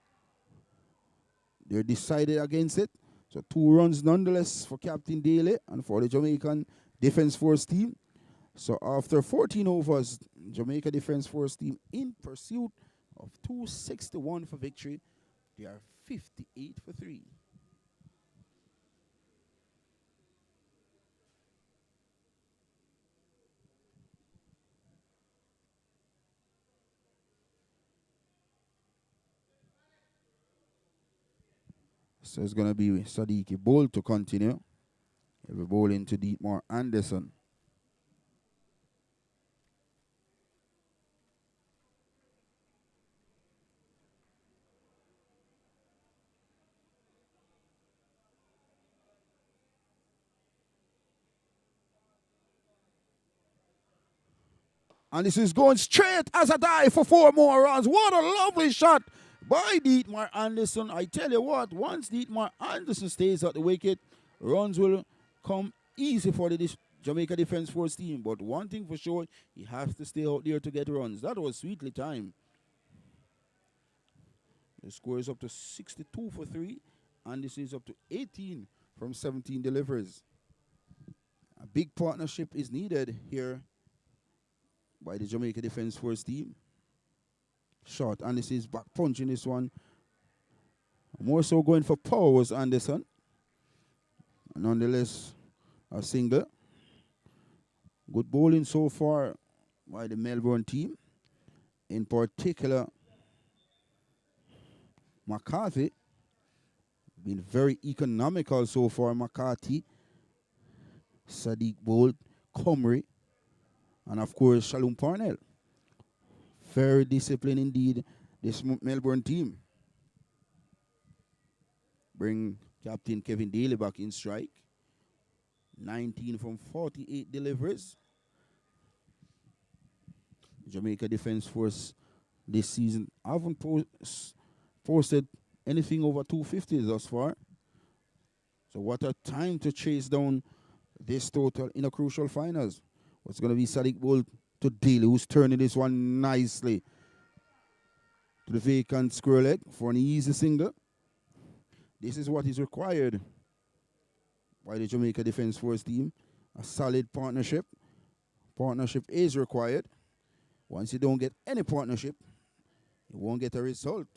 A: They're decided against it. So 2 runs nonetheless for Captain Daly and for the Jamaican Defence Force team. So after 14 overs, Jamaica Defence Force team in pursuit of 261 for victory. They are 58 for 3. So it's going to be Sadiq Bowl to continue. He'll be bowling to Dietmar Anderson. And this is going straight as a dive for 4 more runs. What a lovely shot by Dietmar Anderson. I tell you what, once Dietmar Anderson stays at the wicket, runs will come easy for the Jamaica Defence Force team. But one thing for sure, he has to stay out there to get runs. That was sweetly timed. The score is up to 62 for 3. And this is up to 18 from 17 deliveries. A big partnership is needed here by the Jamaica Defence Force team. Short, and this is back punching this one. More so going for power was Anderson. Nonetheless, a single. Good bowling so far by the Melbourne team. In particular, McCarthy. Been very economical so far. McCarthy, Sadiq Bolt, Comrie, and of course Shalom Parnell. Very disciplined indeed, this Melbourne team. Bring Captain Kevin Daly back in strike. 19 from 48 deliveries. Jamaica Defence Force this season haven't posted anything over 250 thus far. So what a time to chase down this total in a crucial finals. What's going to be Sadiq Bolt to Daly, who's turning this one nicely to the vacant square leg for an easy single. This is what is required by the Jamaica Defence Force team. A solid partnership. Partnership is required. Once you don't get any partnership, you won't get a result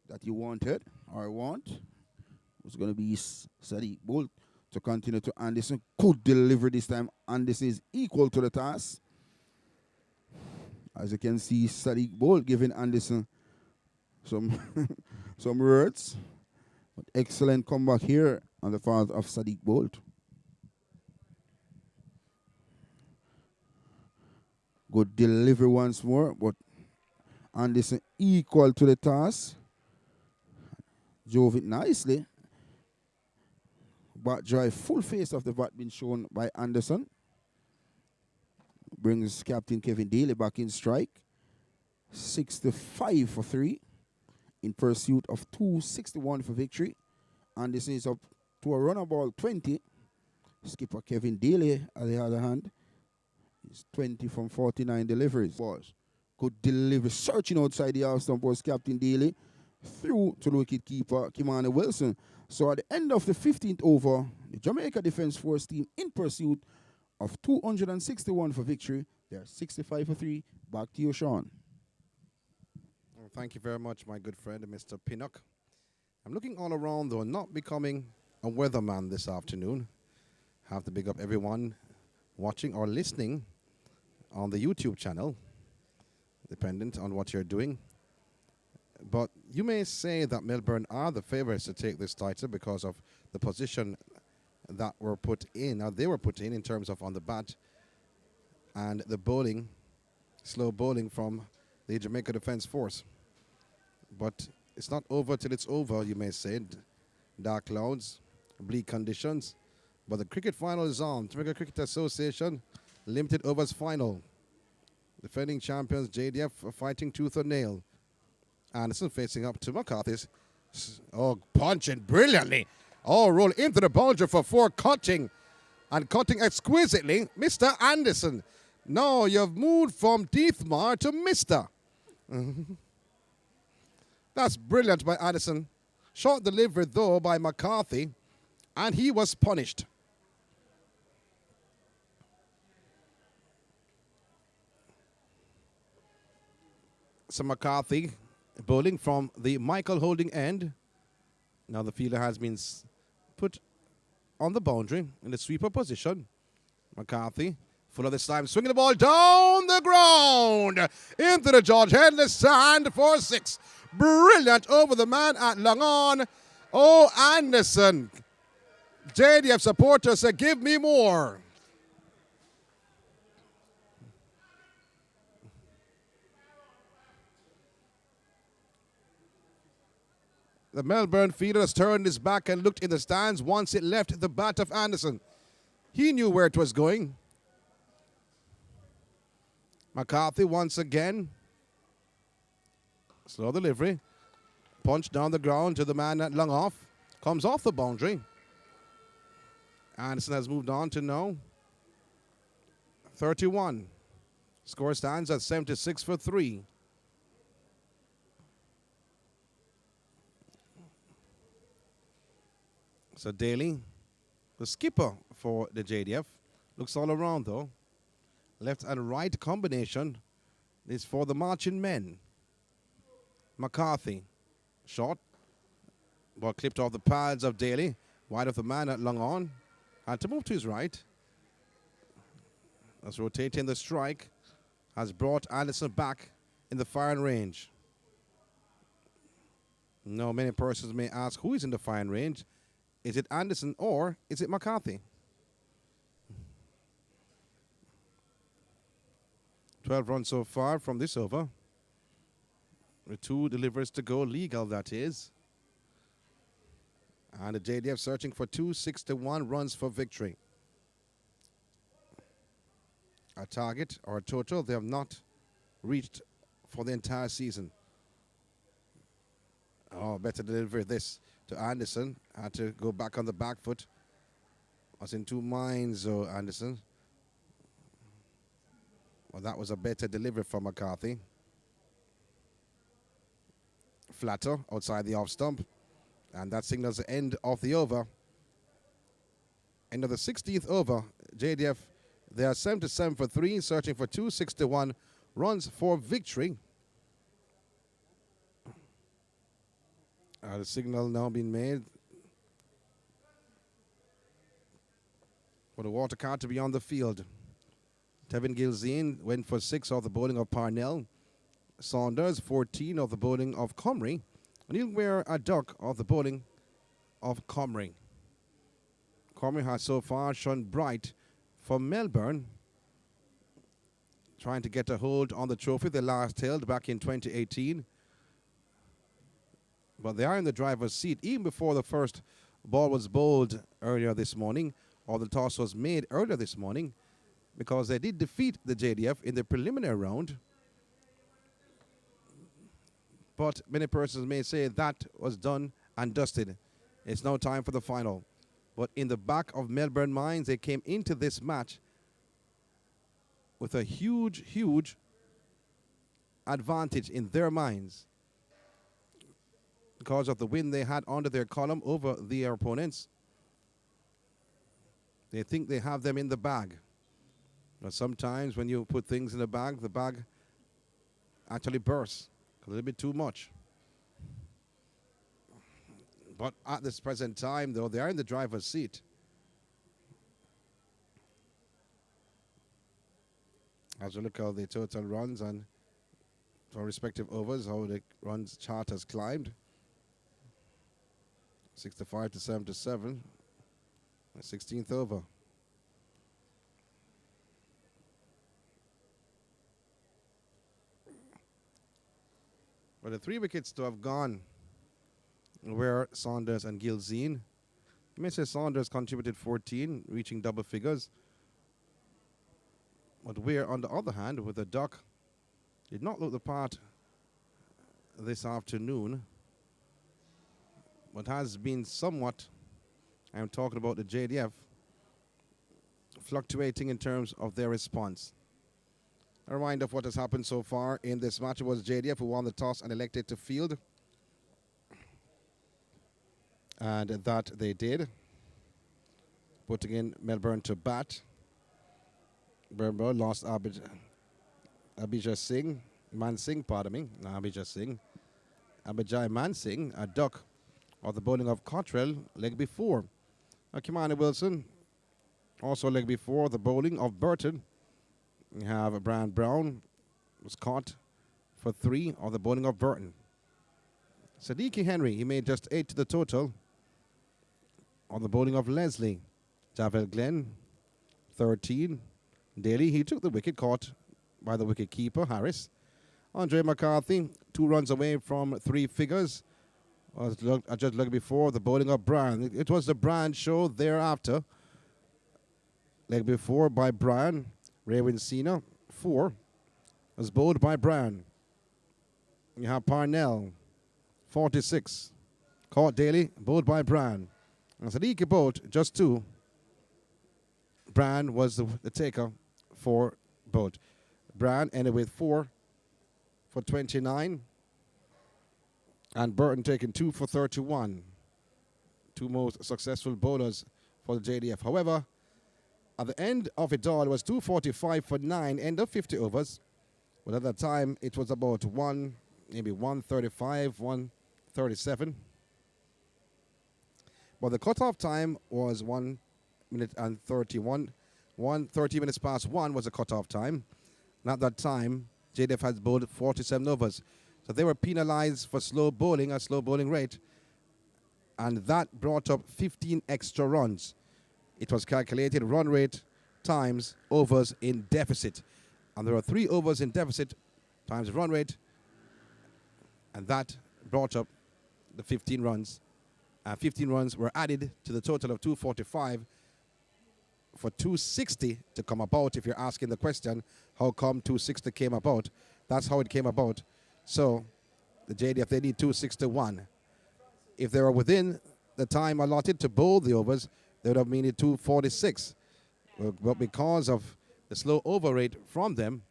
A: that you wanted or want. It's going to be Sadiq Bolt to continue to Anderson. Could deliver this time. Anderson is equal to the task. As you can see, Sadiq Bolt giving Anderson some some words. But excellent comeback here on the part of Sadiq Bolt. Good delivery once more, but Anderson equal to the task. Drove it nicely. Bat drive, full face of the bat being shown by Anderson. Brings Captain Kevin Daly back in strike. 65 for 3 in pursuit of 261 for victory. Anderson is up to a runner ball 20. Skipper Kevin Daly, on the other hand, is 20 from 49 deliveries. Balls. Good delivery, searching outside the half stump was Captain Daly. Through to the wicket keeper, Kimani Wilson. So at the end of the 15th over, the Jamaica Defence Force team in pursuit of 261 for victory. They're 65 for 3. Back to you, Sean.
B: Well, thank you very much, my good friend, Mr. Pinnock. I'm looking all around, though, not becoming a weatherman this afternoon. Have to big up everyone watching or listening on the YouTube channel, dependent on what you're doing. But you may say that Melbourne are the favourites to take this title because of the position that were put in, or they were put in terms of on the bat and the bowling, slow bowling from the Jamaica Defence Force. But it's not over till it's over, you may say. Dark clouds, bleak conditions. But the cricket final is on. Jamaica Cricket Association Limited Overs Final. Defending champions JDF are fighting tooth and nail. Anderson facing up to McCarthy's. Oh, punching brilliantly. Oh, roll into the boundary for 4, cutting. And cutting exquisitely. Mr. Anderson. No, you've moved from Deathmar to Mr. That's brilliant by Anderson. Short delivery, though, by McCarthy. And he was punished. So McCarthy bowling from the Michael holding end. Now the fielder has been put on the boundary in the sweeper position. McCarthy, full of this time, swinging the ball down the ground into the George Headless stand for 6. Brilliant over the man at long on. Oh, Anderson. JDF supporters say, give me more. The Melbourne fielder has turned his back and looked in the stands once it left the bat of Anderson. He knew where it was going. McCarthy once again. Slow delivery. Punch down the ground to the man at long off. Comes off the boundary. Anderson has moved on to now 31. Score stands at 76 for 3. So Daly, the skipper for the JDF, looks all around though. Left and right combination is for the marching men. McCarthy, short, ball clipped off the pads of Daly, wide of the man at long on, and to move to his right. As rotating the strike has brought Anderson back in the firing range. Now many persons may ask who is in the firing range. Is it Anderson or is it McCarthy? 12 runs so far from this over. With 2 deliveries to go, legal that is. And the JDF searching for 261 runs for victory. A target or a total they have not reached for the entire season. Oh, better deliver this to Anderson. Had to go back on the back foot. Was in 2 minds, oh, Anderson. Well, that was a better delivery from McCarthy. Flatter outside the off stump. And that signals the end of the over. End of the 16th over. JDF, they are 77 for 3, searching for 261 runs for victory. The signal now being made for the water card to be on the field. Tevin Gilzine went for 6 off the bowling of Parnell. Saunders, 14 of the bowling of Comrie. And he'll wear a duck of the bowling of Comrie. Comrie has so far shone bright for Melbourne, trying to get a hold on the trophy they last held back in 2018. But they are in the driver's seat even before the first ball was bowled earlier this morning, or the toss was made earlier this morning, because they did defeat the JDF in the preliminary round. But many persons may say that was done and dusted. It's now time for the final. But in the back of Melbourne minds, they came into this match with a huge, huge advantage in their minds because of the win they had under their column over their opponents. They think they have them in the bag. But sometimes when you put things in the bag actually bursts a little bit too much. But at this present time, though, they are in the driver's seat. As we look at the total runs and for respective overs, how the runs chart has climbed. 65 to 77. 16th over. Well, the 3 wickets to have gone were Saunders and Gilzine. Mr. Saunders contributed 14, reaching double figures. But Weir, on the other hand, with the duck, did not look the part this afternoon, but has been somewhat, I'm talking about the JDF, fluctuating in terms of their response. A reminder of what has happened so far in this match. It was JDF who won the toss and elected to field. And that they did, putting in Melbourne to bat. Melbourne lost Abhijay Singh, Abhijay Mansingh, a duck of the bowling of Cottrell, leg before. Kimani Wilson, also leg before the bowling of Burton. We have Brian Brown, was caught for 3 of the bowling of Burton. Sadiqi Henry, he made just 8 to the total on the bowling of Leslie. Javed Glenn, 13. Daly, he took the wicket caught by the wicket keeper, Harris. Andre McCarthy, 2 runs away from 3 figures. I just looked before the bowling of Brian. It was the Brian show thereafter. Leg before by Brian. Raywin Sina, 4. Was bowled by Brian. You have Parnell, 46. Caught Daly, bowled by Brian. And Sadiq bowled just 2. Brian was the taker for both. Brian ended with 4 for 29. And Burton taking 2 for 31. 2 most successful bowlers for the JDF. However, at the end of it all, it was 245 for 9, end of 50 overs. But at that time, it was about 135, 137. But the cutoff time was 1 minute and 31. 30 minutes past 1 was the cutoff time. And at that time, JDF had bowled 47 overs. So they were penalized for slow bowling, a slow bowling rate. And that brought up 15 extra runs. It was calculated run rate times overs in deficit. And there were 3 overs in deficit times run rate. And that brought up the 15 runs. 15 runs were added to the total of 245 for 260 to come about. If you're asking the question, how come 260 came about? That's how it came about. So the JDF, they need 261. If they were within the time allotted to bowl the overs, they would have needed 246. But because of the slow over rate from them,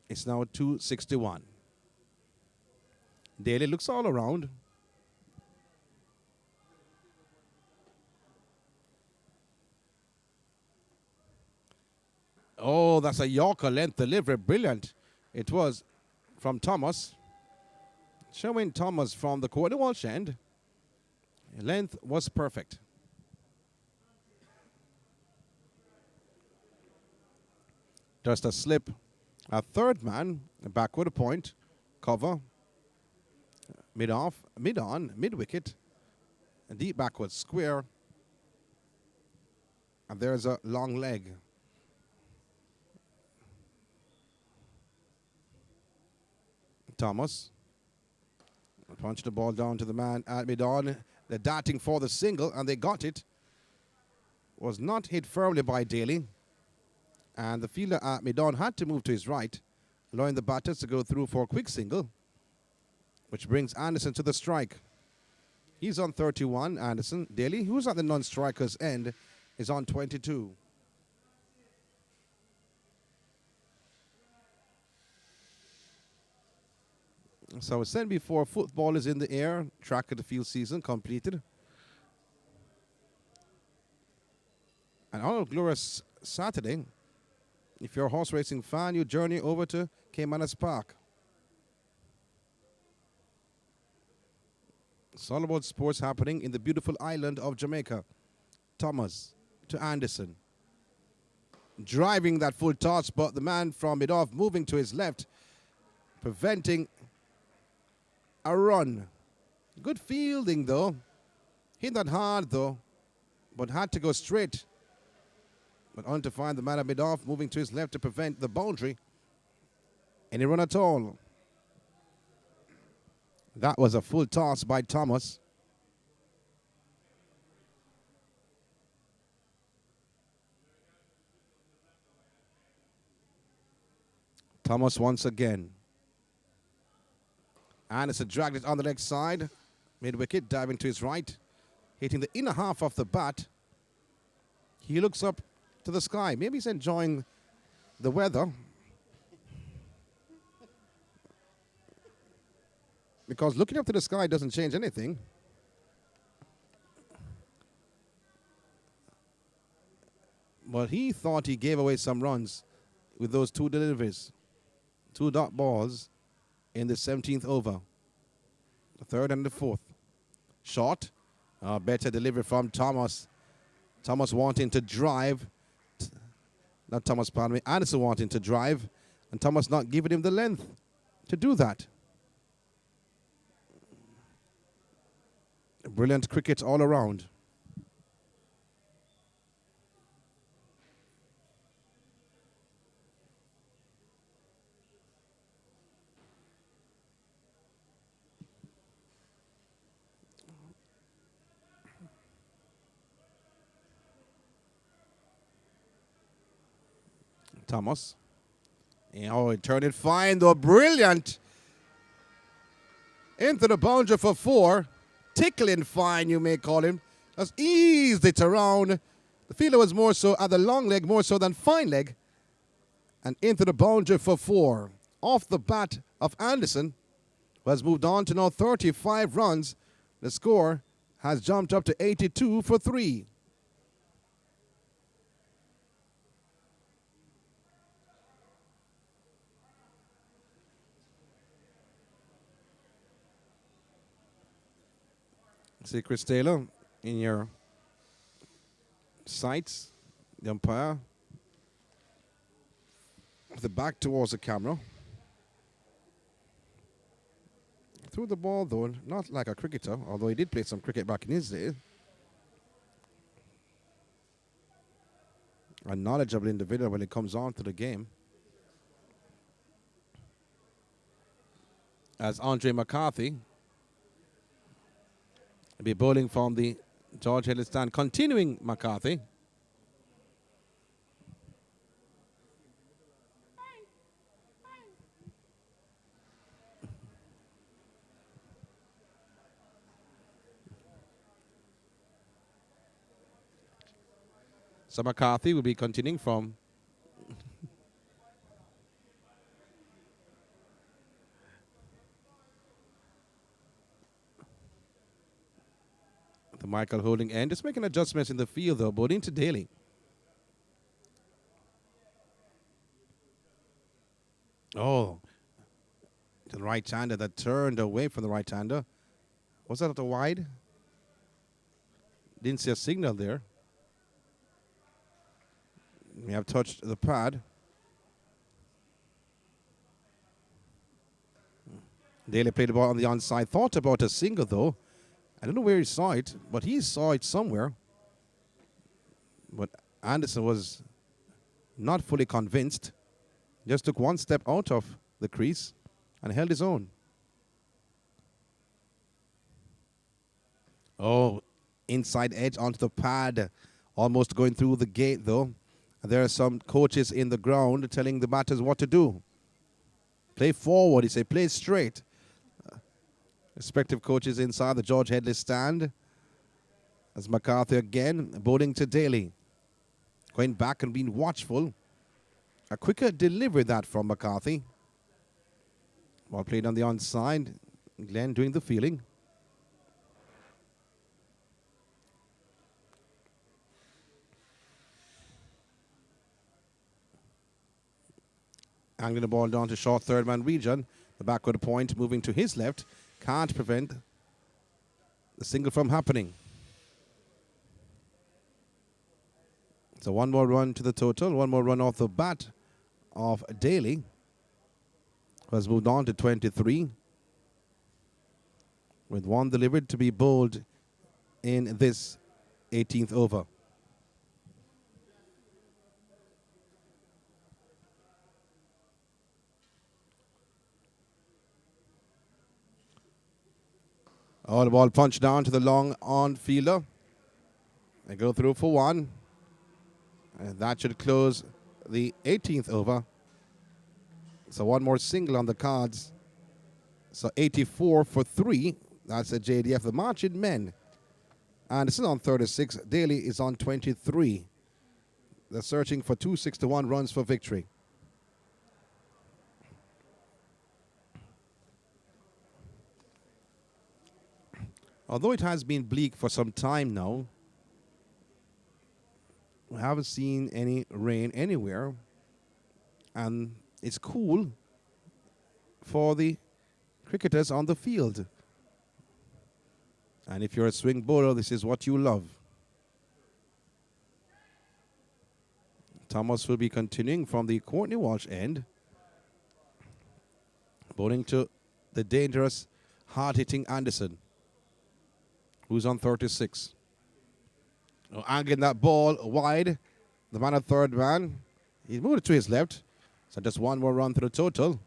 B: it's now 261. Daly looks all around. Oh, that's a Yorker length delivery. Brilliant. It was from Thomas. Showing Thomas from the quarter Walsh end. Length was perfect. Just a slip. A third man, a backward point, cover, mid-off, mid-on, mid-wicket, a deep backward square, and there's a long leg. Thomas punched the ball down to the man at mid-on. They're darting for the single, and they got it. Was not hit firmly by Daly. And the fielder at mid-on had to move to his right, allowing the batters to go through for a quick single, which brings Anderson to the strike. He's on 31, Anderson. Daly, who's at the non-striker's end, is on 22. So I said before, football is in the air. Track of the field season completed. And on a glorious Saturday, if you're a horse racing fan, you journey over to Caymanas Park. It's all about sports happening in the beautiful island of Jamaica. Thomas to Anderson. Driving that full toss, but the man from mid-off moving to his left, preventing a run. Good fielding, though. Hit that hard, though, but had to go straight. But on to find the man at mid-off, moving to his left to prevent the boundary. Any run at all. That was a full toss by Thomas. Thomas once again. Anderson dragged it on the leg side. Mid-wicket, diving to his right. Hitting the inner half of the bat. He looks up to the sky. Maybe he's enjoying the weather. Because looking up to the sky doesn't change anything. But he thought he gave away some runs with those two deliveries. 2 dot balls in the 17th over. The third and the fourth. Short. Better delivery from Thomas. Thomas wanting to drive. Not Thomas, pardon me. Anderson wanting to drive. And Thomas not giving him the length to do that. Brilliant cricket all around. Thomas. Oh, he turned it fine though. Brilliant. Into the boundary for 4. Tickling fine, you may call him. Just eased it around. The fielder was more so at the long leg, more so than fine leg. And into the boundary for 4. Off the bat of Anderson, who has moved on to now 35 runs. The score has jumped up to 82 for 3. See Chris Taylor in your sights, the umpire, with the back towards the camera. Threw the ball though, not like a cricketer, although he did play some cricket back in his day. A knowledgeable individual when it comes on to the game. As Andre McCarthy will be bowling from the George Headley stand, continuing McCarthy. So McCarthy will be continuing from the Michael holding end. Just making adjustments in the field though, bowling to Daly. Oh, the right-hander that turned away from the right-hander. Was that at the wide? Didn't see a signal there. We have touched the pad. Daly played the ball on the onside. Thought about a single though. I don't know where he saw it, but he saw it somewhere. But Anderson was not fully convinced. Just took one step out of the crease and held his own. Oh, inside edge onto the pad. Almost going through the gate though. There are some coaches in the ground telling the batters what to do. Play forward, he said, play straight. Respective coaches inside the George Headley stand. As McCarthy again, bowling to Daly. Going back and being watchful. A quicker delivery that from McCarthy. Ball played on the onside. Glenn doing the fielding. Angling the ball down to short third man region. The backward point moving to his left. Can't prevent the single from happening. So one more run to the total. One more run off the bat of Daly. Who has moved on to 23. With one delivered to be bowled in this 18th over. Oh, the ball punched down to the long on fielder. They go through for one. And that should close the 18th over. So one more single on the cards. So 84 for 3. That's a JDF. The marching men. Anderson on 36. Daly is on 23. They're searching for 261 runs for victory. Although it has been bleak for some time now, we haven't seen any rain anywhere. And it's cool for the cricketers on the field. And if you're a swing bowler, this is what you love. Thomas will be continuing from the Courtney Walsh end, bowling to the dangerous, hard-hitting Anderson, who's on 36. Oh, angling that ball wide. The man at third man, he's moved it to his left. So just one more run to the total.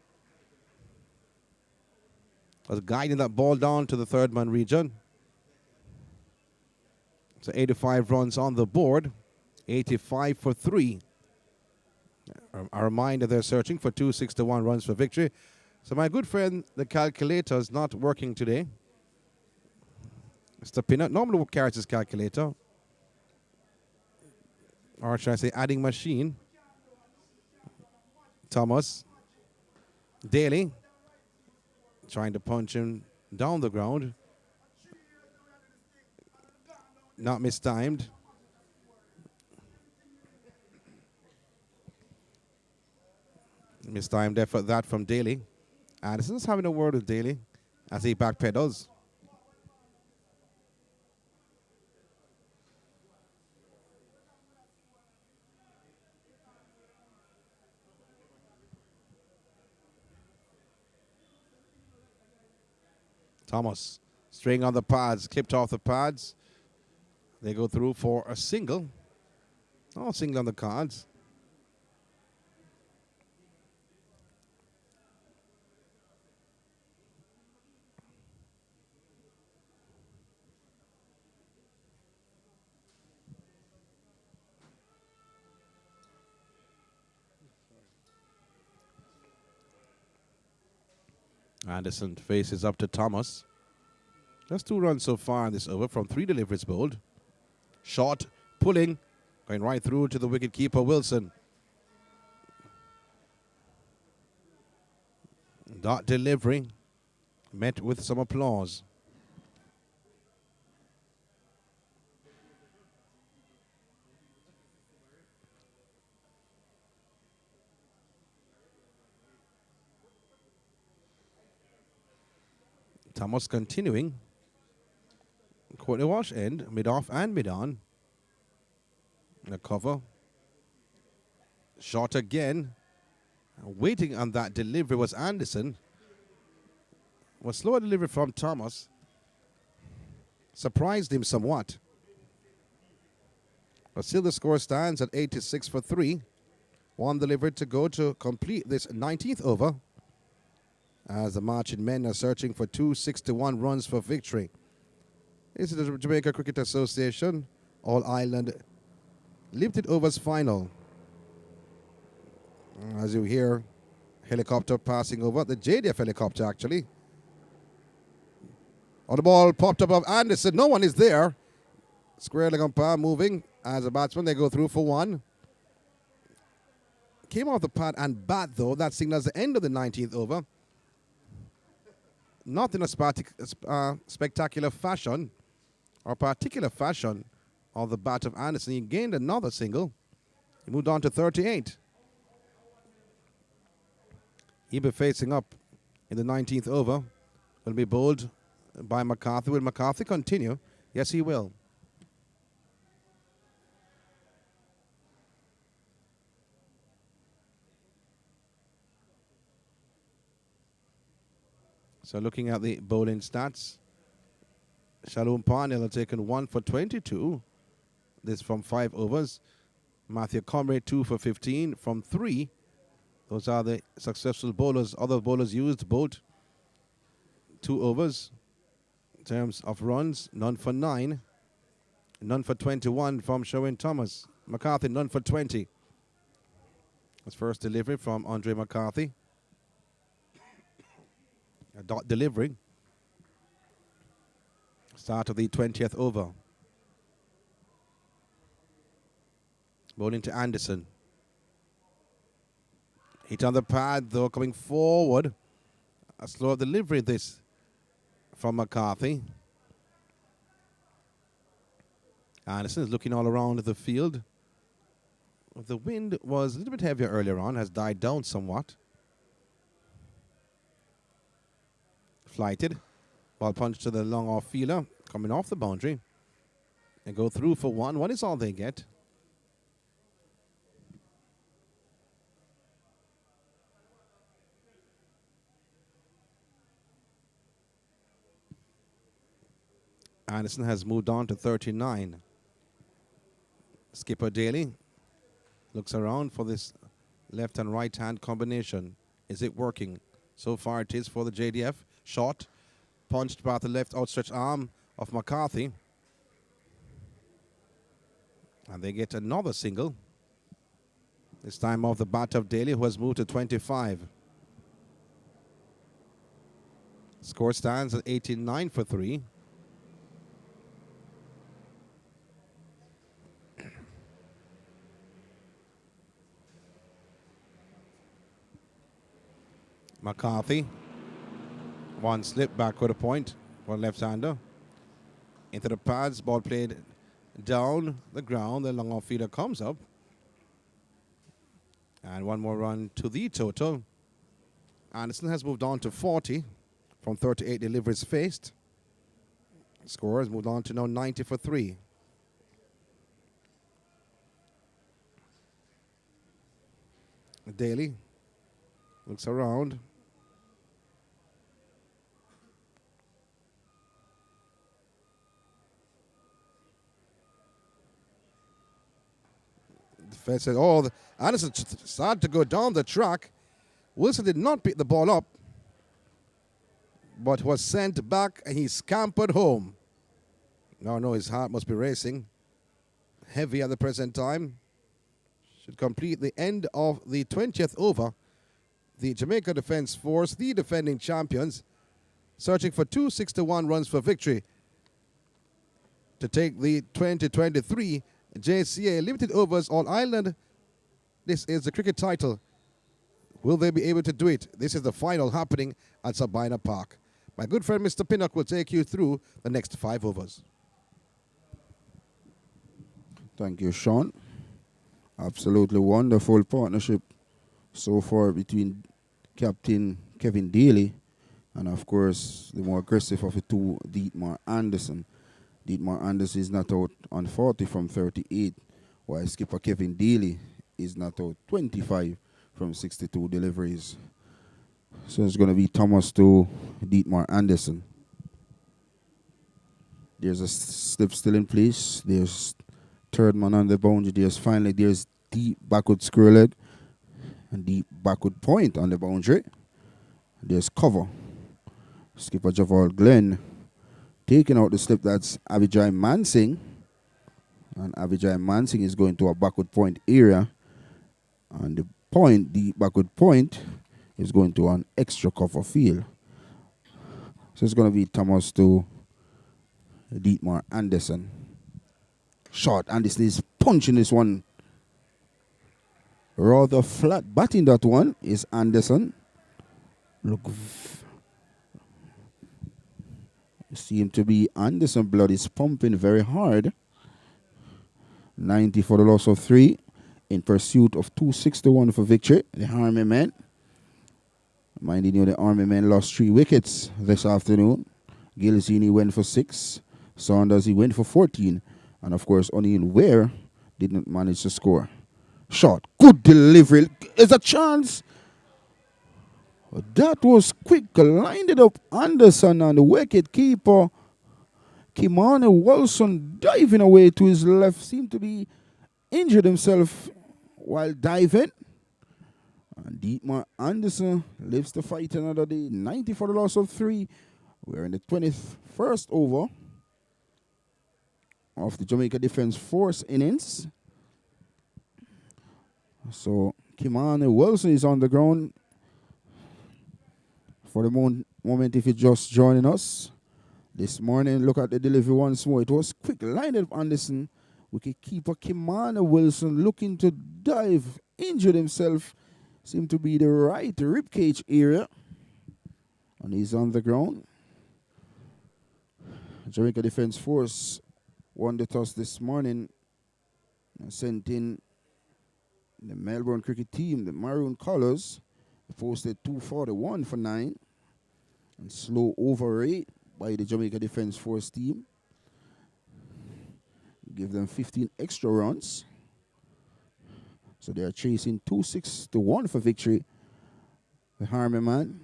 B: Was guiding that ball down to the third man region. So 85 runs on the board. 85 for 3. A reminder they're searching for 261 runs for victory. So my good friend, the calculator, is not working today. Mr. Pinnock normally carries his calculator. Or should I say adding machine. Thomas. Daly. Trying to punch him down the ground. Not mistimed. Mistimed effort that from Daly. Anderson's having a word with Daly as he backpedals. Thomas, string on the pads, clipped off the pads. They go through for a single. Oh, single on the cards. Anderson faces up to Thomas. Just 2 runs so far in this over from 3 deliveries bowled. Short, pulling, going right through to the wicketkeeper Wilson. Dot delivery met with some applause. Thomas continuing. Courtney Walsh end, mid-off and mid-on. The cover. Shot again. Waiting on that delivery was Anderson. Was slower delivery from Thomas. Surprised him somewhat. But still the score stands at 86 for 3. 1 delivered to go to complete this 19th over. As the marching men are searching for 261 runs for victory. This is the Jamaica Cricket Association All-Ireland Limited Overs Final. As you hear, helicopter passing over, the JDF helicopter actually. On the ball popped above Anderson, no one is there. Square leg umpire moving as a batsman, they go through for 1. Came off the pad and bat though, that signals the end of the 19th over. Not in a spectacular fashion or particular fashion of the bat of Anderson. He gained another single. He moved on to 38. He'll be facing up in the 19th over. Will be bowled by McCarthy. Will McCarthy continue? Yes, he will. So looking at the bowling stats, Shalom Parnell have taken 1 for 22. This from 5 overs. Matthew Comrie 2 for 15 from 3. Those are the successful bowlers. Other bowlers used both 2 overs. terms of runs, none for 9. None for 21 from Sherwin Thomas. McCarthy, none for 20. That's first delivery from Andre McCarthy. A dot delivery. Start of the 20th over. Bowling to Anderson. Hit on the pad though, coming forward. A slow delivery this from McCarthy. Anderson is looking all around the field. The wind was a little bit heavier earlier on, has died down somewhat. Flighted. Ball punch to the long off fielder, coming off the boundary. And go through for 1. 1 is all they get. Anderson has moved on to 39. Skipper Daly looks around for this left and right hand combination. Is it working? So far it is for the JDF. Shot, punched by the left outstretched arm of McCarthy. And they get another single. This time off the bat of Daly, who has moved to 25. Score stands at 89 for 3. McCarthy. One slip back with a point for left-hander. Into the pads, ball played down the ground. The long off fielder comes up. And one more run to the total. Anderson has moved on to 40 from 38 deliveries faced. Score has moved on to now 90 for 3. Daly looks around. Defense said, oh, Anderson started to go down the track. Wilson did not pick the ball up, but was sent back and he scampered home. No, his heart must be racing. Heavy at the present time. Should complete the end of the 20th over. The Jamaica Defence Force, the defending champions, searching for 261 runs for victory to take the 2023 JCA Limited Overs All-Ireland. This is the cricket title. Will they be able to do it? This is the final happening at Sabina Park. My good friend Mr. Pinnock will take you through the next 5 overs.
A: Thank you, Sean. Absolutely wonderful partnership so far between Captain Kevin Daly and, of course, the more aggressive of the two, Dietmar Anderson. Dietmar Anderson is not out on 40 from 38, while skipper Kevin Daly is not out 25 from 62 deliveries. So it's going to be Thomas to Dietmar Anderson. There's a slip still in place. There's third man on the boundary. There's deep backward square leg and deep backward point on the boundary. There's cover. Skipper Javal Glenn taking out the slip. That's Avijay Mansingh. And Avijay Mansingh is going to a backward point area. And the point, the backward point, is going to an extra cover field. So it's going to be Thomas to Dietmar Anderson. Shot. Anderson is punching this one. Rather flat batting that one is Anderson. Look. Seem to be Anderson blood is pumping very hard. 90 for the loss of 3 in pursuit of 261 for victory. The Army men. Minding you, the Army men lost 3 wickets this afternoon. Gilzini went for 6. Saunders, he went for 14. And of course, O'Neill Ware did not manage to score. Shot. Good delivery. There's a chance. That was quick. Lined it up. Anderson and the wicket keeper. Kimani Wilson diving away to his left. Seemed to be injured himself while diving. And Dietmar Anderson lives to fight another day. 90 for the loss of 3. We're in the first over of the Jamaica Defence Force innings. So Kimani Wilson is on the ground. For the moment, if you're just joining us this morning, look at the delivery once more. It was quick line of Anderson. Wicketkeeper Kimani Wilson looking to dive, injured himself. Seemed to be the right ribcage area. And he's on the ground. Jamaica Defence Force won the toss this morning and sent in the Melbourne cricket team, the Maroon Colours, posted 241 for 9 and slow over 8 by the Jamaica Defence Force team. Give them 15 extra runs. So they are chasing 2-6-1 for victory. The Harmy man,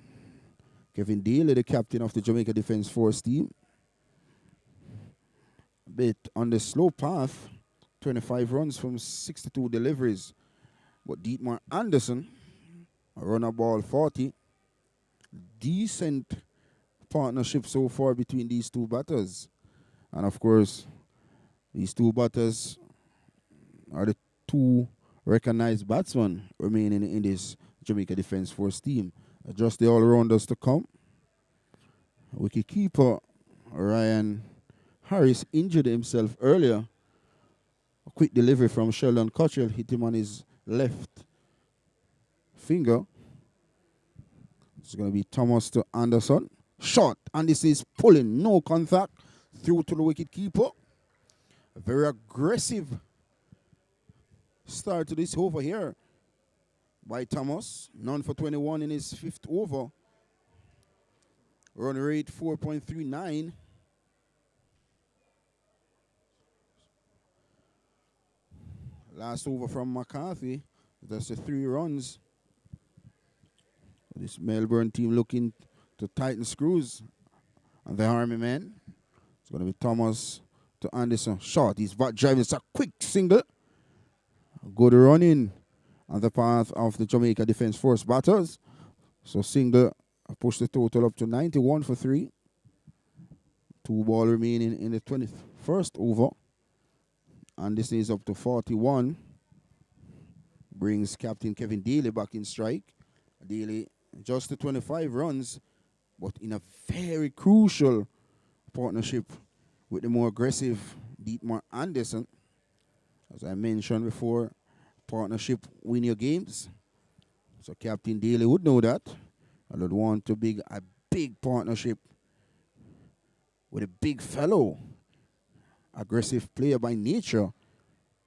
A: Kevin Daly, the captain of the Jamaica Defence Force team. A bit on the slow path, 25 runs from 62 deliveries. But Dietmar Anderson, a runner ball 40. Decent partnership so far between these two batters. And of course, these two batters are the two recognized batsmen remaining in this Jamaica Defence Force team. Just the all-rounders to come. Wicketkeeper Ryan Harris injured himself earlier. A quick delivery from Sheldon Cottrell hit him on his left finger. It's going to be Thomas to Anderson. Shot, and this is pulling, no contact, through to the wicketkeeper. A very aggressive start to this over here by Thomas. None for 21 in his fifth over. Run rate 4.39. Last over from McCarthy. That's the 3 runs. This Melbourne team looking to tighten screws on the Army men. It's going to be Thomas to Anderson. Short. He's back driving. It's a quick single. Good running on the path of the Jamaica Defence Force batters. So single push the total up to 91 for 3. 2 ball remaining in the 21st over. And this is up to 41. Brings Captain Kevin Daly back in strike. Daly just to 25 runs, but in a very crucial partnership with the more aggressive Dietmar Anderson. As I mentioned before, partnership win your games. So Captain Daly would know that. I would want to be a big partnership with a big fellow. Aggressive player by nature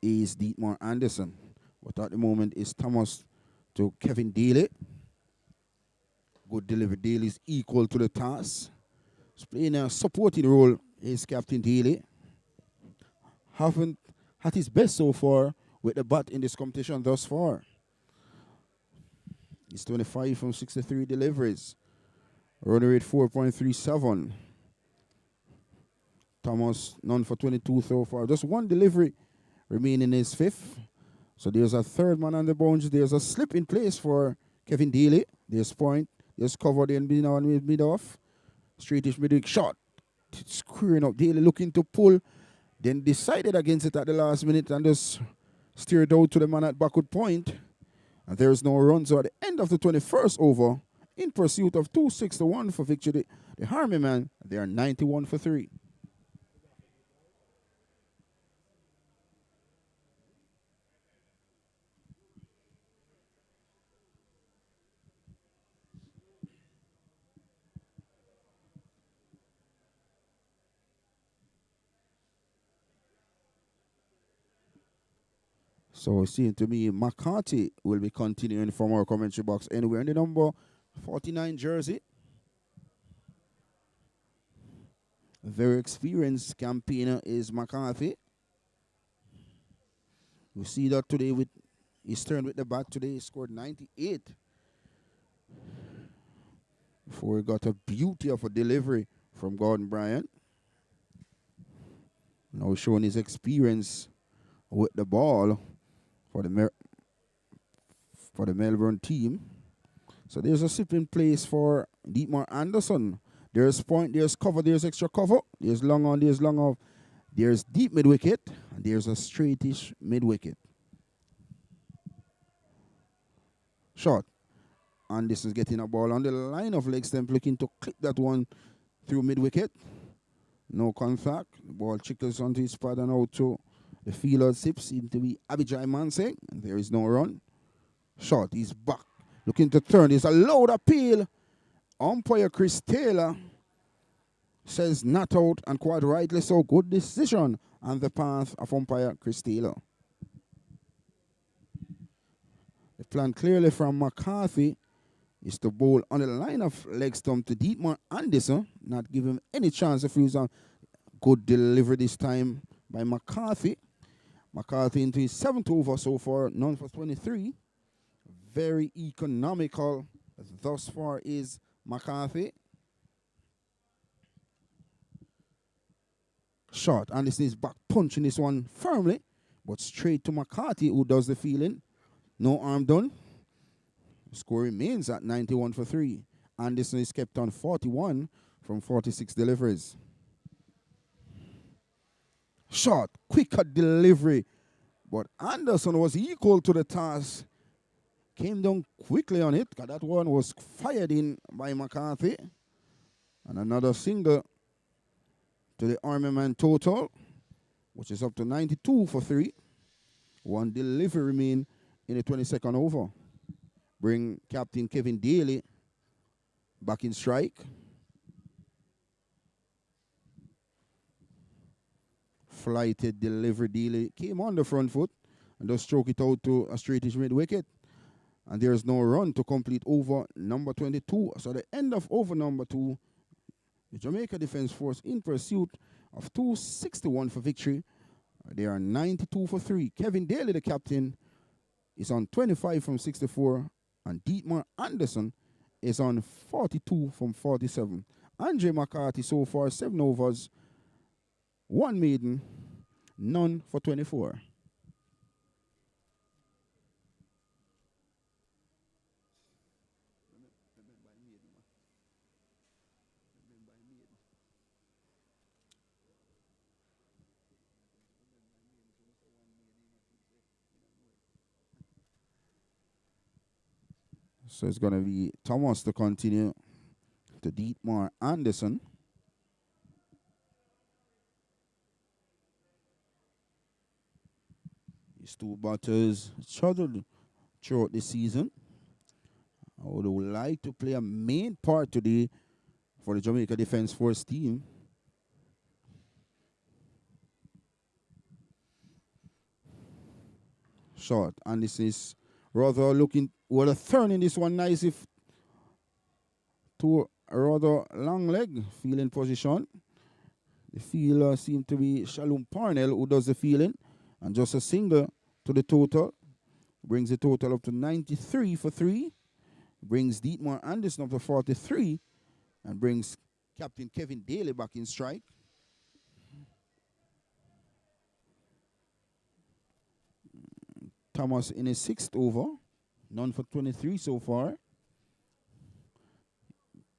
A: is Dietmar Anderson. But at the moment is Thomas to Kevin Daly. Good delivery. Daly is equal to the task. He's playing a supporting role is Captain Daly. Haven't had his best so far with the bat in this competition thus far. He's 25 from 63 deliveries. Run rate 4.37. Thomas, none for 22 so far. Just one delivery remaining in his fifth. So there's a third man on the bounce. There's a slip in place for Kevin Daly. There's point. There's cover then being on with mid off. Straightish mid shot. Screwing up. Daly looking to pull. Then decided against it at the last minute and just steered out to the man at backward point. And there's no run. So at the end of the 21st over, in pursuit of 2-6-1 for victory, the Harmy man, they are 91 for 3. So it seems to me McCarthy will be continuing from our commentary box anywhere in the number 49 jersey. A very experienced campaigner is McCarthy. We see that today with his turn with the bat today. He scored 98. Before he got a beauty of a delivery from Gordon Bryant. Now showing his experience with the ball for the Melbourne team. So there's a sip in place for Dietmar Anderson. There's point, there's cover, there's extra cover. There's long on, there's long off. There's deep mid wicket, and there's a straightish mid wicket. Short. And this is getting a ball on the line of leg stump, looking to clip that one through mid wicket. No contact. The ball trickles onto his pad and out to the fielder. Sips seem to be Abijay Mansing, and there is no run. Short. He's back. Looking to turn. There's a loud appeal. Umpire Chris Taylor says not out, and quite rightly so. Good decision on the path of umpire Chris Taylor. The plan clearly from McCarthy is to bowl on the line of leg stump to Dietmar Anderson, not give him any chance of using. Good delivery this time by McCarthy. McCarthy into his 7th over so far, none for 23. Very economical thus far is McCarthy. Short. Anderson is back punching this one firmly, but straight to McCarthy, who does the fielding. No arm done. Score remains at 91 for 3. Anderson is kept on 41 from 46 deliveries. Short, quicker delivery. But Anderson was equal to the task. Came down quickly on it, because that one was fired in by McCarthy. And another single to the Army man total, which is up to 92 for 3. One delivery remain in the 22nd over. Bring Captain Kevin Daly back in strike. Flighted delivery. Daly came on the front foot and just stroke it out to a straightish mid wicket. And there is no run to complete over number 22. So the end of over number 2, the Jamaica Defence Force in pursuit of 261 for victory. They are 92 for 3. Kevin Daly, the captain, is on 25 from 64. And Dietmar Anderson is on 42 from 47. Andre McCarthy so far, 7 overs, 1 maiden, none for 24. So it's going to be Thomas to continue to Dietmar Anderson. These two batters struggled throughout the season. I would like to play a main part today for the Jamaica Defence Force team. Short, and this is rather looking, well, turning this one nice if to a rather long leg fielding position. The fielder seemed to be Shalom Parnell, who does the fielding, and just a single to the total. Brings the total up to 93 for 3. Brings Dietmar Anderson up to 43, and brings Captain Kevin Daly back in strike. Thomas in his 6th over, none for 23 so far.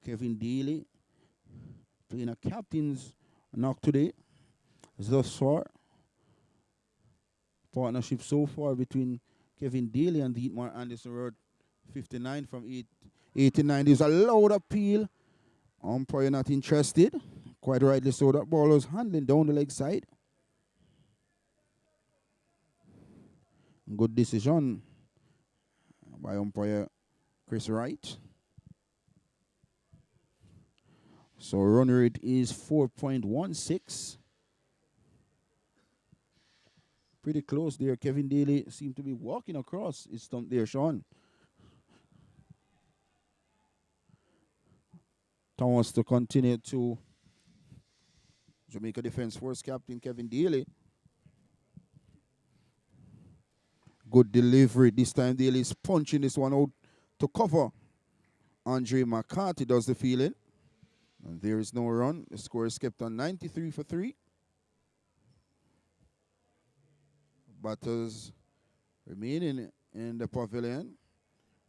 A: Kevin Daly playing a captain's knock today. Thus far, partnership so far between Kevin Daly and Dietmar Anderson Road, 59 from 89. There's a loud appeal. Umpire not interested. Quite rightly so. That ball was handling down the leg side. Good decision by umpire Chris Wright. So run rate is 4.16. Pretty close there. Kevin Daly seemed to be walking across his stump there, Sean. Thomas to continue to Jamaica Defence Force captain Kevin Daly. Good delivery. This time Daly is punching this one out to cover. Andre McCarthy does the fielding. And there is no run. The score is kept on 93 for 3. Batters remaining in the pavilion.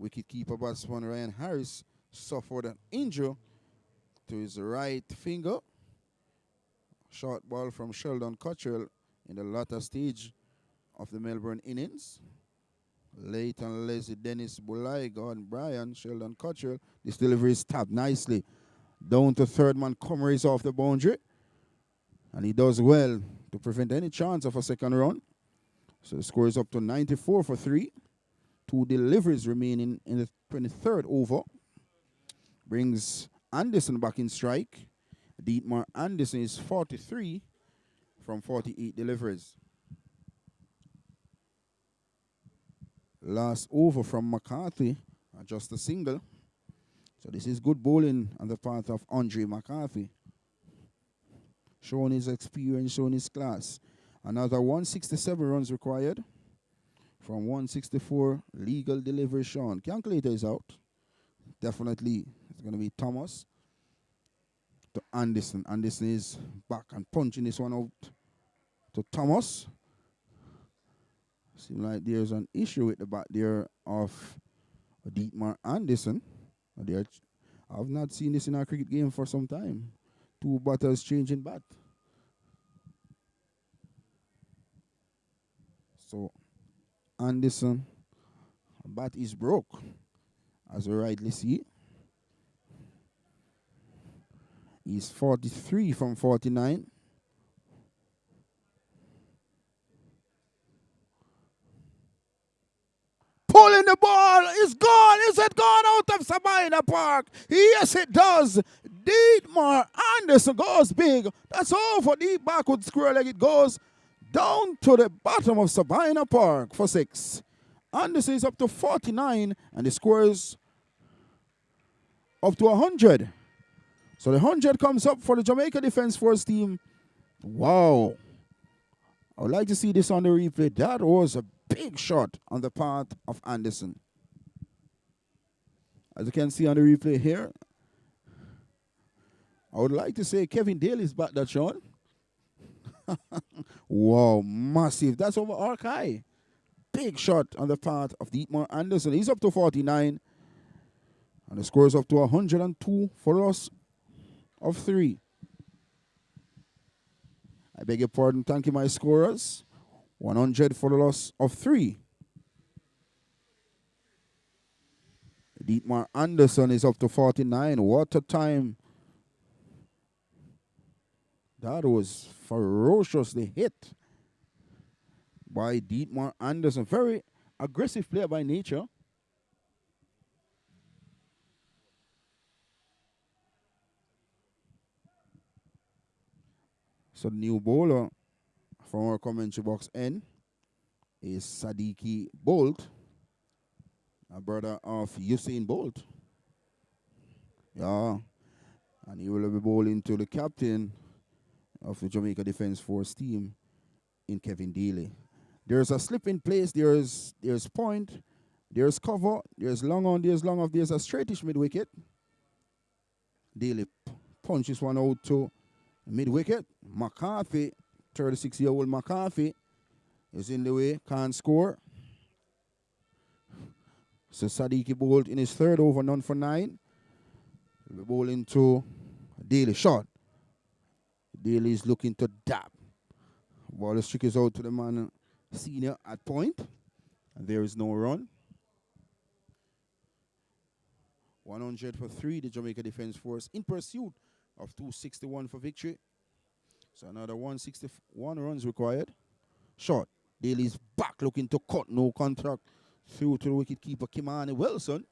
A: Wicketkeeper batsman Ryan Harris suffered an injury to his right finger. Short ball from Sheldon Cottrell in the latter stage of the Melbourne innings. Late and lazy Dennis Bulai, Gordon Bryan, Sheldon Cottrell. This delivery is tapped nicely. Down to third man, Comery off the boundary. And he does well to prevent any chance of a second run. So the score is up to 94 for 3. 2 deliveries remaining in the 23rd over. Brings Anderson back in strike. Dietmar Anderson is 43 from 48 deliveries. Last over from McCarthy, just a single. So this is good bowling on the part of Andre McCarthy. Showing his experience, showing his class. Another 167 runs required from 164 legal delivery shown. Calculator is out. Definitely it's going to be Thomas to Anderson. Anderson is back and punching this one out to Thomas. Seems like there's an issue with the bat there of Dietmar Anderson. I've not seen this in a cricket game for some time. 2 batters changing bat. So Anderson, bat is broke, as we rightly see. He's 43 from 49. Pulling the ball is gone. Is it gone out of Sabina Park? Yes, it does. Dietmar Anderson goes big. That's all for the backward square leg. It goes down to the bottom of Sabina Park for 6. Anderson is up to 49, and the score is up to 100. So the 100 comes up for the Jamaica Defence Force team. Wow. I would like to see this on the replay. That was a big shot on the part of Anderson. As you can see on the replay here, I would like to say Kevin Daly's back that shot. Wow, massive. That's over Arkai. Big shot on the part of Dietmar Anderson. He's up to 49. And the score is up to 102 for loss of 3. I beg your pardon. Thank you, my scorers. 100 for the loss of 3. Dietmar Anderson is up to 49. What a time. That was ferociously hit by Dietmar Anderson. Very aggressive player by nature. So the new bowler from our commentary box N is Sadiki Bolt, a brother of Usain Bolt. Yeah. And he will be bowling to the captain of the Jamaica Defence Force team in Kevin Daly. There's a slip in place, there's point, there's cover, there's long on, there's long off, there's a straightish mid-wicket. Daly punches one out to mid-wicket. McCarthy, 36-year-old McCarthy, is in the way, can't score. So Sadiki bowled in his 3rd over, none for 9. He'll be bowling to Daly, shot. Daly is looking to dab. Ball is trick is out to the man senior at point. And there is no run. 100 for 3, the Jamaica Defence Force in pursuit of 261 for victory. So another 161 runs required. Short. Daly's back looking to cut, no contact through to the wicketkeeper Kimani Wilson.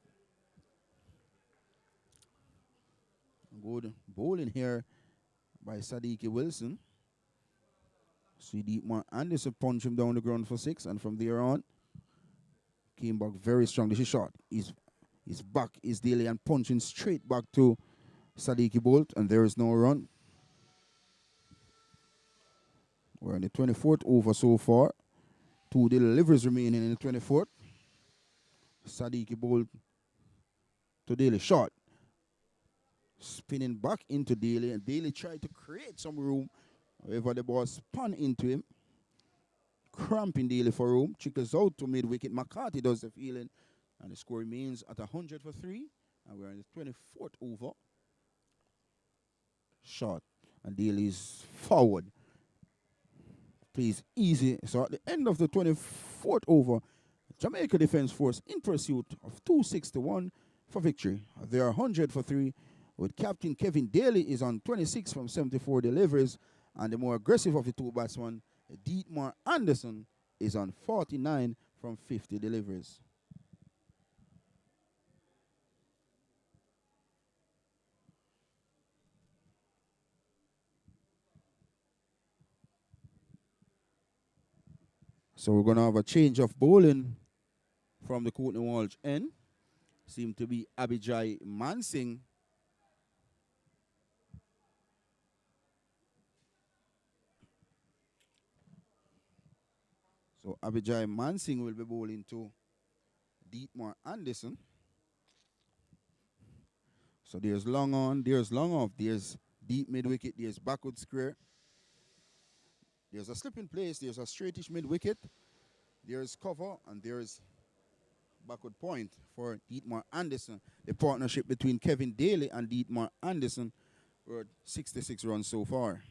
A: Good bowling here by Sadiki Wilson. See Dietmar Anderson punch him down the ground for 6, and from there on, came back very strong. This is short. His back is Daly and punching straight back to Sadiki Bolt, and there is no run. We're in the 24th over so far. 2 deliveries remaining in the 24th. Sadiki Bolt to Daly, short. Spinning back into Daly, and Daly tried to create some room. However, the ball spun into him. Cramping Daly for room. Trickles out to mid-wicket. McCarthy does the fielding. And the score remains at 100 for 3. And we're in the 24th over. Short. And Daly's forward. Plays easy. So at the end of the 24th over, Jamaica Defence Force in pursuit of 261 for victory. They are 100 for 3, with Captain Kevin Daly is on 26 from 74 deliveries, and the more aggressive of the two batsmen, Dietmar Anderson, is on 49 from 50 deliveries. So we're going to have a change of bowling from the Courtney Walsh end. Seem to be Abijay Mansingh. So Abijay Mansingh will be bowling to Dietmar Anderson. So there's long on, there's long off, there's deep mid wicket, there's backward square. There's a slip in place, there's a straightish mid wicket, there's cover, and there's backward point for Dietmar Anderson. The partnership between Kevin Daly and Dietmar Anderson were 66 runs so far.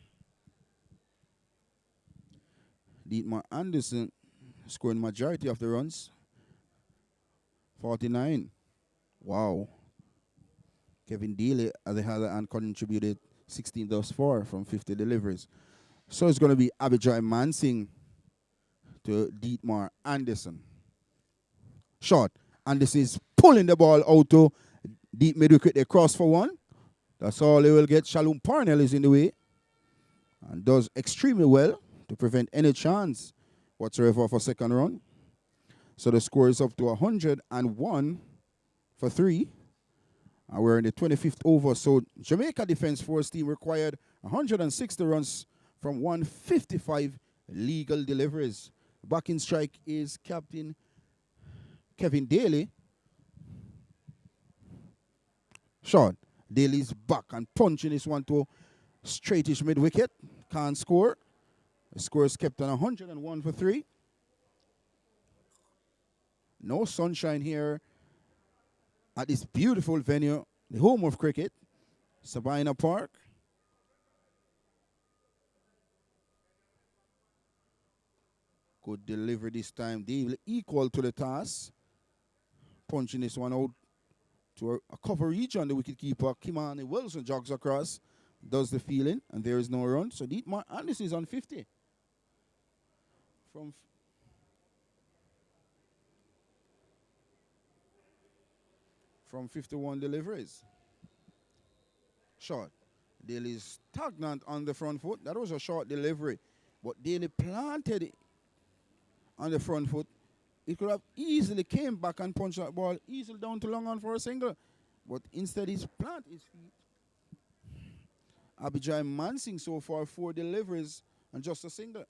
A: Dietmar Anderson scoring majority of the runs, 49. Wow. Kevin Daly, at the other hand, contributed 16 thus far from 50 deliveries. So it's going to be Abijay Mansingh to Dietmar Anderson. Short. Anderson is pulling the ball out to deep mid wicket. They cross for one. That's all they will get. Shalom Parnell is in the way and does extremely well to prevent any chance whatsoever for second run. So the score is up to 101 for 3. And we're in the 25th over. So Jamaica Defence Force team required 160 runs from 155 legal deliveries. Back in strike is Captain Kevin Daly. Short. Daly's back and punching this one to straightish mid wicket. Can't score. The score is kept on 101 for 3. No sunshine here at this beautiful venue, the home of cricket, Sabina Park. Good delivery this time. Daly equal to the task. Punching this one out to a cover region. The wicketkeeper, Kimani Wilson, jogs across, does the fielding, and there is no run. So Dietmar Anderson is on 50. From 51 deliveries. Short. Daly is stagnant on the front foot. That was a short delivery. But Daly planted it on the front foot. It could have easily came back and punched that ball easily down to long on for a single. But instead he's planted his feet. Abijay Mansingh so far 4 deliveries and just a single.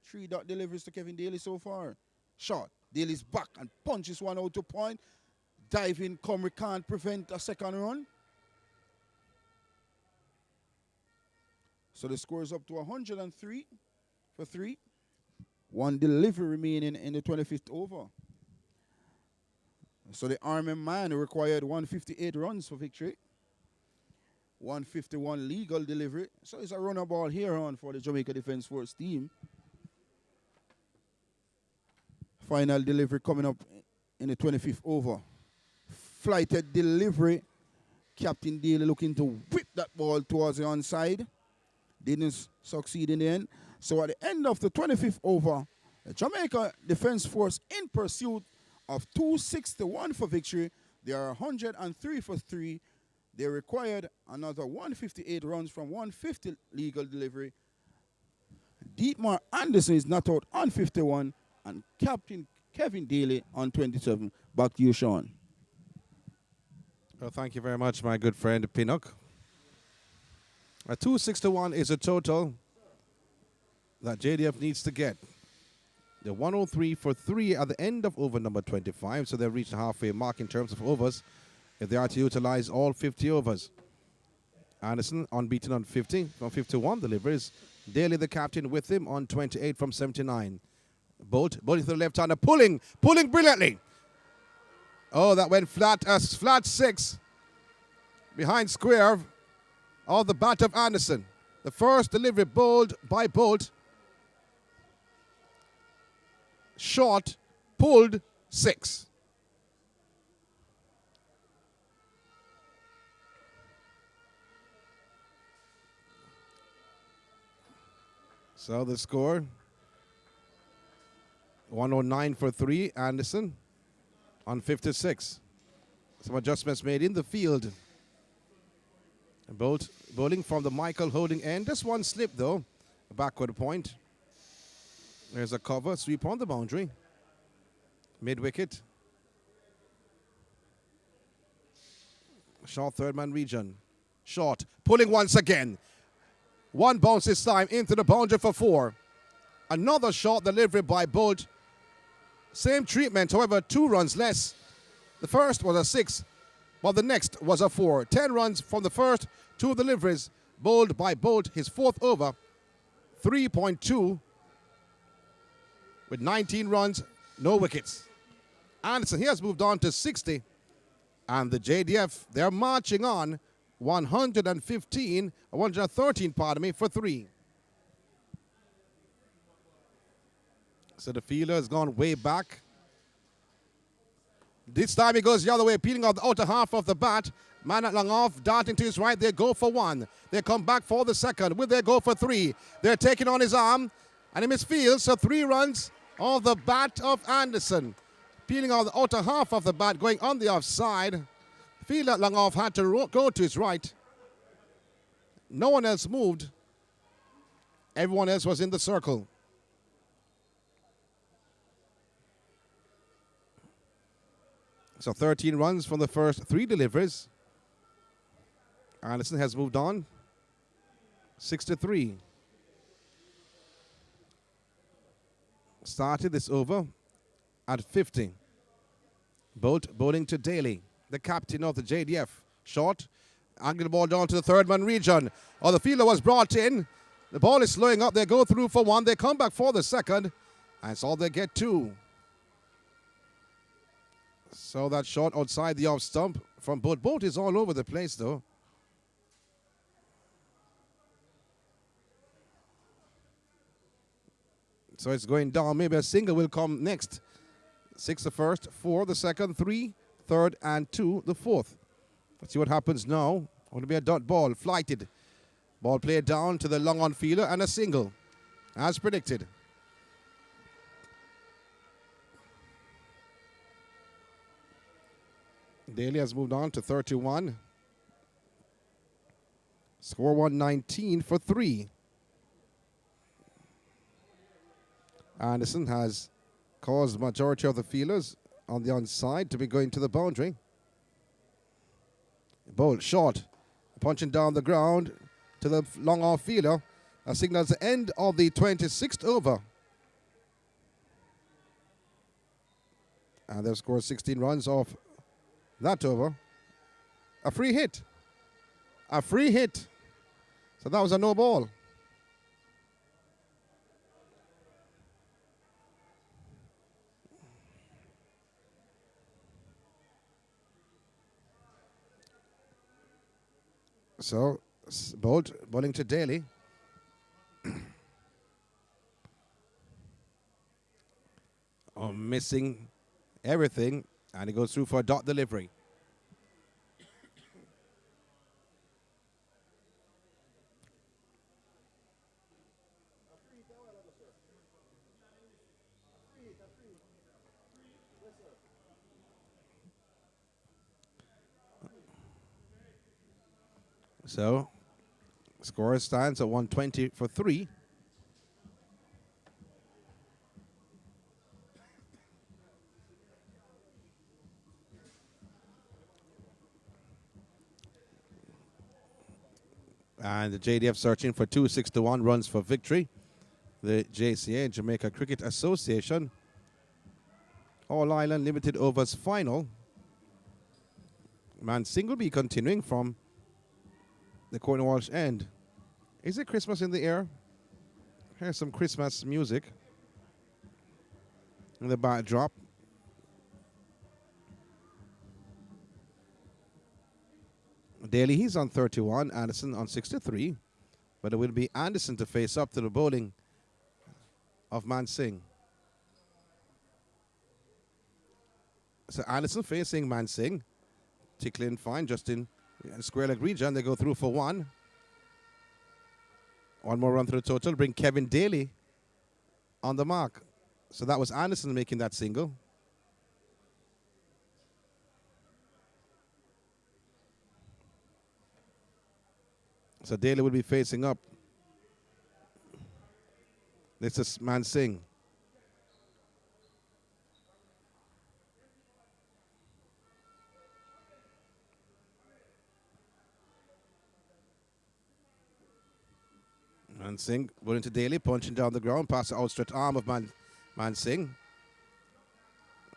A: 3 dot deliveries to Kevin Daly so far. Short. Daly's back and punches one out to point. Diving Comrie can't prevent a second run. So the score is up to 103 for 3. 1 delivery remaining in the 25th over. So the Army man required 158 runs for victory. 151 legal delivery. So it's a runner ball here on for the Jamaica Defence Force team. Final delivery coming up in the 25th over. Flighted delivery. Captain Daly looking to whip that ball towards the onside. Didn't succeed in the end. So at the end of the 25th over, the Jamaica Defence Force in pursuit of 261 for victory. They are 103 for 3. They required another 158 runs from 150 legal delivery. Dietmar Anderson is not out on 51 and Captain Kevin Daly on 27. Back to you, Sean.
B: Well, thank you very much, my good friend Pinnock. A 261 is a total that JDF needs to get. They're 103 for 3 at the end of over number 25, so they've reached the halfway mark in terms of overs if they are to utilize all 50 overs. Anderson unbeaten on 50 from 51 deliveries. Daly, the captain, with him on 28 from 79. Bolt to the left-hander, pulling brilliantly. Oh, that went flat 6 behind square. of the bat of Anderson. The first delivery bowled by Bolt. Short, pulled, 6. So the score, 109 for 3, Anderson on 56. Some adjustments made in the field. Bolt bowling from the Michael holding end. Just one slip though, a backward point. There's a cover, sweep on the boundary. Mid-wicket. Short third man region. Short, pulling once again. One bounce this time into the boundary for 4. Another short delivery by Bolt. Same treatment, however, 2 runs less. The first was a 6, while the next was a 4. 10 runs from the first 2 deliveries bowled by Bolt. His 4th over, 3.2. With 19 runs, no wickets. Anderson, he has moved on to 60. And the JDF, they're marching on 113, pardon me, for 3. So the fielder has gone way back. This time he goes the other way, peeling off the outer half of the bat. Man at long off, darting to his right, they go for 1. They come back for the second. Will they go for 3? They're taking on his arm, and he misfields, so 3 runs of the bat of Anderson. Peeling off the outer half of the bat, going on the offside. Fielder at long off had to go to his right. No one else moved. Everyone else was in the circle. So 13 runs from the first 3 deliveries. Anderson has moved on. 6-3. Started this over at 50. Bolt bowling to Daly, the captain of the JDF. Short, angled the ball down to the third man region. Oh, the fielder was brought in. The ball is slowing up. They go through for 1. They come back for the second. And it's all they get 2. So that shot outside the off stump from Bolt. Bolt is all over the place though. So it's going down. Maybe a single will come next. 6 the first, 4 the second, 3 third, and 2 the fourth. Let's see what happens now. Going to be a dot ball, flighted. Ball played down to the long on fielder and a single, as predicted. Daly has moved on to 31. Score 119 for 3. Anderson has caused the majority of the fielders on the onside to be going to the boundary. Bolt short, punching down the ground to the long off fielder. That signals the end of the 26th over. And they've scored 16 runs off that over. A free hit. A free hit. So that was a no ball. So, Bolt bowling to Daly. Missing everything, and he goes through for a dot delivery. So, score stands at 120 for 3. And the JDF searching for 2 6-1 runs for victory. The JCA, Jamaica Cricket Association, All Island Limited Overs Final. Man single be continuing from the Cornwalsh end. Is it Christmas in the air? Here's some Christmas music in the backdrop. Daly, he's on 31. Anderson on 63. But it will be Anderson to face up to the bowling of Man Singh. So Anderson facing Man Singh. Tickling fine, just in square leg region. They go through for one. One more run through the total. Bring Kevin Daly on the mark. So that was Anderson making that single. So Daly will be facing up. This is Man Singh. Man Singh going into Daly, punching down the ground past the outstretched arm of Man Singh.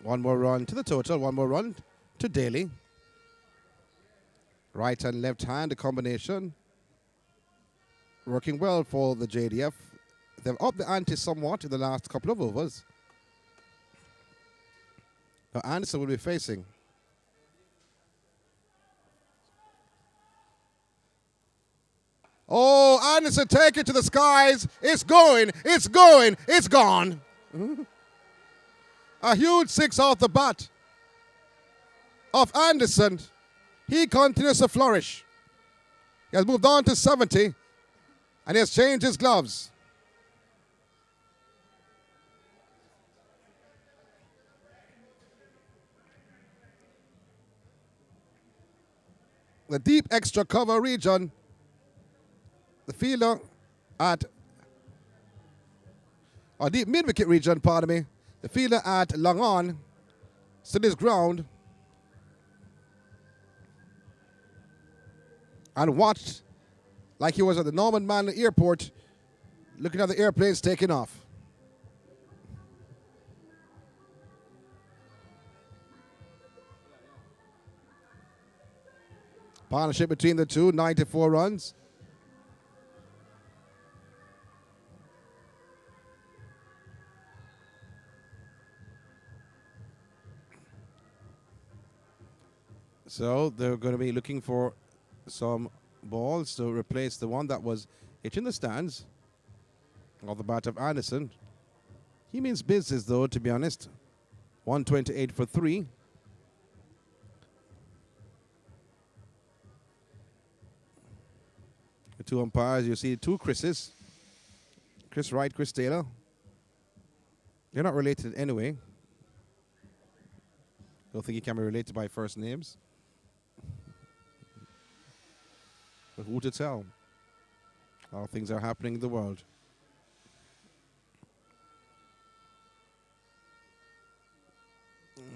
B: One more run to the total, one more run to Daly. Right and left hand, a combination. Working well for the JDF. They've upped the ante somewhat in the last couple of overs. Now Anderson will be facing. Oh, Anderson, take it to the skies. It's going, it's going, it's gone. A huge six off the bat of Anderson. He continues to flourish. He has moved on to 70, and he has changed his gloves. The deep extra cover region. The fielder at, or deep mid-wicket region, pardon me. The fielder at long on stood his ground and watched like he was at the Norman Manley Airport looking at the airplanes taking off. Partnership between the two, 94 runs. So they're going to be looking for some balls to replace the one that was hitting the stands of the bat of Anderson. He means business, though, to be honest. 128 for 3. The two umpires, you see two Chris's. Chris Wright, Chris Taylor. They're not related anyway. Don't think he can be related by first names. But who to tell? How things are happening in the world.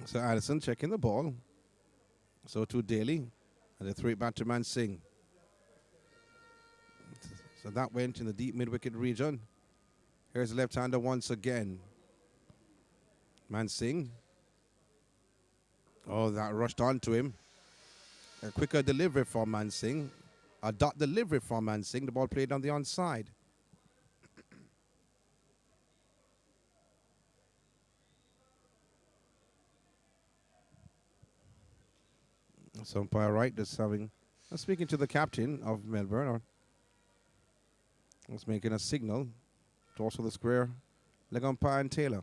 B: So Addison checking the ball. So to Daly. And they threw it back to Man Singh. So that went in the deep mid-wicket region. Here's the left-hander once again. Man Singh. Oh, that rushed onto him. A quicker delivery from Man Singh. A dot delivery from Man Singh. The ball played on the onside. So umpire Wright just speaking to the captain of Melbourne, or was making a signal to also the square leg umpire and Taylor.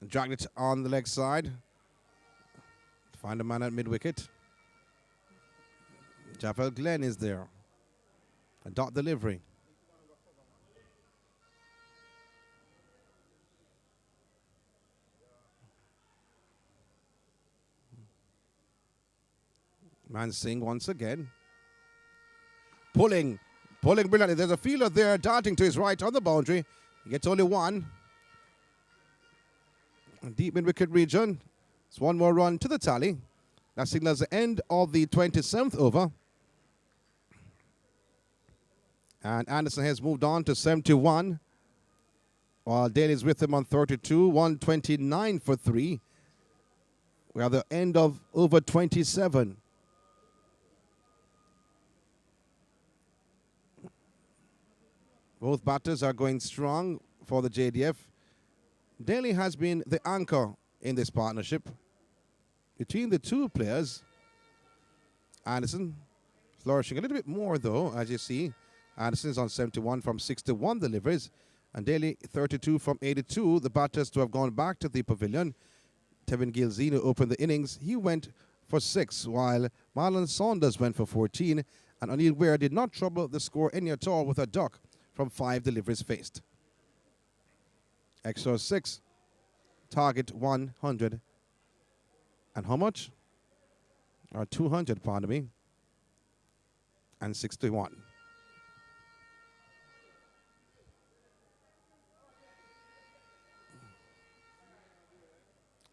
B: And dragged it on the leg side. Find a man at mid-wicket. Javel Glenn is there. A dot delivery. Man Singh once again. Pulling brilliantly. There's a fielder there darting to his right on the boundary. He gets only one. Deep mid-wicket region. It's one more run to the tally. That signals the end of the 27th over. And Anderson has moved on to 71. While Daly's with him on 32. 129 for 3. We are the end of over 27. Both batters are going strong for the JDF. Daly has been the anchor in this partnership. between the two players. Anderson flourishing a little bit more, though, as you see. Anderson's on 71 from 61 deliveries. And Daly, 32 from 82. The batters to have gone back to the pavilion. Tevin Gilzino opened the innings. He went for 6, while Marlon Saunders went for 14. And O'Neill Ware did not trouble the score any at all with a duck from 5 deliveries faced. Extra 6. Target 100. And how much? Or 200, pardon me. And 61.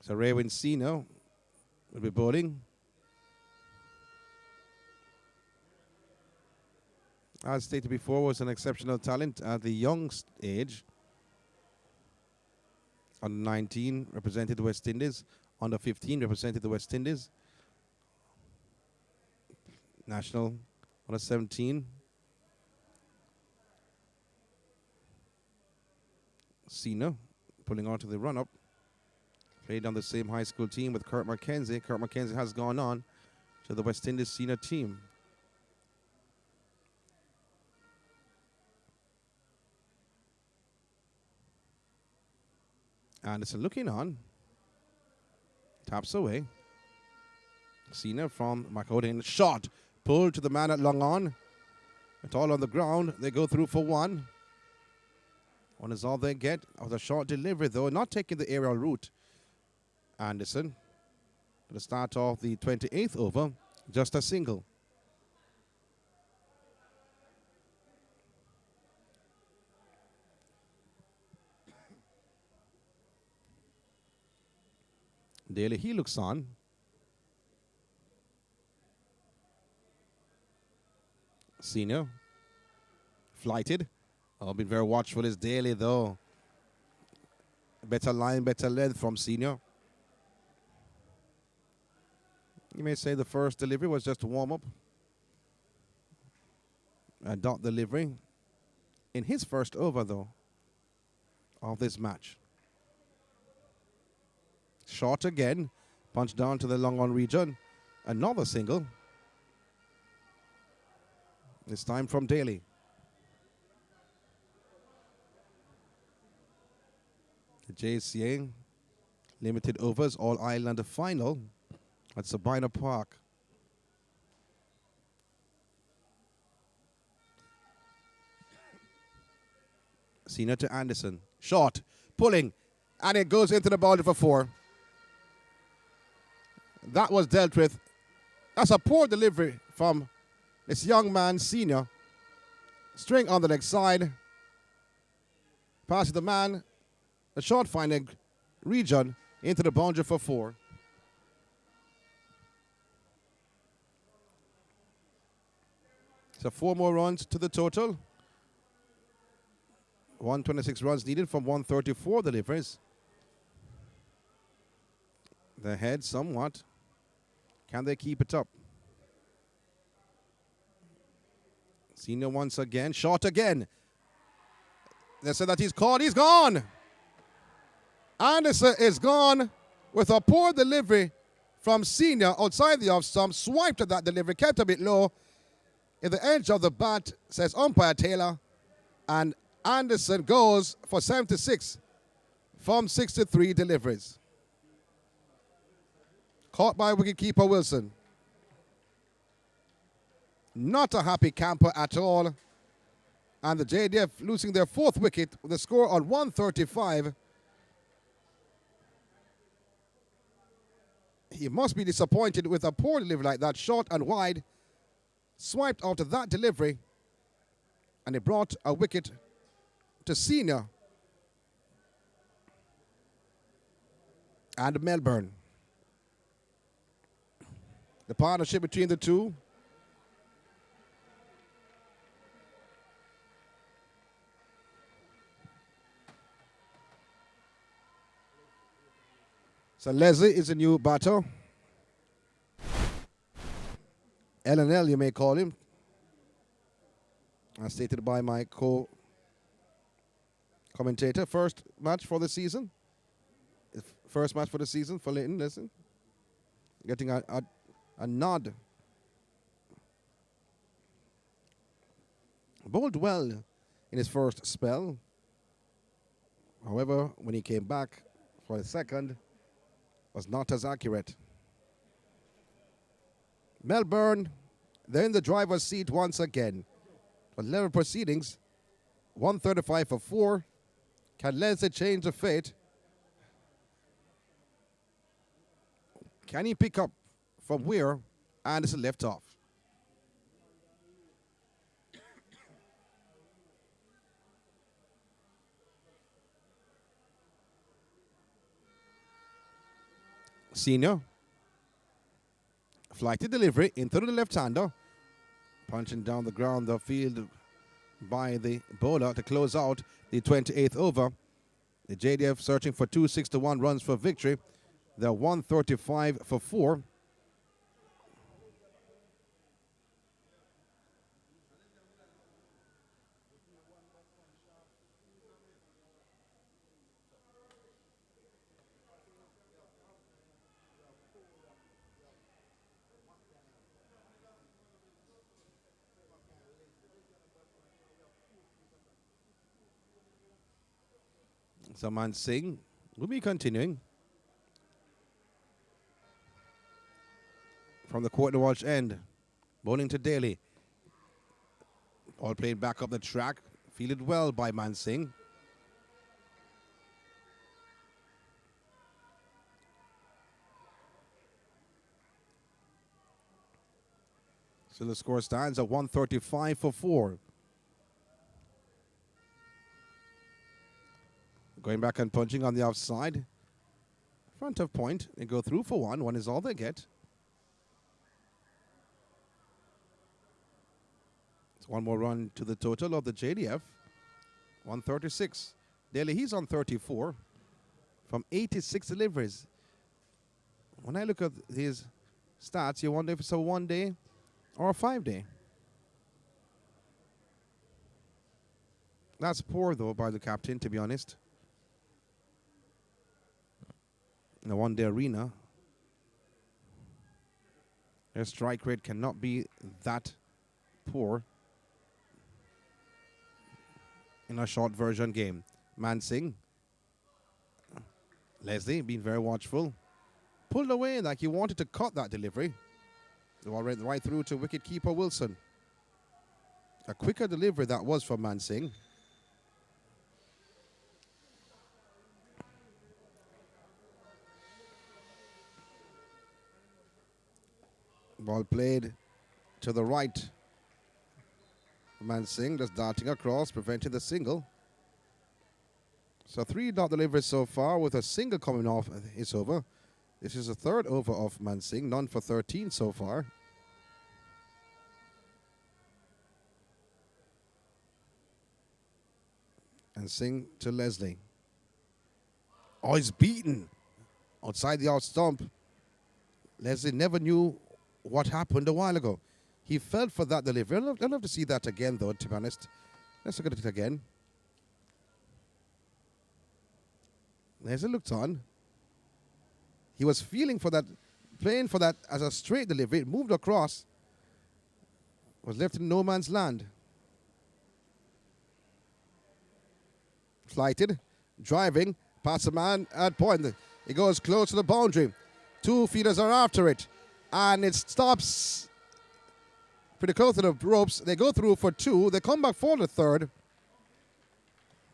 B: So Ray Wincino will be bowling. As stated before, was an exceptional talent at the young age. Under 19 represented the West Indies. Under 15 represented the West Indies. National under 17. Senior pulling on to the run-up. Played on the same high school team with Kurt McKenzie. Kurt McKenzie has gone on to the West Indies senior team. Anderson looking on. Taps away. Senior from McCarthy. Shot. Pulled to the man at long on. It's all on the ground. They go through for 1. 1 is all they get. Of the short delivery, though. Not taking the aerial route. Anderson, to the start of the 28th over, just a single. Daly, he looks on. Senior, flighted. Oh, been very watchful is Daly, though. Better line, better length from Senior. You may say the first delivery was just a warm-up. A dot delivery in his first over, though, of this match. Short again. Punch down to the long-on region. Another single. This time from Daly. The JCA limited overs all-Islander final at Sabina Park. Senior to Anderson. Short. Pulling. And it goes into the boundary for 4. That was dealt with. That's a poor delivery from this young man, Senior. String on the leg side. Passes the man. A short finding region into the boundary for 4. So 4 more runs to the total. 126 runs needed from 134 deliveries. They're ahead somewhat. Can they keep it up? Senior once again. Short again. They said that he's caught. He's gone. Anderson is gone with a poor delivery from Senior outside the off stump. Swiped at that delivery. Kept a bit low. In the edge of the bat, says umpire Taylor. And Anderson goes for 76 from 63 deliveries. Caught by wicketkeeper Wilson. Not a happy camper at all. And the JDF losing their 4th wicket with a score on 135. He must be disappointed with a poor delivery like that. Short and wide. Swiped out of that delivery. And it brought a wicket to Senior. And Melbourne. The partnership between the two. So Leslie is a new batter. LNL, you may call him. As stated by my co-commentator. First match for the season. First match for the season for Leighton, listen. getting a nod. Bowled well in his first spell. However, when he came back for a second, was not as accurate. Melbourne, they're in the driver's seat once again. But level proceedings, 135 for 4. Can Leslie change the fate? Can he pick up from where Anderson left off? Senior. Flighty delivery into the left-hander. Punching down the ground, the field by the bowler to close out the 28th over. The JDF searching for 2 6-1 runs for victory. They're 135 for 4. Saman Singh will be continuing. From the Courtney Walsh end, bowling to Daly. Ball played back up the track, fielded well by Mansingh. So the score stands at 135 for 4. Going back and punching on the offside. Front of point. They go through for 1. 1 is all they get. It's 1 more run to the total of the JDF. 136. Daly, he's on 34 from 86 deliveries. When I look at his stats, you wonder if it's a 1 day or a 5 day. That's poor, though, by the captain, to be honest. In the 1 day arena, their strike rate cannot be that poor in a short version game. Mansingh, Leslie being very watchful, pulled away like he wanted to cut that delivery. The ball went right through to wicket-keeper Wilson. A quicker delivery that was from Mansingh. Ball played to the right. Mansingh just darting across, preventing the single. So 3 dot deliveries so far with a single coming off his over. This is the 3rd over of Mansingh, none for 13 so far. And Singh to Leslie. Oh, he's beaten outside the out stump. Leslie never knew what happened a while ago. He felt for that delivery. I'd love to see that again, though, to be honest. Let's look at it again. Leslie looked on. He was feeling for that, playing for that as a straight delivery. It moved across. Was left in no man's land. Flighted, driving, past a man at point. It goes close to the boundary. 2 fielders are after it. And it stops pretty close to the ropes. They go through for 2. They come back for the 3rd.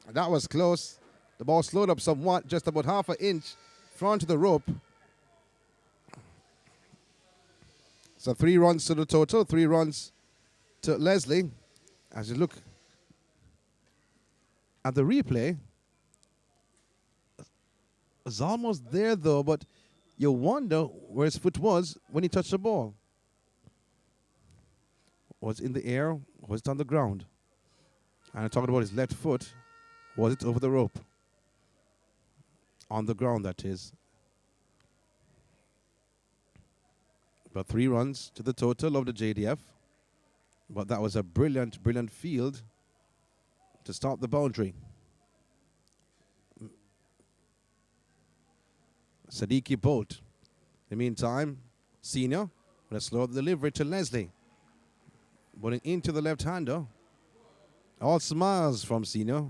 B: And that was close. The ball slowed up somewhat, just about half an inch front of the rope. So 3 runs to the total, 3 runs to Leslie. As you look at the replay, it's almost there though, but you wonder where his foot was when he touched the ball. Was it in the air? Was it on the ground? And I'm talking about his left foot. Was it over the rope? On the ground, that is. But 3 runs to the total of the JDF. But that was a brilliant, brilliant field to stop the boundary. Sadiqi Bolt. In the meantime, Senior with a slow delivery to Leslie. Bowling into the left-hander. All smiles from Senior.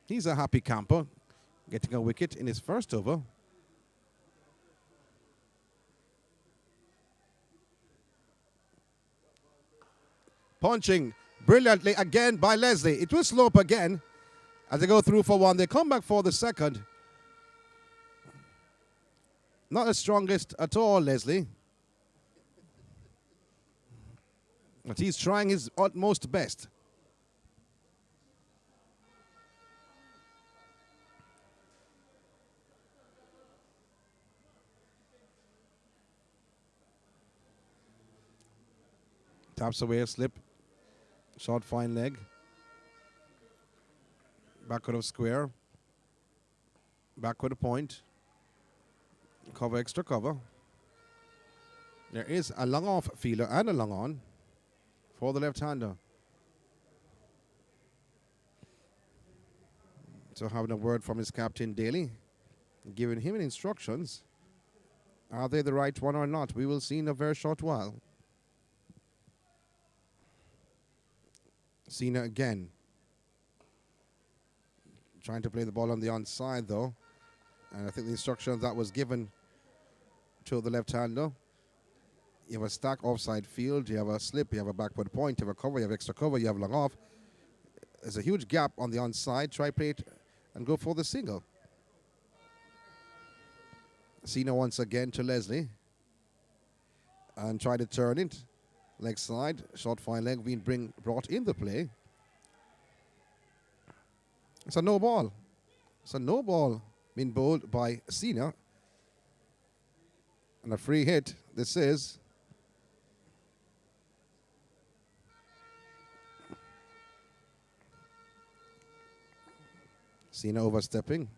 B: He's a happy camper, getting a wicket in his first over. Punching brilliantly again by Leslie. It will slope again as they go through for one. They come back for the second. Not the strongest at all, Leslie. But he's trying his utmost best. Taps away a slip. Short fine leg. Backward of square. Backward point. Cover, extra cover. There is a long off fielder and a long on for the left-hander. So having a word from his captain Daly, giving him instructions. Are they the right one or not? We will see in a very short while. Cena again. Trying to play the ball on the onside though. And I think the instruction that was given to the left-hander. You have a stack offside field, you have a slip, you have a backward point, you have a cover, you have extra cover, you have long off. There's a huge gap on the onside. Try play it and go for the single. Cena once again to Leslie. And try to turn it. Leg side, short fine leg being brought in the play. It's a no ball. It's a no ball being bowled by Cena. And a free hit, this is. Cena overstepping.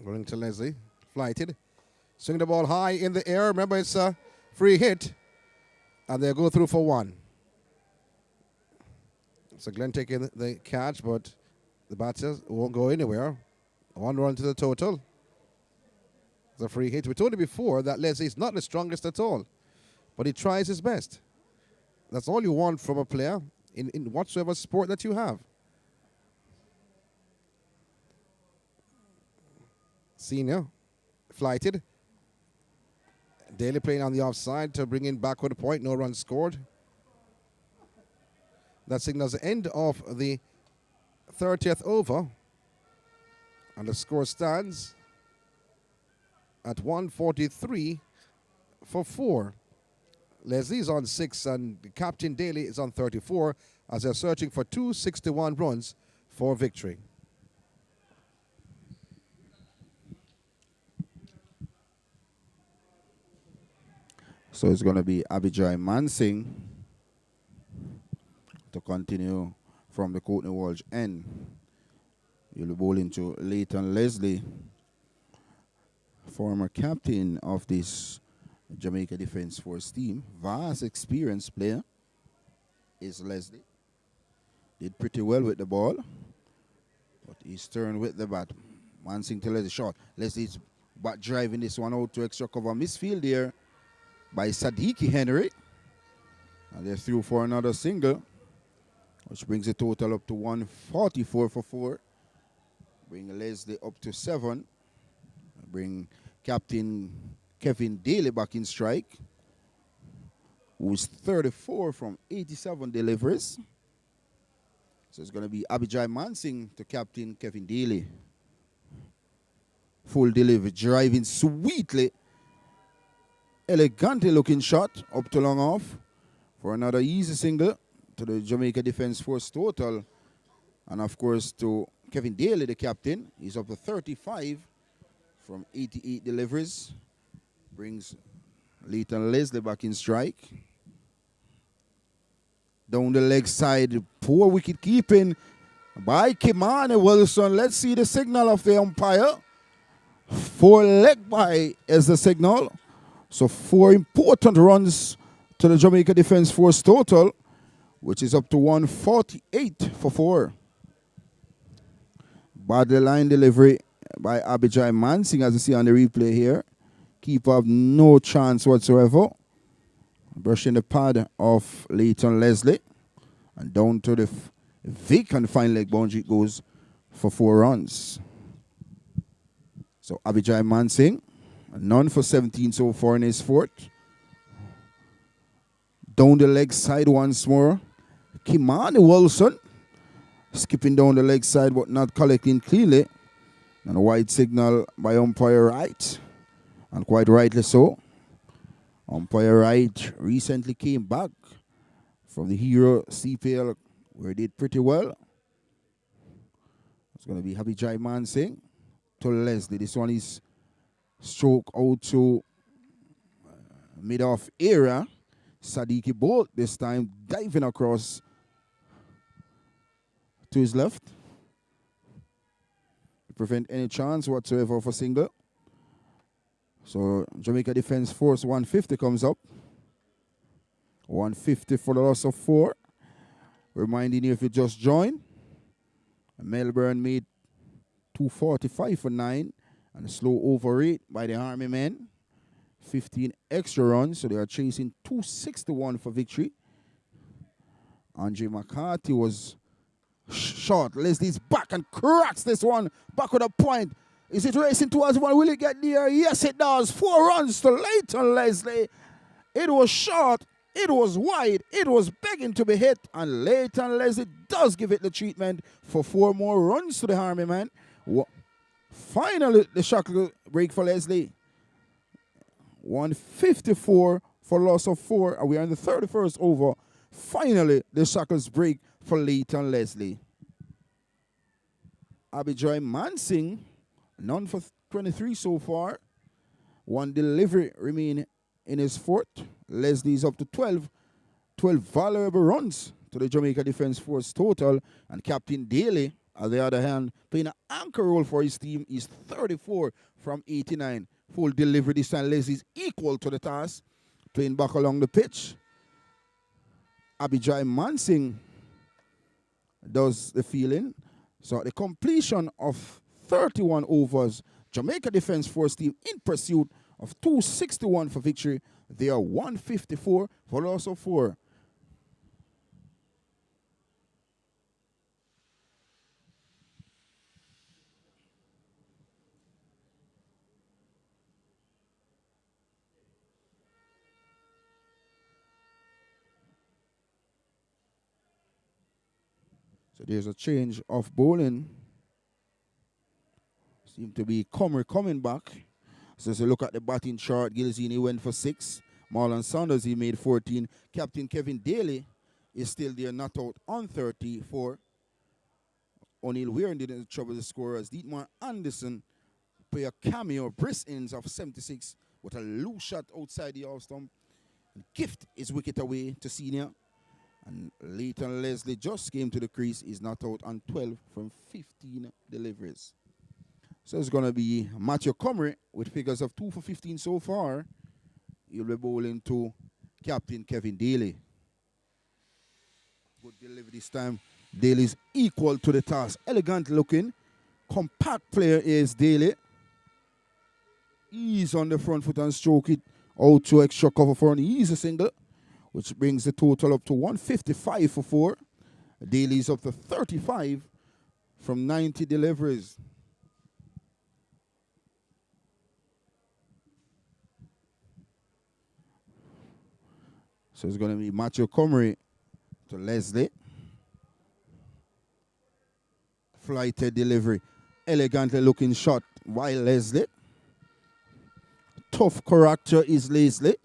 B: Going to Leslie, flighted. Swing the ball high in the air. Remember, it's a free hit. And they'll go through for one. So Glenn taking the catch, but the batters won't go anywhere. One run to the total. It's a free hit. We told you before that Leslie is not the strongest at all, but he tries his best. That's all you want from a player in whatsoever sport that you have. Senior, flighted. Daly playing on the offside to bring in backward point. No run scored. That signals the end of the 30th over. And the score stands at 143 for 4. Leslie's on 6 and Captain Daly is on 34 as they're searching for 261 runs for victory.
A: So it's going to be Abijay Mansingh to continue from the Courtney Walsh end. You'll be bowling to Leighton Leslie, former captain of this Jamaica Defence Force team. Vast experienced player is Leslie. Did pretty well with the ball, but he's turned with the bat. Mansingh to Leslie short. Leslie's back driving this one out to extra cover. Misfield there by Sadiqi Henry. And they're through for another single, which brings the total up to 144 for 4. Bring Leslie up to 7. Bring Captain Kevin Daly back in strike, who's 34 from 87 deliveries. So it's going to be Abijay Mansingh to Captain Kevin Daly. Full delivery, driving sweetly. Elegantly looking shot up to long off for another easy single to the Jamaica Defence Force total. And of course to Kevin Daly, the captain. He's up to 35 from 88 deliveries. Brings Leighton Leslie back in strike. Down the leg side, poor wicket keeping by Kimani Wilson. Let's see the signal of the umpire. 4 leg by is the signal. So 4 important runs to the Jamaica Defence Force total, which is up to 148 for 4. Bad line delivery by Abijay Mansing, as you see on the replay here. Keeper have no chance whatsoever. Brushing the pad of Leighton Leslie. And down to the Vic, and the fine leg boundary goes for 4 runs. So Abijay Mansing, none for 17 so far in his fourth. Down the leg side once more. Kimani Wilson skipping down the leg side but not collecting cleanly. And a wide signal by umpire Wright. And quite rightly so. Umpire Wright recently came back from the Hero CPL where he did pretty well. It's going to be Abijay Mansing to Leslie. This one is stroke out to mid-off area. Sadiki Bolt this time diving across to his left to prevent any chance whatsoever for single. So Jamaica Defence Force 150 comes up. 150 for the loss of 4. Reminding you, if you just joined, Melbourne made 245 for 9 and a slow over 8 by the Army men. 15 extra runs, so they are chasing 261 for victory. Andre McCarthy was short. Leslie's back and cracks this one back with a point. Is it racing towards one? Will it get there? Yes, it does. 4 runs to Leighton Leslie. It was short. It was wide. It was begging to be hit. And Leighton Leslie does give it the treatment for 4 more runs to the Army man. Finally, the shackle break for Leslie. 154 for loss of 4. And we are in the 31st over. Finally, the shackles break for Leighton Leslie. Abijay Mansing, none for 23 so far. 1 delivery remain in his fourth. Leslie is up to 12. 12 valuable runs to the Jamaica Defence Force total. And Captain Daly, on the other hand, playing an anchor role for his team, is 34 from 89. Full delivery this time. Leslie is equal to the task. Playing back along the pitch. Abijay Mansing does the fielding. So at the completion of 31 overs, Jamaica Defence Force team in pursuit of 261 for victory. They are 154 for loss of 4. So there's a change of bowling. Seem to be Comer coming back. So as you look at the batting chart, Gilzini went for 6. Marlon Saunders, he made 14. Captain Kevin Daly is still there, not out on 34. O'Neill Weir didn't trouble the scorers. Dietmar Anderson play a cameo, brisk innings of 76 with a loose shot outside the off stump. Gift is wicket away to senior. And Leighton Leslie just came to the crease. He's not out on 12 from 15 deliveries. So it's going to be Matthew Comrie with figures of 2 for 15 so far. He'll be bowling to Captain Kevin Daly. Good delivery this time. Daly's equal to the task. Elegant looking. Compact player is Daly. He's on the front foot and stroke it out to extra cover for an easy single, which brings the total up to 155 for 4. Daly's up to 35 from 90 deliveries. So it's going to be Matthew Comrie to Leslie. Flighted delivery. Elegantly looking shot by Leslie. Tough character is Leslie.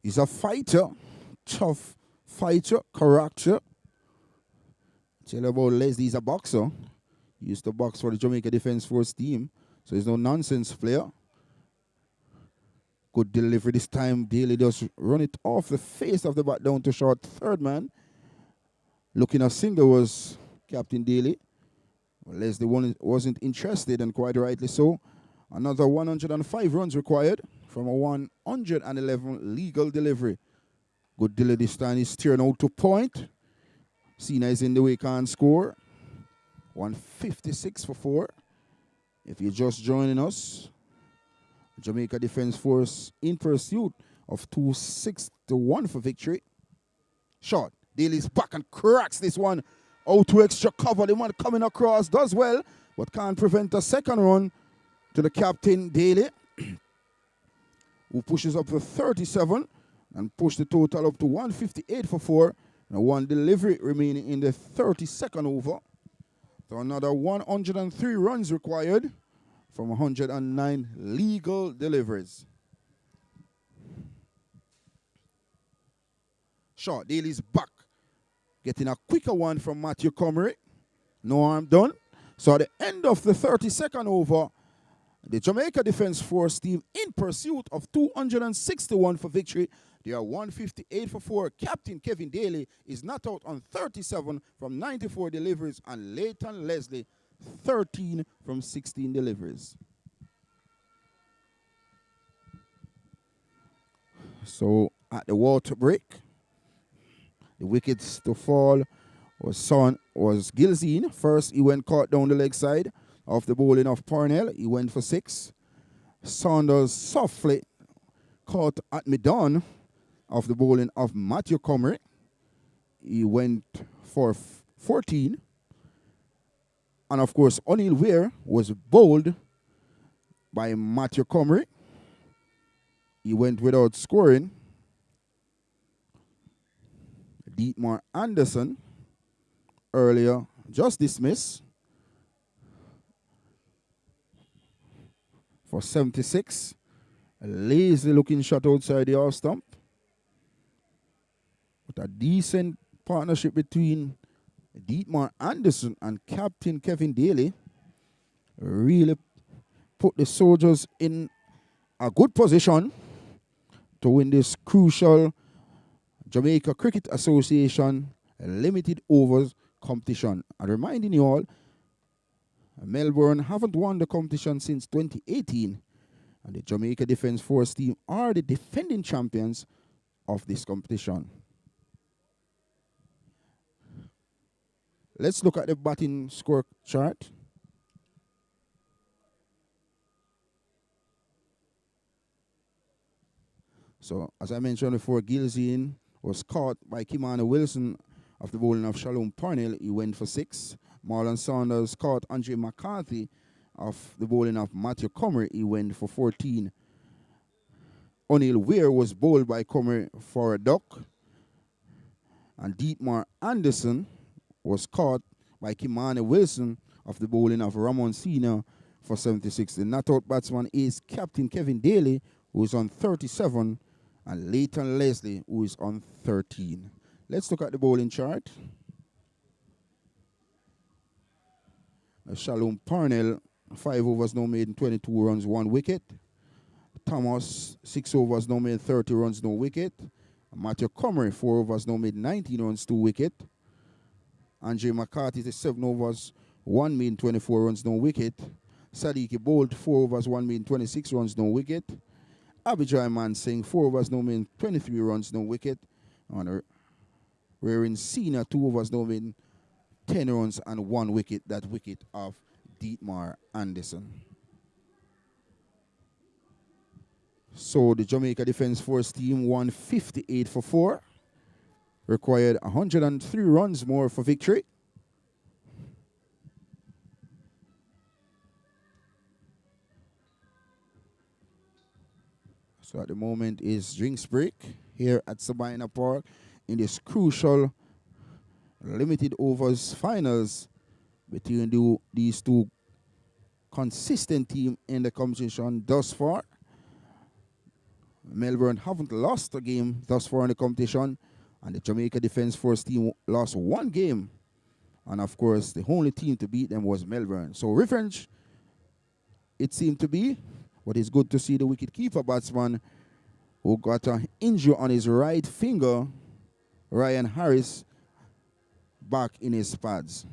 A: He's a fighter. Tough fighter, character. Tell you about Leslie, he's a boxer. He used to box for the Jamaica Defence Force team. So he's no nonsense player. Good delivery this time. Daly does run it off the face of the bat down to short third man. Looking a single was Captain Daly. Well, Leslie wasn't interested, and quite rightly so. Another 105 runs required from a 111 legal delivery. Good delivery this time. He's steering out to point. Cena is in the way, can't score. 156 for 4. If you're just joining us, Jamaica Defence Force in pursuit of 261 for victory. Shot. Daly's back and cracks this one out to extra cover. The one coming across does well, but can't prevent a second run to the captain, Daly, who pushes up to 37 and push the total up to 158 for 4. And one delivery remaining in the 32nd over. So another 103 runs required from 109 legal deliveries. Shot. Daly's back. Getting a quicker one from Matthew Comrie. No harm done. So at the end of the 32nd over, the Jamaica Defence Force team in pursuit of 261 for victory. They are 158 for 4. Captain Kevin Daly is not out on 37 from 94 deliveries, and Leighton Leslie 13 from 16 deliveries. So at the water break, the wickets to fall was Gilzine. First, he went caught down the leg side of the bowling of Parnell. He went for 6. Saunders softly caught at mid-on of the bowling of Matthew Comrie. He went for 14. And of course, O'Neill Weir was bowled by Matthew Comrie. He went without scoring. Dietmar Anderson, earlier, just dismissed for 76. A lazy looking shot outside the off stump. But a decent partnership between Dietmar Anderson and Captain Kevin Daly really put the soldiers in a good position to win this crucial Jamaica Cricket Association limited overs competition. And reminding you all, Melbourne haven't won the competition since 2018, and the Jamaica Defence Force team are the defending champions of this competition. Let's look at the batting score chart. So, as I mentioned before, Gilzine was caught by Kimani Wilson of the bowling of Shalom Parnell. He went for 6. Marlon Saunders caught Andre McCarthy of the bowling of Matthew Comrie. He went for 14. O'Neill Weir was bowled by Comrie for a duck. And Dietmar Anderson was caught by Kimani Wilson of the bowling of Ramon Senior for 76. The not-out batsman is Captain Kevin Daly, who is on 37, and Leighton Leslie, who is on 13. Let's look at the bowling chart. Shalom Parnell, 5 overs no made, 22 runs, 1 wicket. Thomas, 6 overs no made, 30 runs, no wicket. Matthew Comrie, 4 overs no made, 19 runs, 2 wicket. Andre McCarthy, 7 overs, 1 made, 24 runs, no wicket. Sadiq bowled 4 overs, 1 made, 26 runs, no wicket. Abijay Mansingh, 4 overs, no made, 23 runs, no wicket. And Rearing Senior, 2 overs, no made, 10 runs and 1 wicket. That wicket of Dietmar Anderson. So the Jamaica Defence Force team won 58 for 4. Required 103 runs more for victory. So at the moment is drinks break here at Sabina Park in this crucial limited overs finals between these two consistent teams in the competition thus far. Melbourne haven't lost a game thus far in the competition, and the Jamaica Defence Force team lost 1 game. And of course, the only team to beat them was Melbourne. So revenge, it seemed to be, but it's good to see the wicket-keeper batsman who got an injury on his right finger, Ryan Harris, back in his pads.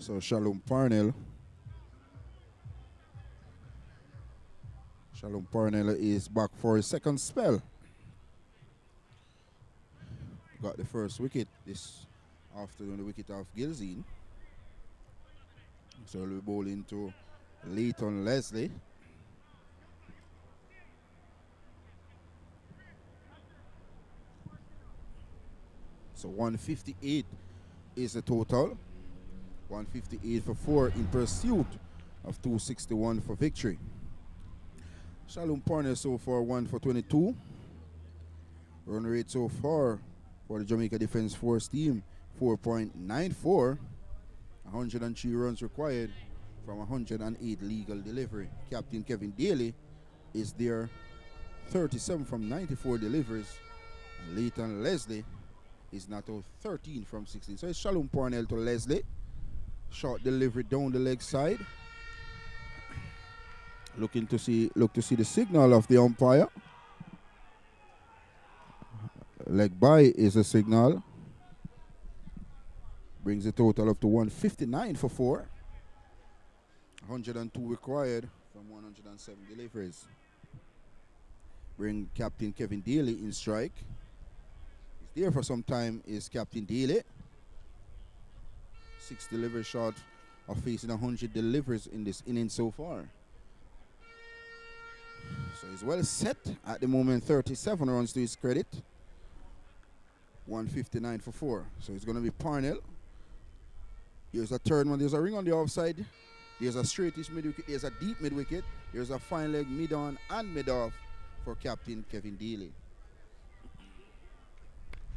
A: So Shalom Parnell. Shalom Parnell is back for his second spell. Got the first wicket this afternoon, the wicket of Gilzine. So he'll be bowling to Leighton Leslie. So 158 is the total. 158 for 4 in pursuit of 261 for victory. Shalom Parnell so far 1 for 22. Run rate so far for the Jamaica Defence Force team 4.94. 103 runs required from 108 legal delivery. Captain Kevin Daly is there, 37 from 94 deliveries. And Leighton Leslie is not out 13 from 16. So it's Shalom Parnell to Leslie. Short delivery down the leg side. Look to see the signal of the umpire. Leg by is a signal. Brings the total up to 159 for 4. 102 required from 107 deliveries. Bring Captain Kevin Daly in strike. He's there for some time is Captain Daly. 6 deliveries short of facing 100 deliveries in this inning so far. So he's well set at the moment, 37 runs to his credit. 159 for 4. So it's going to be Parnell. Here's a third one. There's a ring on the offside. There's a straightish mid-wicket. There's a deep mid-wicket. There's a fine leg mid-on and mid-off for Captain Kevin Daly.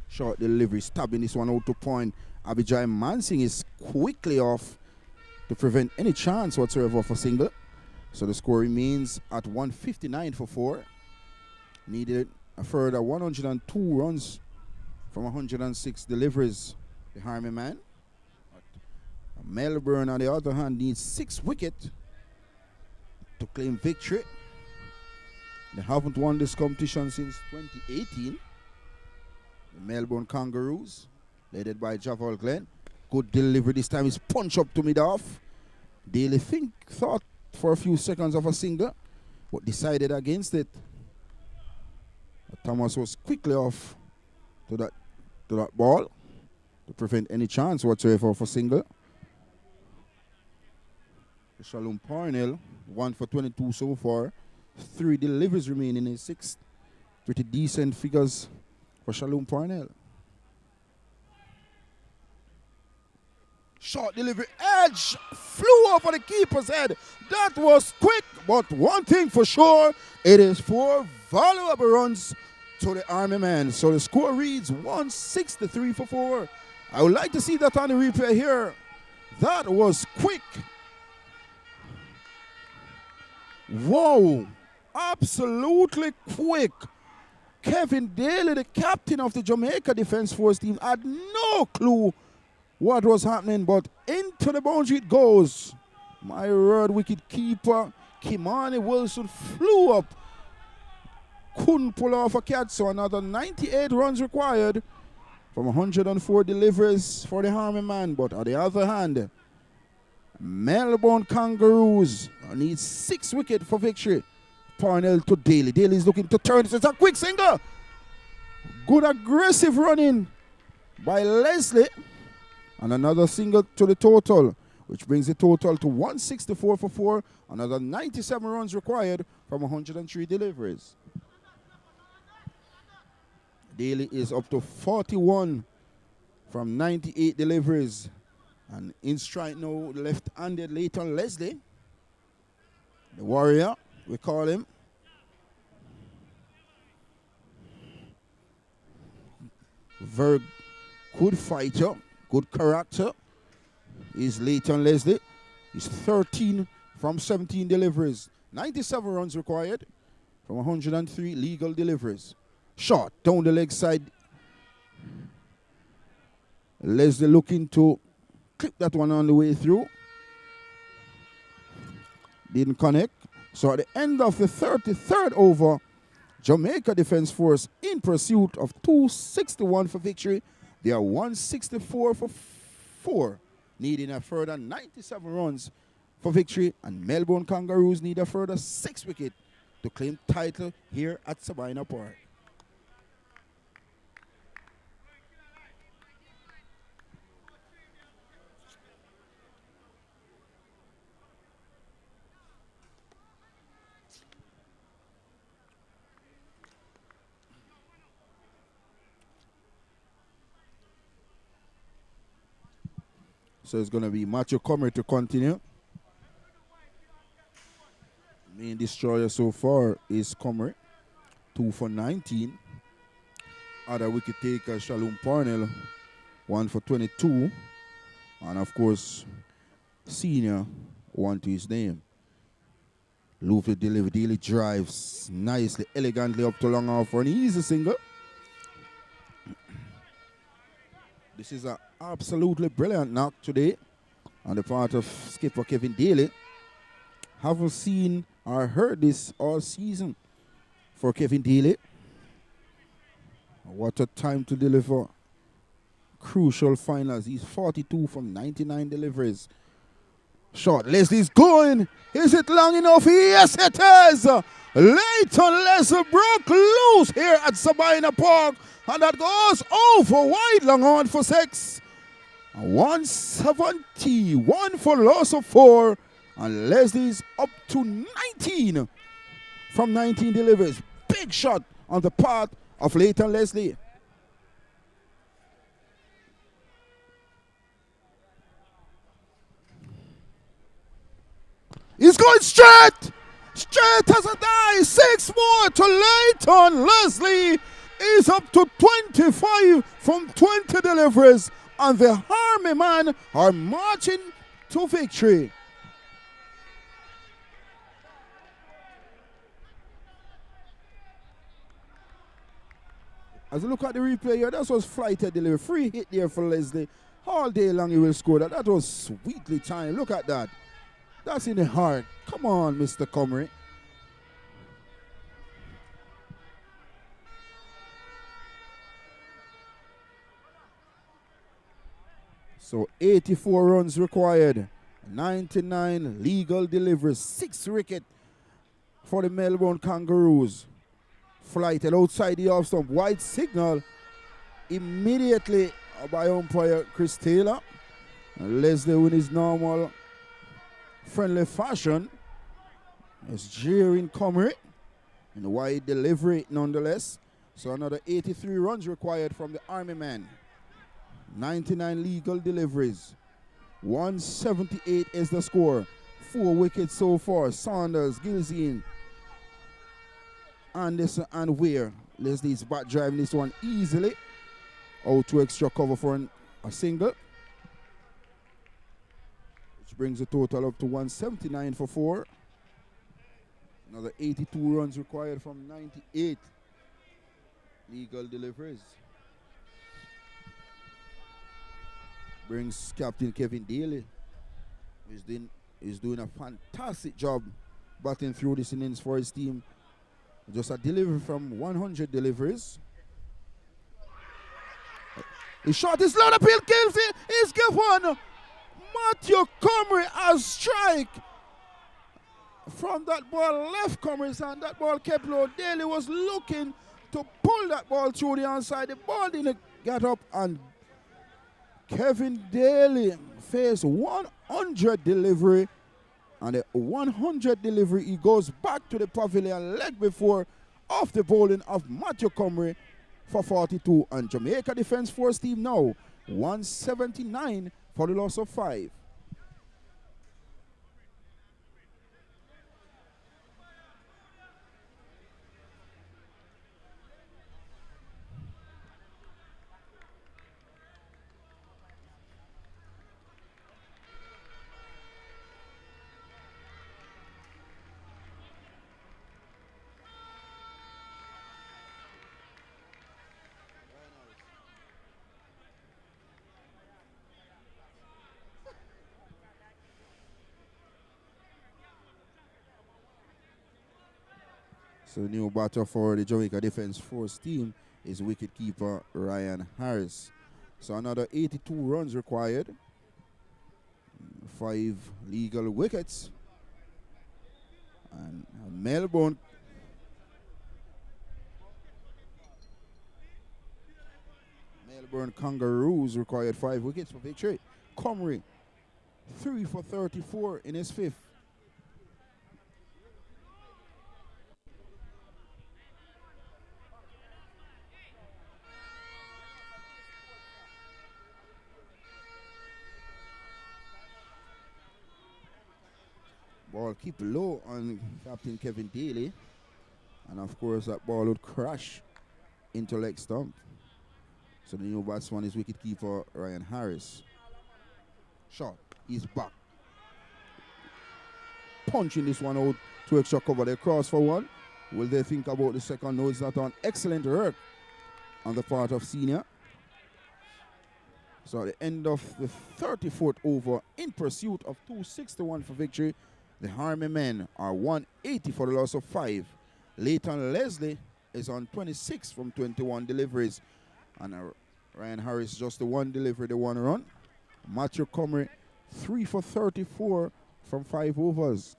A: Short delivery, stabbing this one out to point. Abijay Mansing is quickly off to prevent any chance whatsoever for single. So the score remains at 159 for 4. Needed a further 102 runs from 106 deliveries. The Harmy man. Melbourne, on the other hand, needs 6 wickets to claim victory. They haven't won this competition since 2018. The Melbourne Kangaroos, led by Javal Glenn. Good delivery this time. Is punch up to mid-off. Daly thought for a few seconds of a single, but decided against it. Thomas was quickly off to that ball to prevent any chance whatsoever for single. Shalom Parnell, 1 for 22 so far. 3 deliveries remaining in 6. Pretty decent figures for Shalom Parnell. Short delivery, edge, flew over the keeper's head. That was quick, but one thing for sure, it is 4 valuable runs to the Army man. So the score reads 163 for 4. I would like to see that on the replay here. That was quick. Whoa, absolutely quick. Kevin Daly, the captain of the Jamaica Defence Force team, had no clue what was happening, but into the boundary it goes. My word, wicket keeper Kimani Wilson flew up. Couldn't pull off a catch, so another 98 runs required from 104 deliveries for the Harmy man. But on the other hand, Melbourne Kangaroos need 6 wickets for victory. Parnell to Daly. Daly is looking to turn this. It's a quick single. Good aggressive running by Leslie. And another single to the total, which brings the total to 164 for 4. Another 97 runs required from 103 deliveries. Daly is up to 41 from 98 deliveries. And in strike now, left-handed Leighton Leslie. The warrior, we call him. Very good fighter, good character is Leighton Leslie. He's 13 from 17 deliveries. 97 runs required from 103 legal deliveries. Shot down the leg side. Leslie looking to clip that one on the way through. Didn't connect. So at the end of the 33rd over, Jamaica Defence Force in pursuit of 261 for victory. They are 164 for 4 needing a further 97 runs for victory, and Melbourne Kangaroos need a further 6 wickets to claim title here at Sabina Park. So it's going to be Matthew Comer to continue. Main destroyer so far is Comer, 2 for 19. Other wicket taker Shalom Parnell, 1 for 22. And of course, Senior, 1 to his name. Luffy Daly drives nicely, elegantly up to long off for an easy single. This is an absolutely brilliant knock today on the part of skipper Kevin Daly. Haven't seen or heard this all season for Kevin Daly. What a time to deliver crucial finals. He's 42 from 99 deliveries. Shot. Leslie's going. Is it long enough? Yes, it is. Leighton Leslie broke loose here at Sabina Park. And that goes over wide, long on for 6. 170, 1 for loss of 4. And Leslie's up to 19 from 19 deliveries. Big shot on the part of Leighton Leslie. He's going straight as a die. 6 more to Leighton Leslie. Is up to 25 from 20 deliveries. And the Army men are marching to victory. As you look at the replay here, that was flighted delivery. Free hit there for Leslie. All day long he will score that. That was sweetly timed. Look at that. That's in the heart. Come on, Mr. Comrie. So 84 runs required. 99 legal deliveries. 6 wicket for the Melbourne Kangaroos. Flighted outside the off stump. White signal immediately by umpire Chris Taylor. And Leslie, in his normal friendly fashion, is jeering Comrie in the wide delivery nonetheless. So another 83 runs required from the Army man. 99 legal deliveries. 178 is the score. 4 wickets so far. Saunders, Gilzine, Anderson and Weir. Leslie's back driving this one easily. Out to extra cover for a single. Which brings the total up to 179 for 4. Another 82 runs required from 98 legal deliveries. Brings Captain Kevin Daly. He's doing a fantastic job batting through this innings for his team. Just a delivery from 100 deliveries. His shot is low, appeal kills it. He's given Matthew Comrie a strike from that ball left Comrie's hand. That ball kept low. Daly was looking to pull that ball through the onside. The ball didn't get up, and Kevin Daly faced 100 delivery. And the 100 delivery, he goes back to the pavilion leg before off the bowling of Matthew Comrie for 42. And Jamaica Defence Force team now 179 for the loss of 5. So new batter for the Jamaica Defence Force team is wicketkeeper Ryan Harris. So another 82 runs required. 5 legal wickets. And Melbourne Kangaroos required 5 wickets for victory. Comrie 3 for 34 in his 5th. Ball keep low on Captain Kevin Daly. And of course that ball would crash into leg stump. So the new batsman is wicketkeeper Ryan Harris. Shot. He's back. Punching this one out to extra cover. They cross for 1. Will they think about the second? No, it's not on. Excellent work on the part of Senior. So at the end of the 34th over, in pursuit of 261 for victory, the Army men are 180 for the loss of 5. Leighton Leslie is on 26 from 21 deliveries. And Ryan Harris just the 1 delivery, the 1 run. Matthew Comrie 3 for 34 from 5 overs.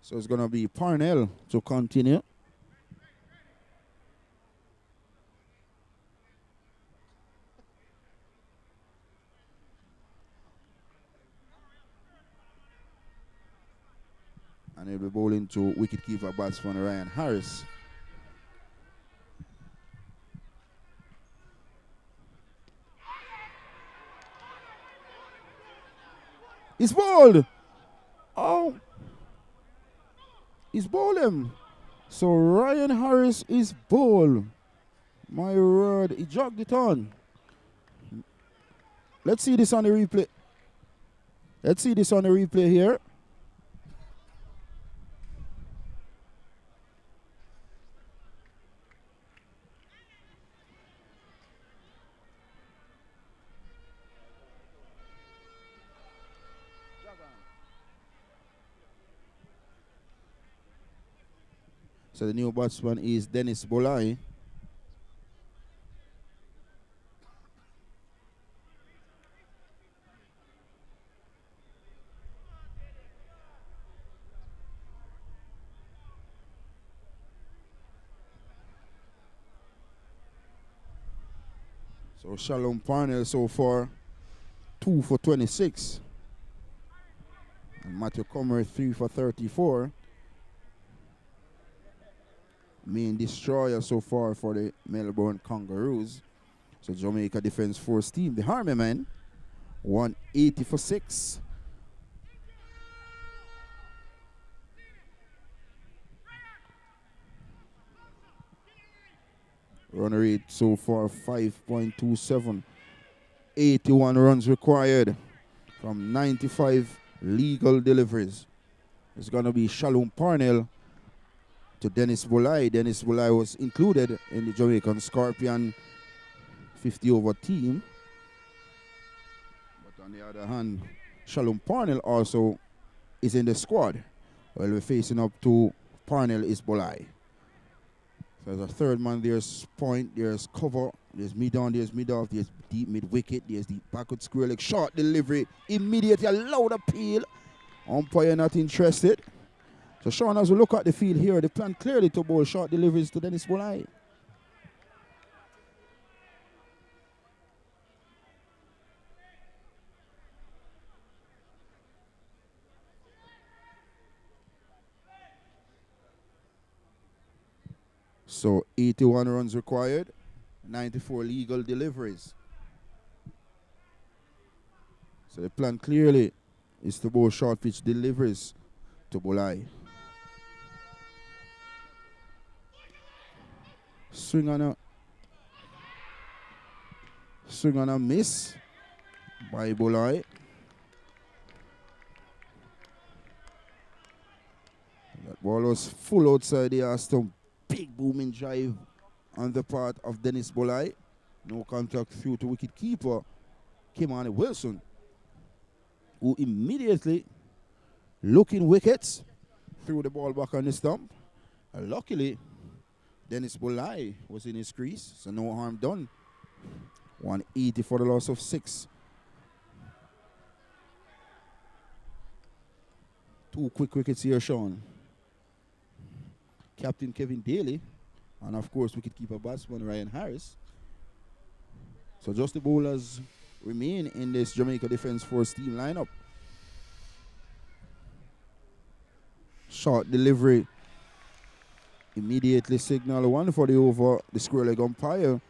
A: So it's going to be Parnell to continue. And he'll be bowling to wicketkeeper batsman Ryan Harris. He's bowled. Oh. He's bowled him. So Ryan Harris is bowled. My word, he jogged it on. Let's see this on the replay. Let's see this on the replay here. So the new batsman is Dennis Bolai. So Shalom Parnell so far 2 for 26. And Matthew Comer 3 for 34. Main destroyer so far for the Melbourne Kangaroos. So Jamaica Defence Force team, the Army men, 180 for 6. Run rate so far 5.27. 81 runs required from 95 legal deliveries. It's going to be Shalom Parnell to Dennis Bolai. Dennis Bolai was included in the Jamaican Scorpion 50 over team. But on the other hand, Shalom Parnell also is in the squad. While we're facing up to Parnell is Bolai. So there's a third man, there's point, there's cover, there's mid on, there's mid off, there's deep mid wicket, there's the backward square leg, short delivery, immediately a loud appeal. Umpire not interested. So Sean, as we look at the field here, the plan clearly to bowl short deliveries to Dennis Bolai. So 81 runs required, 94 legal deliveries. So the plan clearly is to bowl short pitch deliveries to Bolai. Swing on a miss by Bolai. That ball was full outside the air stump. Big booming drive on the part of Dennis Bolai. No contact through to wicket keeper Kimani Wilson. who immediately looking wickets, threw the ball back on the stump. Luckily, Dennis Bulai was in his crease, so no harm done. 180 for the loss of 6. 2 quick wickets here, Sean. Captain Kevin Daly, and of course wicketkeeper batsman Ryan Harris. So just the bowlers remain in this Jamaica Defence Force team lineup. Short delivery. Immediately signal 1 for the over. The square leg umpire,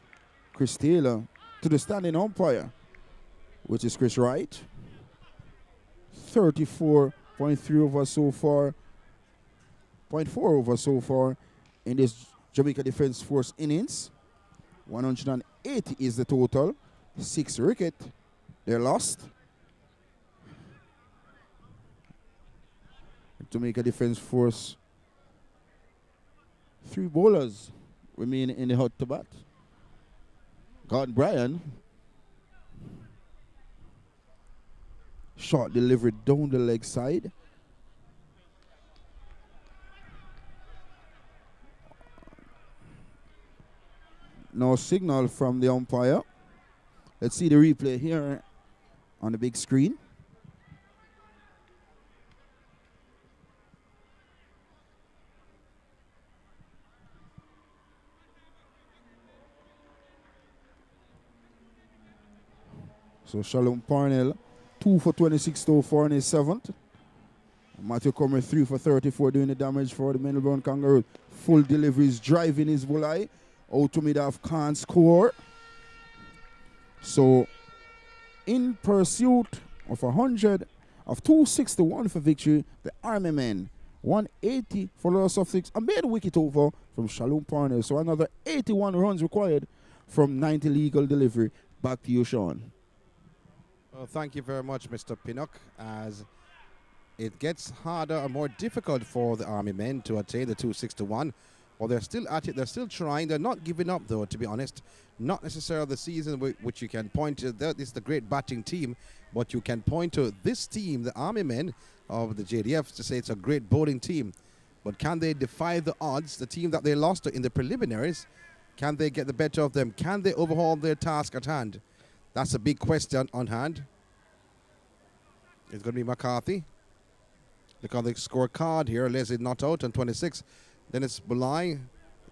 A: Chris Taylor, to the standing umpire, which is Chris Wright. 34.3 over so far. 0.4 over so far in this Jamaica Defence Force innings. 180 is the total. 6 wicket. They're lost. Jamaica Defence Force. 3 bowlers remain in the hut to bat. Gordon Bryan. Short delivery down the leg side. No signal from the umpire. Let's see the replay here on the big screen. So Shalom Parnell, 2 for 26 so far in his 7th. Matthew Comer, 3 for 34 doing the damage for the Melbourne Kangaroos. Full deliveries driving his bulai. Out to mid-off can't score. So in pursuit of 100, of 261 for victory, the Army men, 180 for loss of 6, and made a wicket over from Shalom Parnell. So another 81 runs required from 90 legal delivery. Back to you, Sean.
B: Well, thank you very much, Mr. Pinnock, as it gets harder and more difficult for the Army men to attain the 261. Well, they're still at it. They're still trying. They're not giving up, though, to be honest. Not necessarily the season which you can point to. This is the great batting team, but you can point to this team, the Army men of the JDF, to say it's a great bowling team. But can they defy the odds, the team that they lost to in the preliminaries? Can they get the better of them? Can they overhaul their task at hand? That's a big question on hand. It's going to be McCarthy. Look on the scorecard here. Leslie not out on 26. Dennis Bulai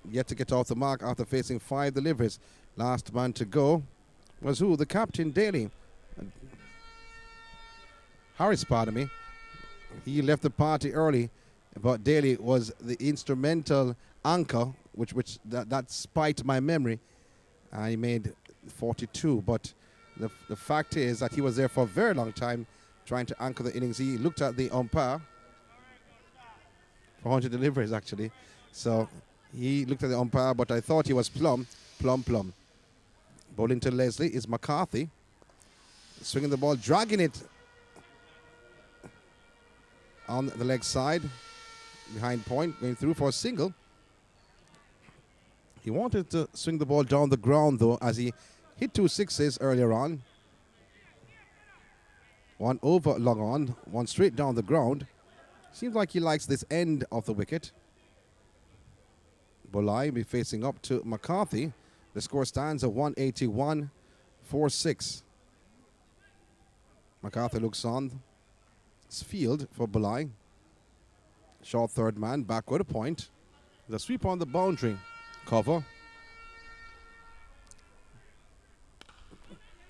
B: yet to get off the mark after facing 5 deliveries. Last man to go was who? The captain, Daly. Harris, pardon me. He left the party early, but Daly was the instrumental anchor, which that spiked my memory. He made 42, but the fact is that he was there for a very long time trying to anchor the innings. He looked at the umpire for 100 deliveries, actually. So he looked at the umpire, but I thought he was plumb. Bowling to Leslie is McCarthy. Swinging the ball, dragging it on the leg side. Behind point, going through for a single. He wanted to swing the ball down the ground, though, as he hit 2 sixes earlier on. 1 over long on, 1 straight down the ground. Seems like he likes this end of the wicket. Bulai will be facing up to McCarthy. The score stands at 181 for 6. McCarthy looks on. It's field for Bulai. Short third man, backward a point. The sweep on the boundary. Cover.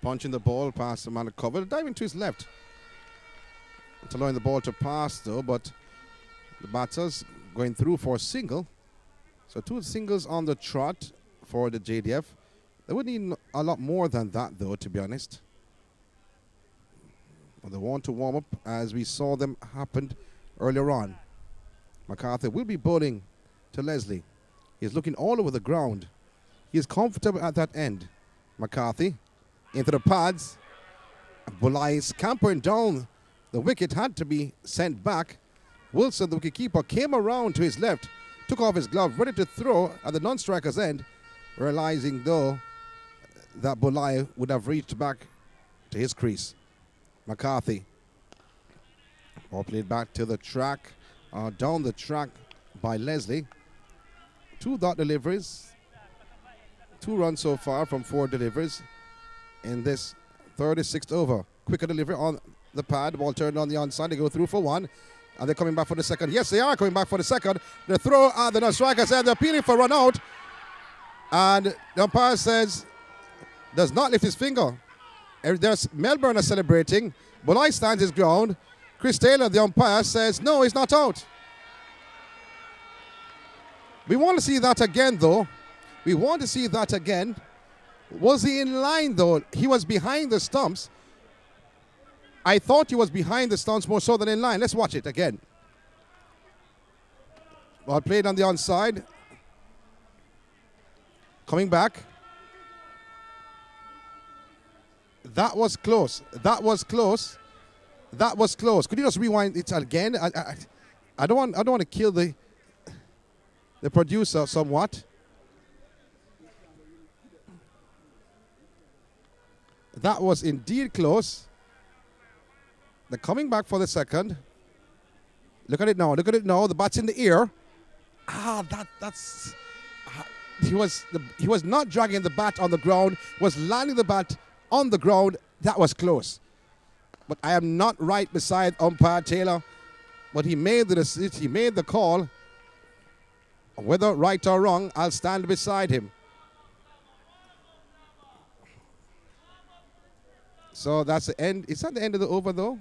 B: Punching the ball past the man of cover. Diving to his left. It's allowing the ball to pass, though, but the batters going through for a single. So 2 singles on the trot for the JDF. They would need a lot more than that, though, to be honest. But they want to warm up as we saw them happen earlier on. McCarthy will be bowling to Leslie. He's looking all over the ground. He is comfortable at that end. McCarthy into the pads. Bulai scampering down. The wicket had to be sent back. Wilson, the wicketkeeper, came around to his left, took off his glove, ready to throw at the non-striker's end, realizing, though, that Bulai would have reached back to his crease. McCarthy Ball played back to the track, down the track by Leslie. 2 dot deliveries. 2 runs so far from 4 deliveries in this 36th over. Quicker delivery on the pad. The ball turned on the onside. They go through for 1. Are they coming back for the second? Yes, they are coming back for the second. The throw at the non-striker said they're appealing for run out. And the umpire says, does not lift his finger. There's Melbourne are celebrating. Bulai stands his ground. Chris Taylor, the umpire, says, no, he's not out. We want to see that again, though. We want to see that again. Was he in line, though? He was behind the stumps. I thought he was behind the stumps more so than in line. Let's watch it again. Ball played on the onside. Coming back. That was close. That was close. That was close. Could you just rewind it again? I don't want to kill the producer somewhat. That was indeed close. They're coming back for the second. Look at it now. Look at it now. The bat's in the ear. That's. He was not dragging the bat on the ground. Was landing the bat on the ground. That was close. But I am not right beside umpire Taylor. But he made the decision. He made the call. Whether right or wrong, I'll stand beside him. So that's the end. Is that the end of the over, though?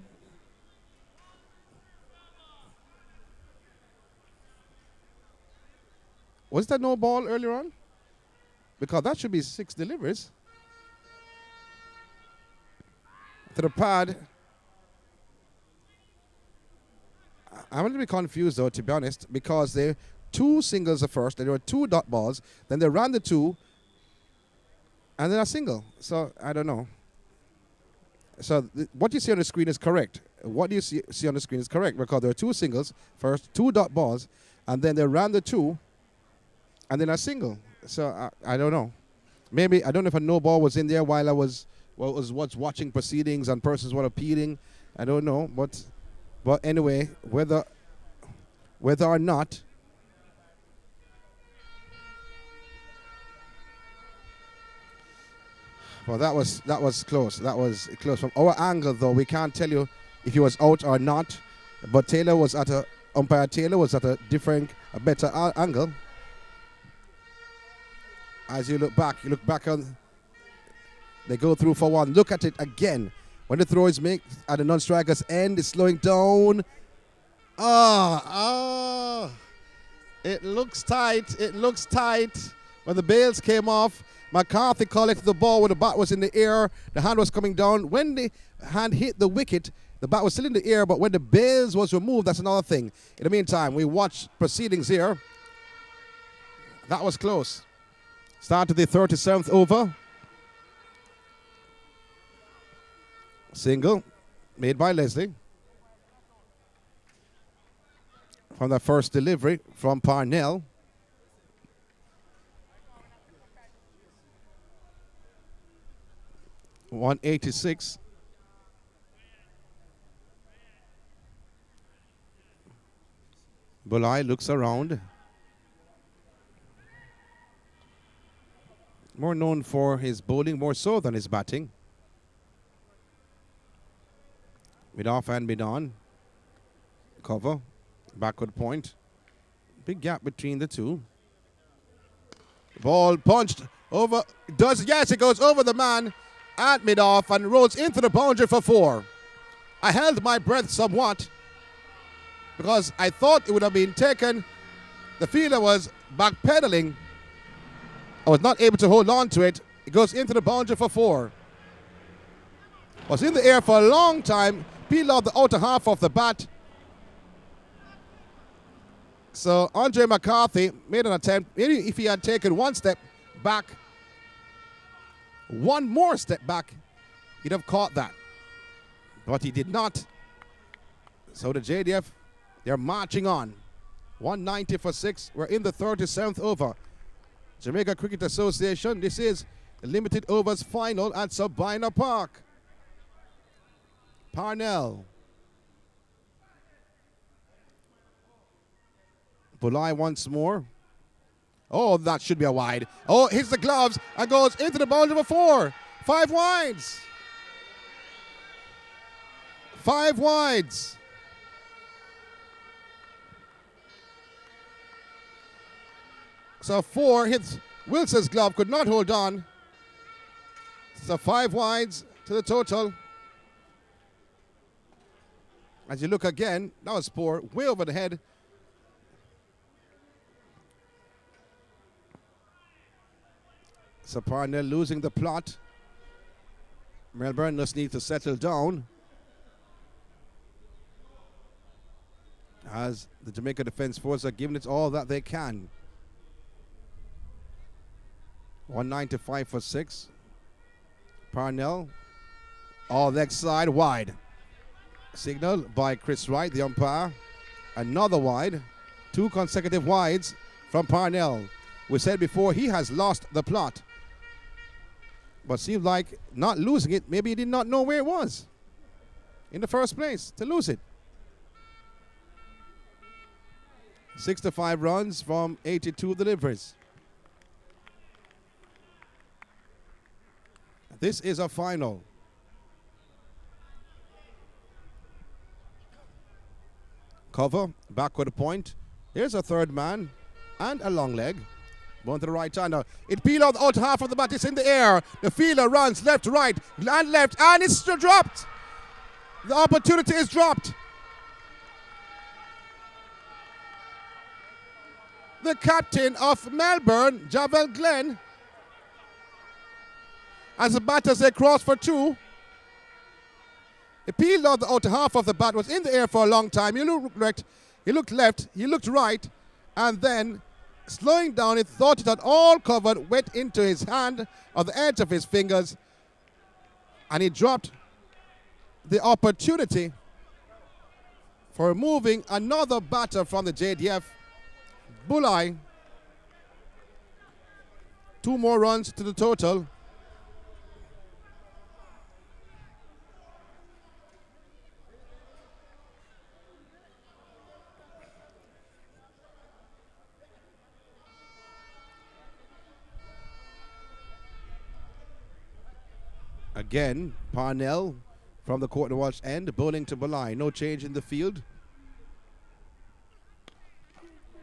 B: Was that no ball earlier on? Because that should be 6 deliveries. To the pad. I'm a little bit confused, though, to be honest, because they 2 singles at first, there were 2 dot balls, then they ran the 2, and then a single. So, I don't know. So, what you see on the screen is correct. What you see on the screen is correct, because there were 2 singles, first 2 dot balls, and then they ran the 2, and then a single. So, I don't know. Maybe, I don't know if a no ball was in there while I was watching proceedings and persons were appealing. I don't know. But anyway, whether or not, well, that was close. That was close. From our angle, though, we can't tell you if he was out or not. But umpire Taylor was at a better angle. As you look back on, they go through for 1. Look at it again. When the throw is made at the non-striker's end, it's slowing down. It looks tight. It looks tight. When the bails came off, McCarthy collected the ball when the bat was in the air. The hand was coming down. When the hand hit the wicket, the bat was still in the air, but when the bails was removed, that's another thing. In the meantime, we watch proceedings here. That was close. Start to the 37th over. Single made by Leslie. From the first delivery from Parnell. .186. Bulai looks around. More known for his bowling, more so than his batting. Mid off and mid on. Cover. Backward point. Big gap between the two. Ball punched over. Yes, it goes over the man at mid off and rolls into the boundary for 4. I held my breath somewhat because I thought it would have been taken. The fielder was backpedaling. I was not able to hold on to it. It goes into the boundary for 4. Was in the air for a long time. Peeled out the outer half of the bat. So Andre McCarthy made an attempt. Maybe if he had taken 1 step back, 1 more step back, he'd have caught that. But he did not. So the JDF, they're marching on. 190 for 6. We're in the 37th over. Jamaica Cricket Association, this is the limited overs final at Sabina Park. Parnell. Bulai once more. Oh, that should be a wide. Oh, hits the gloves and goes into the boundary for 4. 5 wides. 5 wides. So 4 hits Wilson's glove, could not hold on. So 5 wides to the total. As you look again, that was poor, way over the head. So Parnell losing the plot. Melbourne just needs to settle down as the Jamaica Defence Force are giving it all that they can. 195 for 6. Parnell, all leg side wide. Signal by Chris Wright, the umpire. Another wide. 2 consecutive wides from Parnell. We said before he has lost the plot. But seems like not losing it, maybe he did not know where it was in the first place to lose it. 65 runs from 82 deliveries. This is a final. Cover, backward point. Here's a third man and a long leg. Going to the right hander. It peeled out the outer half of the bat. It's in the air. The fielder runs left, right, and left, and it's dropped. The opportunity is dropped. The captain of Melbourne, Javel Glenn, as the batters they cross for 2. It peeled out the outer half of the bat, was in the air for a long time. He looked left, he looked right, and then slowing down, it thought it had all covered, went into his hand or the edge of his fingers, and he dropped the opportunity for removing another batter from the JDF. Bulai. 2 more runs to the total. Again, Parnell from the quarter watch end, bowling to Bulai. No change in the field.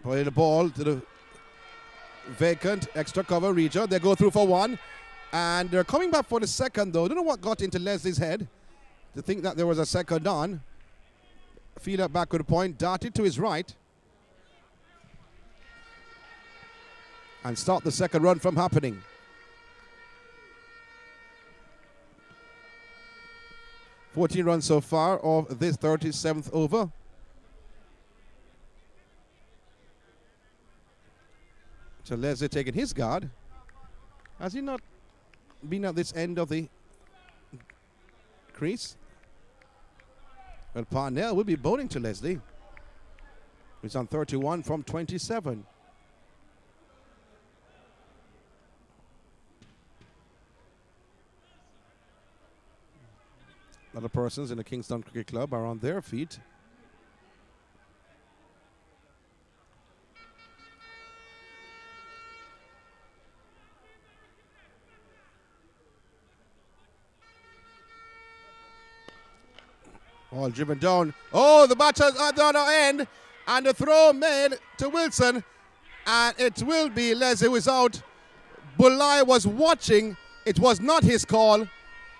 B: Putting the ball to the vacant extra cover region. They go through for 1. And they're coming back for the second, though. I don't know what got into Leslie's head to think that there was a second on. Fielder back with a point, darted to his right. And stop the second run from happening. $14 runs so far of this 37th over. So Leslie taking his guard. Has he not been at this end of the crease? Well, Parnell will be bowling to Leslie. He's on 31 from 27. A lot of persons in the Kingston Cricket Club are on their feet. Ball driven down. Oh, the batter's at the other end. And the throw made to Wilson. And it will be Leslie who is out. Bulai was watching. It was not his call.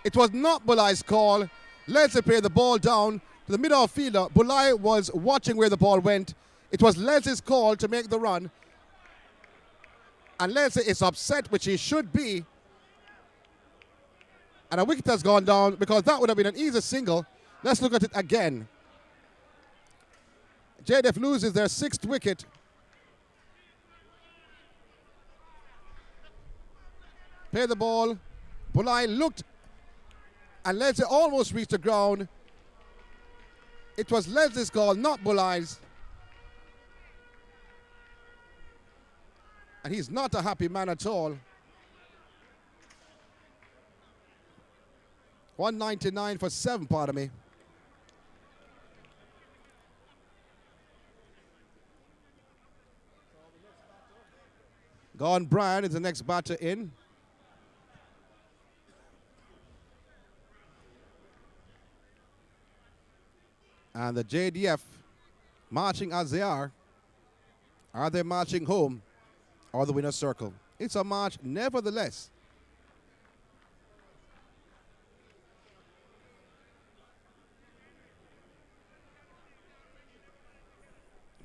B: It was not Bulai's call. Leslie played the ball down to the middle fielder. Bulai was watching where the ball went. It was Leslie's call to make the run. And Leslie is upset, which he should be. And a wicket has gone down because that would have been an easy single. Let's look at it again. JDF loses their 6th wicket. Play the ball. Bulai looked, and Leslie almost reached the ground. It was Leslie's call, not Bulai's. And he's not a happy man at all. 199 for 7, pardon me. Gone Brian is the next batter in. And the JDF, marching as they are they marching home or the winner's circle? It's a march nevertheless.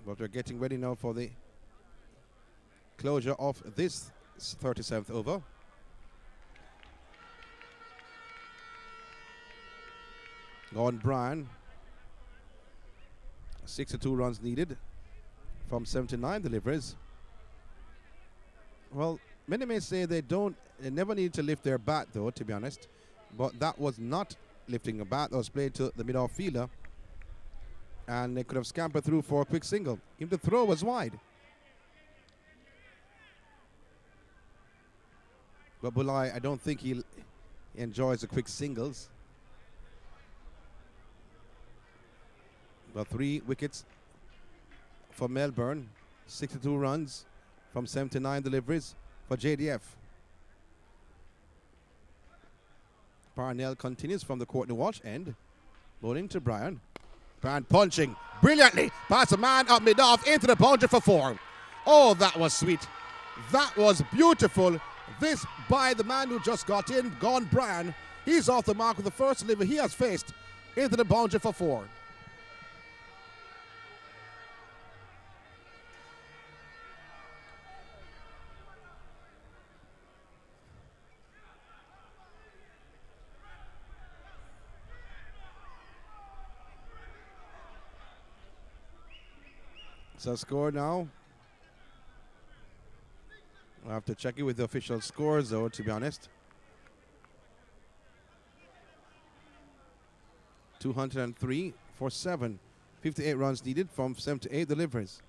B: But we're getting ready now for the closure of this 37th over. Gone Brian. 62 runs needed from 79 deliveries. Well, many may say they never need to lift their bat though, to be honest. But that was not lifting a bat. That was played to the mid-off fielder. And they could have scampered through for a quick single. Even the throw was wide. But Bulai, I don't think he enjoys the quick singles. But 3 wickets for Melbourne. 62 runs from 79 deliveries for JDF. Parnell continues from the Courtney Walsh end. Bowling to Brian. Brian punching brilliantly past a man up mid-off into the boundary for 4. Oh, that was sweet. That was beautiful. This by the man who just got in, Gone Brian. He's off the mark with the first delivery he has faced into the boundary for 4. So score now. I'll have to check it with the official scores though, to be honest. 203 for 7. 58 runs needed from 78 deliveries.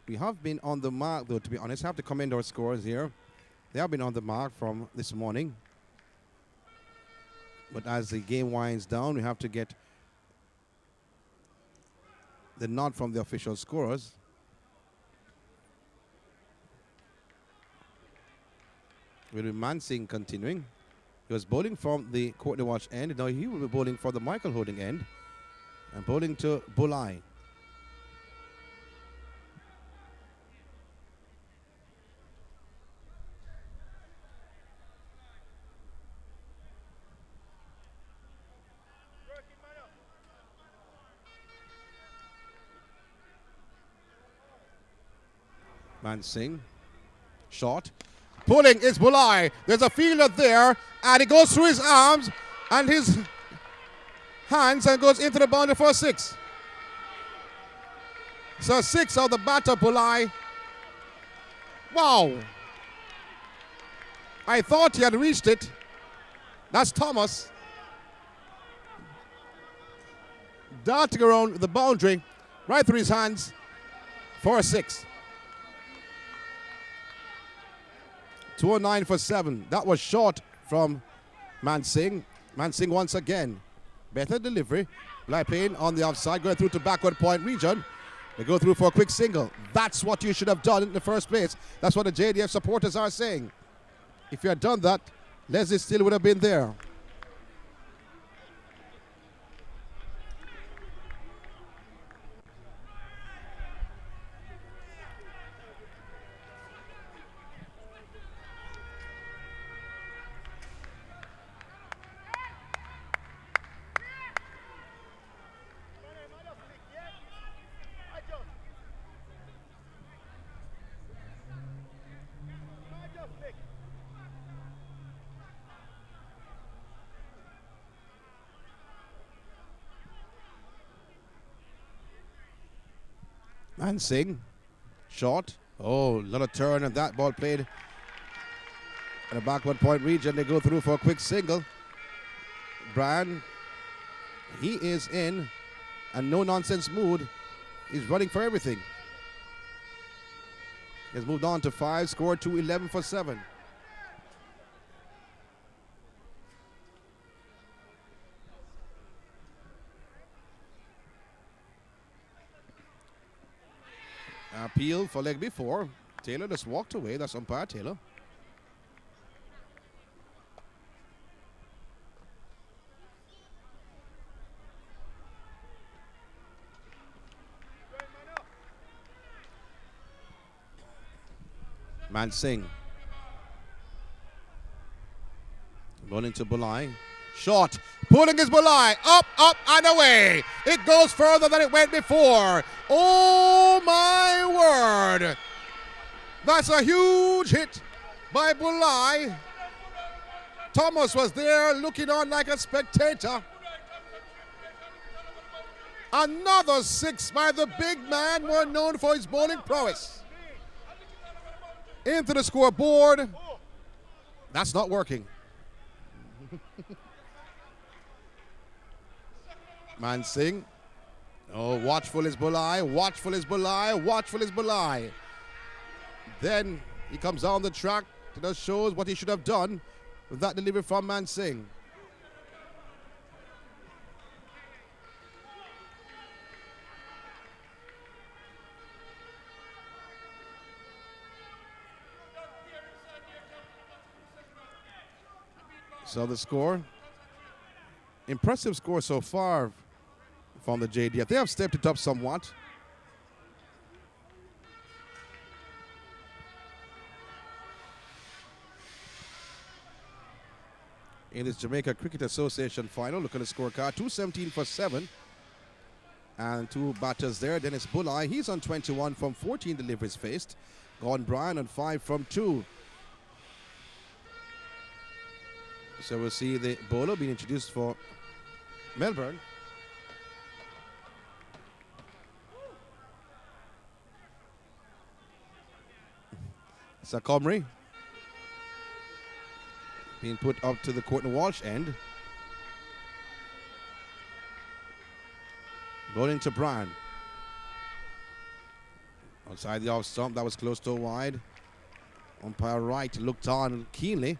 B: We have been on the mark though, to be honest. I have to commend our scores here. They have been on the mark from this morning. But as the game winds down, we have to get the nod from the official scorers. With Mansingh continuing. He was bowling from the Courtney Walsh end. Now he will be bowling for the Michael Holding end. And bowling to Bulai. Mansingh. Shot. Pulling is Bulai. There's a fielder there, and it goes through his arms and his hands and goes into the boundary for 6. So 6 of the batter, Bulai. Wow. I thought he had reached it. That's Thomas. Darting around the boundary, right through his hands for a 6. 209 for 7. That was short from Mansingh. Mansingh once again. Better delivery. Playing on the offside, going through to backward point region. They go through for a quick single. That's what you should have done in the first place. That's what the JDF supporters are saying. If you had done that, Leslie still would have been there. Mansingh, short. Oh, a lot of turn, and that ball played in a backward point region. They go through for a quick single. Brian, he is in a no-nonsense mood. He's running for everything. He's moved on to 5, scored 211 for 7. Appeal for leg before. Taylor just walked away. That's umpire Taylor. Man Singh. Going into Bulai. Short. Pulling his Bulai. Up, up, and away. It goes further than it went before. Oh, my word. That's a huge hit by Bulai. Thomas was there looking on like a spectator. Another 6 by the big man, more known for his bowling prowess. Into the scoreboard. That's not working. Man Singh. Oh, watchful is Bulai, watchful is Bulai, watchful is Bulai. Then he comes down the track. It just shows what he should have done with that delivery from Man Singh. So the score, impressive score so far from the JDF. They have stepped it up somewhat. In this Jamaica Cricket Association final, look at the scorecard, 217 for 7. And 2 batters there. Dennis Bulai, he's on 21 from 14 deliveries faced. Gordon Bryan on 5 from 2. So we'll see the bowler being introduced for Melbourne. Sir Comrie being put up to the Courtney Walsh end. Bowling to Bryan. Outside the off stump, that was close to a wide. Umpire Wright looked on keenly.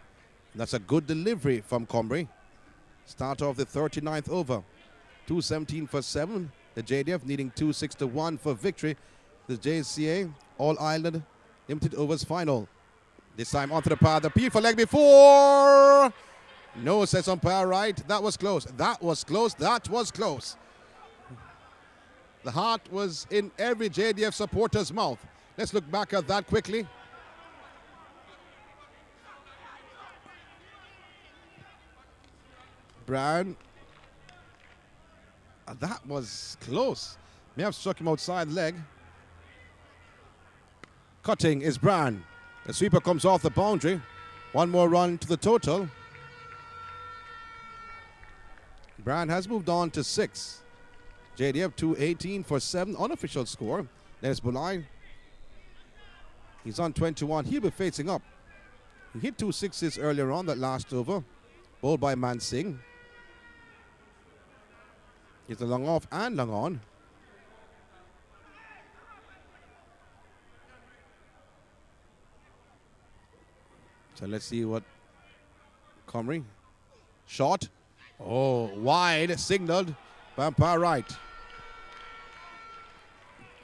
B: That's a good delivery from Comrie. Start off the 39th over. 217 for 7. The JDF needing 2-6 to 1 for victory. The JCA All Ireland Limited Overs final. This time onto the path. The appeal for leg before. No, says umpire Wright. That was close. That was close. That was close. The heart was in every JDF supporter's mouth. Let's look back at that quickly. Bryan. That was close. May have struck him outside leg. Cutting is Bryan. The sweeper comes off the boundary. One more run to the total. Bryan has moved on to 6. JDF 218 for 7. Unofficial score. There's Bulai. He's on 21. He'll be facing up. He hit 2 6s earlier on that last over. Bowled by Man Singh. He's a long off and long on. So let's see what Comrie. Shot. Oh, wide. Signaled by umpire Wright.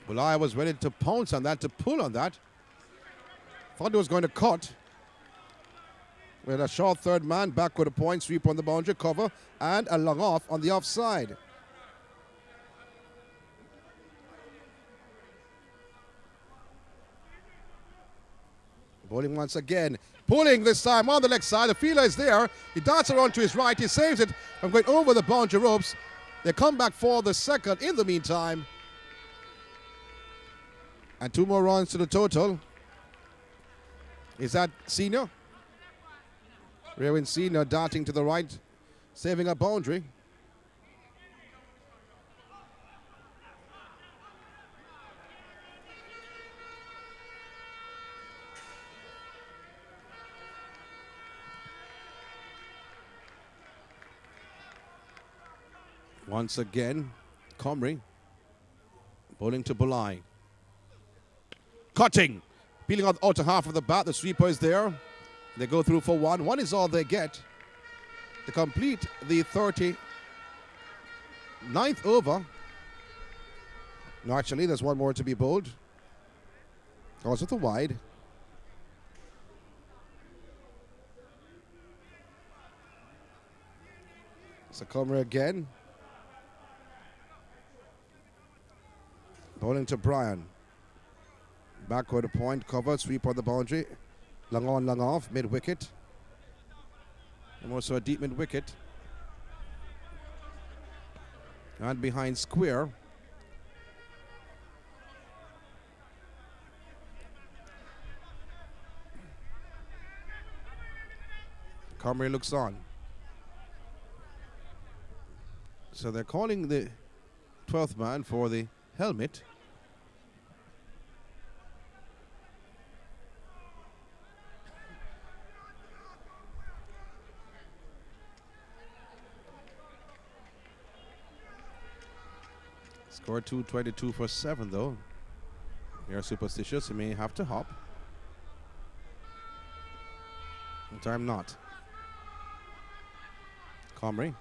B: Bulai was ready to pounce on that, to pull on that. Thought he was going to cut. With a short third man back with a point sweep on the boundary cover and a long off on the offside. Bowling once again. Pulling this time on the leg side. The fielder is there. He darts around to his right. He saves it from going over the boundary ropes. They come back for the second in the meantime. And 2 more runs to the total. Is that Senior? Rewin Senior darting to the right, saving a boundary. Once again, Comrie bowling to Bulai. Cutting. Peeling out the outer half of the bat. The sweeper is there. They go through for 1. 1 is all they get to complete the 39th over. No, actually, there's 1 more to be bowled. Goes with the wide. So Comer again. Bowling to Brian. Backward a point, cover, sweep on the boundary. Long on, long off, mid-wicket. And also a deep mid-wicket. And behind square. Comrie looks on. So they're calling the 12th man for the helmet. Scored 222 for 7 though. You're superstitious, you may have to hop. Time not. Comrie.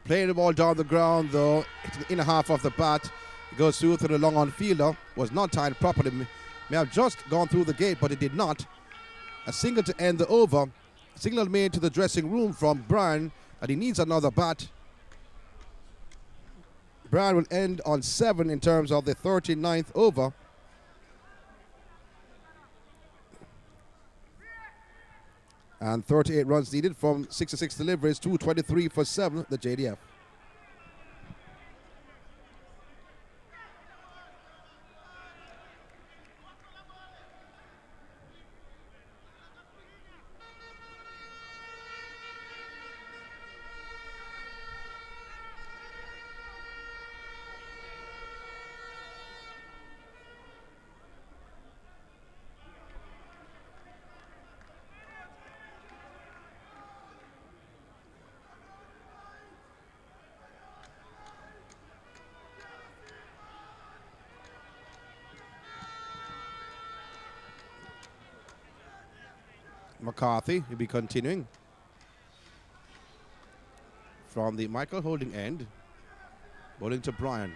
B: Playing the ball down the ground though, in a half of the bat. It goes through to the long on fielder. Was not timed properly. May have just gone through the gate, but it did not. A single to end the over. Signal made to the dressing room from Brian that he needs another bat. Brian will end on 7 in terms of the 39th over. And 38 runs needed from 66 deliveries, 223 for 7, the JDF. McCarthy will be continuing from the Michael Holding end, bowling to Brian.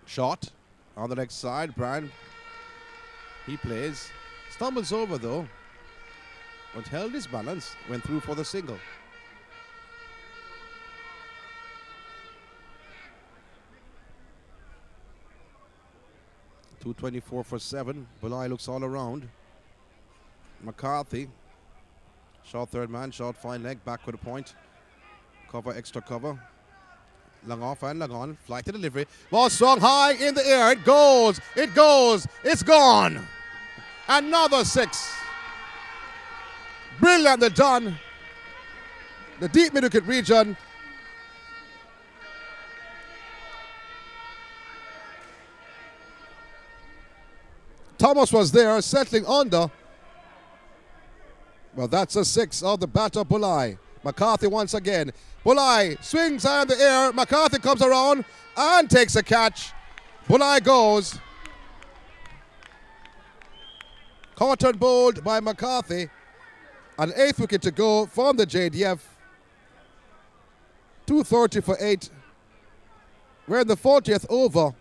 B: Shot on the next side. Brian, he plays. Stumbles over though, but held his balance. Went through for the single. .224 for 7. Bulai looks all around. McCarthy. Short third man, short fine leg, back with a point. Cover, extra cover. Long off and long on. Flight to delivery. Ball swung high in the air. It goes. It goes. It's gone. Another 6. Brilliantly done. The deep mid-wicket region. Thomas was there settling under. Well, that's a 6 of the batter Bulai. McCarthy once again. Bulai swings high in the air. McCarthy comes around and takes a catch. Bulai goes. Caught and bowled by McCarthy. An 8th wicket to go from the JDF. 230 for 8. We're in the 40th over.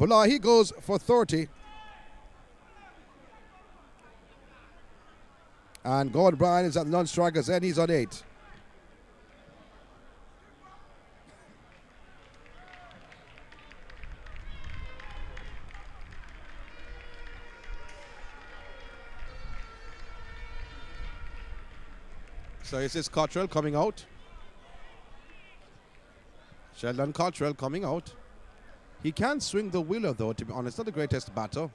B: Bulai, he goes for 30. And Gordon Bryan is at non-strikers end. He's on 8. So is this Cottrell coming out? Sheldon Cottrell coming out. He can swing the wheeler though, to be honest. Not the greatest batter.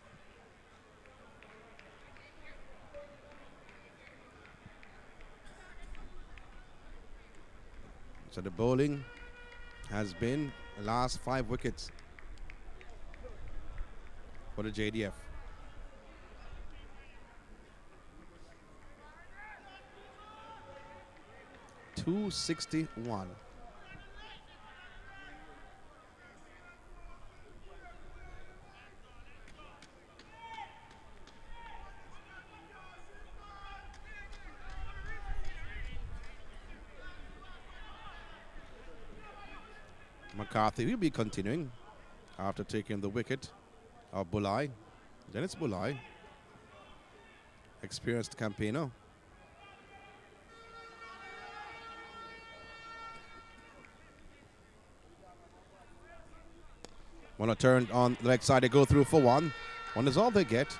B: So the bowling has been the last 5 wickets for the JDF. .261. McCarthy will be continuing after taking the wicket of Bulai. Then it's Bulai, experienced campaigner. Want to turn on the leg side, they go through for one. One is all they get.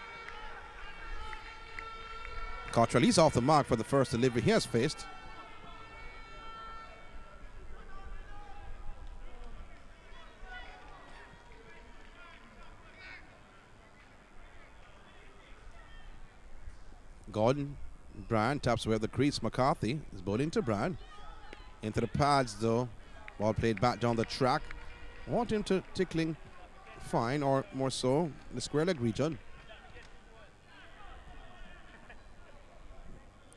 B: Cottrell, he's off the mark for the first delivery he has faced. Gordon, Bryan taps away at the crease. McCarthy is bowling to Bryan. Into the pads though. Ball played back down the track. Want him to tickling fine, or more so, the square leg region.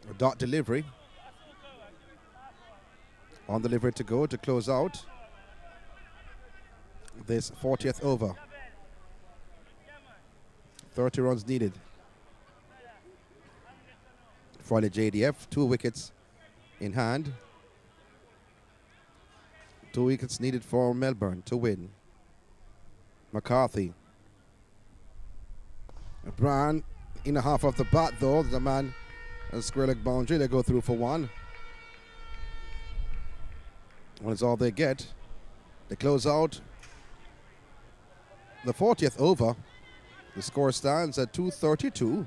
B: A dot delivery. On delivery to go to close out this 40th over. 30 runs needed for the JDF. 2 wickets in hand. 2 wickets needed for Melbourne to win. McCarthy. Bryan in the half of the bat though. There's a man a square leg boundary. They go through for one. One is all they get. They close out the 40th over. The score stands at 232.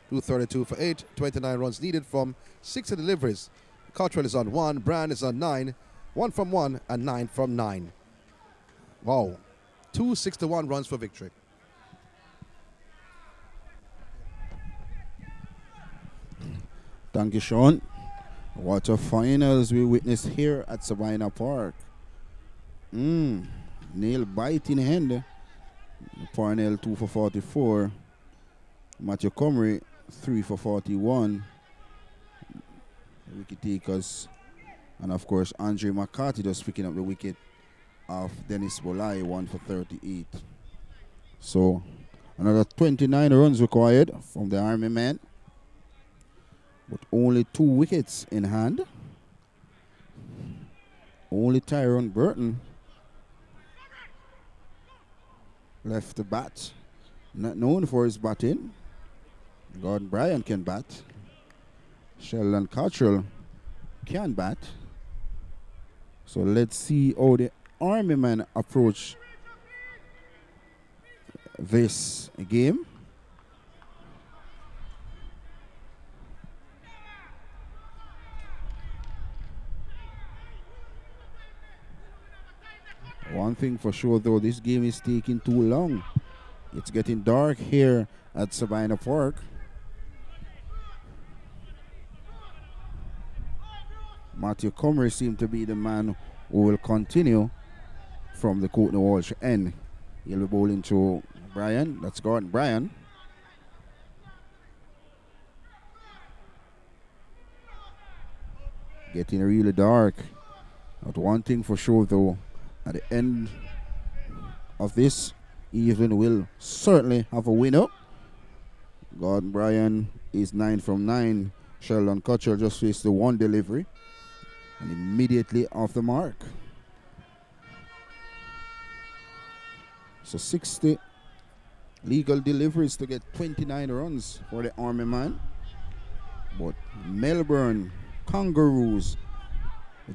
B: 232 for 8. 29 runs needed from 60 deliveries. Cottrell is on 1. Bryan is on 9. 1 from 1 and 9 from 9. Wow. 261 runs for victory.
A: Thank you, Sean. What a finals we witnessed here at Sabina Park. Nail bite in hand. Parnell 2 for 44. Matthew Comrie 3 for 41. Wicket takers. And of course, Andre McCarthy just picking up the wicket of Dennis Bolai, 1 for 38. So, another 29 runs required from the Army men. But only 2 wickets in hand. Only Tyrone Burton left to bat. Not known for his batting. Gordon Bryan can bat. Sheldon Cottrell can bat. So let's see how the Army men approach this game. One thing for sure though, this game is taking too long. It's getting dark here at Sabina Park. Matthew Comrie seems to be the man who will continue from the Courtney Walsh end. He'll be bowling to Bryan. That's Gordon Bryan. Getting really dark. But one thing for sure though, at the end of this evening, we'll certainly have a winner. Gordon Bryan is 9 from 9. Sheldon Cottrell just faced the 1 delivery and immediately off the mark. So 60 legal deliveries to get 29 runs for the Army man. But Melbourne Kangaroos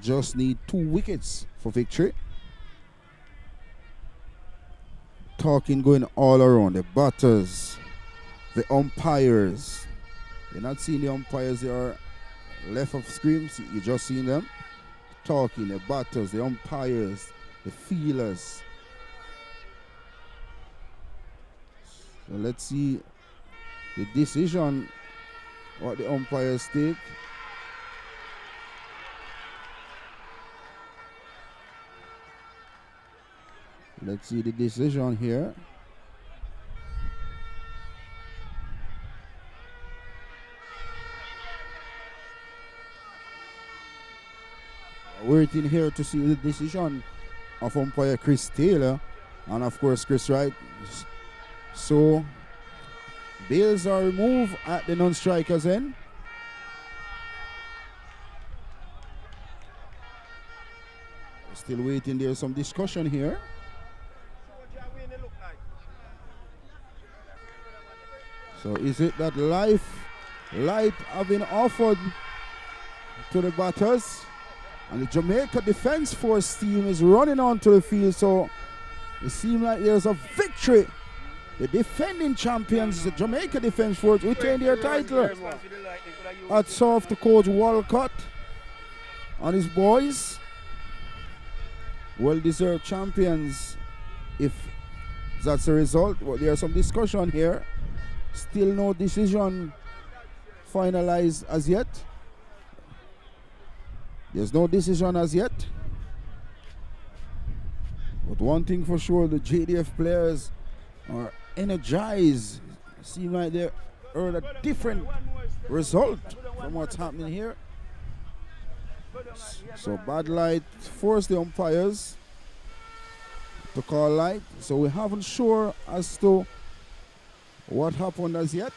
A: just need 2 wickets for victory. Talking going all around. The batters, the umpires. You're not seeing the umpires, they are left of screen. You just seen them. Talking, the batters, the umpires, the feelers. So let's see the decision, what the umpires take. Let's see the decision here. Waiting here to see the decision of umpire Chris Taylor and of course Chris Wright. So bails are removed at the non-strikers end. Still waiting. There's some discussion here. So is it that light have been offered to the batters? And the Jamaica Defence Force team is running onto the field. So it seems like there's a victory. The defending champions, the Jamaica Defence Force, retain their title. Hats off to Coach Walcott and his boys. Well-deserved champions if that's the result. But there's some discussion here. Still no decision finalized as yet. There's no decision as yet. But one thing for sure, the JDF players are energized. Seem like they earned a different result from what's happening here. So bad light forced the umpires to call light. So we haven't sure as to what happened as yet.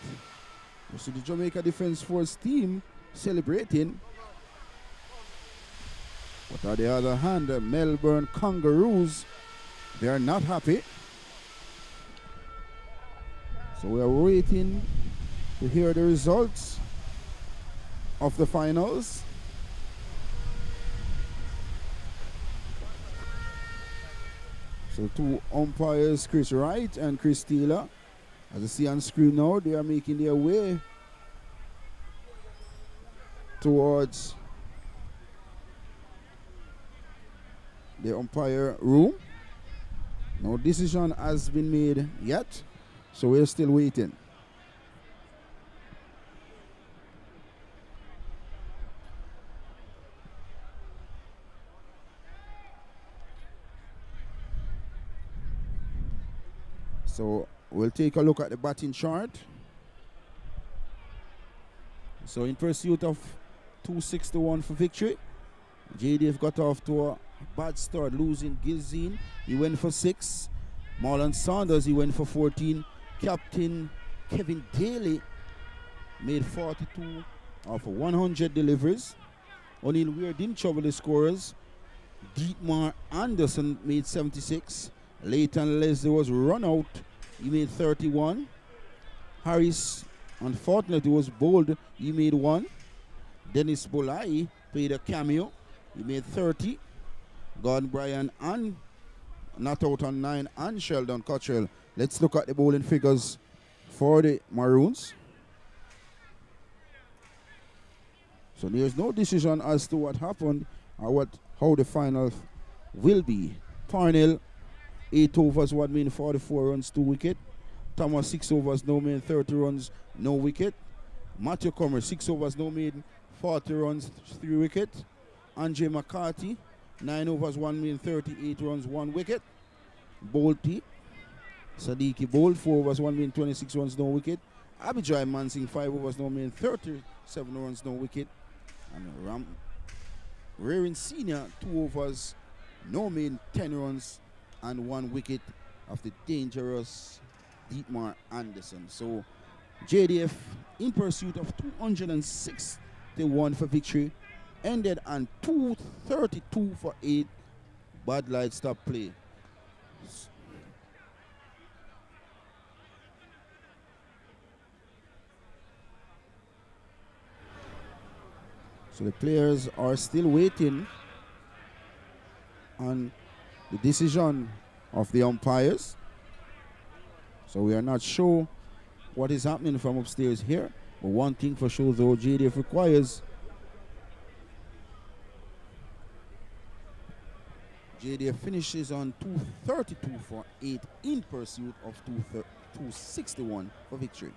A: You see the Jamaica Defence Force team celebrating. But on the other hand, the Melbourne Kangaroos, they are not happy. So we are waiting to hear the results of the finals. So two umpires, Chris Wright and Chris Taylor. As you see on screen now, they are making their way towards the umpire room. No decision has been made yet, so we're still waiting. So we'll take a look at the batting chart. So in pursuit of 261 for victory, JDF got off to a bad start, losing Gilzine. He went for 6. Marlon Saunders, he went for 14. Captain Kevin Daly made 42 of 100 deliveries. O'Neill Weir didn't trouble the scorers. Dietmar Anderson made 76. Leighton Leslie was run out. He made 31. Harris, unfortunately, was bowled. He made 1. Dennis Bolai played a cameo. He made 30. Gordon Bryan and not out on 9 and Sheldon Cottrell. Let's look at the bowling figures for the Maroons. So there's no decision as to what happened or how the final will be. Parnell, 8 overs, 1 mean 44 runs, 2 wicket. Thomas, 6 overs, no mean 30 runs, no wicket. Matthew Comer, 6 overs, no mean 40 runs, 3 wicket. Andre McCarthy, 9 overs, 1 mean 38 runs, 1 wicket. Bolty, Sadiki bowled 4 overs, 1 mean 26 runs, no wicket. Abijay Mansingh, 5 overs, no mean 37 runs, no wicket. And Rearing Senior, 2 overs, no mean 10 runs and 1 wicket of the dangerous Dietmar Anderson. So JDF in pursuit of 261 for victory, ended on 232 for 8. Bad light stop play. So the players are still waiting on the decision of the umpires. So we are not sure what is happening from upstairs here. But one thing for sure, though, JDF requires JDF finishes on 232 for 8 in pursuit of 261 for victory.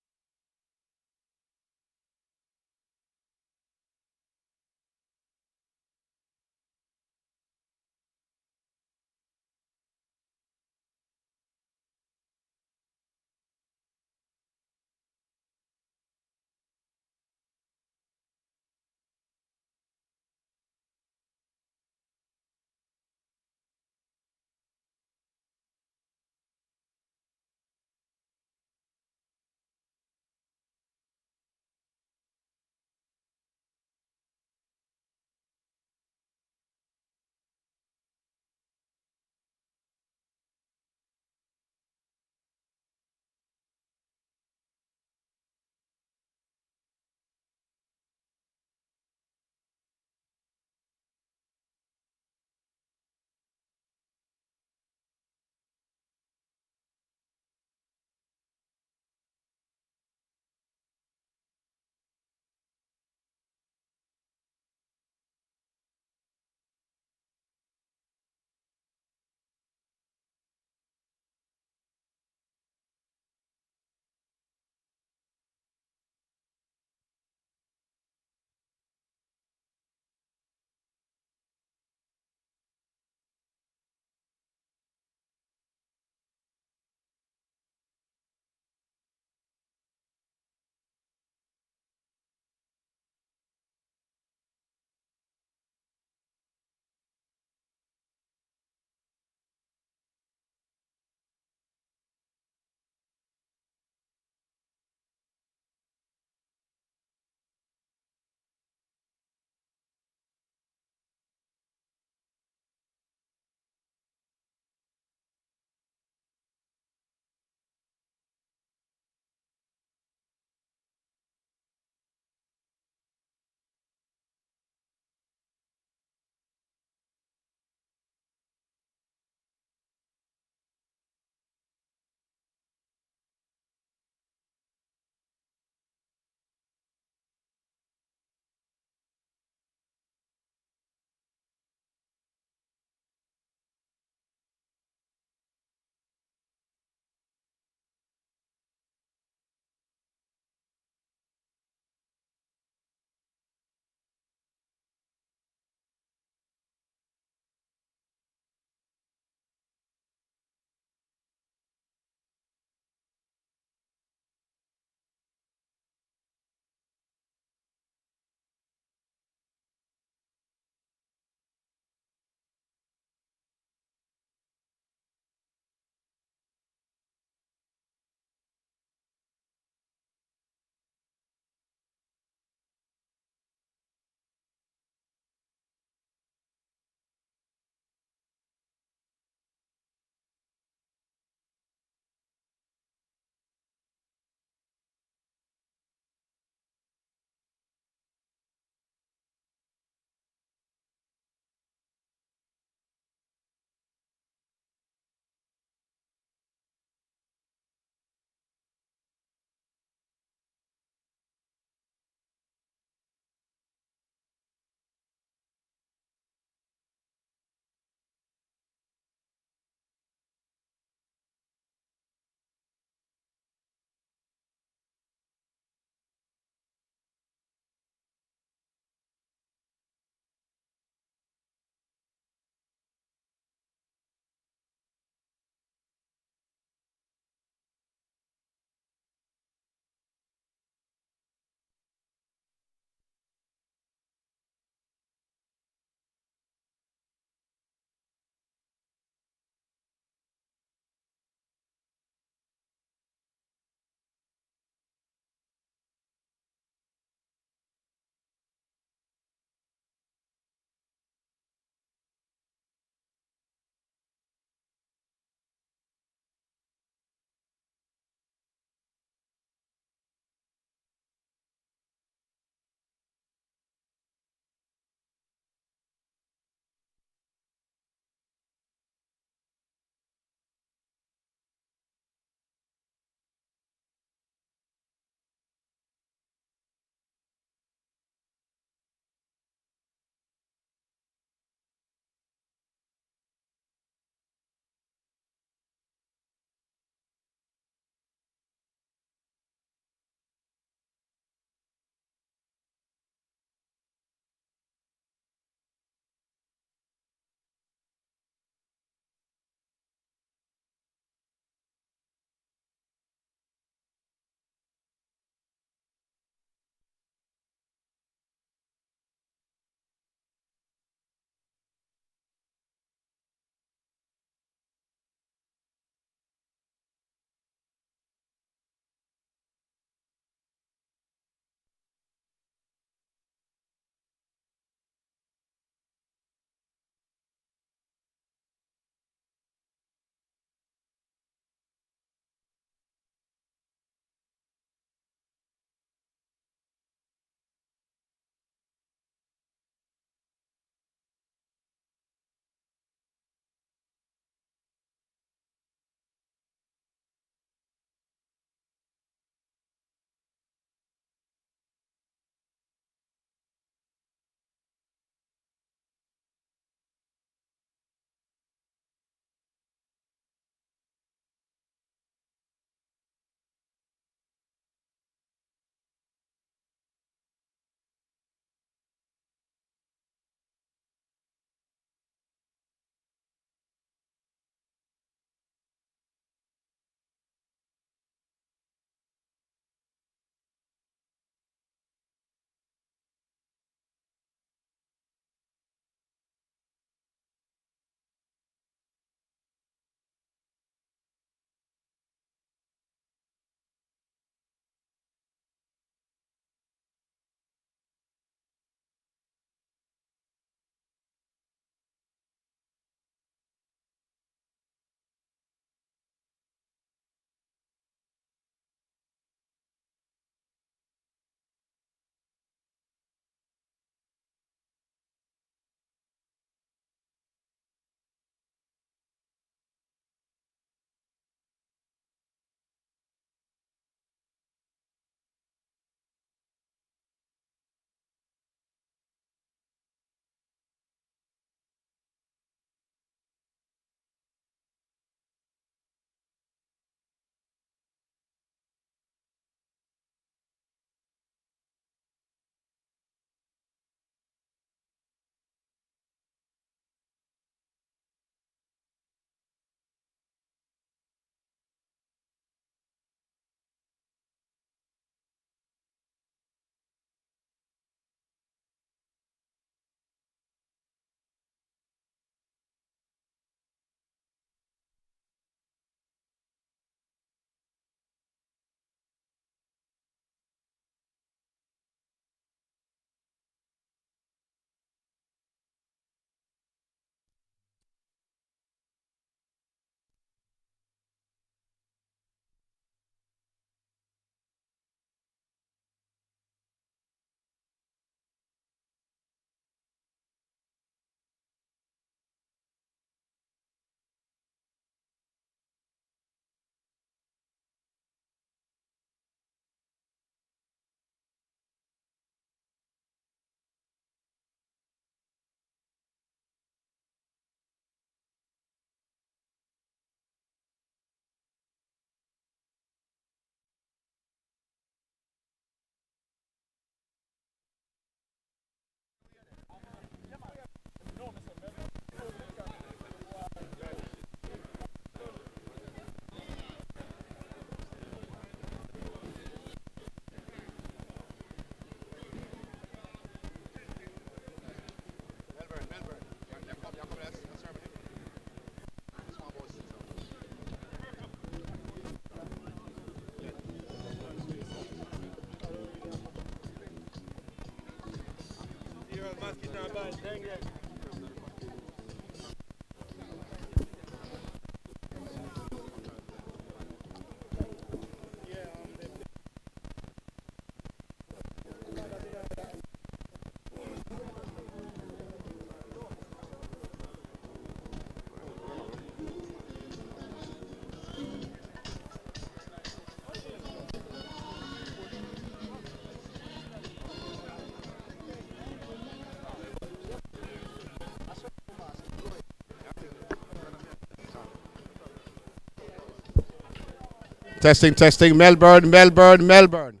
B: Testing, testing. Melbourne, Melbourne, Melbourne.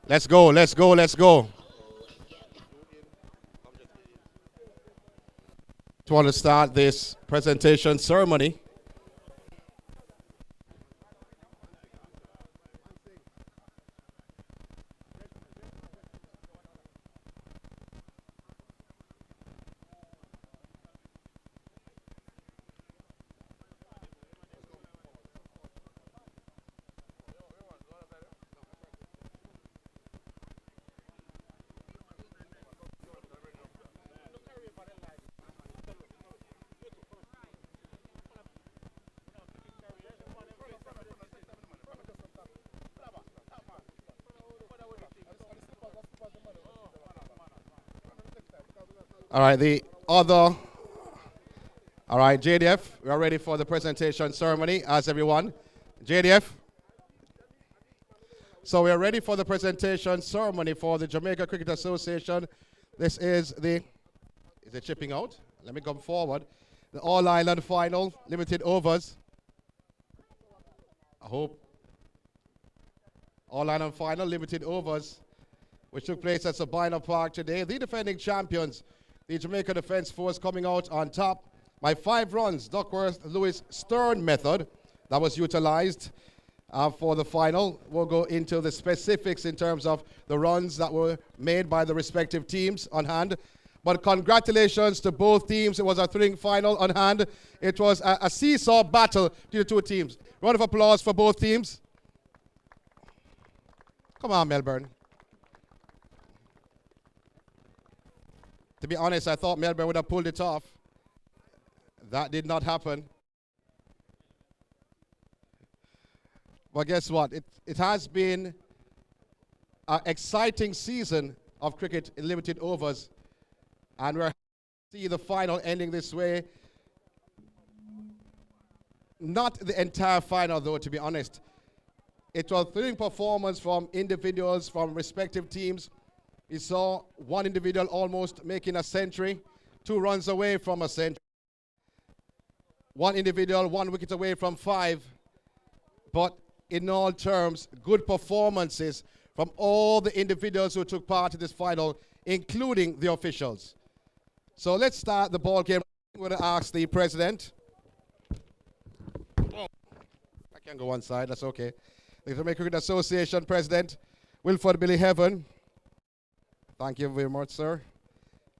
B: Let's go, let's go, let's go. Just want to start this presentation ceremony. All right, all right, JDF, we are ready for the presentation ceremony, as everyone. JDF. So we are ready for the presentation ceremony for the Jamaica Cricket Association. This is it chipping out? Let me come forward. The All-Island Final, limited overs. I hope. All-Island Final, limited overs, which took place at Sabina Park today. The defending champions, the Jamaica Defence Force, coming out on top by 5 runs. Duckworth-Lewis Stern method that was utilized for the final. We'll go into the specifics in terms of the runs that were made by the respective teams on hand. But congratulations to both teams. It was a thrilling final on hand. It was a seesaw battle between the two teams. Round of applause for both teams. Come on, Melbourne. To be honest, I thought Melbourne would have pulled it off. That did not happen. But guess what? It has been an exciting season of cricket in limited overs. And we're see the final ending this way. Not the entire final, though, to be honest. It was a thrilling performance from individuals from respective teams. We saw one individual almost making a century, 2 runs away from a century. One individual, 1 wicket away from 5. But in all terms, good performances from all the individuals who took part in this final, including the officials. So let's start the ball game. I'm going to ask the president. Oh, I can go one side, that's okay. The Jamaica Cricket Association President, Wilford Billy Heaven. Thank you very much, sir.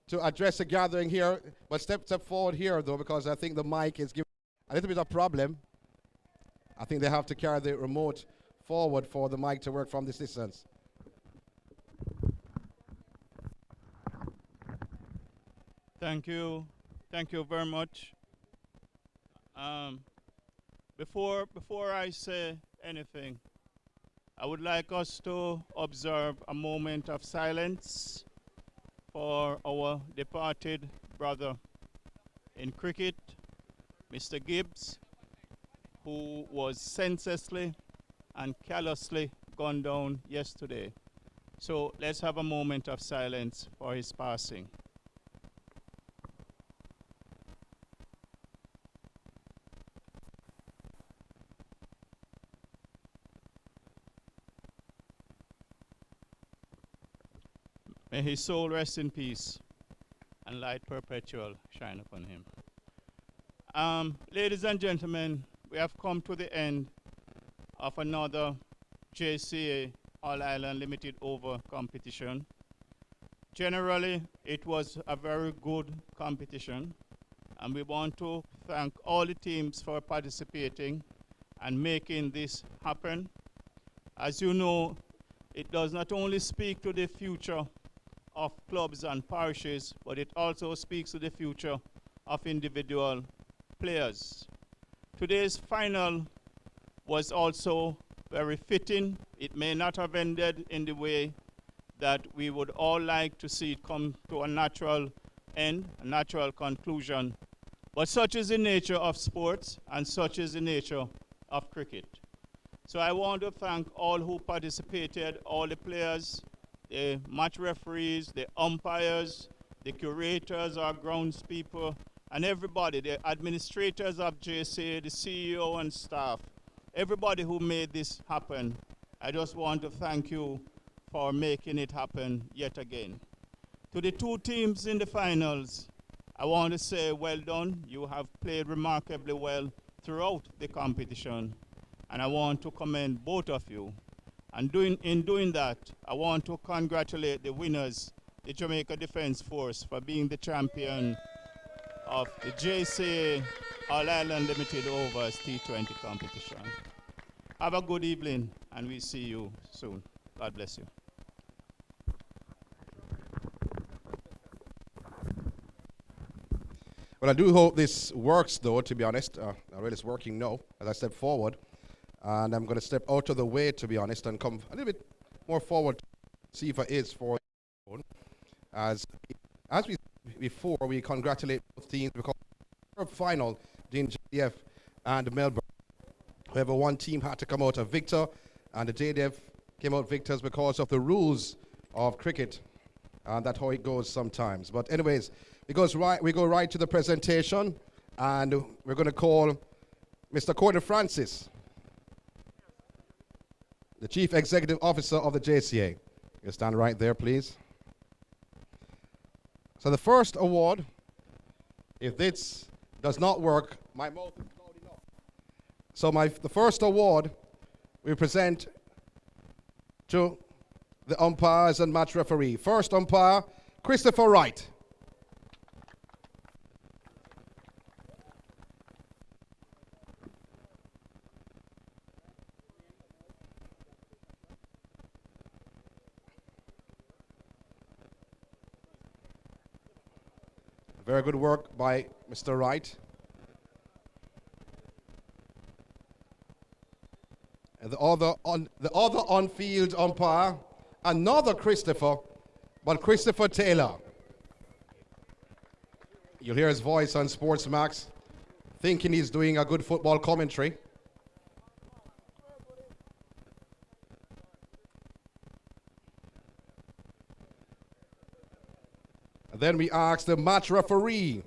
B: To address the gathering here, but step forward here, though, because I think the mic is giving a little bit of problem. I think they have to carry the remote forward for the mic to work from this distance.
D: Thank you. Thank you very much. Before I say anything, I would like us to observe a moment of silence for our departed brother in cricket, Mr. Gibbs, who was senselessly and callously gunned down yesterday. So let's have a moment of silence for his passing. May his soul rest in peace and light perpetual shine upon him. Ladies and gentlemen, we have come to the end of another JCA All-Island Limited Over competition. Generally, it was a very good competition, and we want to thank all the teams for participating and making this happen. As you know, it does not only speak to the future of clubs and parishes, but it also speaks to the future of individual players. Today's final was also very fitting. It may not have ended in the way that we would all like to see it come to a natural end, a natural conclusion. But such is the nature of sports, and such is the nature of cricket. So I want to thank all who participated, all the players, the match referees, the umpires, the curators, our groundspeople, and everybody, the administrators of JCA, the CEO and staff, everybody who made this happen. I just want to thank you for making it happen yet again. To the two teams in the finals, I want to say well done. You have played remarkably well throughout the competition, and I want to commend both of you. And in doing that, I want to congratulate the winners, the Jamaica Defence Force, for being the champion of the JCA All Island Limited Overs T20 competition. Have a good evening, and we'll see you soon. God bless you.
B: Well, I do hope this works, though, to be honest. Well, it's working now as I step forward. And I'm going to step out of the way, to be honest, and come a little bit more forward to see if it is for as we before, we congratulate both teams because the final between JDF and Melbourne. However, one team had to come out a victor, and the JDF came out victors because of the rules of cricket. And that's how it goes sometimes. But anyways, we go right to the presentation, and we're going to call Mr. Courtney Francis, the Chief Executive Officer of the JCA. You stand right there, please. So the first award, if this does not work, my mouth is loud enough. So the first award we present to the umpires and match referee. First umpire, Christopher Wright. Very good work by Mr. Wright. And the other on-field umpire, another Christopher, but Christopher Taylor. You'll hear his voice on Sportsmax, thinking he's doing a good football commentary. And then we ask the match referee,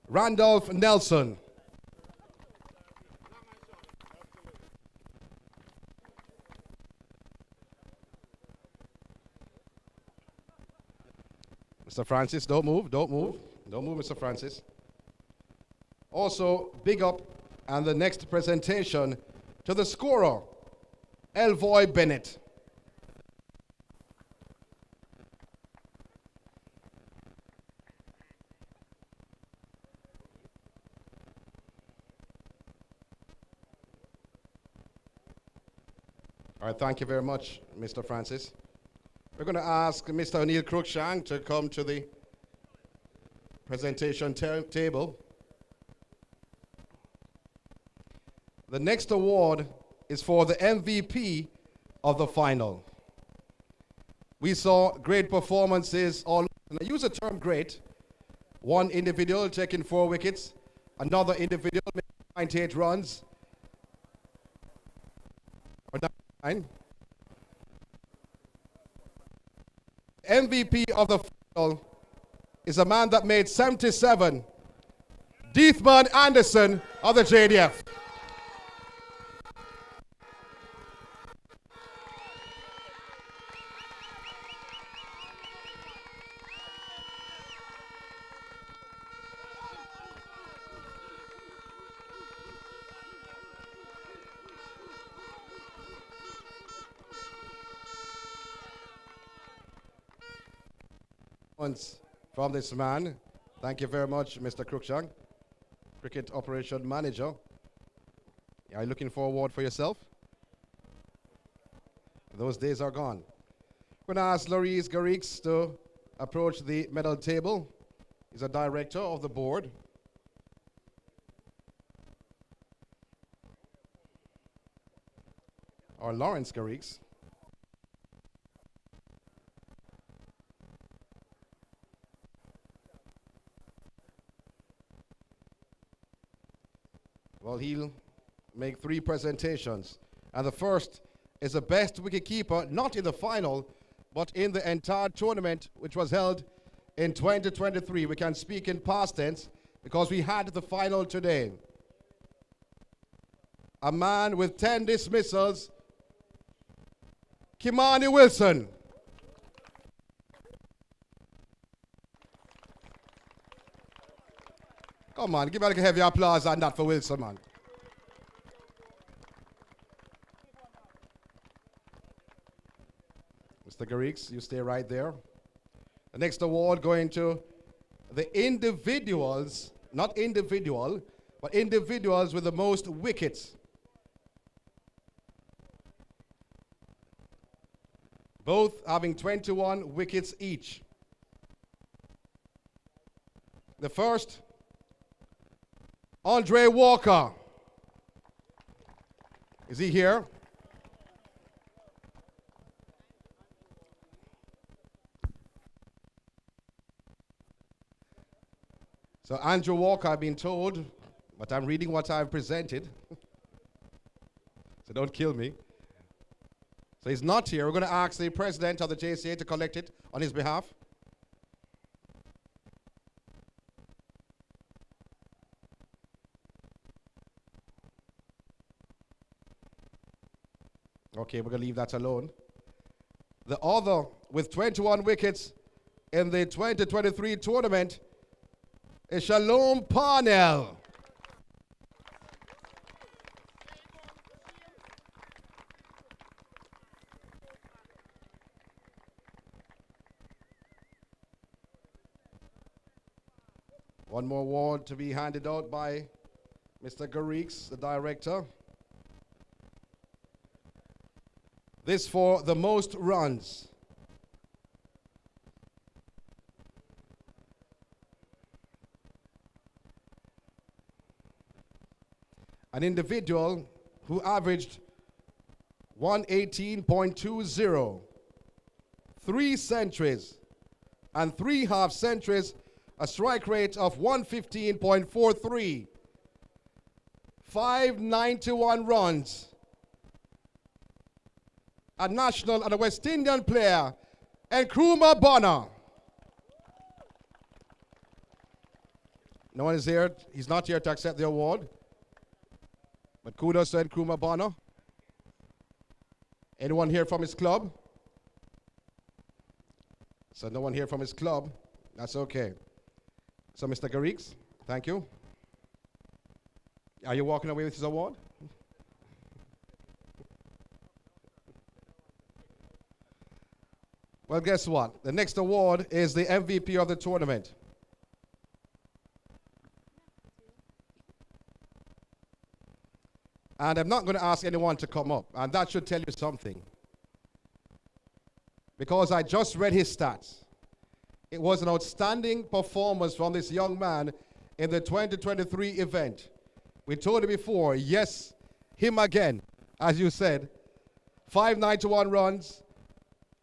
B: Randolph Nelson. Mr. Francis, don't move, Mr. Francis. Also, big up, and the next presentation to the scorer, Elvoy Bennett. All right, thank you very much, Mr. Francis. We're going to ask Mr. O'Neill Cruikshank to come to the presentation table. The next award is for the MVP of the final. We saw great performances all, and I use the term great. One individual taking 4 wickets, another individual making 98 runs. Or 99. MVP of the final is a man that made 77, Deathman Anderson of the JDF. From this man. Thank you very much, Mr. Cruikshank, Cricket Operation Manager. Are you looking for an award for yourself? Those days are gone. We're going to ask Laurice Garrix to approach the medal table. He's a director of the board. Or Lawrence Garrix. Well, he'll make 3 presentations. And the first is the best wicketkeeper, not in the final, but in the entire tournament, which was held in 2023. We can speak in past tense because we had the final today. A man with 10 dismissals, Kimani Wilson. Come on, give a heavy applause on that for Wilson, man. Mr. Garrix, you stay right there. The next award going to the individuals, not individual, but individuals with the most wickets. Both having 21 wickets each. The first, Andre Walker. Is he here? So Andrew Walker, I've been told, but I'm reading what I've presented. So don't kill me. So he's not here. We're going to ask the president of the JCA to collect it on his behalf. Okay, we're going to leave that alone. The other with 21 wickets in the 2023 tournament is Shalom Parnell. One more award to be handed out by Mr. Garrix, the director. This for the most runs. An individual who averaged 118.20, 3 centuries and 3 half centuries, a strike rate of 115.43, 591 runs. A national and a West Indian player, Nkrumah Bonner. No one is here. He's not here to accept the award. But kudos to Nkrumah Bonner. Anyone here from his club? So no one here from his club. That's okay. So Mr. Garrix, thank you. Are you walking away with his award? Well, guess what? The next award is the MVP of the tournament. And I'm not going to ask anyone to come up, and that should tell you something. Because I just read his stats. It was an outstanding performance from this young man in the 2023 event. We told you before, yes, him again, as you said. 591 runs,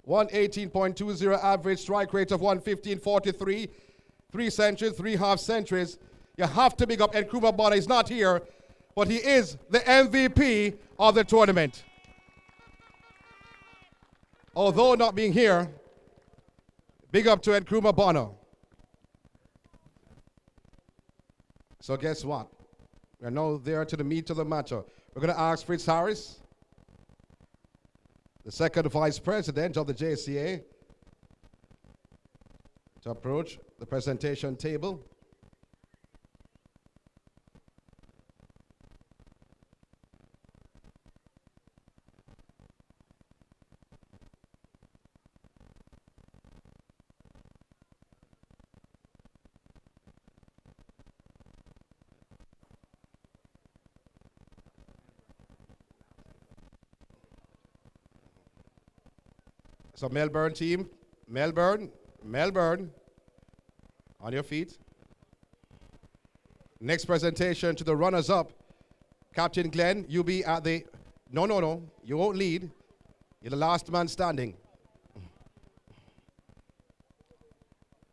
B: 118.20 average, strike rate of 115.43, 3 centuries, 3 half centuries. You have to big up Nkrumah Bonner. He's not here, but he is the MVP of the tournament. Although not being here, big up to Nkrumah Bonner. So guess what? We're now there to the meat of the matter. We're going to ask Fritz Harris, the second vice president of the JCA, to approach the presentation table. So Melbourne team, Melbourne, Melbourne, on your feet. Next presentation to the runners-up. Captain Glenn, you be at the... No. You won't lead. You're the last man standing.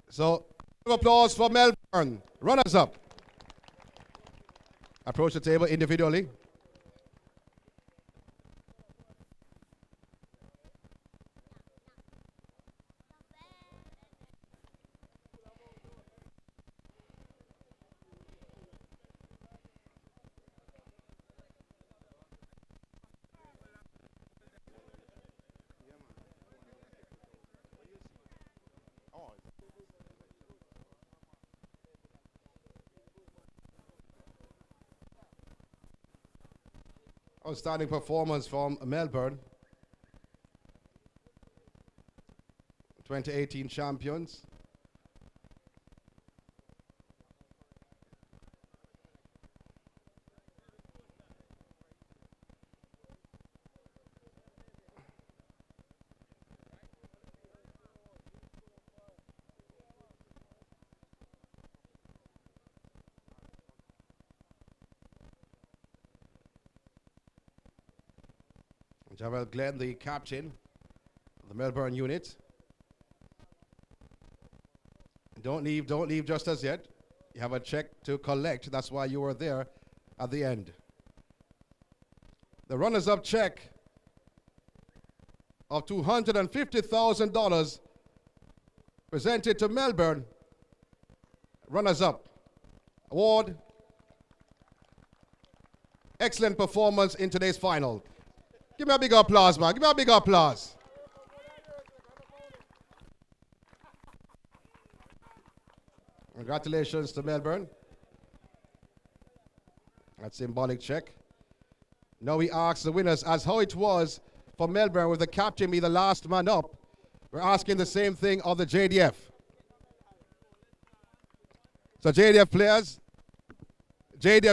B: So, applause for Melbourne. Runners-up. Approach the table individually. Outstanding performance from Melbourne. 2018 champions. Jarrell Glenn, the captain of the Melbourne unit. Don't leave just as yet. You have a check to collect. That's why you were there at the end. The runners-up check of $250,000 presented to Melbourne. Runners-up. Award. Excellent performance in today's final. Give me a big applause, man. Give me a big applause. Congratulations to Melbourne. That symbolic check. Now we ask the winners as how it was for Melbourne with the captain be the last man up. We're asking the same thing of the JDF. So JDF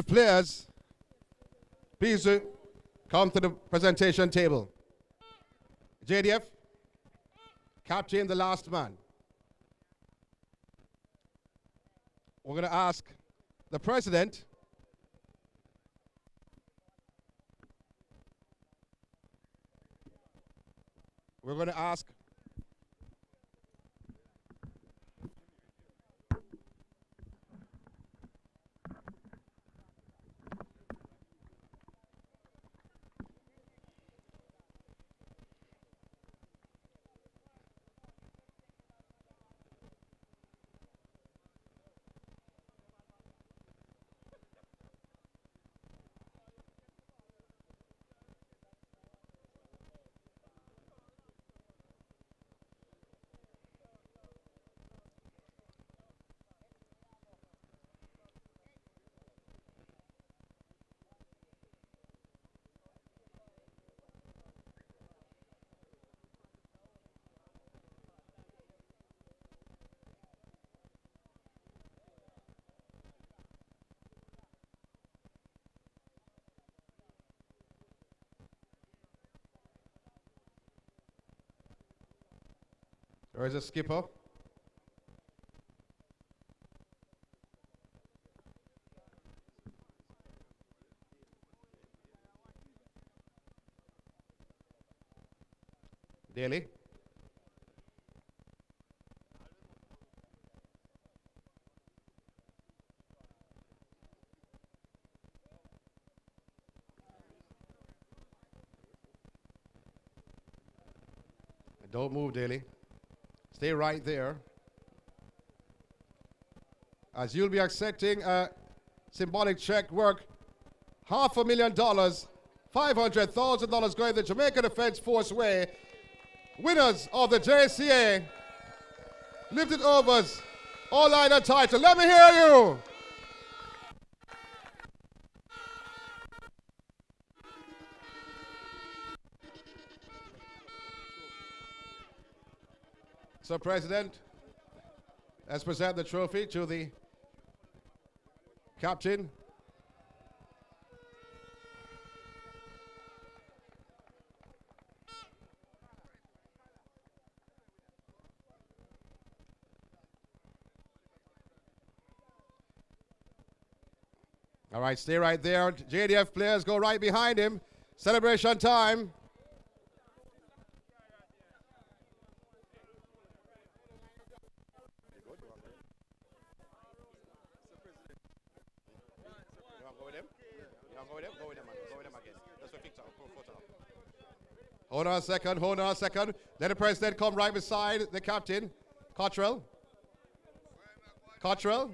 B: players, please come to the presentation table. JDF, captain, the last man. We're going to ask the president. We're going to ask there is a skipper. Daly. Don't move, Daly. Stay right there. As you'll be accepting a symbolic check worth $500,000, $500,000 going the Jamaica Defence Force way. Winners of the JCA lifted overs, all liner title. Let me hear you. So, President, let's present the trophy to the captain. All right, stay right there. JDF players go right behind him. Celebration time. Hold on a second, hold on a second. Let the president come right beside the captain. Cottrell. Cottrell.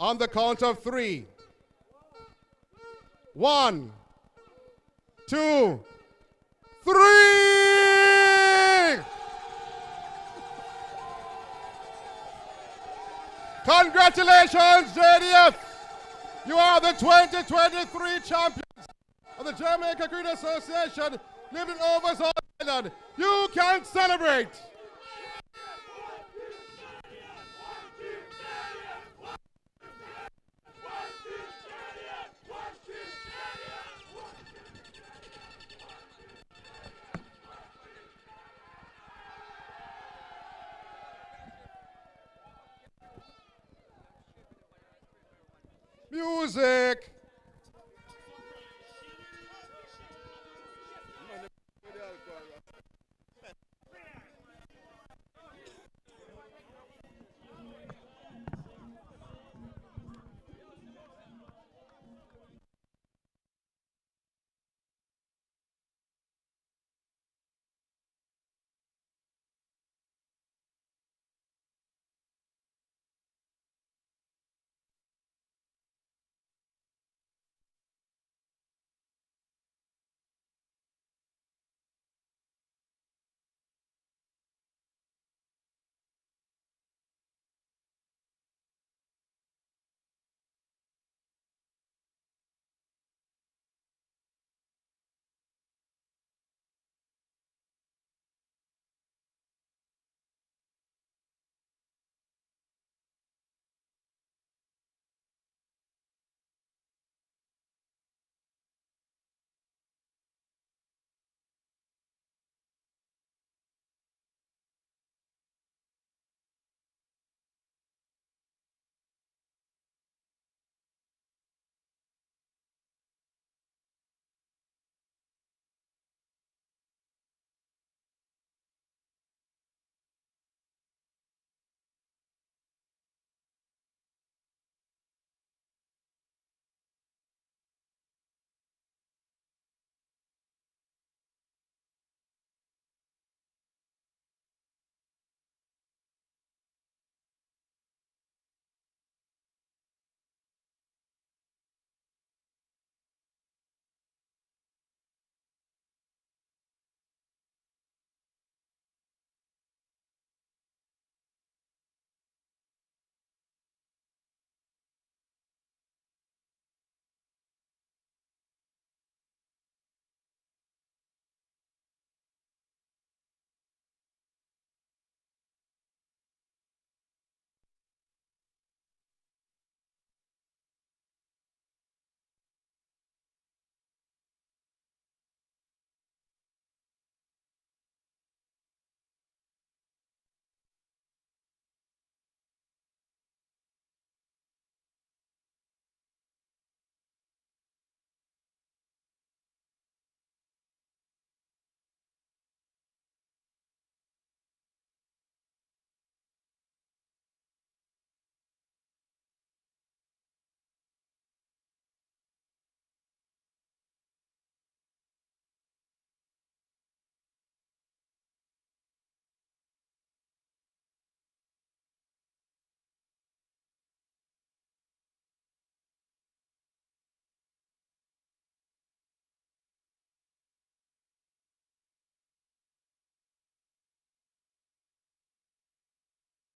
B: On the count of 3. 1, 2, 3! Congratulations, JDF! You are the 2023 champions of the Jamaica Cricket Association, living over South Island. You can celebrate! Music!